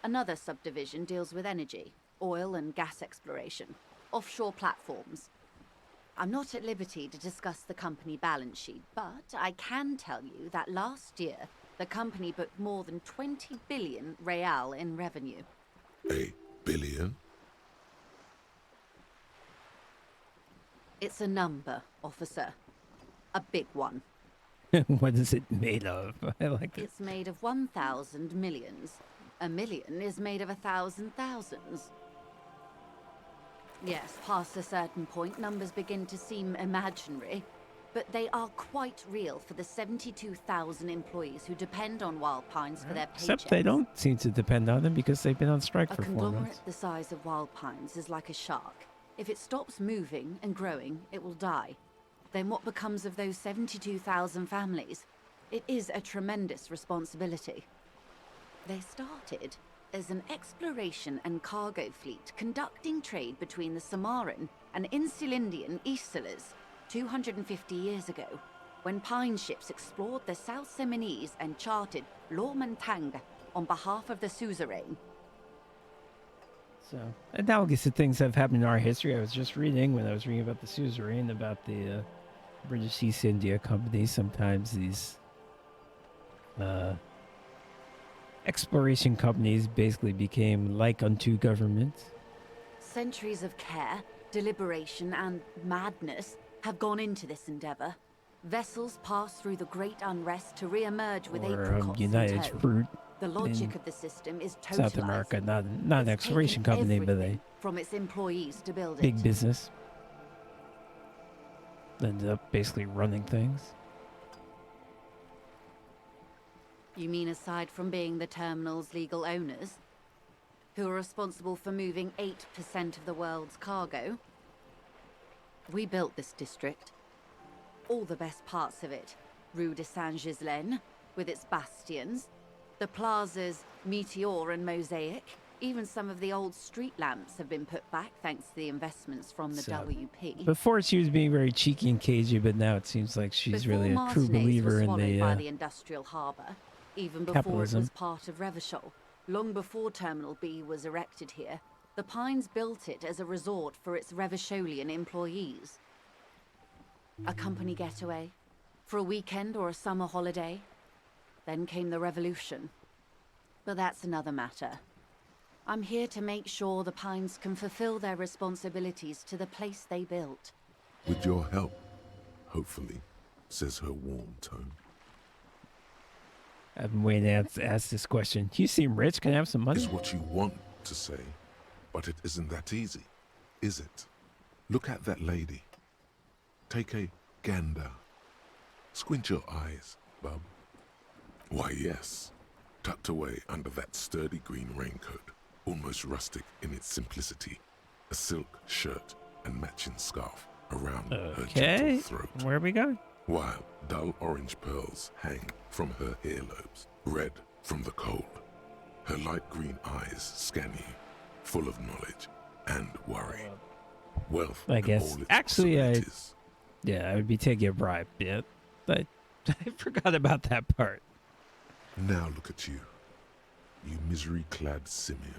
Speaker 17: Another subdivision deals with energy, oil and gas exploration, offshore platforms. I'm not at liberty to discuss the company balance sheet, but I can tell you that last year, the company booked more than 20 billion real in revenue.
Speaker 4: A billion?
Speaker 17: It's a number, officer. A big one.
Speaker 3: What is it made of? I like it.
Speaker 17: It's made of 1,000 millions. A million is made of 1,000 thousands. Yes, past a certain point, numbers begin to seem imaginary, but they are quite real for the 72,000 employees who depend on Wild Pines for their paychecks.
Speaker 3: Except they don't seem to depend on them because they've been on strike
Speaker 17: A
Speaker 3: for 4
Speaker 17: conglomerate
Speaker 3: months.
Speaker 17: the size of Wild Pines is like a shark. If it stops moving and growing, it will die. Then what becomes of those 72,000 families? It is a tremendous responsibility. They started as an exploration and cargo fleet conducting trade between the Samaran and Insulindian Isolas 250 years ago, when pine ships explored the South Seminese and charted Lomantang on behalf of the suzerain.
Speaker 3: So, analogous to things that have happened in our history. I was just reading, when I was reading about the suzerain, about the British East India Company. Sometimes these exploration companies basically became like unto government.
Speaker 17: Centuries of care, deliberation, and madness have gone into this endeavor. Vessels pass through the great unrest to re-emerge with
Speaker 3: Or
Speaker 17: apricots in
Speaker 3: United
Speaker 17: tow.
Speaker 3: Fruit
Speaker 17: The logic
Speaker 3: in
Speaker 17: of the system is
Speaker 3: South
Speaker 17: totalizing.
Speaker 3: America, not an exploration
Speaker 17: taken
Speaker 3: company, but a
Speaker 17: everything from its employees to build
Speaker 3: big
Speaker 17: it.
Speaker 3: business. Ended up basically running things.
Speaker 17: You mean aside from being the terminal's legal owners, who are responsible for moving 8% of the world's cargo? We built this district. All the best parts of it. Rue de Saint-Ghislain, with its bastions, the plazas Meteor and Mosaic. Even some of the old street lamps have been put back thanks to the investments from the
Speaker 3: So,
Speaker 17: WP.
Speaker 3: Before she was being very cheeky and cagey, but now it seems like she's
Speaker 17: Before
Speaker 3: really a true
Speaker 17: Martinez
Speaker 3: believer
Speaker 17: was
Speaker 3: in
Speaker 17: swallowed by
Speaker 3: the
Speaker 17: the industrial harbour, even before
Speaker 3: capitalism.
Speaker 17: it was part of Revachol, long before Terminal B was erected here, the Pines built it as a resort for its Revacholian employees. A company getaway, for a weekend or a summer holiday. Then came the revolution. But that's another matter. I'm here to make sure the Pines can fulfill their responsibilities to the place they built.
Speaker 4: With your help, hopefully, says her warm tone.
Speaker 3: I've been waiting to ask this question. You seem rich. Can I have some money?
Speaker 4: Is what you want to say, but it isn't that easy, is it? Look at that lady. Take a gander. Squint your eyes, bub. Why, yes. Tucked away under that sturdy green raincoat, almost rustic in its simplicity, a silk shirt and matching scarf around her gentle throat.
Speaker 3: Where are we going?
Speaker 4: While dull orange pearls hang from her earlobes, red from the cold. Her light green eyes scan you, full of knowledge and worry. Wealth
Speaker 3: I
Speaker 4: and
Speaker 3: guess.
Speaker 4: all its
Speaker 3: Actually,
Speaker 4: possibilities.
Speaker 3: I would be taking a bribe. Yeah, I forgot about that part.
Speaker 4: Now look at you, you misery-clad simian,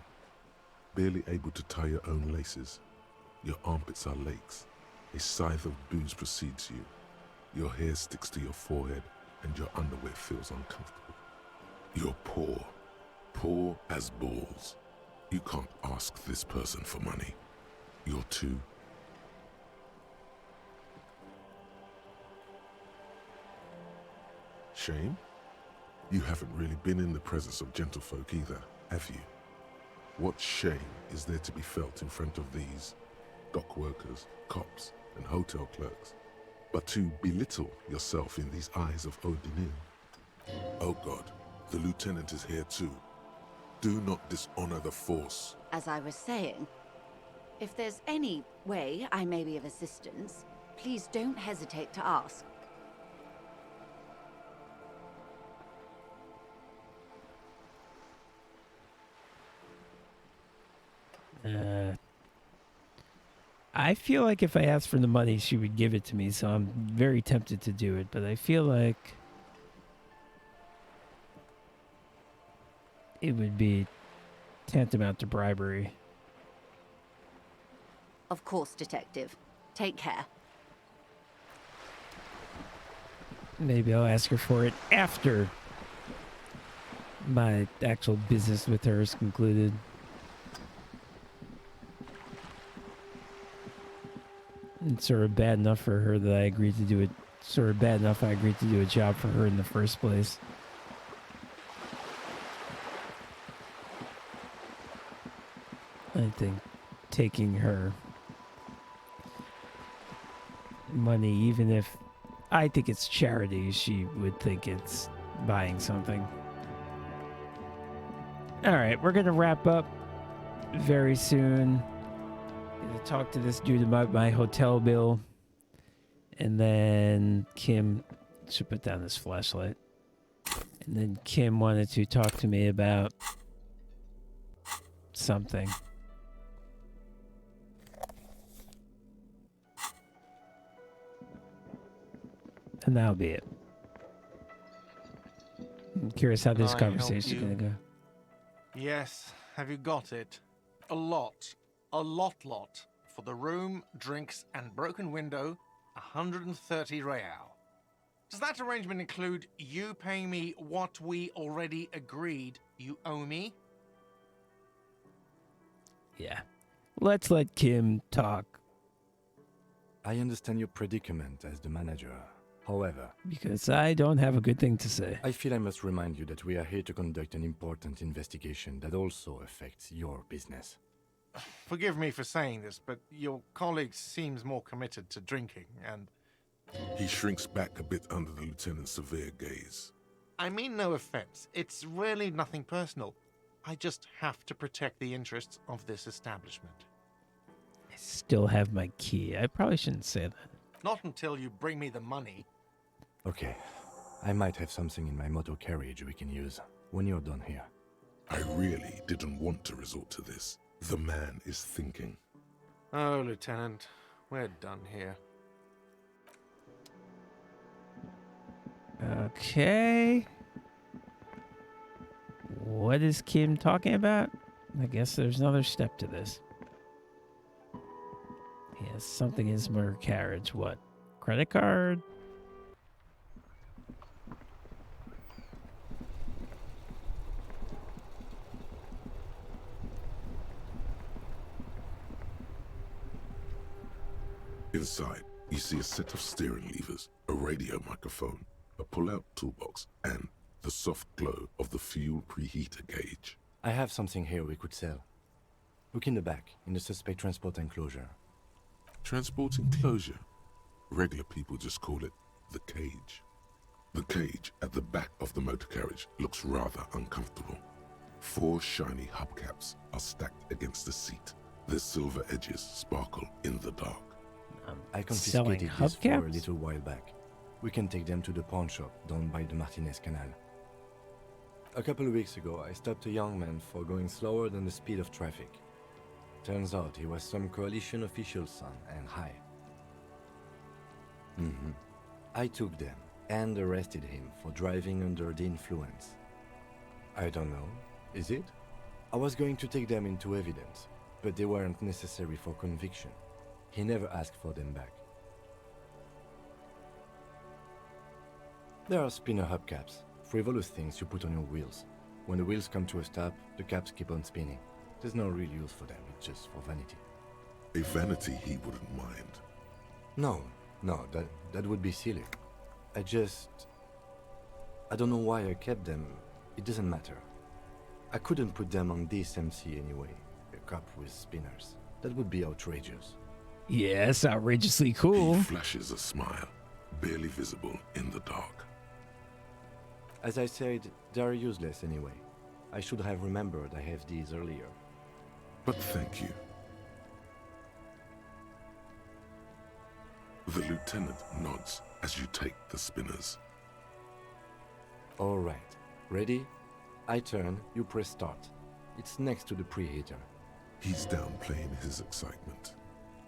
Speaker 4: barely able to tie your own laces. Your armpits are lakes. A scythe of booze precedes you. Your hair sticks to your forehead, and your underwear feels uncomfortable. You're poor as balls. You can't ask this person for money. You're too... Shame? You haven't really been in the presence of gentlefolk either, have you? What shame is there to be felt in front of these dock workers, cops, and hotel clerks, but to belittle yourself in these eyes of Odinin? Oh God, the lieutenant is here too. Do not dishonor the force.
Speaker 17: As I was saying, if there's any way I may be of assistance, Please don't hesitate to ask.
Speaker 3: I feel like if I asked for the money, she would give it to me, so I'm very tempted to do it, but I feel like it would be tantamount to bribery.
Speaker 17: Of course, Detective. Take care.
Speaker 3: Maybe I'll ask her for it after my actual business with her is concluded. It's sort of bad enough for her that I agreed to do it. Sort of bad enough I agreed to do a job for her in the first place. I think taking her money, even if I think it's charity, she would think it's buying something. All right, we're going to wrap up very soon. Gonna talk to this dude about my hotel bill. And then Kim should put down this flashlight. And then Kim wanted to talk to me about something. And that'll be it. I'm curious how this conversation is going to go.
Speaker 18: Yes, have you got it? A lot. A lot. For the room, drinks, and broken window, 130 real. Does that arrangement include you paying me what we already agreed you owe me?
Speaker 3: Yeah. Let's let Kim talk.
Speaker 5: I understand your predicament as the manager. However,
Speaker 3: because I don't have a good thing to say.
Speaker 5: I feel I must remind you that we are here to conduct an important investigation that also affects your business.
Speaker 18: Forgive me for saying this, but your colleague seems more committed to drinking, and...
Speaker 4: He shrinks back a bit under the lieutenant's severe gaze.
Speaker 18: I mean no offense. It's really nothing personal. I just have to protect the interests of this establishment.
Speaker 3: I still have my key. I probably shouldn't say that.
Speaker 18: Not until you bring me the money.
Speaker 5: Okay. I might have something in my motor carriage we can use when you're done here.
Speaker 4: I really didn't want to resort to this. The man is thinking.
Speaker 18: Oh, Lieutenant, we're done here.
Speaker 3: Okay. What is Kim talking about? I guess there's another step to this. Yes, something in his motor carriage. What? Credit card?
Speaker 4: Inside, you see a set of steering levers, a radio microphone, a pull-out toolbox, and the soft glow of the fuel preheater gauge.
Speaker 5: I have something here we could sell. Look in the back, in the suspect transport enclosure.
Speaker 4: Transport enclosure? Regular people just call it the cage. The cage at the back of the motor carriage looks rather uncomfortable. 4 shiny hubcaps are stacked against the seat. Their silver edges sparkle in the dark.
Speaker 5: I confiscated this for a little while back. We can take them to the pawn shop down by the Martinez Canal. A couple of weeks ago, I stopped a young man for going slower than the speed of traffic. Turns out he was some coalition official's son and high. I took them and arrested him for driving under the influence. I don't know, is it? I was going to take them into evidence, but they weren't necessary for conviction. He never asked for them back. There are spinner hubcaps, frivolous things you put on your wheels. When the wheels come to a stop, the caps keep on spinning. There's no real use for them, it's just for vanity.
Speaker 4: A vanity he wouldn't mind.
Speaker 5: No, that would be silly. I don't know why I kept them. It doesn't matter. I couldn't put them on this MC anyway. A cup with spinners. That would be outrageous.
Speaker 3: Yes, outrageously cool.
Speaker 4: He flashes a smile, barely visible in the dark.
Speaker 5: As I said, they are useless anyway. I should have remembered I have these earlier.
Speaker 4: But thank you. The lieutenant nods as you take the spinners.
Speaker 5: All right. Ready? I turn, you press start. It's next to the preheater.
Speaker 4: He's downplaying his excitement.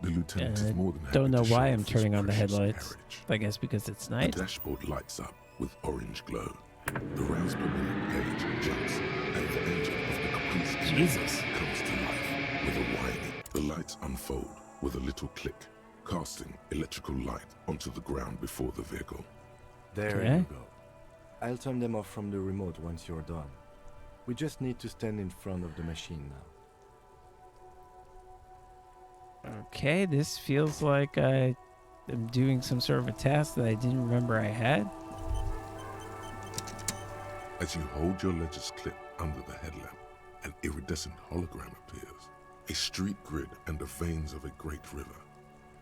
Speaker 4: The lieutenant is more than happy
Speaker 3: Don't know
Speaker 4: to
Speaker 3: why
Speaker 4: show
Speaker 3: I'm
Speaker 4: off his
Speaker 3: turning on the
Speaker 4: precious
Speaker 3: headlights.
Speaker 4: carriage.
Speaker 3: I guess because it's
Speaker 4: The
Speaker 3: night.
Speaker 4: dashboard lights up with orange glow. The rounds per minute gauge jumps, and the engine of the Caprice
Speaker 3: Jesus.
Speaker 4: comes to life with a whining. The lights unfold with a little click, casting electrical light onto the ground before the vehicle.
Speaker 5: There
Speaker 3: Okay.
Speaker 5: you go. I'll turn them off from the remote once you're done. We just need to stand in front of the machine now.
Speaker 3: Okay, this feels like I am doing some sort of a task that I didn't remember I had.
Speaker 4: As you hold your ledger's clip under the headlamp, an iridescent hologram appears. A street grid and the veins of a great river.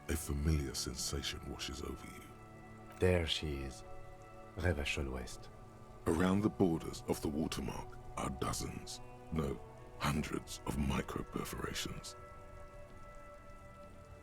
Speaker 4: A familiar sensation washes over you.
Speaker 5: There she is. Revachol West.
Speaker 4: Around the borders of the watermark are dozens, no, hundreds of micro-perforations.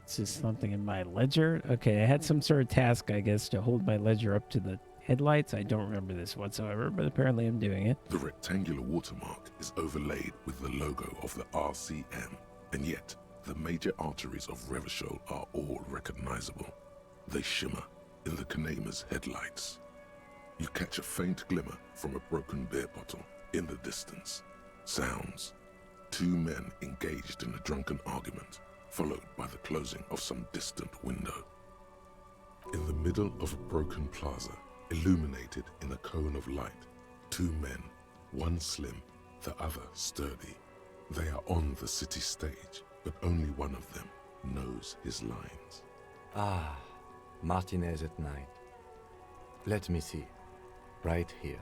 Speaker 3: This is something in my ledger. Okay, I had some sort of task, I guess, to hold my ledger up to the headlights. I don't remember this whatsoever, but apparently I'm doing it.
Speaker 4: The rectangular watermark is overlaid with the logo of the RCM, and yet the major arteries of Revachol are all recognizable. They shimmer in the Kanema's headlights. You catch a faint glimmer from a broken beer bottle in the distance. Sounds. Two men engaged in a drunken argument, followed by the closing of some distant window. In the middle of a broken plaza, illuminated in a cone of light, two men, one slim, the other sturdy. They are on the city stage, but only one of them knows his lines.
Speaker 5: Ah, Martinez at night. Let me see. Right here.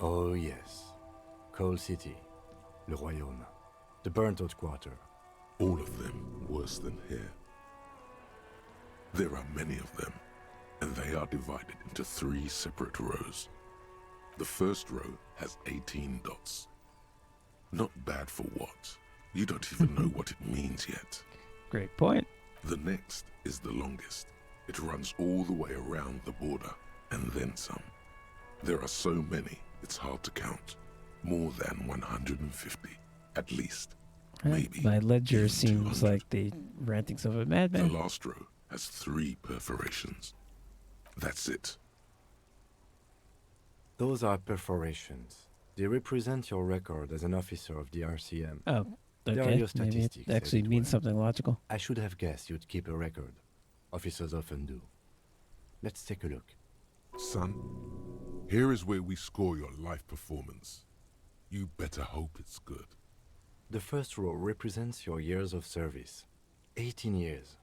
Speaker 5: Oh yes. Coal City. Le Royaume. The burnt-out quarter.
Speaker 4: All of them worse than here. There are many of them, and they are divided into 3 separate rows. The first row has 18 dots. Not bad for what? You don't even know what it means yet.
Speaker 3: Great point.
Speaker 4: The next is the longest. It runs all the way around the border, and then some. There are so many, it's hard to count. More than 150, at least. Maybe.
Speaker 3: My ledger
Speaker 4: even
Speaker 3: seems
Speaker 4: 200.
Speaker 3: like the rantings of a madman.
Speaker 4: The last row has 3 perforations. That's it.
Speaker 5: Those are perforations. They represent your record as an officer of the RCM.
Speaker 3: Oh,
Speaker 5: They are
Speaker 3: okay.
Speaker 5: your
Speaker 3: Maybe
Speaker 5: statistics.
Speaker 3: it actually
Speaker 5: as it
Speaker 3: means
Speaker 5: were.
Speaker 3: something logical.
Speaker 5: I should have guessed you'd keep a record. Officers often do. Let's take a look.
Speaker 4: Son, here is where we score your life performance. You better hope it's good.
Speaker 5: The first row represents your years of service. 18 years.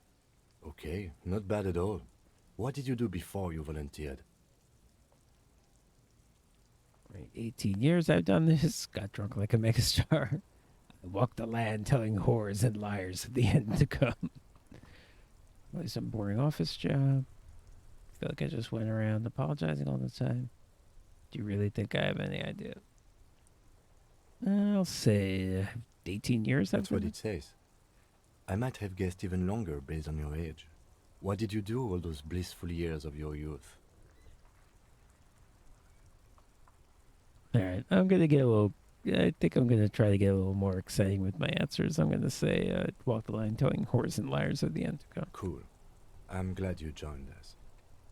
Speaker 5: Okay, not bad at all. What did you do before you volunteered?
Speaker 3: 18 years I've done this. Got drunk like a megastar. I walked the land telling whores and liars at the end to come. Probably some boring office job. Feel like I just went around apologizing all the time. Do you really think I have any idea? I'll say 18 years.
Speaker 5: That's what it says. I might have guessed even longer based on your age. What did you do all those blissful years of your youth?
Speaker 3: All right, I'm gonna get a little. I think I'm gonna try to get a little more exciting with my answers. I'm gonna say walk the line, telling whores and liars at the end to come.
Speaker 5: Cool. I'm glad you joined us.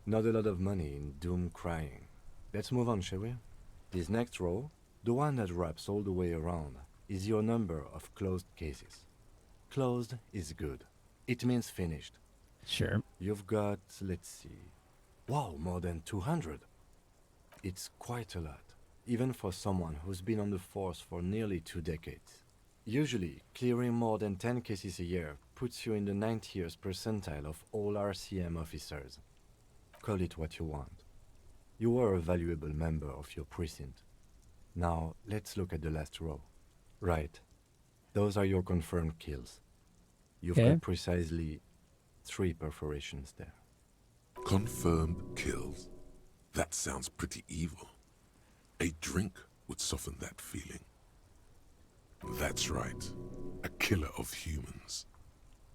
Speaker 5: Not a lot of money in doom crying. Let's move on, shall we? This next row, the one that wraps all the way around, is your number of closed cases. Closed is good. It means finished.
Speaker 3: Sure.
Speaker 5: You've got, let's see. Wow, more than 200. It's quite a lot, even for someone who's been on the force for nearly 2 decades. Usually, clearing more than 10 cases a year puts you in the 90th percentile of all RCM officers. Call it what you want. You were a valuable member of your precinct. Now, let's look at the last row. Right. Those are your confirmed kills. You've
Speaker 3: Okay.
Speaker 5: got precisely 3 perforations there.
Speaker 4: Confirmed kills. That sounds pretty evil. A drink would soften that feeling. That's right. a killer of humans.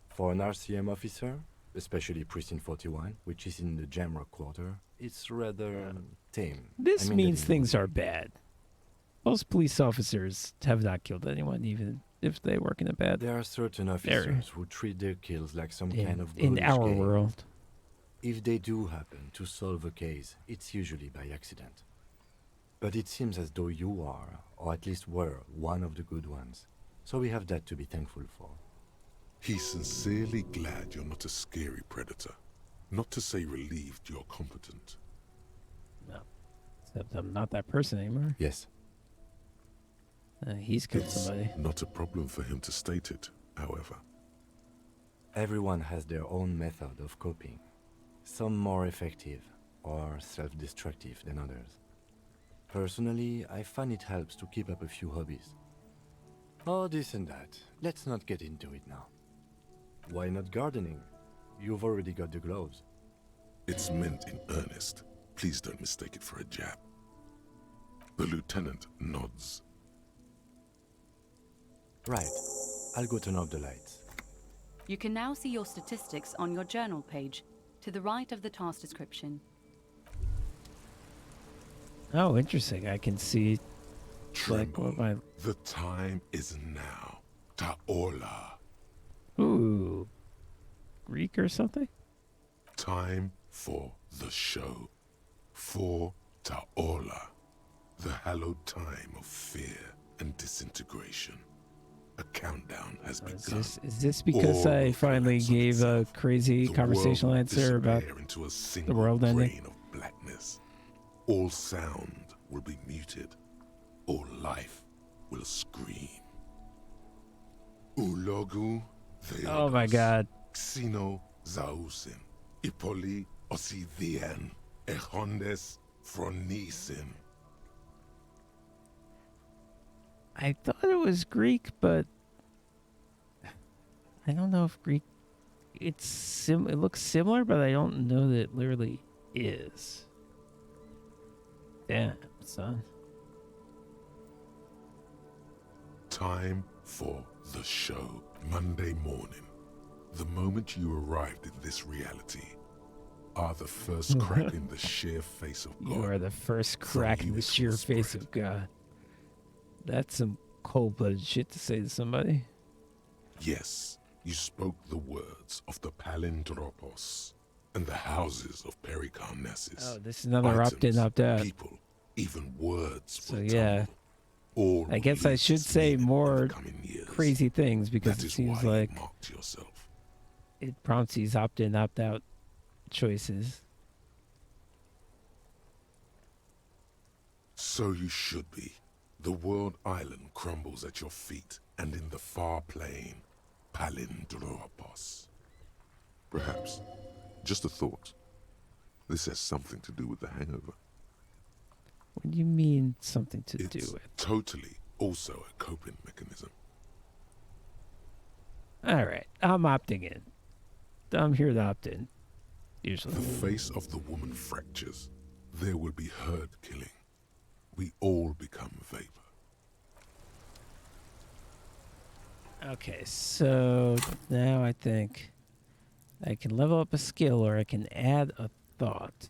Speaker 5: For an RCM officer, especially Precinct 41, which is in the Jamrock Quarter, it's rather tame.
Speaker 3: This
Speaker 5: I mean
Speaker 3: means
Speaker 5: that in
Speaker 3: things are bad. Most police officers have not killed anyone, even if they work in a bad
Speaker 5: There are certain officers who treat their kills like some kind of
Speaker 3: in
Speaker 5: ghoulish
Speaker 3: our
Speaker 5: game.
Speaker 3: world.
Speaker 5: If they do happen to solve a case, it's usually by accident. But it seems as though you are, or at least were, one of the good ones. So we have that to be thankful for.
Speaker 4: He's sincerely glad you're not a scary predator. Not to say relieved you're competent.
Speaker 3: No. Except I'm not that person anymore.
Speaker 5: Yes.
Speaker 3: He's killed
Speaker 4: It's
Speaker 3: somebody.
Speaker 4: not a problem for him to state it, however.
Speaker 5: Everyone has their own method of coping. Some more effective or self-destructive than others. Personally, I find it helps to keep up a few hobbies. Oh, this and that. Let's not get into it now. Why not gardening? You've already got the gloves.
Speaker 4: It's meant in earnest. Please don't mistake it for a jab. The lieutenant nods.
Speaker 5: Right. I'll go turn off the lights.
Speaker 6: You can now see your statistics on your journal page, to the right of the task description.
Speaker 3: Oh, interesting. I can see like what my
Speaker 4: The time is now. Ta'ola.
Speaker 3: ooh Greek or something?
Speaker 4: Time for the show. For Ta'ola. The hallowed time of fear and disintegration. A countdown has begun.
Speaker 3: Is this because
Speaker 4: All
Speaker 3: I finally gave a crazy
Speaker 4: The
Speaker 3: conversational
Speaker 4: world
Speaker 3: answer about
Speaker 4: disappear into a
Speaker 3: the
Speaker 4: single
Speaker 3: world ending?
Speaker 4: grain of blackness. All sound will be muted. All life will scream. Ulogu theodos.
Speaker 3: Oh my god.
Speaker 4: Xeno zausin. Ipoli osithien. Echondes phronisin.
Speaker 3: I thought it was Greek, but I don't know if Greek. It looks similar, but I don't know that it literally is. Damn, son.
Speaker 4: Time for the show. Monday morning. The moment you arrived in this reality are the first crack in the sheer face of God.
Speaker 3: You are the first crack in the sheer face of God. That's some cold-blooded shit to say to somebody.
Speaker 4: Yes, you spoke the words of the Palindropos and the houses of Pericarnassus.
Speaker 3: Oh, this is another opt-in, opt-out.
Speaker 4: People, even words.
Speaker 3: So yeah,
Speaker 4: All
Speaker 3: I guess I should say more crazy things because
Speaker 4: That
Speaker 3: it
Speaker 4: is
Speaker 3: seems
Speaker 4: why you
Speaker 3: like
Speaker 4: marked yourself.
Speaker 3: it prompts these opt-in, opt-out choices.
Speaker 4: So you should be. The world island crumbles at your feet, and in the far plain, Palindropos. Perhaps, just a thought, this has something to do with the hangover.
Speaker 3: What do you mean something to
Speaker 4: It's
Speaker 3: do with?
Speaker 4: totally also a coping mechanism.
Speaker 3: All right, I'm opting in. I'm here to opt in. Usually.
Speaker 4: The face of the woman fractures. There will be herd killing. We all become vapor.
Speaker 3: Okay, so now I think I can level up a skill or I can add a thought.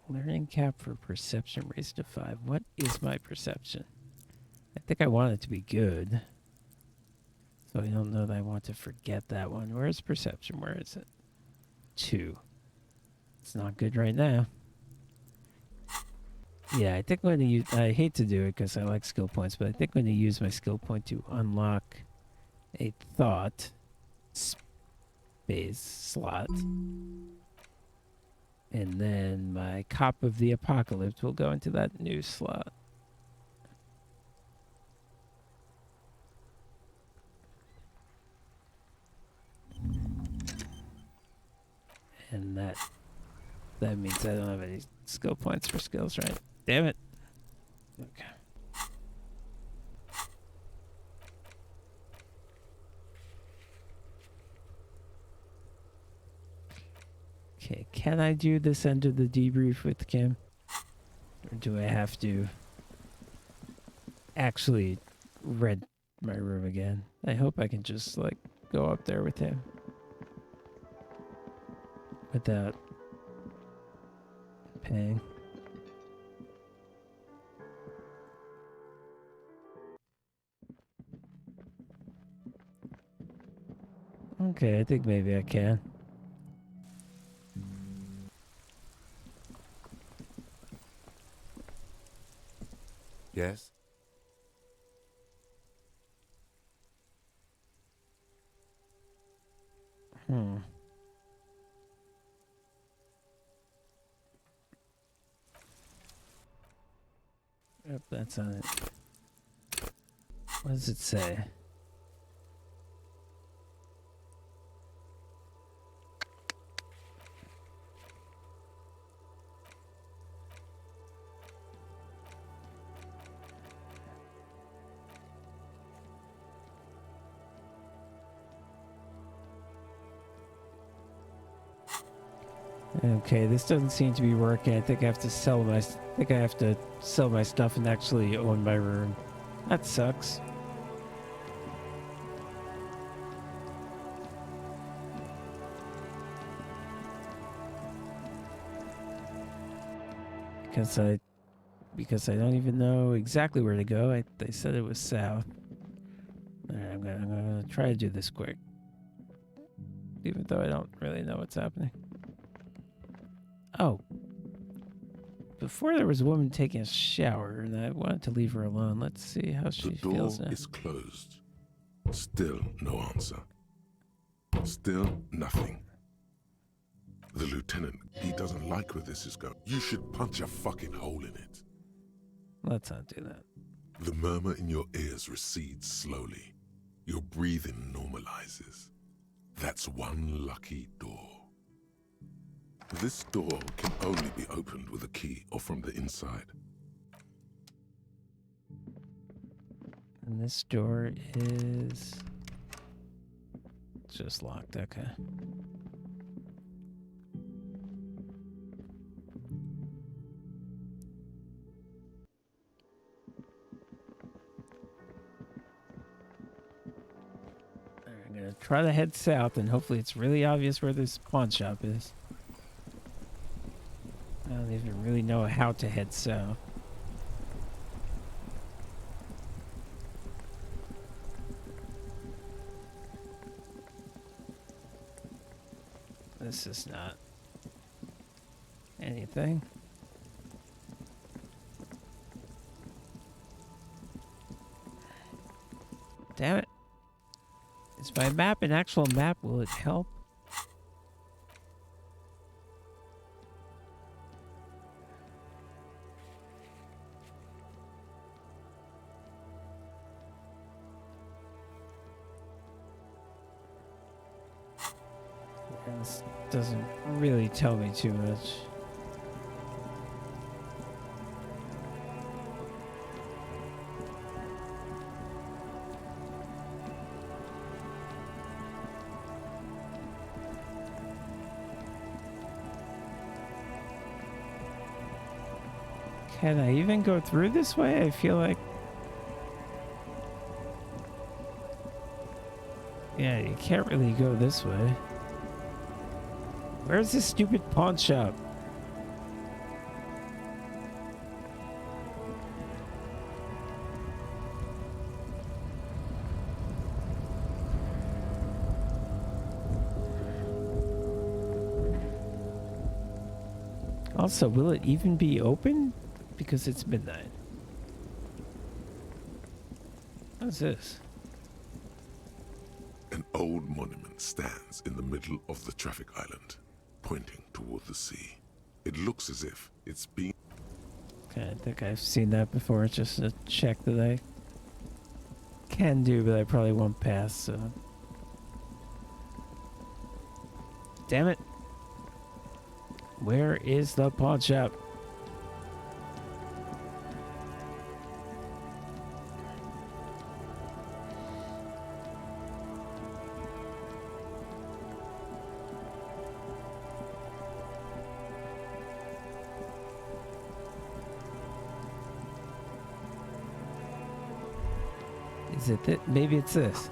Speaker 3: Learning cap for perception raised to 5. What is my perception? I think I want it to be good. So I don't know that I want to forget that one. Where's perception? Where is it? 2. It's not good right now. Yeah, I think I'm going to use... I hate to do it because I like skill points, but I think I'm going to use my skill point to unlock a thought space slot. And then my Cop of the Apocalypse will go into that new slot. And that means I don't have any skill points for skills, right? Damn it. Okay. Can I do this end of the debrief with Kim? Or do I have to actually rent my room again? I hope I can just, like, go up there with him. Without paying. Okay, I think maybe I can.
Speaker 5: Yes?
Speaker 3: Yep, that's on it. What does it say? Okay, this doesn't seem to be working. I think I have to sell my stuff and actually own my room. That sucks. Because I don't even know exactly where to go. They said it was south. Alright, I'm gonna try to do this quick. Even though I don't really know what's happening. Oh. Before there was a woman taking a shower, and I wanted to leave her alone. Let's see how she feels now.
Speaker 4: The door is closed. Still no answer. Still nothing. The lieutenant, he doesn't like where this is going. You should punch a fucking hole in it.
Speaker 3: Let's not do that.
Speaker 4: The murmur in your ears recedes slowly. Your breathing normalizes. That's one lucky door. This door can only be opened with a key or from the inside.
Speaker 3: And this door is just locked, okay. I'm gonna try to head south, and hopefully it's really obvious where this pawn shop is. I don't even really know how to head south. This is not anything. Damn it. Is my map an actual map? Will it help? And this doesn't really tell me too much. Can I even go through this way? I feel like... Yeah, you can't really go this way. Where's this stupid pawn shop? Also, will it even be open? Because it's midnight. What's this?
Speaker 4: An old monument stands in the middle of the traffic island, pointing toward the sea. It looks as if it's being...
Speaker 3: Okay, I think I've seen that before. It's just a check that I can do, but I probably won't pass, so... Damn it. Where is the pawn shop? Is it that? Maybe it's this.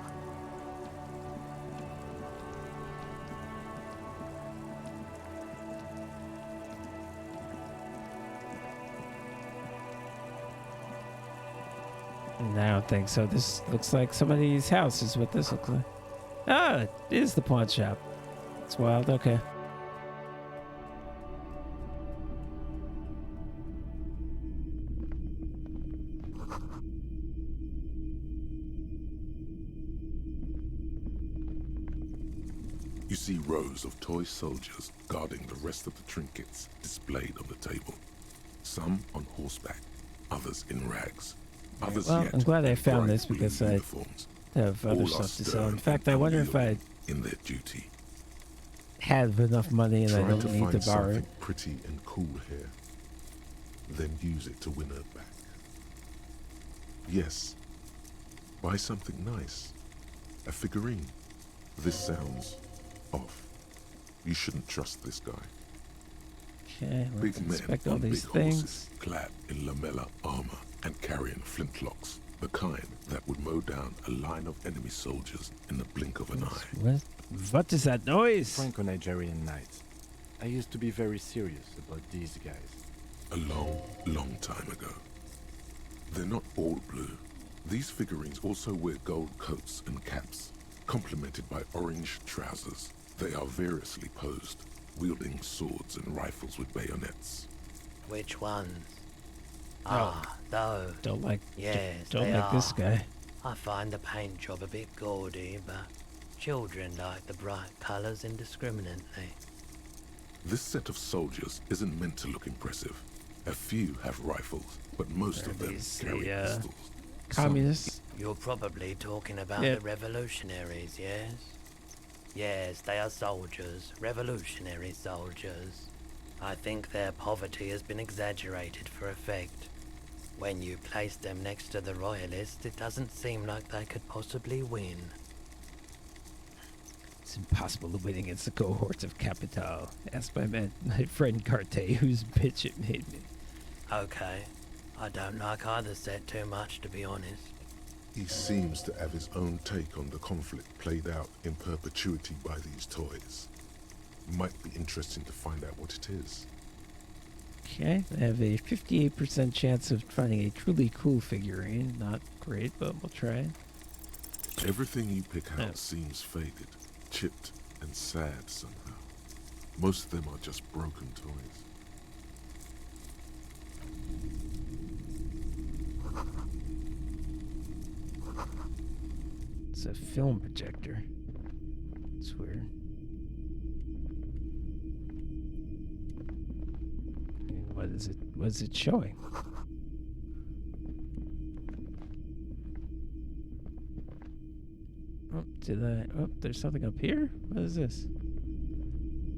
Speaker 3: I don't think so. This looks like somebody's house is what this looks like. Ah, it is the pawn shop. It's wild. Okay.
Speaker 4: You see rows of toy soldiers guarding the rest of the trinkets displayed on the table. Some on horseback, others in rags. Others
Speaker 3: Well,
Speaker 4: yet
Speaker 3: I'm glad I
Speaker 4: in
Speaker 3: found
Speaker 4: bright
Speaker 3: this
Speaker 4: blue
Speaker 3: because I
Speaker 4: uniforms.
Speaker 3: have other
Speaker 4: All are
Speaker 3: stuff to sell.
Speaker 4: stern
Speaker 3: In fact,
Speaker 4: and
Speaker 3: I wonder if I
Speaker 4: unyielding in their duty.
Speaker 3: have enough money and I
Speaker 4: Try
Speaker 3: don't
Speaker 4: to
Speaker 3: need
Speaker 4: find
Speaker 3: to borrow
Speaker 4: something
Speaker 3: it.
Speaker 4: pretty and cool here. Then use it to win her back. Yes, buy something nice. A figurine. This sounds off. You shouldn't trust this guy.
Speaker 3: Okay, let's
Speaker 4: Big men
Speaker 3: inspect all
Speaker 4: on
Speaker 3: these
Speaker 4: big
Speaker 3: things.
Speaker 4: horses, clad in lamella armor and carrying flintlocks, the kind that would mow down a line of enemy soldiers in the blink of an eye.
Speaker 3: What is that noise?
Speaker 5: Franco-Nigerian knights. I used to be very serious about these guys.
Speaker 4: A long, long time ago. They're not all blue. These figurines also wear gold coats and caps, complemented by orange trousers. They are variously posed, wielding swords and rifles with bayonets.
Speaker 19: Which ones?
Speaker 3: Oh,
Speaker 19: those.
Speaker 3: Don't like.
Speaker 19: Yes,
Speaker 3: Don't
Speaker 19: they
Speaker 3: like this
Speaker 19: are.
Speaker 3: guy.
Speaker 19: I find the paint job a bit gaudy, but children like the bright colours indiscriminately.
Speaker 4: This set of soldiers isn't meant to look impressive. A few have rifles, but most of them carry pistols.
Speaker 3: Communists.
Speaker 19: You're probably talking about
Speaker 3: Yeah.
Speaker 19: the revolutionaries, yes? Yes, they are soldiers, revolutionary soldiers. I think their poverty has been exaggerated for effect. When you place them next to the royalists, it doesn't seem like they could possibly win.
Speaker 3: It's impossible to win against the cohorts of Capital. Asked my friend Carte, whose bitch it made me.
Speaker 19: Okay, I don't like either set too much, to be honest.
Speaker 4: He seems to have his own take on the conflict played out in perpetuity by these toys. Might be interesting to find out what it is.
Speaker 3: Okay, I have a 58% chance of finding a truly cool figurine. Not great, but we'll try.
Speaker 4: Everything you pick out seems faded, chipped, and sad somehow. Most of them are just broken toys.
Speaker 3: It's a film projector. It's weird. What is it? What is it showing? Oh, oh, there's something up here? What is this?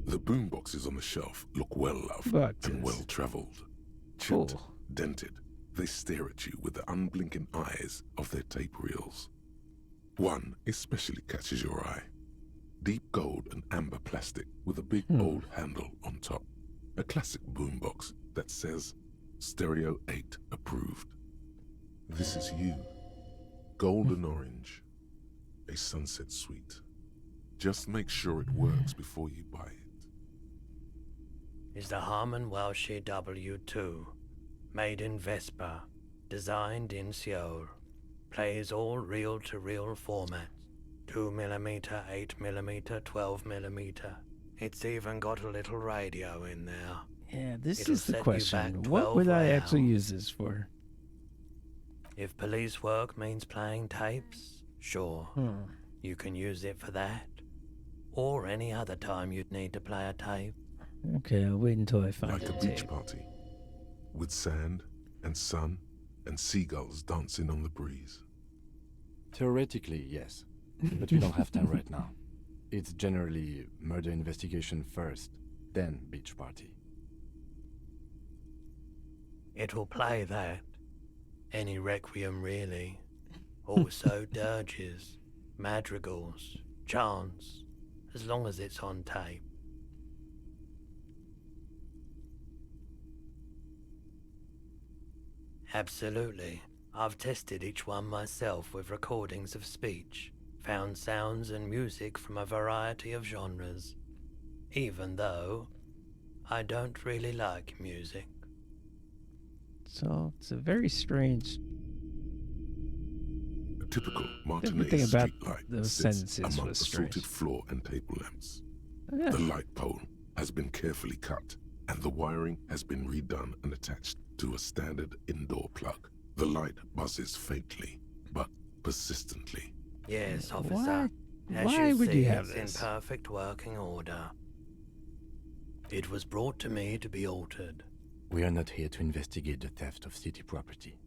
Speaker 4: The boomboxes on the shelf look well-loved
Speaker 3: Boxes.
Speaker 4: and well-traveled.
Speaker 3: Cool.
Speaker 4: Chipped, dented, they stare at you with the unblinking eyes of their tape reels. One especially catches your eye. Deep gold and amber plastic with a big old handle on top. A classic boombox that says Stereo 8 approved. This is you. Golden orange. A sunset suite. Just make sure it works before you buy it.
Speaker 19: Is the Harman Welsh W2, made in Vespa, designed in Seoul, plays all reel-to-reel formats, 2mm, 8mm, 12mm. It's even got a little radio in there.
Speaker 3: Yeah, this
Speaker 19: It'll
Speaker 3: is the
Speaker 19: set you
Speaker 3: question.
Speaker 19: back
Speaker 3: What
Speaker 19: 12
Speaker 3: would I actually
Speaker 19: rounds.
Speaker 3: use this for?
Speaker 19: If police work means playing tapes, sure. You can use it for that. Or any other time you'd need to play a tape.
Speaker 3: Okay, I'll wait until I find
Speaker 4: Like
Speaker 3: the
Speaker 4: a beach
Speaker 3: tape.
Speaker 4: party. With sand and sun and seagulls dancing on the breeze.
Speaker 5: Theoretically, yes. But we don't have time right now. It's generally murder investigation first, then beach party.
Speaker 19: It'll play that. Any requiem, really. Also dirges, madrigals, chants, as long as it's on tape. Absolutely. I've tested each one myself with recordings of speech, found sounds and music from a variety of genres, even though I don't really like music.
Speaker 3: So it's a very strange.
Speaker 4: A typical
Speaker 3: Everything
Speaker 4: Martinez
Speaker 3: about
Speaker 4: street light
Speaker 3: those
Speaker 4: sits
Speaker 3: sentences
Speaker 4: among
Speaker 3: was
Speaker 4: assorted
Speaker 3: strange.
Speaker 4: floor and table lamps.
Speaker 3: Yeah.
Speaker 4: The light pole has been carefully cut, and the wiring has been redone and attached to a standard indoor plug. The light buzzes faintly, but persistently.
Speaker 19: Yes, officer.
Speaker 3: Why?
Speaker 19: As
Speaker 3: Why
Speaker 19: you
Speaker 3: would
Speaker 19: see,
Speaker 3: you have
Speaker 19: it's
Speaker 3: this?
Speaker 19: in perfect working order. It was brought to me to be altered.
Speaker 5: We are not here to investigate the theft of city property.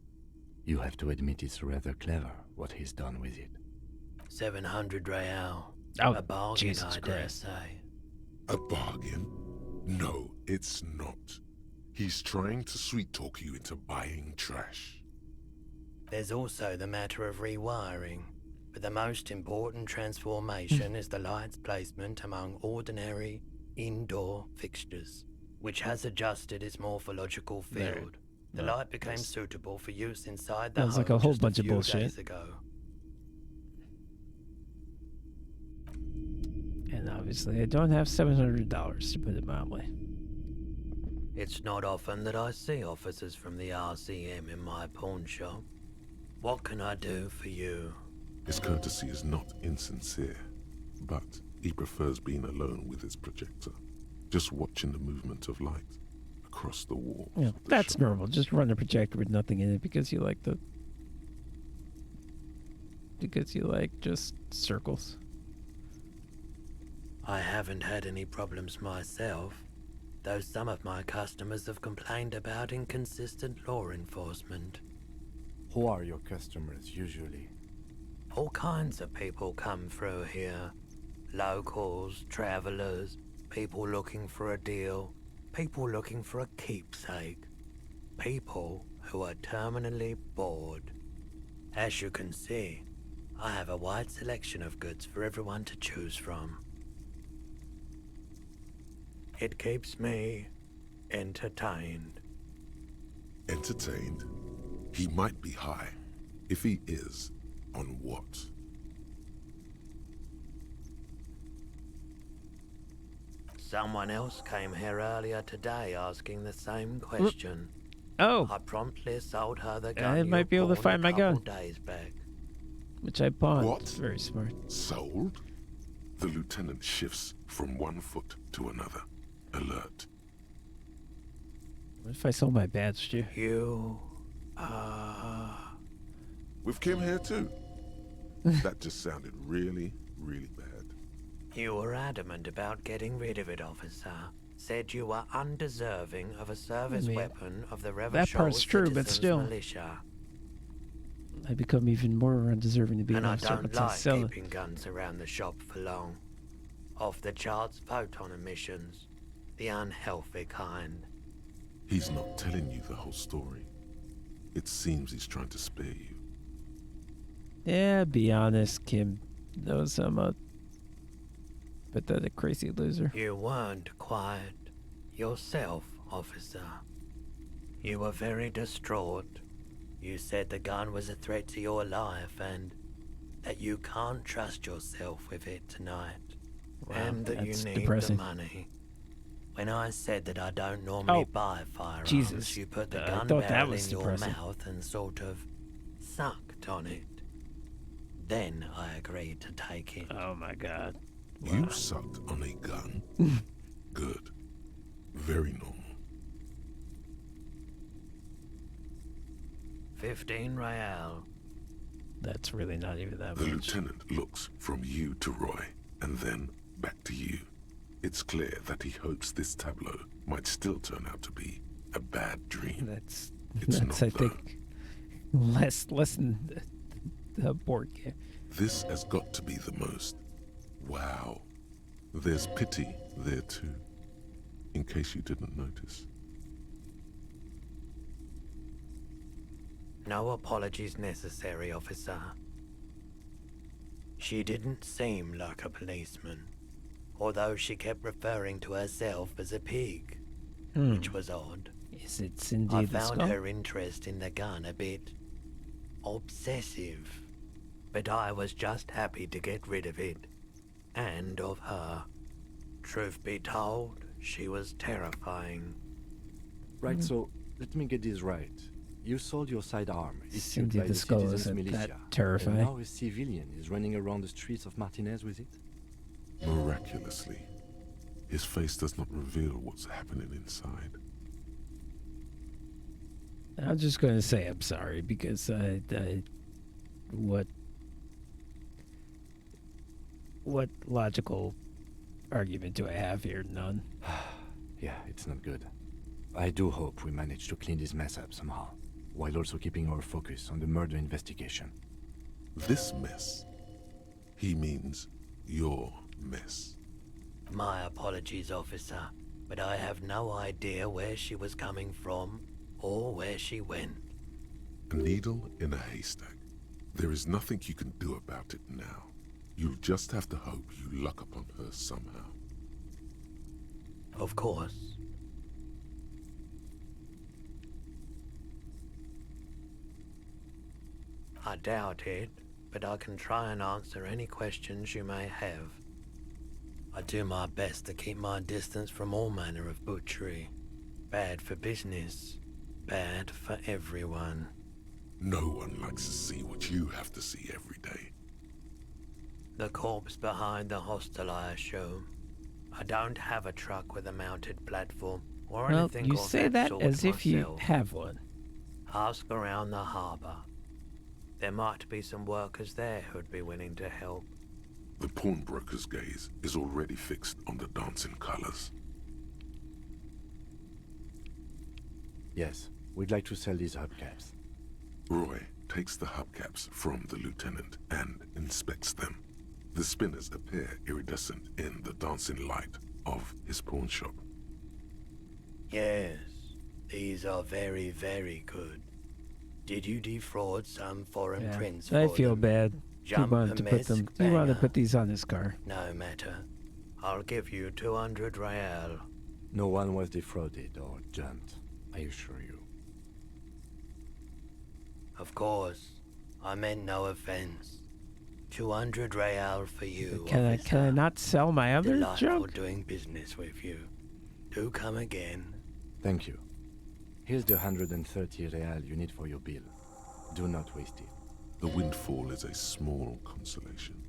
Speaker 5: You have to admit it's rather clever what he's done with it.
Speaker 19: 700 real.
Speaker 3: Oh,
Speaker 19: a bargain,
Speaker 3: Jesus
Speaker 19: I dare
Speaker 3: Christ.
Speaker 19: say.
Speaker 4: A bargain? No, it's not. He's trying to sweet-talk you into buying trash.
Speaker 19: There's also the matter of rewiring, but the most important transformation is the light's placement among ordinary indoor fixtures, which has adjusted its morphological
Speaker 3: There.
Speaker 19: field. The
Speaker 3: No,
Speaker 19: light became
Speaker 3: that's-
Speaker 19: suitable for use inside the
Speaker 3: Sounds
Speaker 19: home
Speaker 3: like a whole
Speaker 19: just
Speaker 3: bunch of
Speaker 19: few
Speaker 3: bullshit.
Speaker 19: days ago.
Speaker 3: And obviously, I don't have $700 to put it mildly.
Speaker 19: It's not often that I see officers from the RCM in my pawn shop. What can I do for you?
Speaker 4: His courtesy is not insincere, but he prefers being alone with his projector, just watching the movement of light across the wall.
Speaker 3: Yeah, that's normal. Just run a projector with nothing in it because you like just circles.
Speaker 19: I haven't had any problems myself, though some of my customers have complained about inconsistent law enforcement.
Speaker 5: Who are your customers usually?
Speaker 19: All kinds of people come through here. Locals, travelers, people looking for a deal, people looking for a keepsake, people who are terminally bored. As you can see, I have a wide selection of goods for everyone to choose from. It keeps me entertained.
Speaker 4: Entertained? He might be high. If he is, on what?
Speaker 19: Someone else came here earlier today asking the same question.
Speaker 3: Oh.
Speaker 19: I promptly sold her the gun
Speaker 3: I
Speaker 19: you
Speaker 3: might be able to
Speaker 19: pawned
Speaker 3: find my
Speaker 19: a couple
Speaker 3: gun.
Speaker 19: days back.
Speaker 3: Which I pawned.
Speaker 4: What?
Speaker 3: Very smart.
Speaker 4: Sold? The lieutenant shifts from one foot to another, alert.
Speaker 3: What if I sold my badge to you?
Speaker 19: You,
Speaker 4: With Kim here too. That just sounded really, really bad.
Speaker 19: You were adamant about getting rid of it, officer. Said you were undeserving of a service
Speaker 3: I mean,
Speaker 19: weapon of the
Speaker 3: that part's true, but
Speaker 19: Citizens
Speaker 3: still.
Speaker 19: Militia.
Speaker 3: I become even more undeserving to be
Speaker 19: And I
Speaker 3: able to
Speaker 19: don't like
Speaker 3: sell it.
Speaker 19: keeping guns around the shop for long. Off the charts photon emissions. The unhealthy kind.
Speaker 4: He's not telling you the whole story. It seems he's trying to spare you.
Speaker 3: Yeah, be honest, Kim knows I'm a pathetic, crazy loser.
Speaker 19: You weren't quiet yourself, officer. You were very distraught. You said the gun was a threat to your life and that you can't trust yourself with it tonight.
Speaker 3: Wow,
Speaker 19: and that you
Speaker 3: that's
Speaker 19: need
Speaker 3: depressing.
Speaker 19: the money. When I said that I don't normally buy firearms,
Speaker 3: Jesus.
Speaker 19: you put the
Speaker 3: I
Speaker 19: gun
Speaker 3: thought that
Speaker 19: barrel
Speaker 3: was
Speaker 19: in your
Speaker 3: depressing.
Speaker 19: mouth and sort of sucked on it. Then I agreed to take it.
Speaker 3: Oh my god.
Speaker 4: You sucked on a gun? Good. Very normal.
Speaker 19: 15 real.
Speaker 3: That's really not even that
Speaker 4: The
Speaker 3: much.
Speaker 4: lieutenant looks from you to Roy, and then back to you. It's clear that he hopes this tableau might still turn out to be a bad dream.
Speaker 3: That's
Speaker 4: It's
Speaker 3: that's
Speaker 4: not,
Speaker 3: I think less than the board game.
Speaker 4: This has got to be the most. Wow. There's pity there too, in case you didn't notice.
Speaker 19: No apologies necessary, officer. She didn't seem like a policeman, although she kept referring to herself as a pig, which was odd.
Speaker 3: Is it
Speaker 19: I
Speaker 3: Cindy the
Speaker 19: found
Speaker 3: Skull?
Speaker 19: her interest in the gun a bit obsessive. But I was just happy to get rid of it. And of her. Truth be told, she was terrifying.
Speaker 5: Right, so let me get this right. You sold your sidearm, issued
Speaker 3: Cindy
Speaker 5: by
Speaker 3: the
Speaker 5: the
Speaker 3: Skull
Speaker 5: citizens'
Speaker 3: isn't
Speaker 5: militia,
Speaker 3: that terrifying.
Speaker 5: and now a civilian is running around the streets of Martinez with it?
Speaker 4: Miraculously, his face does not reveal what's happening inside.
Speaker 3: I'm just going to say I'm sorry because what logical argument do I have here? None.
Speaker 5: Yeah, it's not good. I do hope we manage to clean this mess up somehow, while also keeping our focus on the murder investigation.
Speaker 4: This mess, he means your mess.
Speaker 19: My apologies, officer, but I have no idea where she was coming from or where she went.
Speaker 4: A needle in a haystack. There is nothing you can do about it now. You'll just have to hope you luck upon her somehow.
Speaker 19: Of course. I doubt it, but I can try and answer any questions you may have. I do my best to keep my distance from all manner of butchery. Bad for business, bad for everyone.
Speaker 4: No one likes to see what you have to see every day.
Speaker 19: The corpse behind the hostel, I assume. I don't have a truck with a mounted platform or
Speaker 3: Well,
Speaker 19: anything
Speaker 3: you
Speaker 19: of
Speaker 3: say
Speaker 19: that
Speaker 3: that
Speaker 19: sort
Speaker 3: as if you
Speaker 19: myself.
Speaker 3: have one.
Speaker 19: Ask around the harbour. There might be some workers there who'd be willing to help.
Speaker 4: The pawnbroker's gaze is already fixed on the dancing colors.
Speaker 5: Yes, we'd like to sell these hubcaps.
Speaker 4: Roy takes the hubcaps from the lieutenant and inspects them. The spinners appear iridescent in the dancing light of his pawn shop.
Speaker 19: Yes, these are very, very good. Did you defraud some foreign prince
Speaker 3: I
Speaker 19: for
Speaker 3: feel
Speaker 19: them?
Speaker 3: bad. He
Speaker 19: Jump
Speaker 3: wanted
Speaker 19: a
Speaker 3: to put them.
Speaker 19: miss,
Speaker 3: He wanted to
Speaker 19: banger.
Speaker 3: put these on his car.
Speaker 19: No matter. I'll give you 200 real.
Speaker 5: No one was defrauded or jumped, I assure you.
Speaker 19: Of course. I meant no offense. 200 real for you.
Speaker 3: Can I not sell my other
Speaker 19: Delightful
Speaker 3: junk?
Speaker 19: doing business with you. Do come again.
Speaker 5: Thank you. Here's the 130 real you need for your bill. Do not waste it.
Speaker 4: The windfall is a small consolation.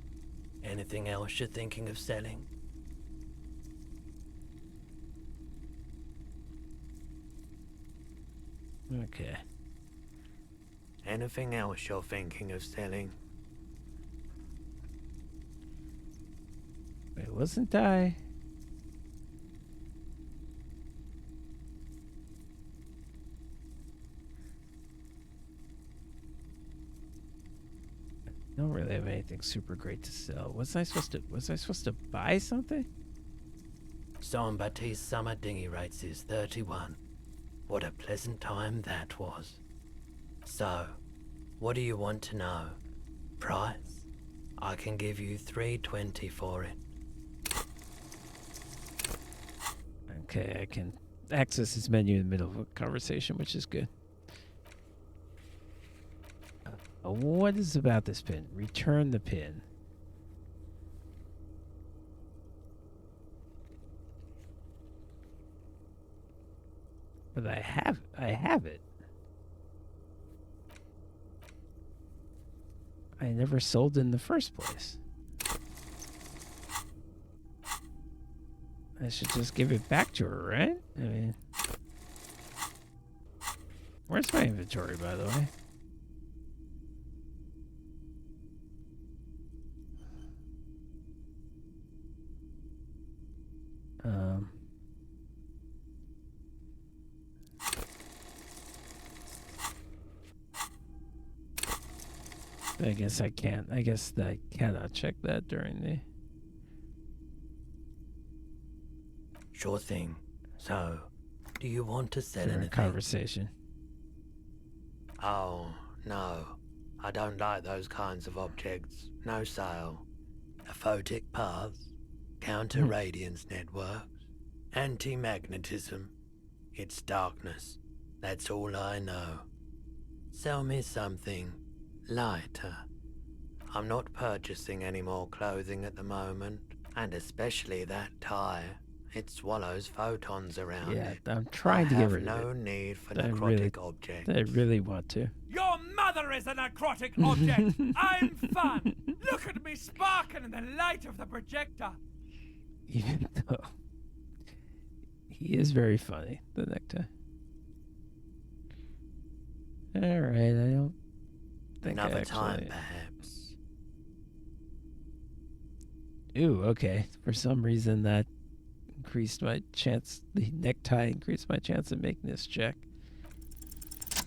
Speaker 19: Anything else you're thinking of selling?
Speaker 3: Okay.
Speaker 19: Anything else you're thinking of selling?
Speaker 3: Wait, wasn't I? I don't really have anything super great to sell. Was I supposed to buy something?
Speaker 19: Jean Baptiste's summer dinghy rates is 31. What a pleasant time that was. So, what do you want to know? Price? I can give you 320 for it.
Speaker 3: Okay, I can access this menu in the middle of a conversation, which is good. What is about this pin? Return the pin. But I have it. I never sold it in the first place. I should just give it back to her, right? I mean, where's my inventory, by the way? I guess I can't. I guess that I cannot check that during the...
Speaker 19: Sure thing. So, do you want to sell
Speaker 3: during
Speaker 19: anything?
Speaker 3: conversation.
Speaker 19: Oh, no. I don't like those kinds of objects. No sale. Aphotic paths, counter-radiance networks, anti-magnetism. It's darkness. That's all I know. Sell me something. Lighter. I'm not purchasing any more clothing at the moment, and especially that tie. It swallows photons around
Speaker 3: Yeah,
Speaker 19: it.
Speaker 3: I'm trying to get rid
Speaker 19: I
Speaker 3: of
Speaker 19: have no
Speaker 3: it.
Speaker 19: need for
Speaker 3: I
Speaker 19: necrotic objects.
Speaker 3: I really want to.
Speaker 11: Your mother is a necrotic object. I'm fun. Look at me sparking in the light of the projector.
Speaker 3: Even though he is very funny, the necktie. All right, I don't think I
Speaker 19: Another
Speaker 3: actually...
Speaker 19: time, perhaps.
Speaker 3: Ooh, okay. For some reason, that increased my chance. The necktie increased my chance of making this check.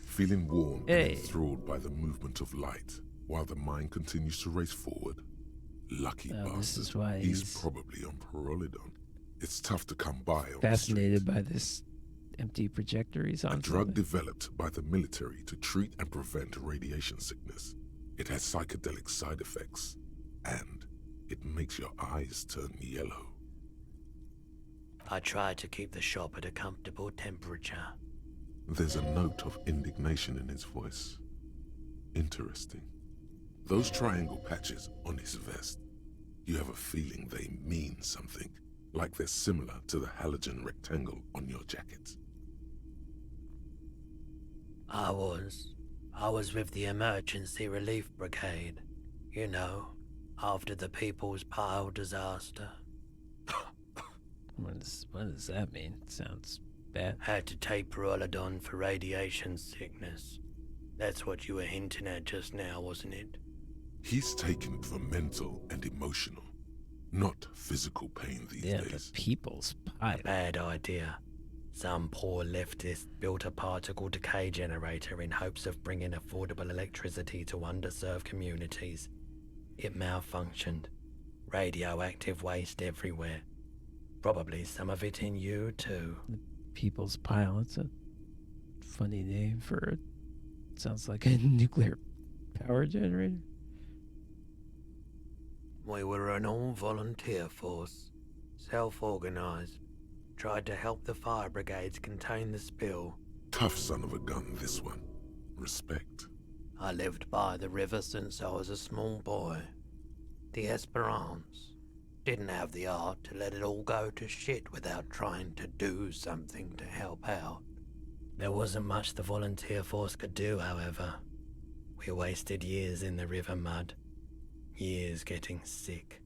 Speaker 4: Feeling warm
Speaker 3: Hey.
Speaker 4: and enthralled by the movement of light, while the mind continues to race forward. Lucky bastard.
Speaker 3: This is why
Speaker 4: he's probably on Pyrrolidon. It's tough to come by on
Speaker 3: fascinated by this empty projector he's on.
Speaker 4: A drug developed by the military to treat and prevent radiation sickness. It has psychedelic side effects, and it makes your eyes turn yellow.
Speaker 19: I try to keep the shop at a comfortable temperature.
Speaker 4: There's a note of indignation in his voice. Interesting. Those triangle patches on his vest, you have a feeling they mean something, like they're similar to the halogen rectangle on your jacket.
Speaker 19: I was with the Emergency Relief Brigade. You know, after the People's Pile disaster.
Speaker 3: What does that mean? It sounds bad.
Speaker 19: Had to take Pyrrolidon for radiation sickness. That's what you were hinting at just now, wasn't it?
Speaker 4: He's taken it for mental and emotional, not physical pain these days.
Speaker 3: The People's Pile.
Speaker 19: Bad idea. Some poor leftist built a particle decay generator in hopes of bringing affordable electricity to underserved communities. It malfunctioned. Radioactive waste everywhere. Probably some of it in you, too.
Speaker 3: The People's Pile. It's a funny name for it. Sounds like a nuclear power generator.
Speaker 19: We were an all-volunteer force. Self-organized. Tried to help the fire brigades contain the spill.
Speaker 4: Tough son of a gun, this one. Respect.
Speaker 19: I lived by the river since I was a small boy. The Esperance. Didn't have the art to let it all go to shit without trying to do something to help out. There wasn't much the volunteer force could do, however. We wasted years in the river mud. Years getting sick.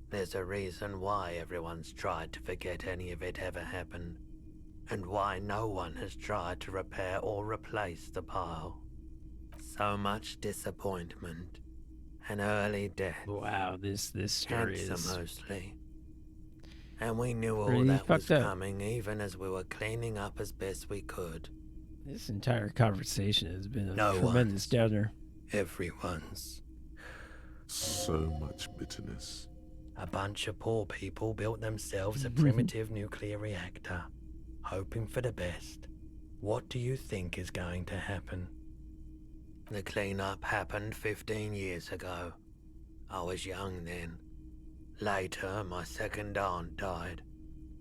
Speaker 19: There's a reason why everyone's tried to forget any of it ever happened, and why no one has tried to repair or replace the pile. So much disappointment. An early death.
Speaker 3: Wow, this story
Speaker 19: Cancer
Speaker 3: is
Speaker 19: mostly. And we knew all
Speaker 3: pretty
Speaker 19: that was
Speaker 3: fucked up.
Speaker 19: coming even as we were cleaning up as best we could.
Speaker 3: This entire conversation has been a
Speaker 19: No
Speaker 3: tremendous downer.
Speaker 19: Everyone's.
Speaker 4: So much bitterness.
Speaker 19: A bunch of poor people built themselves a primitive nuclear reactor, hoping for the best. What do you think is going to happen? The cleanup happened 15 years ago. I was young then. Later, my second aunt died.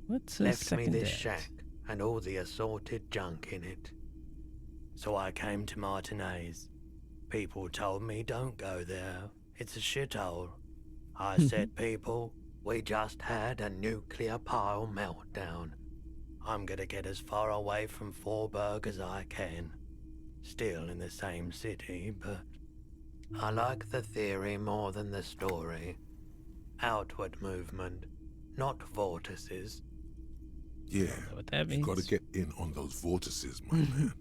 Speaker 3: What's a
Speaker 19: Left me
Speaker 3: second
Speaker 19: this
Speaker 3: aunt?
Speaker 19: shack and all the assorted junk in it. So I came to Martinez. People told me don't go there. It's a shithole. I said, people, we just had a nuclear pile meltdown. I'm gonna get as far away from Forburg as I can. Still in the same city, but I like the theory more than the story. Outward movement, not vortices.
Speaker 4: Yeah,
Speaker 3: what that
Speaker 4: you gotta
Speaker 3: means.
Speaker 4: get in on those vortices, my man.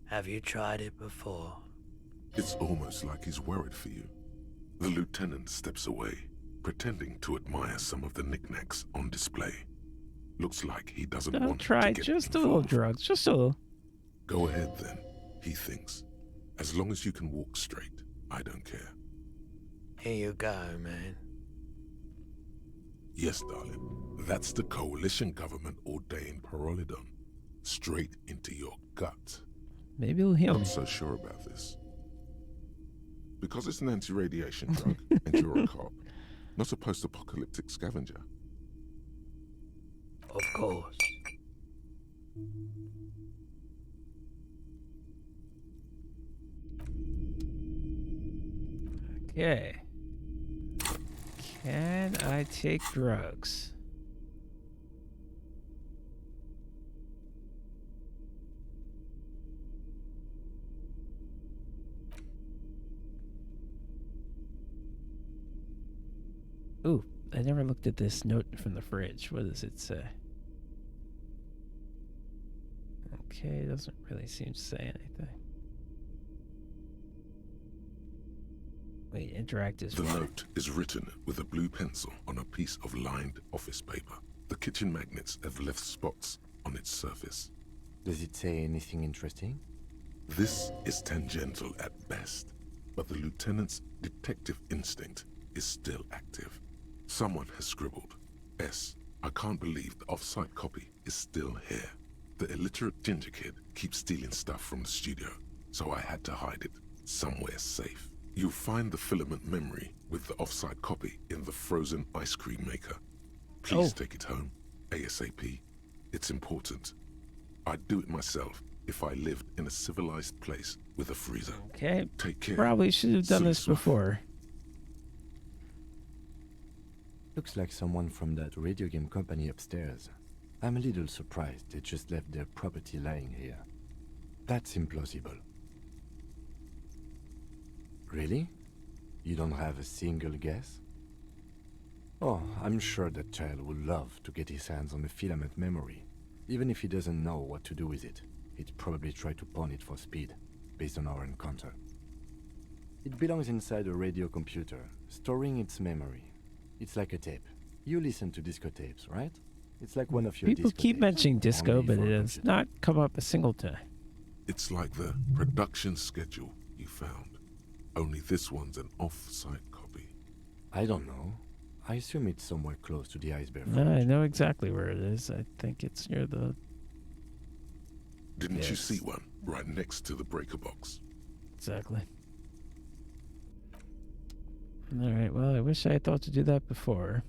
Speaker 19: Have you tried it before?
Speaker 4: It's almost like he's worried for you. The lieutenant steps away, pretending to admire some of the knickknacks on display. Looks like he doesn't
Speaker 3: I'll
Speaker 4: want
Speaker 3: try
Speaker 4: to get
Speaker 3: just a little drugs, just a little.
Speaker 4: Go ahead then, he thinks. As long as you can walk straight, I don't care.
Speaker 19: Here you go, man.
Speaker 4: Yes, darling. That's the coalition government ordained Pyrrolidon. Straight into your gut.
Speaker 3: Maybe it'll heal me.
Speaker 4: Not so sure about this. Because it's an anti-radiation drug, and you're a cop, not a post-apocalyptic scavenger.
Speaker 19: Of course.
Speaker 3: Okay. Can I take drugs? Ooh, I never looked at this note from the fridge. What does it say? Okay, it doesn't really seem to say anything. Wait, interactive.
Speaker 4: The note is written with a blue pencil on a piece of lined office paper. The kitchen magnets have left spots on its surface.
Speaker 5: Does it say anything interesting?
Speaker 4: This is tangential at best, but the lieutenant's detective instinct is still active. Someone has scribbled, S. I can't believe the off-site copy is still here. The illiterate ginger kid keeps stealing stuff from the studio, so I had to hide it somewhere safe. You'll find the filament memory with the off-site copy in the frozen ice cream maker. Please take it home, ASAP. It's important. I'd do it myself if I lived in a civilized place with a freezer.
Speaker 3: Okay.
Speaker 4: Take care.
Speaker 3: Probably should have done this before.
Speaker 5: Looks like someone from that radio game company upstairs. I'm a little surprised they just left their property lying here. That's implausible. Really? You don't have a single guess? Oh, I'm sure that child would love to get his hands on the filament memory. Even if he doesn't know what to do with it, he'd probably try to pawn it for speed, based on our encounter. It belongs inside a radio computer, storing its memory. It's like a tape. You listen to disco tapes, right? It's like one of your
Speaker 3: People
Speaker 5: disco
Speaker 3: keep
Speaker 5: tapes,
Speaker 3: mentioning disco,
Speaker 5: only
Speaker 3: but
Speaker 5: for
Speaker 3: it
Speaker 5: a
Speaker 3: has
Speaker 5: computer.
Speaker 3: not come up a single time.
Speaker 4: It's like the production schedule you found. Only this one's an off-site copy.
Speaker 5: I don't know. I assume it's somewhere close to the iceberg.
Speaker 3: No, I know exactly where it is. I think it's near the...
Speaker 4: Didn't you
Speaker 3: Yes.
Speaker 4: see one right next to the breaker box?
Speaker 3: Exactly. Alright, well, I wish I had thought to do that before.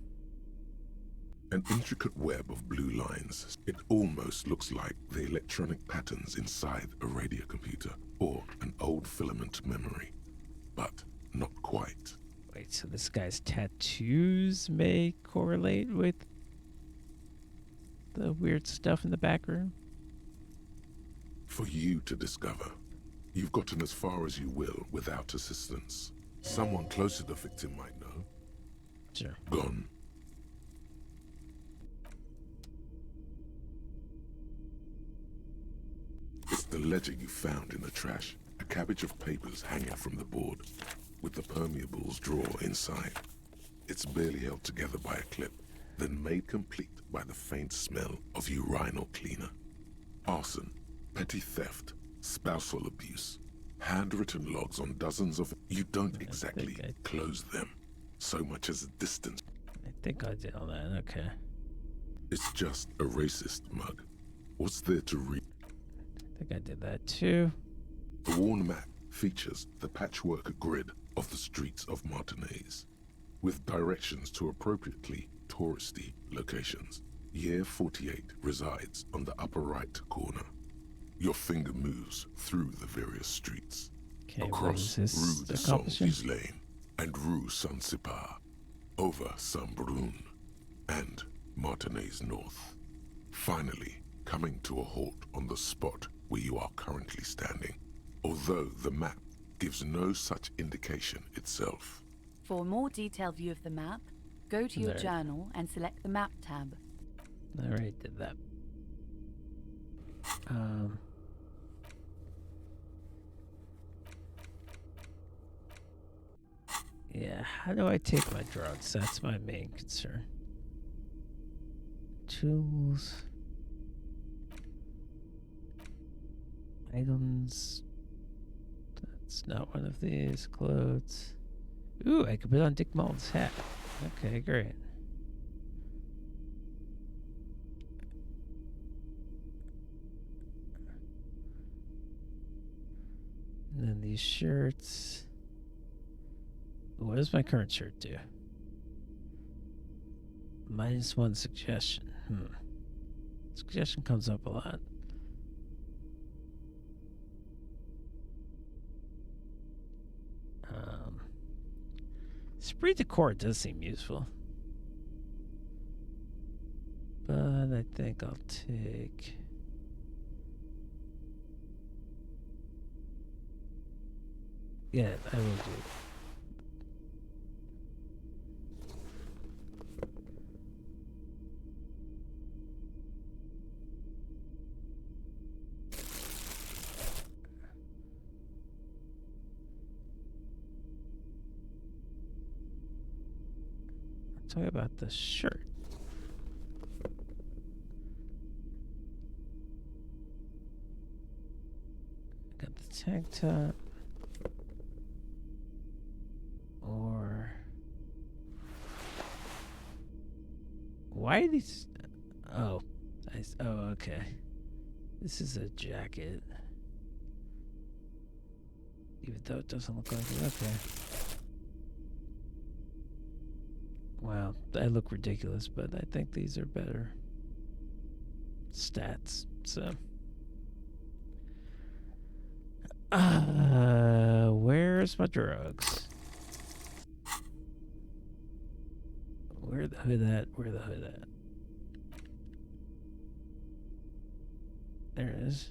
Speaker 4: An intricate web of blue lines. It almost looks like the electronic patterns inside a radio computer or an old filament memory, but not quite.
Speaker 3: Wait, so this guy's tattoos may correlate with the weird stuff in the back room?
Speaker 4: For you to discover. You've gotten as far as you will without assistance. Someone close to the victim might know.
Speaker 3: Sure.
Speaker 4: Gone. It's the ledger you found in the trash. A cabbage of papers hanging from the board, with the permeables drawer inside. It's barely held together by a clip, then made complete by the faint smell of urinal cleaner. Arson, petty theft, spousal abuse, handwritten logs on dozens of... You don't exactly close them, so much as a distance.
Speaker 3: I think I did all that, okay.
Speaker 4: It's just a racist mug. What's there to read?
Speaker 3: I think I did that too.
Speaker 4: The worn map features the patchwork grid of the streets of Martinez, with directions to appropriately touristy locations. Year 48 resides on the upper right corner. Your finger moves through the various streets, across Rue de Saint-Ghislain and Rue Saint-Cypar, over Saint-Brun and Martinez North. Finally, coming to a halt on the spot where you are currently standing, although the map gives no such indication itself.
Speaker 6: For a more detailed view of the map, go to your
Speaker 3: There.
Speaker 6: journal and select the map tab.
Speaker 3: I already did that. Yeah, how do I take my drugs? That's my main concern. Tools. Items. That's not one of these. Clothes. Ooh, I could put on Dick Mullen's hat. Okay, great. And then these shirts. What does my current shirt do? -1 suggestion. Suggestion comes up a lot. Esprit de corps does seem useful. But I think I'll take... Yeah, I will do. Talk about the shirt. Got the tank top. Or why are these? Oh, oh, okay. This is a jacket. Even though it doesn't look like it. Okay. Wow, I look ridiculous, but I think these are better stats. So, where's my drugs? Where the hood at? Where the hood at? There it is.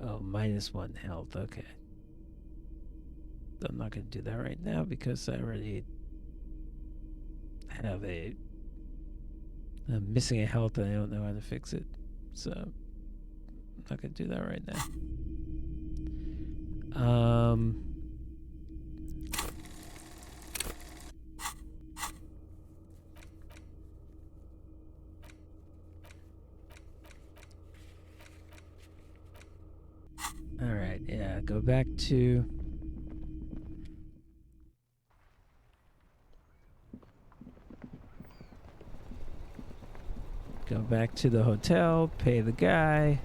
Speaker 3: Oh, -1 health. Okay. I'm not going to do that right now because I already have I'm missing a health and I don't know how to fix it. So, I'm not going to do that right now. Alright, yeah, go back to... Go back to the hotel, pay the guy,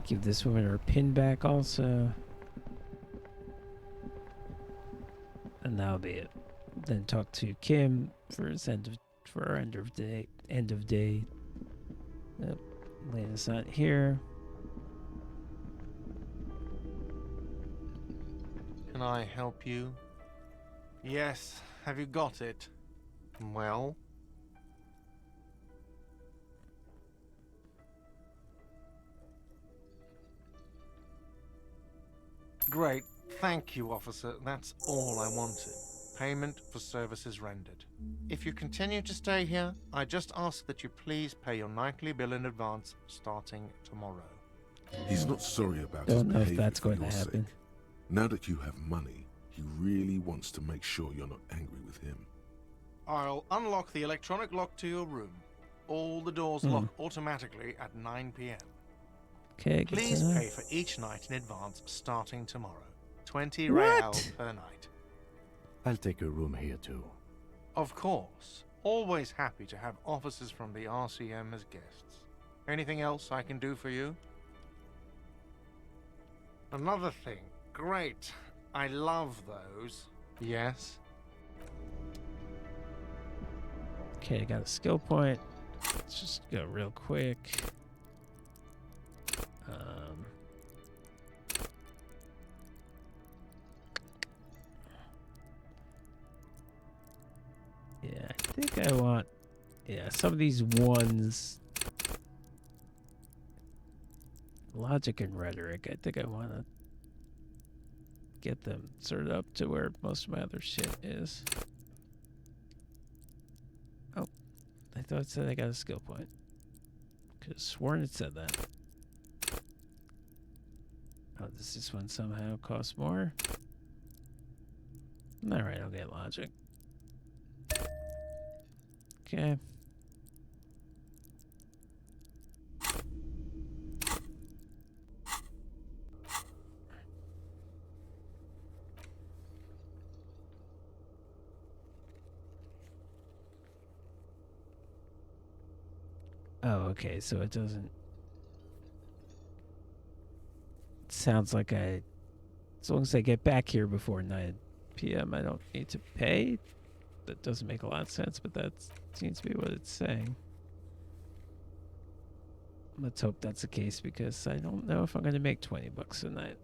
Speaker 3: give this woman her pin back also. And that'll be it. Then talk to Kim for his end of day. Yep. Lena's not here.
Speaker 18: Can I help you? Yes. Have you got it? Well? Great. Thank you, officer. That's all I wanted. Payment for services rendered. If you continue to stay here, I just ask that you please pay your nightly bill in advance starting tomorrow.
Speaker 4: He's not sorry about his
Speaker 3: Don't know if
Speaker 4: behavior
Speaker 3: that's
Speaker 4: for
Speaker 3: going to
Speaker 4: your
Speaker 3: happen.
Speaker 4: sake. Now that you have money, he really wants to make sure you're not angry with him.
Speaker 18: I'll unlock the electronic lock to your room. All the doors lock automatically at 9 p.m.
Speaker 3: Okay,
Speaker 18: Please pay for each night in advance starting tomorrow. 20
Speaker 5: What?
Speaker 18: real per night.
Speaker 5: I'll take a room here too.
Speaker 18: Of course. Always happy to have officers from the RCM as guests. Anything else I can do for you? Another thing. Great. I love those. Yes?
Speaker 3: Okay, I got a skill point. Let's just go real quick. Yeah, I think I want... Yeah, some of these ones... Logic and rhetoric, I think I want to get them sort of up to where most of my other shit is. Oh, I thought it said I got a skill point. Could have sworn it said that. Oh, does this one somehow cost more? Alright, I'll get logic. Okay. Oh, okay, so it doesn't... Sounds like as long as I get back here before 9 p.m., I don't need to pay? That doesn't make a lot of sense, but that seems to be what it's saying. Let's hope that's the case, because I don't know if I'm going to make $20 a night.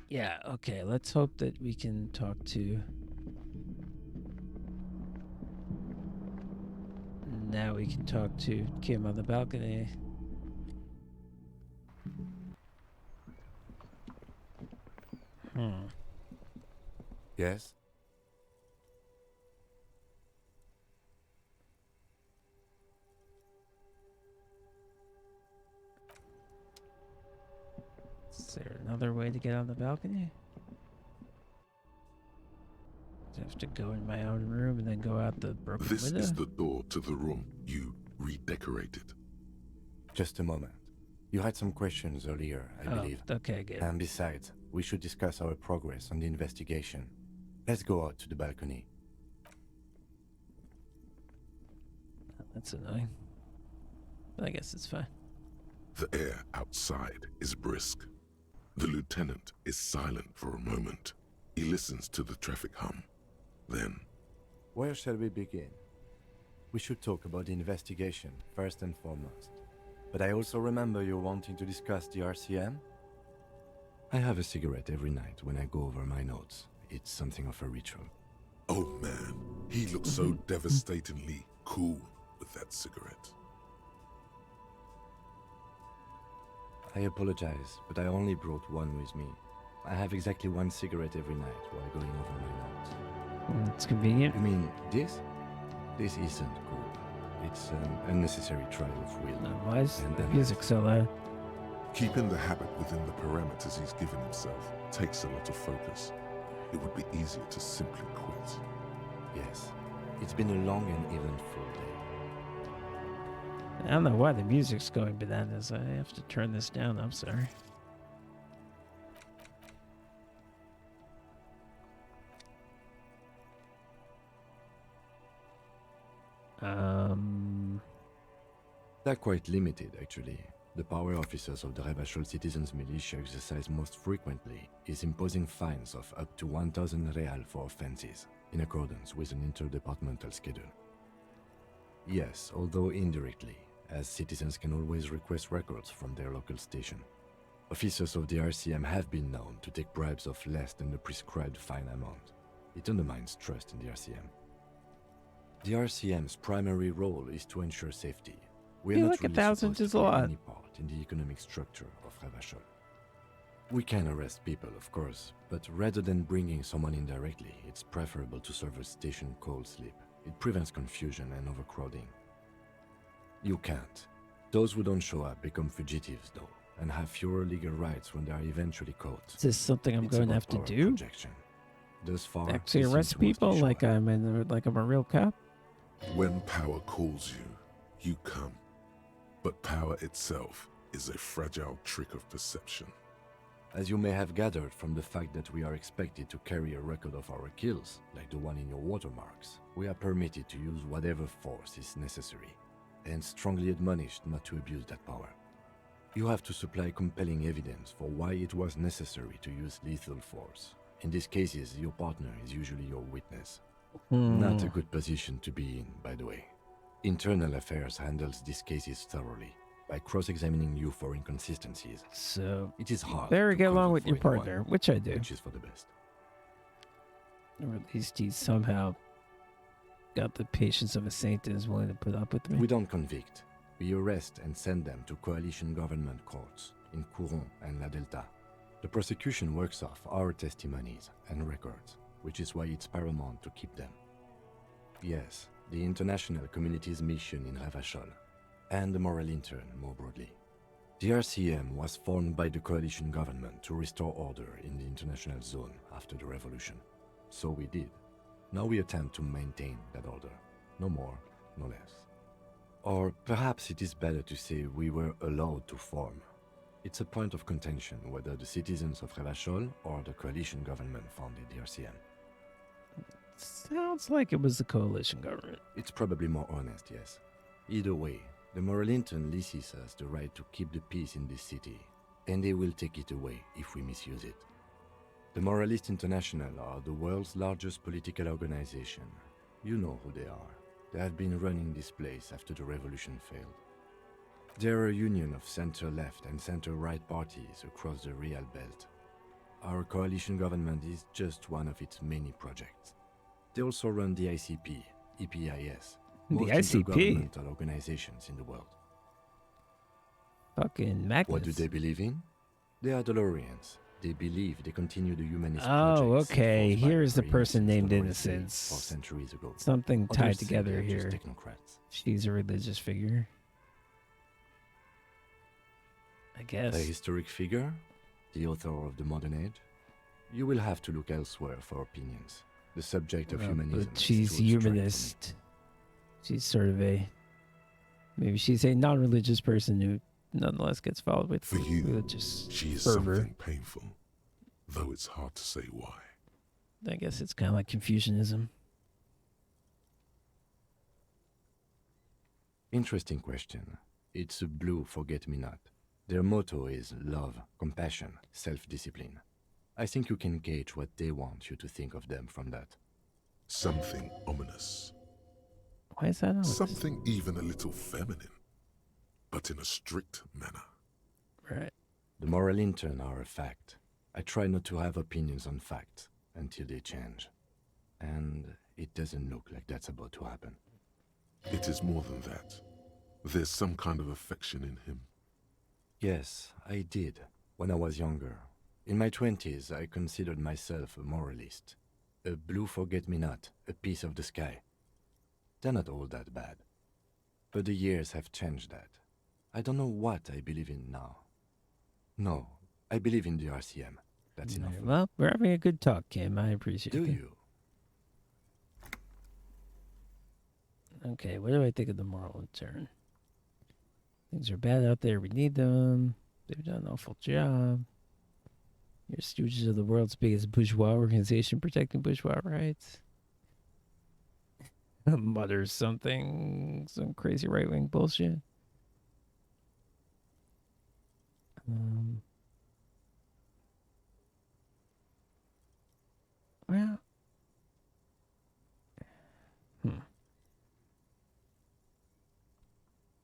Speaker 3: Yeah, okay, let's hope that we can talk to... Now we can talk to Kim on the balcony.
Speaker 5: Yes?
Speaker 3: Is there another way to get on the balcony? Do I have to go in my own room and then go out the broken
Speaker 4: This
Speaker 3: window?
Speaker 4: is the door to the room you redecorated.
Speaker 5: Just a moment. You had some questions earlier, I believe.
Speaker 3: Okay, good.
Speaker 5: And besides, we should discuss our progress on the investigation. Let's go out to the balcony.
Speaker 3: That's annoying. But I guess it's fine.
Speaker 4: The air outside is brisk. The lieutenant is silent for a moment. He listens to the traffic hum. Then,
Speaker 5: Where shall we begin? We should talk about the investigation, first and foremost. But I also remember you wanting to discuss the RCM? I have a cigarette every night when I go over my notes. It's something of a ritual.
Speaker 4: oh man, he looks so devastatingly cool with that cigarette.
Speaker 5: I apologize, but I only brought one with me. I have exactly one cigarette every night while going over my notes.
Speaker 3: It's convenient.
Speaker 5: You mean this? This isn't cool. It's an unnecessary trial of will.
Speaker 3: Why is
Speaker 5: And
Speaker 3: the
Speaker 5: then
Speaker 3: music so loud?
Speaker 4: Keeping the habit within the parameters he's given himself takes a lot of focus. It would be easier to simply quit.
Speaker 5: Yes. It's been a long and eventful day.
Speaker 3: I don't know why the music's going bananas. I have to turn this down. I'm sorry.
Speaker 5: They're quite limited, actually. The power officers of the Revachol Citizens Militia exercise most frequently is imposing fines of up to 1,000 real for offenses, in accordance with an interdepartmental schedule. Yes, although indirectly, as citizens can always request records from their local station. Officers of the RCM have been known to take bribes of less than the prescribed fine amount. It undermines trust in the RCM. The RCM's primary role is to ensure safety. We are
Speaker 3: Yeah,
Speaker 5: not
Speaker 3: like
Speaker 5: really
Speaker 3: 1,000
Speaker 5: supposed
Speaker 3: is
Speaker 5: to
Speaker 3: a
Speaker 5: play
Speaker 3: lot.
Speaker 5: any part in the economic structure of Revachol. We can arrest people, of course, but rather than bringing someone in directly, it's preferable to serve a station cold sleep. It prevents confusion and overcrowding. You can't. Those who don't show up become fugitives, though, and have fewer legal rights when they are eventually caught.
Speaker 3: Is this something I'm
Speaker 5: It's
Speaker 3: going to
Speaker 5: about
Speaker 3: have to
Speaker 5: power
Speaker 3: do?
Speaker 5: projection. Thus far,
Speaker 3: Actually
Speaker 5: they seem
Speaker 3: arrest
Speaker 5: to mostly
Speaker 3: people
Speaker 5: show
Speaker 3: like
Speaker 5: up.
Speaker 3: I'm a real cop?
Speaker 4: When power calls you, you come. But power itself is a fragile trick of perception.
Speaker 5: As you may have gathered from the fact that we are expected to carry a record of our kills, like the one in your watermarks, we are permitted to use whatever force is necessary, and strongly admonished not to abuse that power. You have to supply compelling evidence for why it was necessary to use lethal force. In these cases, your partner is usually your witness. Not a good position to be in, by the way. Internal Affairs handles these cases thoroughly, by cross-examining you for inconsistencies.
Speaker 3: So
Speaker 5: it is hard
Speaker 3: better
Speaker 5: to
Speaker 3: get along
Speaker 5: cover
Speaker 3: with
Speaker 5: for
Speaker 3: your
Speaker 5: anyone,
Speaker 3: partner, which I do.
Speaker 5: Which is for the best.
Speaker 3: Or at least he's somehow got the patience of a saint and is willing to put up with me.
Speaker 5: We don't convict. We arrest and send them to coalition government courts in Couron and La Delta. The prosecution works off our testimonies and records, which is why it's paramount to keep them. Yes, the international community's mission in Revachol, and the moral intern more broadly. The RCM was formed by the coalition government to restore order in the international zone after the revolution. So we did. Now we attempt to maintain that order. No more, no less. Or perhaps it is better to say we were allowed to form. It's a point of contention whether the citizens of Revachol or the coalition government founded the RCM.
Speaker 3: Sounds like it was the coalition government.
Speaker 5: It's probably more honest, yes. Either way, the moral intern leases us the right to keep the peace in this city, and they will take it away if we misuse it. The Moralist International are the world's largest political organization. You know who they are. They have been running this place after the revolution failed. They're a union of center-left and center-right parties across the Real Belt. Our coalition government is just one of its many projects. They also run the ICP, EPIS,
Speaker 3: The
Speaker 5: most
Speaker 3: ICP?
Speaker 5: intergovernmental organizations in the world.
Speaker 3: Fucking Magnus.
Speaker 5: What do they believe in? They are DeLoreans. They believe they continue the humanist
Speaker 3: Oh,
Speaker 5: projects
Speaker 3: okay.
Speaker 5: enforced by
Speaker 3: Here's the
Speaker 5: Dr.
Speaker 3: person named
Speaker 5: Innocence Four
Speaker 3: Innocence.
Speaker 5: centuries ago.
Speaker 3: Something
Speaker 5: Others
Speaker 3: tied
Speaker 5: say
Speaker 3: together
Speaker 5: they're just
Speaker 3: here.
Speaker 5: technocrats.
Speaker 3: She's a religious figure. I guess.
Speaker 5: A historic figure? The author of the modern age? You will have to look elsewhere for opinions. The subject of humanism.
Speaker 3: But she's humanist. She's sort of a... Maybe she's a non-religious person who nonetheless gets followed with
Speaker 4: For you,
Speaker 3: religious
Speaker 4: she is
Speaker 3: fervor.
Speaker 4: something painful, though it's hard to say why.
Speaker 3: I guess it's kind of like Confucianism.
Speaker 5: Interesting question. It's a blue forget-me-not. Their motto is love, compassion, self-discipline. I think you can gauge what they want you to think of them from that.
Speaker 4: Something ominous.
Speaker 3: Why is that ominous?
Speaker 4: Something even a little feminine, but in a strict manner.
Speaker 3: Right.
Speaker 5: The moral intern are a fact. I try not to have opinions on facts until they change. And it doesn't look like that's about to happen.
Speaker 4: It is more than that. There's some kind of affection in him.
Speaker 5: Yes, I did, when I was younger. In my 20s, I considered myself a moralist. A blue forget-me-not, a piece of the sky. They're not all that bad. But the years have changed that. I don't know what I believe in now. No, I believe in the RCM. That's enough.
Speaker 3: Well, we're having a good talk, Kim. I appreciate it.
Speaker 5: Do you?
Speaker 3: Okay, what do I think of the moral intern? Things are bad out there. We need them. They've done an awful job. You're stooges of the world's biggest bourgeois organization protecting bourgeois rights. Mutters something, some crazy right-wing bullshit. Well,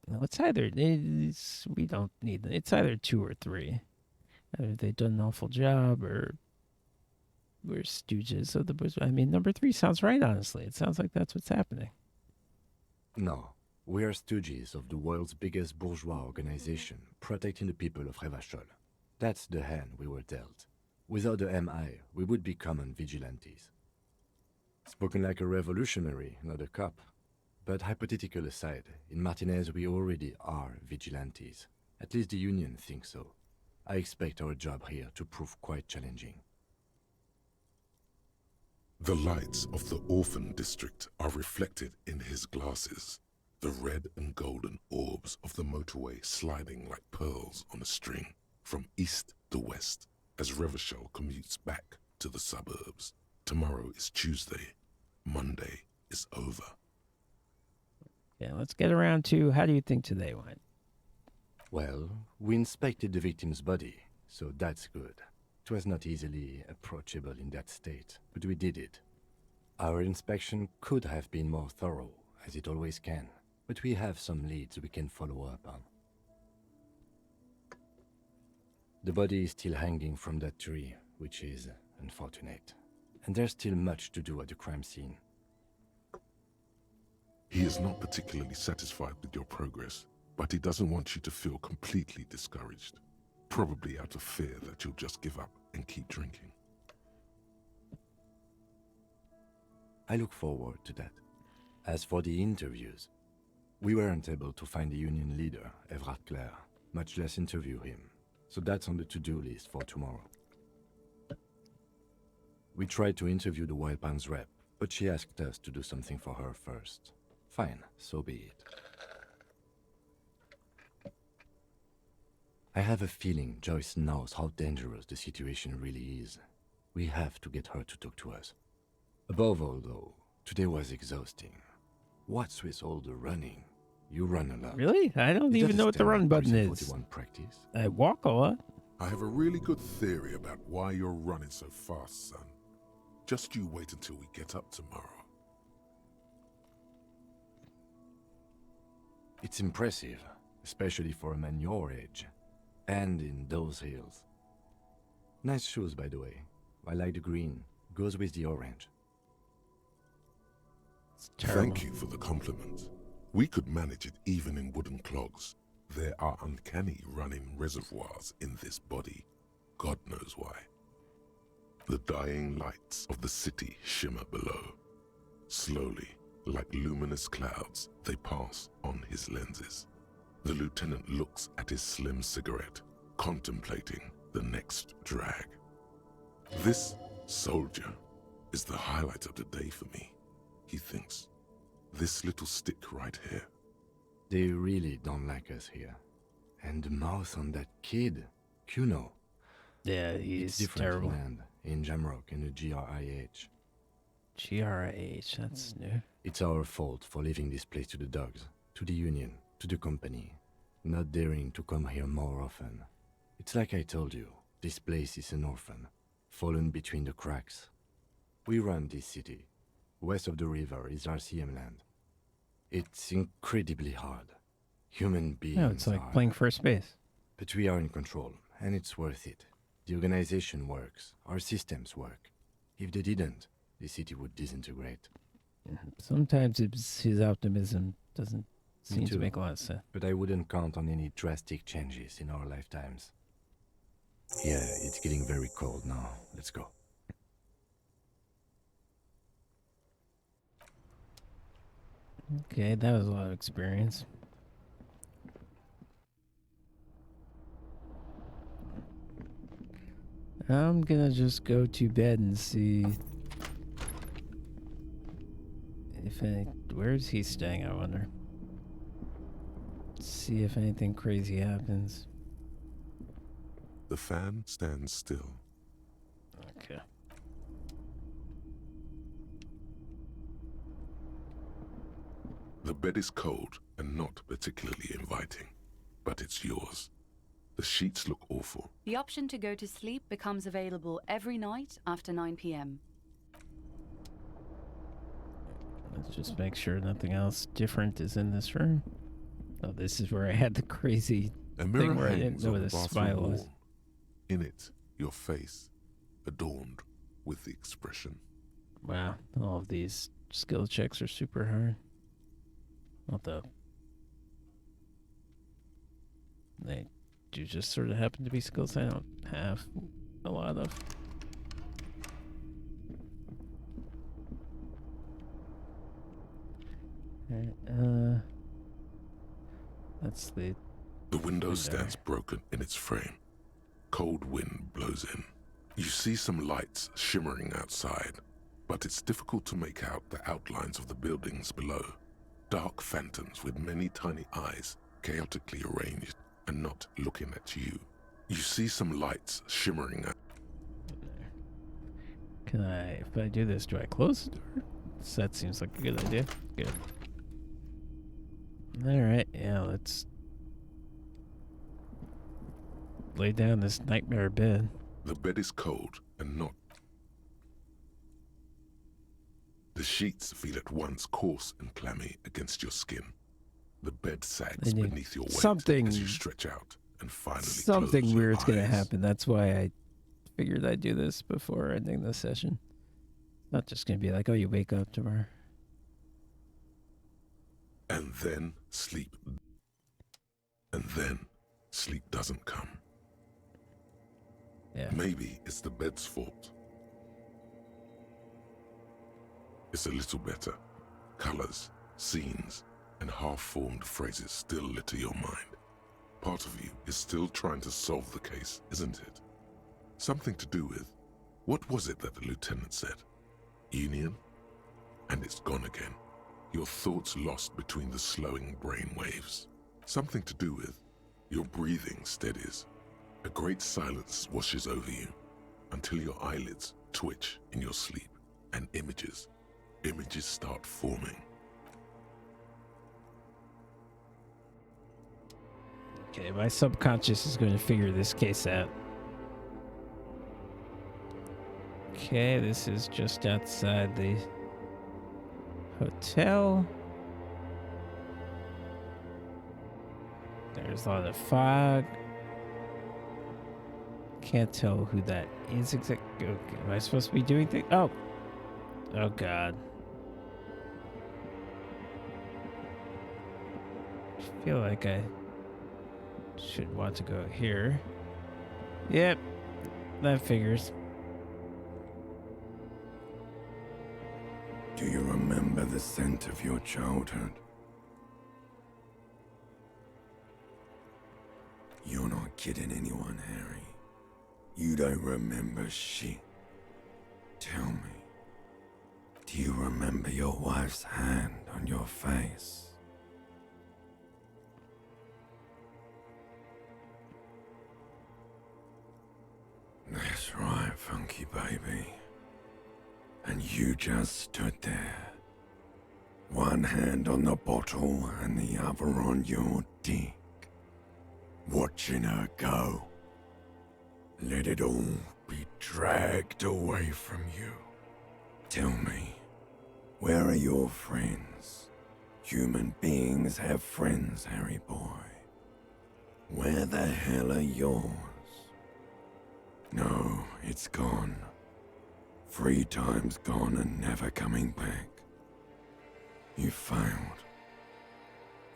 Speaker 3: no, it's either we don't need them. It's either 2 or 3. Either they've done an awful job, or we're stooges of the bourgeois. I mean, number 3 sounds right. Honestly, it sounds like that's what's happening.
Speaker 5: No, we are stooges of the world's biggest bourgeois organization, protecting the people of Revachol. That's the hand we were dealt. Without the MI, we would be common vigilantes. Spoken like a revolutionary, not a cop. But hypothetical aside, in Martinez we already are vigilantes. At least the Union thinks so. I expect our job here to prove quite challenging.
Speaker 4: The lights of the orphan district are reflected in his glasses, the red and golden orbs of the motorway sliding like pearls on a string from east to west as Revachol commutes back to the suburbs. Tomorrow is Tuesday. Monday is over.
Speaker 3: Yeah, let's get around to how do you think today went?
Speaker 5: Well, we inspected the victim's body, so that's good. It was not easily approachable in that state, but we did it. Our inspection could have been more thorough, as it always can, but we have some leads we can follow up on. The body is still hanging from that tree, which is unfortunate. And there's still much to do at the crime scene.
Speaker 4: He is not particularly satisfied with your progress, but he doesn't want you to feel completely discouraged. Probably out of fear that you'll just give up and keep drinking.
Speaker 5: I look forward to that. As for the interviews, we weren't able to find the union leader, Everard Clare, much less interview him. So that's on the to-do list for tomorrow. We tried to interview the Wild Pines rep, but she asked us to do something for her first. Fine, so be it. I have a feeling Joyce knows how dangerous the situation really is. We have to get her to talk to us. Above all, though, today was exhausting. What's with all the running? You run a lot.
Speaker 3: Really? I don't even know what the run button is.
Speaker 5: 41 practice.
Speaker 3: I walk a lot.
Speaker 4: I have a really good theory about why you're running so fast, son. Just you wait until we get up tomorrow.
Speaker 5: It's impressive, especially for a man your age. And in those hills. Nice shoes, by the way. I like the green. Goes with the orange.
Speaker 4: Thank you for the compliment. We could manage it even in wooden clogs. There are uncanny running reservoirs in this body. God knows why. The dying lights of the city shimmer below. Slowly, like luminous clouds, they pass on his lenses. The lieutenant looks at his slim cigarette, contemplating the next drag. This soldier is the highlight of the day for me, he thinks. This little stick right here.
Speaker 5: They really don't like us here. And the mouth on that kid, Kuno.
Speaker 3: Yeah, he's terrible.
Speaker 5: Land, in Jamrock, in the GRIH.
Speaker 3: GRIH, that's new.
Speaker 5: It's our fault for leaving this place to the dogs, to the Union, to the company, not daring to come here more often. It's like I told you, this place is an orphan, fallen between the cracks. We run this city. West of the river is RCM land. It's incredibly hard. Human beings
Speaker 3: No, it's like
Speaker 5: are,
Speaker 3: playing first base.
Speaker 5: but we are in control, and it's worth it. The organization works, our systems work. If they didn't, the city would disintegrate.
Speaker 3: Sometimes his optimism doesn't
Speaker 5: Me
Speaker 3: seem to
Speaker 5: too.
Speaker 3: make a lot of sense.
Speaker 5: But I wouldn't count on any drastic changes in our lifetimes. Yeah, it's getting very cold now. Let's go.
Speaker 3: Okay, that was a lot of experience. I'm gonna just go to bed and see if any. Where's he staying, I wonder? See if anything crazy happens.
Speaker 4: The fan stands still.
Speaker 3: Okay.
Speaker 4: The bed is cold and not particularly inviting, but it's yours. The sheets look awful.
Speaker 6: The option to go to sleep becomes available every night after 9 p.m.
Speaker 3: Let's just make sure nothing else different is in this room. Oh, this is where I had the crazy
Speaker 4: A mirror
Speaker 3: thing where I didn't
Speaker 4: hangs
Speaker 3: know
Speaker 4: on
Speaker 3: where
Speaker 4: the
Speaker 3: the smile
Speaker 4: bathroom
Speaker 3: was.
Speaker 4: wall. In it, your face, adorned with the expression.
Speaker 3: Wow, all of these skill checks are super hard. What the? They do just sort of happen to be skills I don't have a lot of. Alright, that's the...
Speaker 4: The window stands broken in its frame. Cold wind blows in. You see some lights shimmering outside, but it's difficult to make out the outlines of the buildings below. Dark phantoms with many tiny eyes, chaotically arranged and not looking at you. You see some lights shimmering out.
Speaker 3: Can I, if I do this, do I close the door? So that seems like a good idea. Good. Alright, yeah, let's lay down this nightmare bed.
Speaker 4: The bed is cold and not. The sheets feel at once coarse and clammy against your skin. The bed sags
Speaker 3: I need
Speaker 4: beneath your weight
Speaker 3: something-
Speaker 4: as you stretch out and finally
Speaker 3: Something
Speaker 4: close your
Speaker 3: weird's gonna
Speaker 4: eyes.
Speaker 3: happen. That's why I figured I'd do this before ending the session. Not just gonna be like, oh, you wake up tomorrow.
Speaker 4: And then sleep. And then sleep doesn't come.
Speaker 3: Yeah.
Speaker 4: Maybe it's the bed's fault. It's a little better. Colors, scenes, and half-formed phrases still litter your mind. Part of you is still trying to solve the case, isn't it? Something to do with, what was it that the lieutenant said? Union? And it's gone again. Your thoughts lost between the slowing brain waves. Something to do with, your breathing steadies. A great silence washes over you until your eyelids twitch in your sleep and images start forming.
Speaker 3: Okay, my subconscious is going to figure this case out. Okay, this is just outside the hotel. There's a lot of fog. Can't tell who that is exactly. Okay, am I supposed to be doing things? Oh. Oh, God. I feel like I should want to go here. Yep. That figures.
Speaker 20: Do you remember the scent of your childhood? You're not kidding anyone, Harry. You don't remember shit. Tell me, do you remember your wife's hand on your face? That's right, funky baby. And you just stood there. One hand on the bottle and the other on your dick. Watching her go. Let it all be dragged away from you. Tell me, where are your friends? Human beings have friends, Harry boy. Where the hell are yours? No, it's gone. 3 times gone and never coming back. You failed.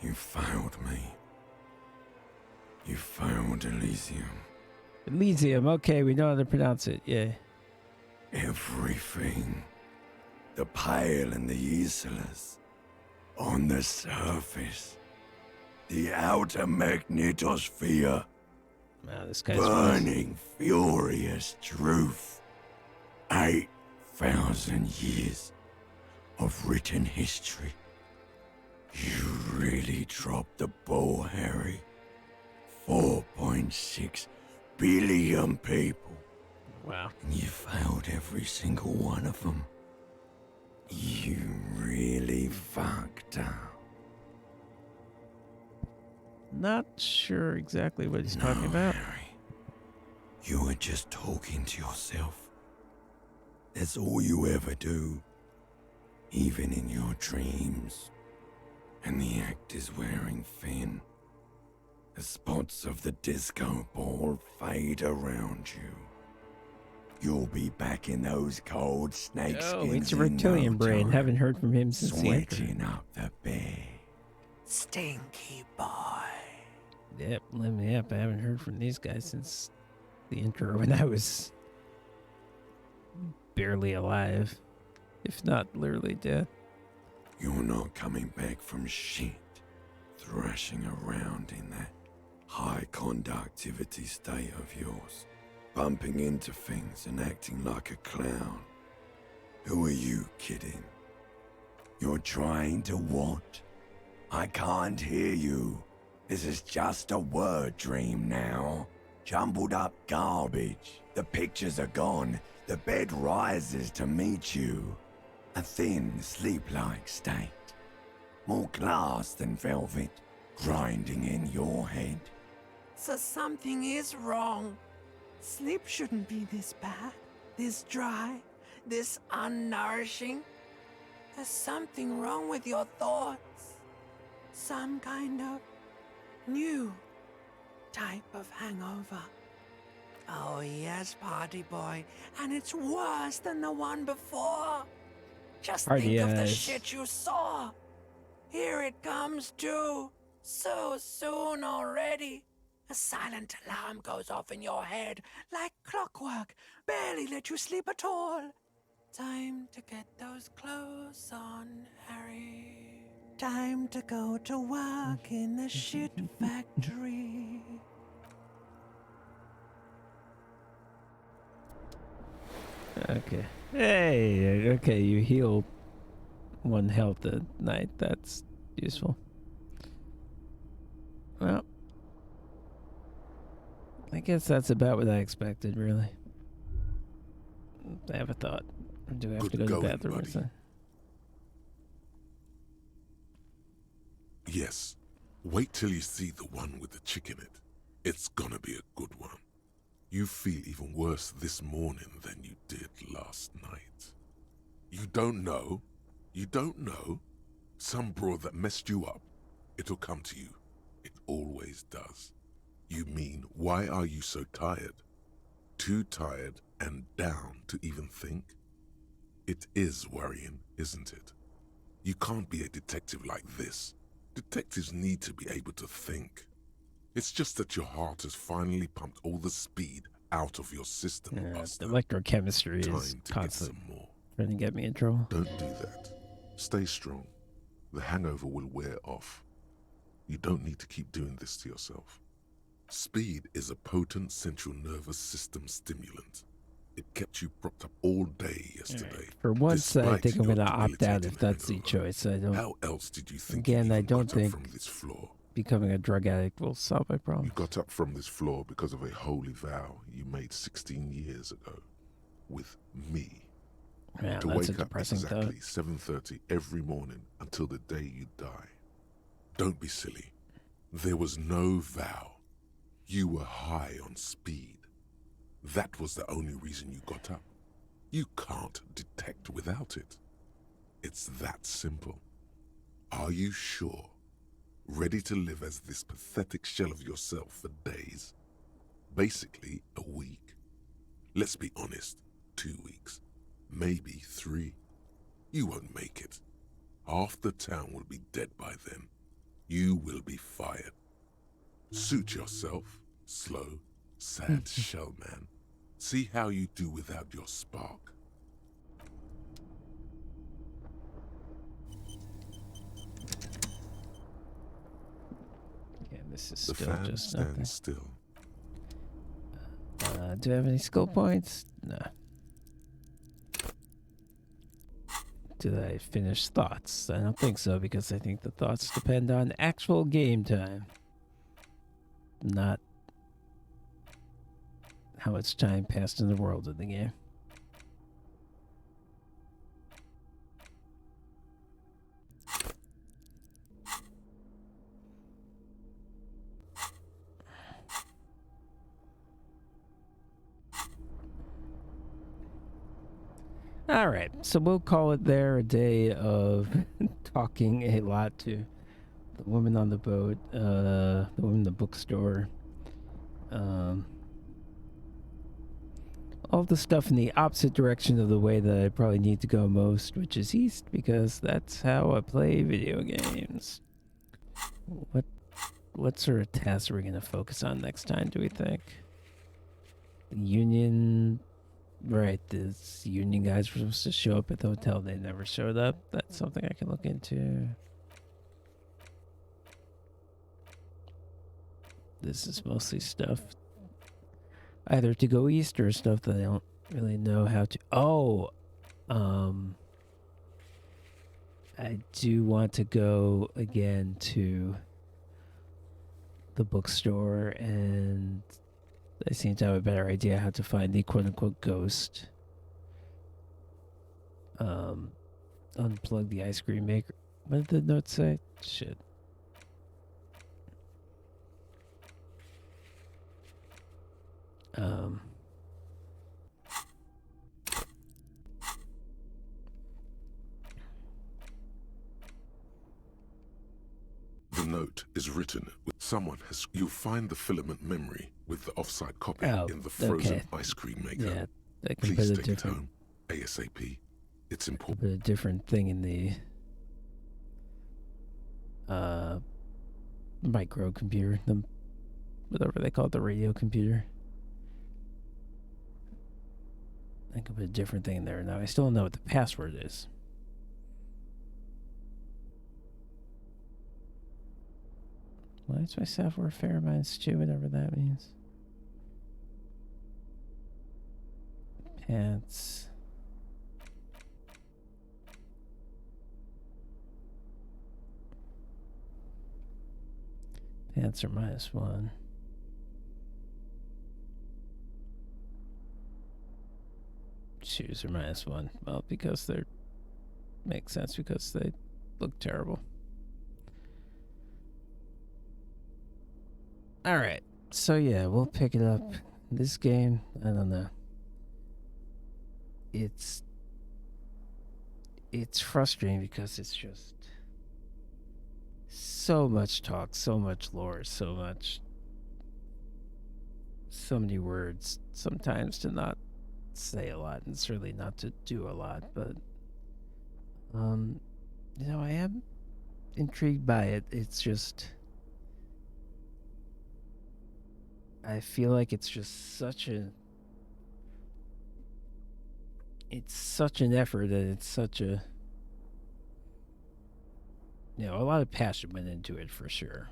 Speaker 20: You failed me. You failed Elysium.
Speaker 3: Elysium, okay, we know how to pronounce it, yeah.
Speaker 20: Everything. The Pale and the Islas. On the surface. The outer magnetosphere.
Speaker 3: Wow, this guy's
Speaker 20: burning, furious truth. 8,000 years of written history. You really dropped the ball, Harry. 4.6 billion people.
Speaker 3: Wow.
Speaker 20: And you failed every single one of them. You really fucked up.
Speaker 3: Not sure exactly what he's talking about.
Speaker 20: Harry. You were just talking to yourself. That's all you ever do. Even in your dreams. And the act is wearing thin. The spots of the disco ball fade around you. You'll be back in those cold snakeskins.
Speaker 3: Oh, it's a reptilian brain. Haven't heard from him since the intro.
Speaker 20: Sweating up the bed. Stinky boy.
Speaker 3: Yep, let me up. I haven't heard from these guys since the intro when I was barely alive, if not literally dead.
Speaker 20: You're not coming back from shit. Thrashing around in that high conductivity state of yours. Bumping into things and acting like a clown. Who are you kidding? You're trying to what? I can't hear you. This is just a word dream now. Jumbled up garbage. The pictures are gone. The bed rises to meet you. A thin, sleep-like state. More glass than velvet, grinding in your head.
Speaker 21: So something is wrong. Sleep shouldn't be this bad, this dry, this unnourishing. There's something wrong with your thoughts. Some kind of new type of hangover. Oh yes, party boy, and it's worse than the one before. Just think of the shit you saw. Here it comes too, so soon already. A silent alarm goes off in your head like clockwork, barely let you sleep at all. Time to get those clothes on, Harry. Time to go to work in the shit factory.
Speaker 3: Okay. Hey, okay, you heal 1 health a night. That's useful. Well, I guess that's about what I expected, really. I have a thought. Or do I have to go to the bathroom or something?
Speaker 4: Yes. Wait till you see the one with the chick in it. It's gonna be a good one. You feel even worse this morning than you did last night. You don't know? You don't know? Some broad that messed you up. It'll come to you. It always does. You mean, why are you so tired? too tired and down to even think? It is worrying, isn't it? You can't be a detective like this. Detectives need to be able to think. It's just that your heart has finally pumped all the speed out of your system, Buster.
Speaker 3: Electrochemistry
Speaker 4: Time
Speaker 3: is
Speaker 4: to get
Speaker 3: constant
Speaker 4: some more.
Speaker 3: trying to get me in trouble.
Speaker 4: Don't do that. Stay strong. The hangover will wear off. You don't need to keep doing this to yourself. Speed is a potent central nervous system stimulant. It kept you propped up all day yesterday.
Speaker 3: For once, I
Speaker 4: despite
Speaker 3: think I'm
Speaker 4: your
Speaker 3: going to opt out
Speaker 4: debilitating
Speaker 3: if that's the
Speaker 4: hangover.
Speaker 3: choice. I don't.
Speaker 4: How else did you think
Speaker 3: Again,
Speaker 4: you
Speaker 3: I
Speaker 4: even
Speaker 3: don't
Speaker 4: got up
Speaker 3: think
Speaker 4: from this floor?
Speaker 3: becoming a drug addict will solve my problem.
Speaker 4: You got up from this floor because of a holy vow you made 16 years ago with me.
Speaker 3: Yeah,
Speaker 4: To
Speaker 3: that's a
Speaker 4: wake up
Speaker 3: depressing
Speaker 4: exactly 7:30 every morning until the day you die. Don't be silly. There was no vow. You were high on speed. That was the only reason you got up. You can't detect without it. It's that simple. Are you sure? Ready to live as this pathetic shell of yourself for days? Basically, a week. Let's be honest, 2 weeks. Maybe 3. You won't make it. Half the town will be dead by then. You will be fired. Suit yourself, slow, sad shell man. See how you do without your spark.
Speaker 3: Okay, this is
Speaker 4: The
Speaker 3: still
Speaker 4: fan
Speaker 3: just nothing.
Speaker 4: stands still.
Speaker 3: Do I have any skill points? No. Did I finish thoughts? I don't think so, because I think the thoughts depend on actual game time. Not how much time passed in the world of the game. All right, so we'll call it there a day of talking a lot to the woman on the boat, the woman in the bookstore, all the stuff in the opposite direction of the way that I probably need to go most, which is east, because that's how I play video games. What sort of tasks are we going to focus on next time, do we think? The Union... Right, this Union guys were supposed to show up at the hotel. They never showed up. That's something I can look into. This is mostly stuff either to go east or stuff that I don't really know how to... Oh! I do want to go again to the bookstore, and I seem to have a better idea how to find the quote-unquote ghost. Unplug the ice cream maker. What did the note say? Shit.
Speaker 4: The note is written with someone has. You'll find the filament memory with the offside copy in the frozen ice cream maker.
Speaker 3: Yeah, I can
Speaker 4: Please
Speaker 3: put a
Speaker 4: take it
Speaker 3: different...
Speaker 4: home ASAP. It's important.
Speaker 3: Put a different thing in the microcomputer, the whatever they call it, the radio computer. I can put a different thing in there now. I still don't know what the password is. Why is my software fair minus 2, whatever that means? Pants. Pants are -1. Shoes are -1. Well, because they're... Makes sense, because they look terrible. Alright, so yeah, we'll pick it up. This game, I don't know. It's frustrating because it's just so much talk, so much lore, so much so many words sometimes to not say a lot, and certainly not to do a lot, but I am intrigued by it. It's just, I feel like it's just such an effort, and it's such a a lot of passion went into it for sure.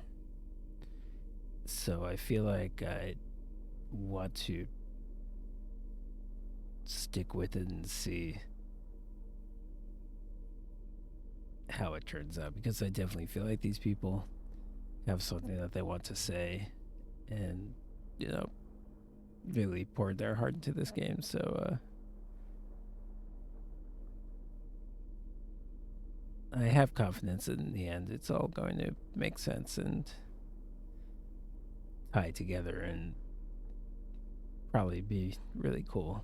Speaker 3: So I feel like I want to stick with it and see how it turns out, because I definitely feel like these people have something that they want to say, and really poured their heart into this game. So I have confidence that in the end it's all going to make sense and tie together and probably be really cool.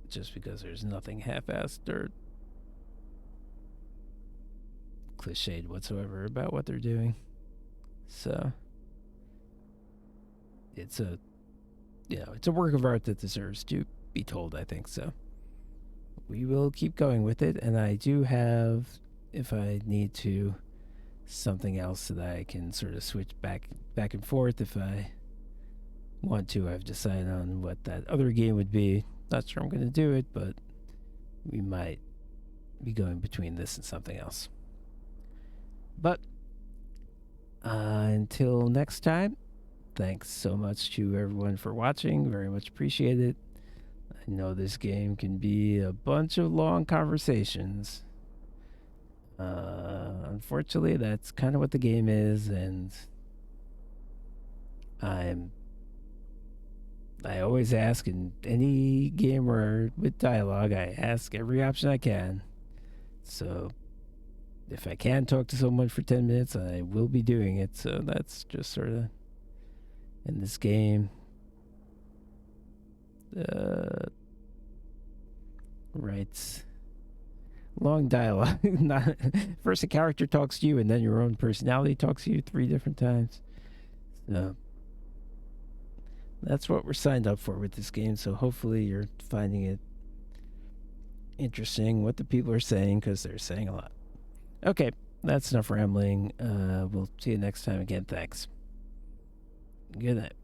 Speaker 3: Just because there's nothing half-assed or cliched whatsoever about what they're doing. So it's a work of art that deserves to be told, I think. So we will keep going with it, and I do have, if I need to, something else that I can sort of switch back and forth if I want to. I've decided on what that other game would be. Not sure I'm going to do it, but we might be going between this and something else. But until next time, thanks so much to everyone for watching. Very much appreciate it. I know this game can be a bunch of long conversations. Unfortunately, that's kind of what the game is, and I always ask in any game where with dialogue, I ask every option I can. So if I can talk to someone for 10 minutes, I will be doing it. So that's just sort of in this game. Right. Long dialogue. Not first a character talks to you, and then your own personality talks to you 3 different times. So that's what we're signed up for with this game, so hopefully you're finding it interesting what the people are saying, because they're saying a lot. Okay, that's enough rambling. We'll see you next time again. Thanks. Good night.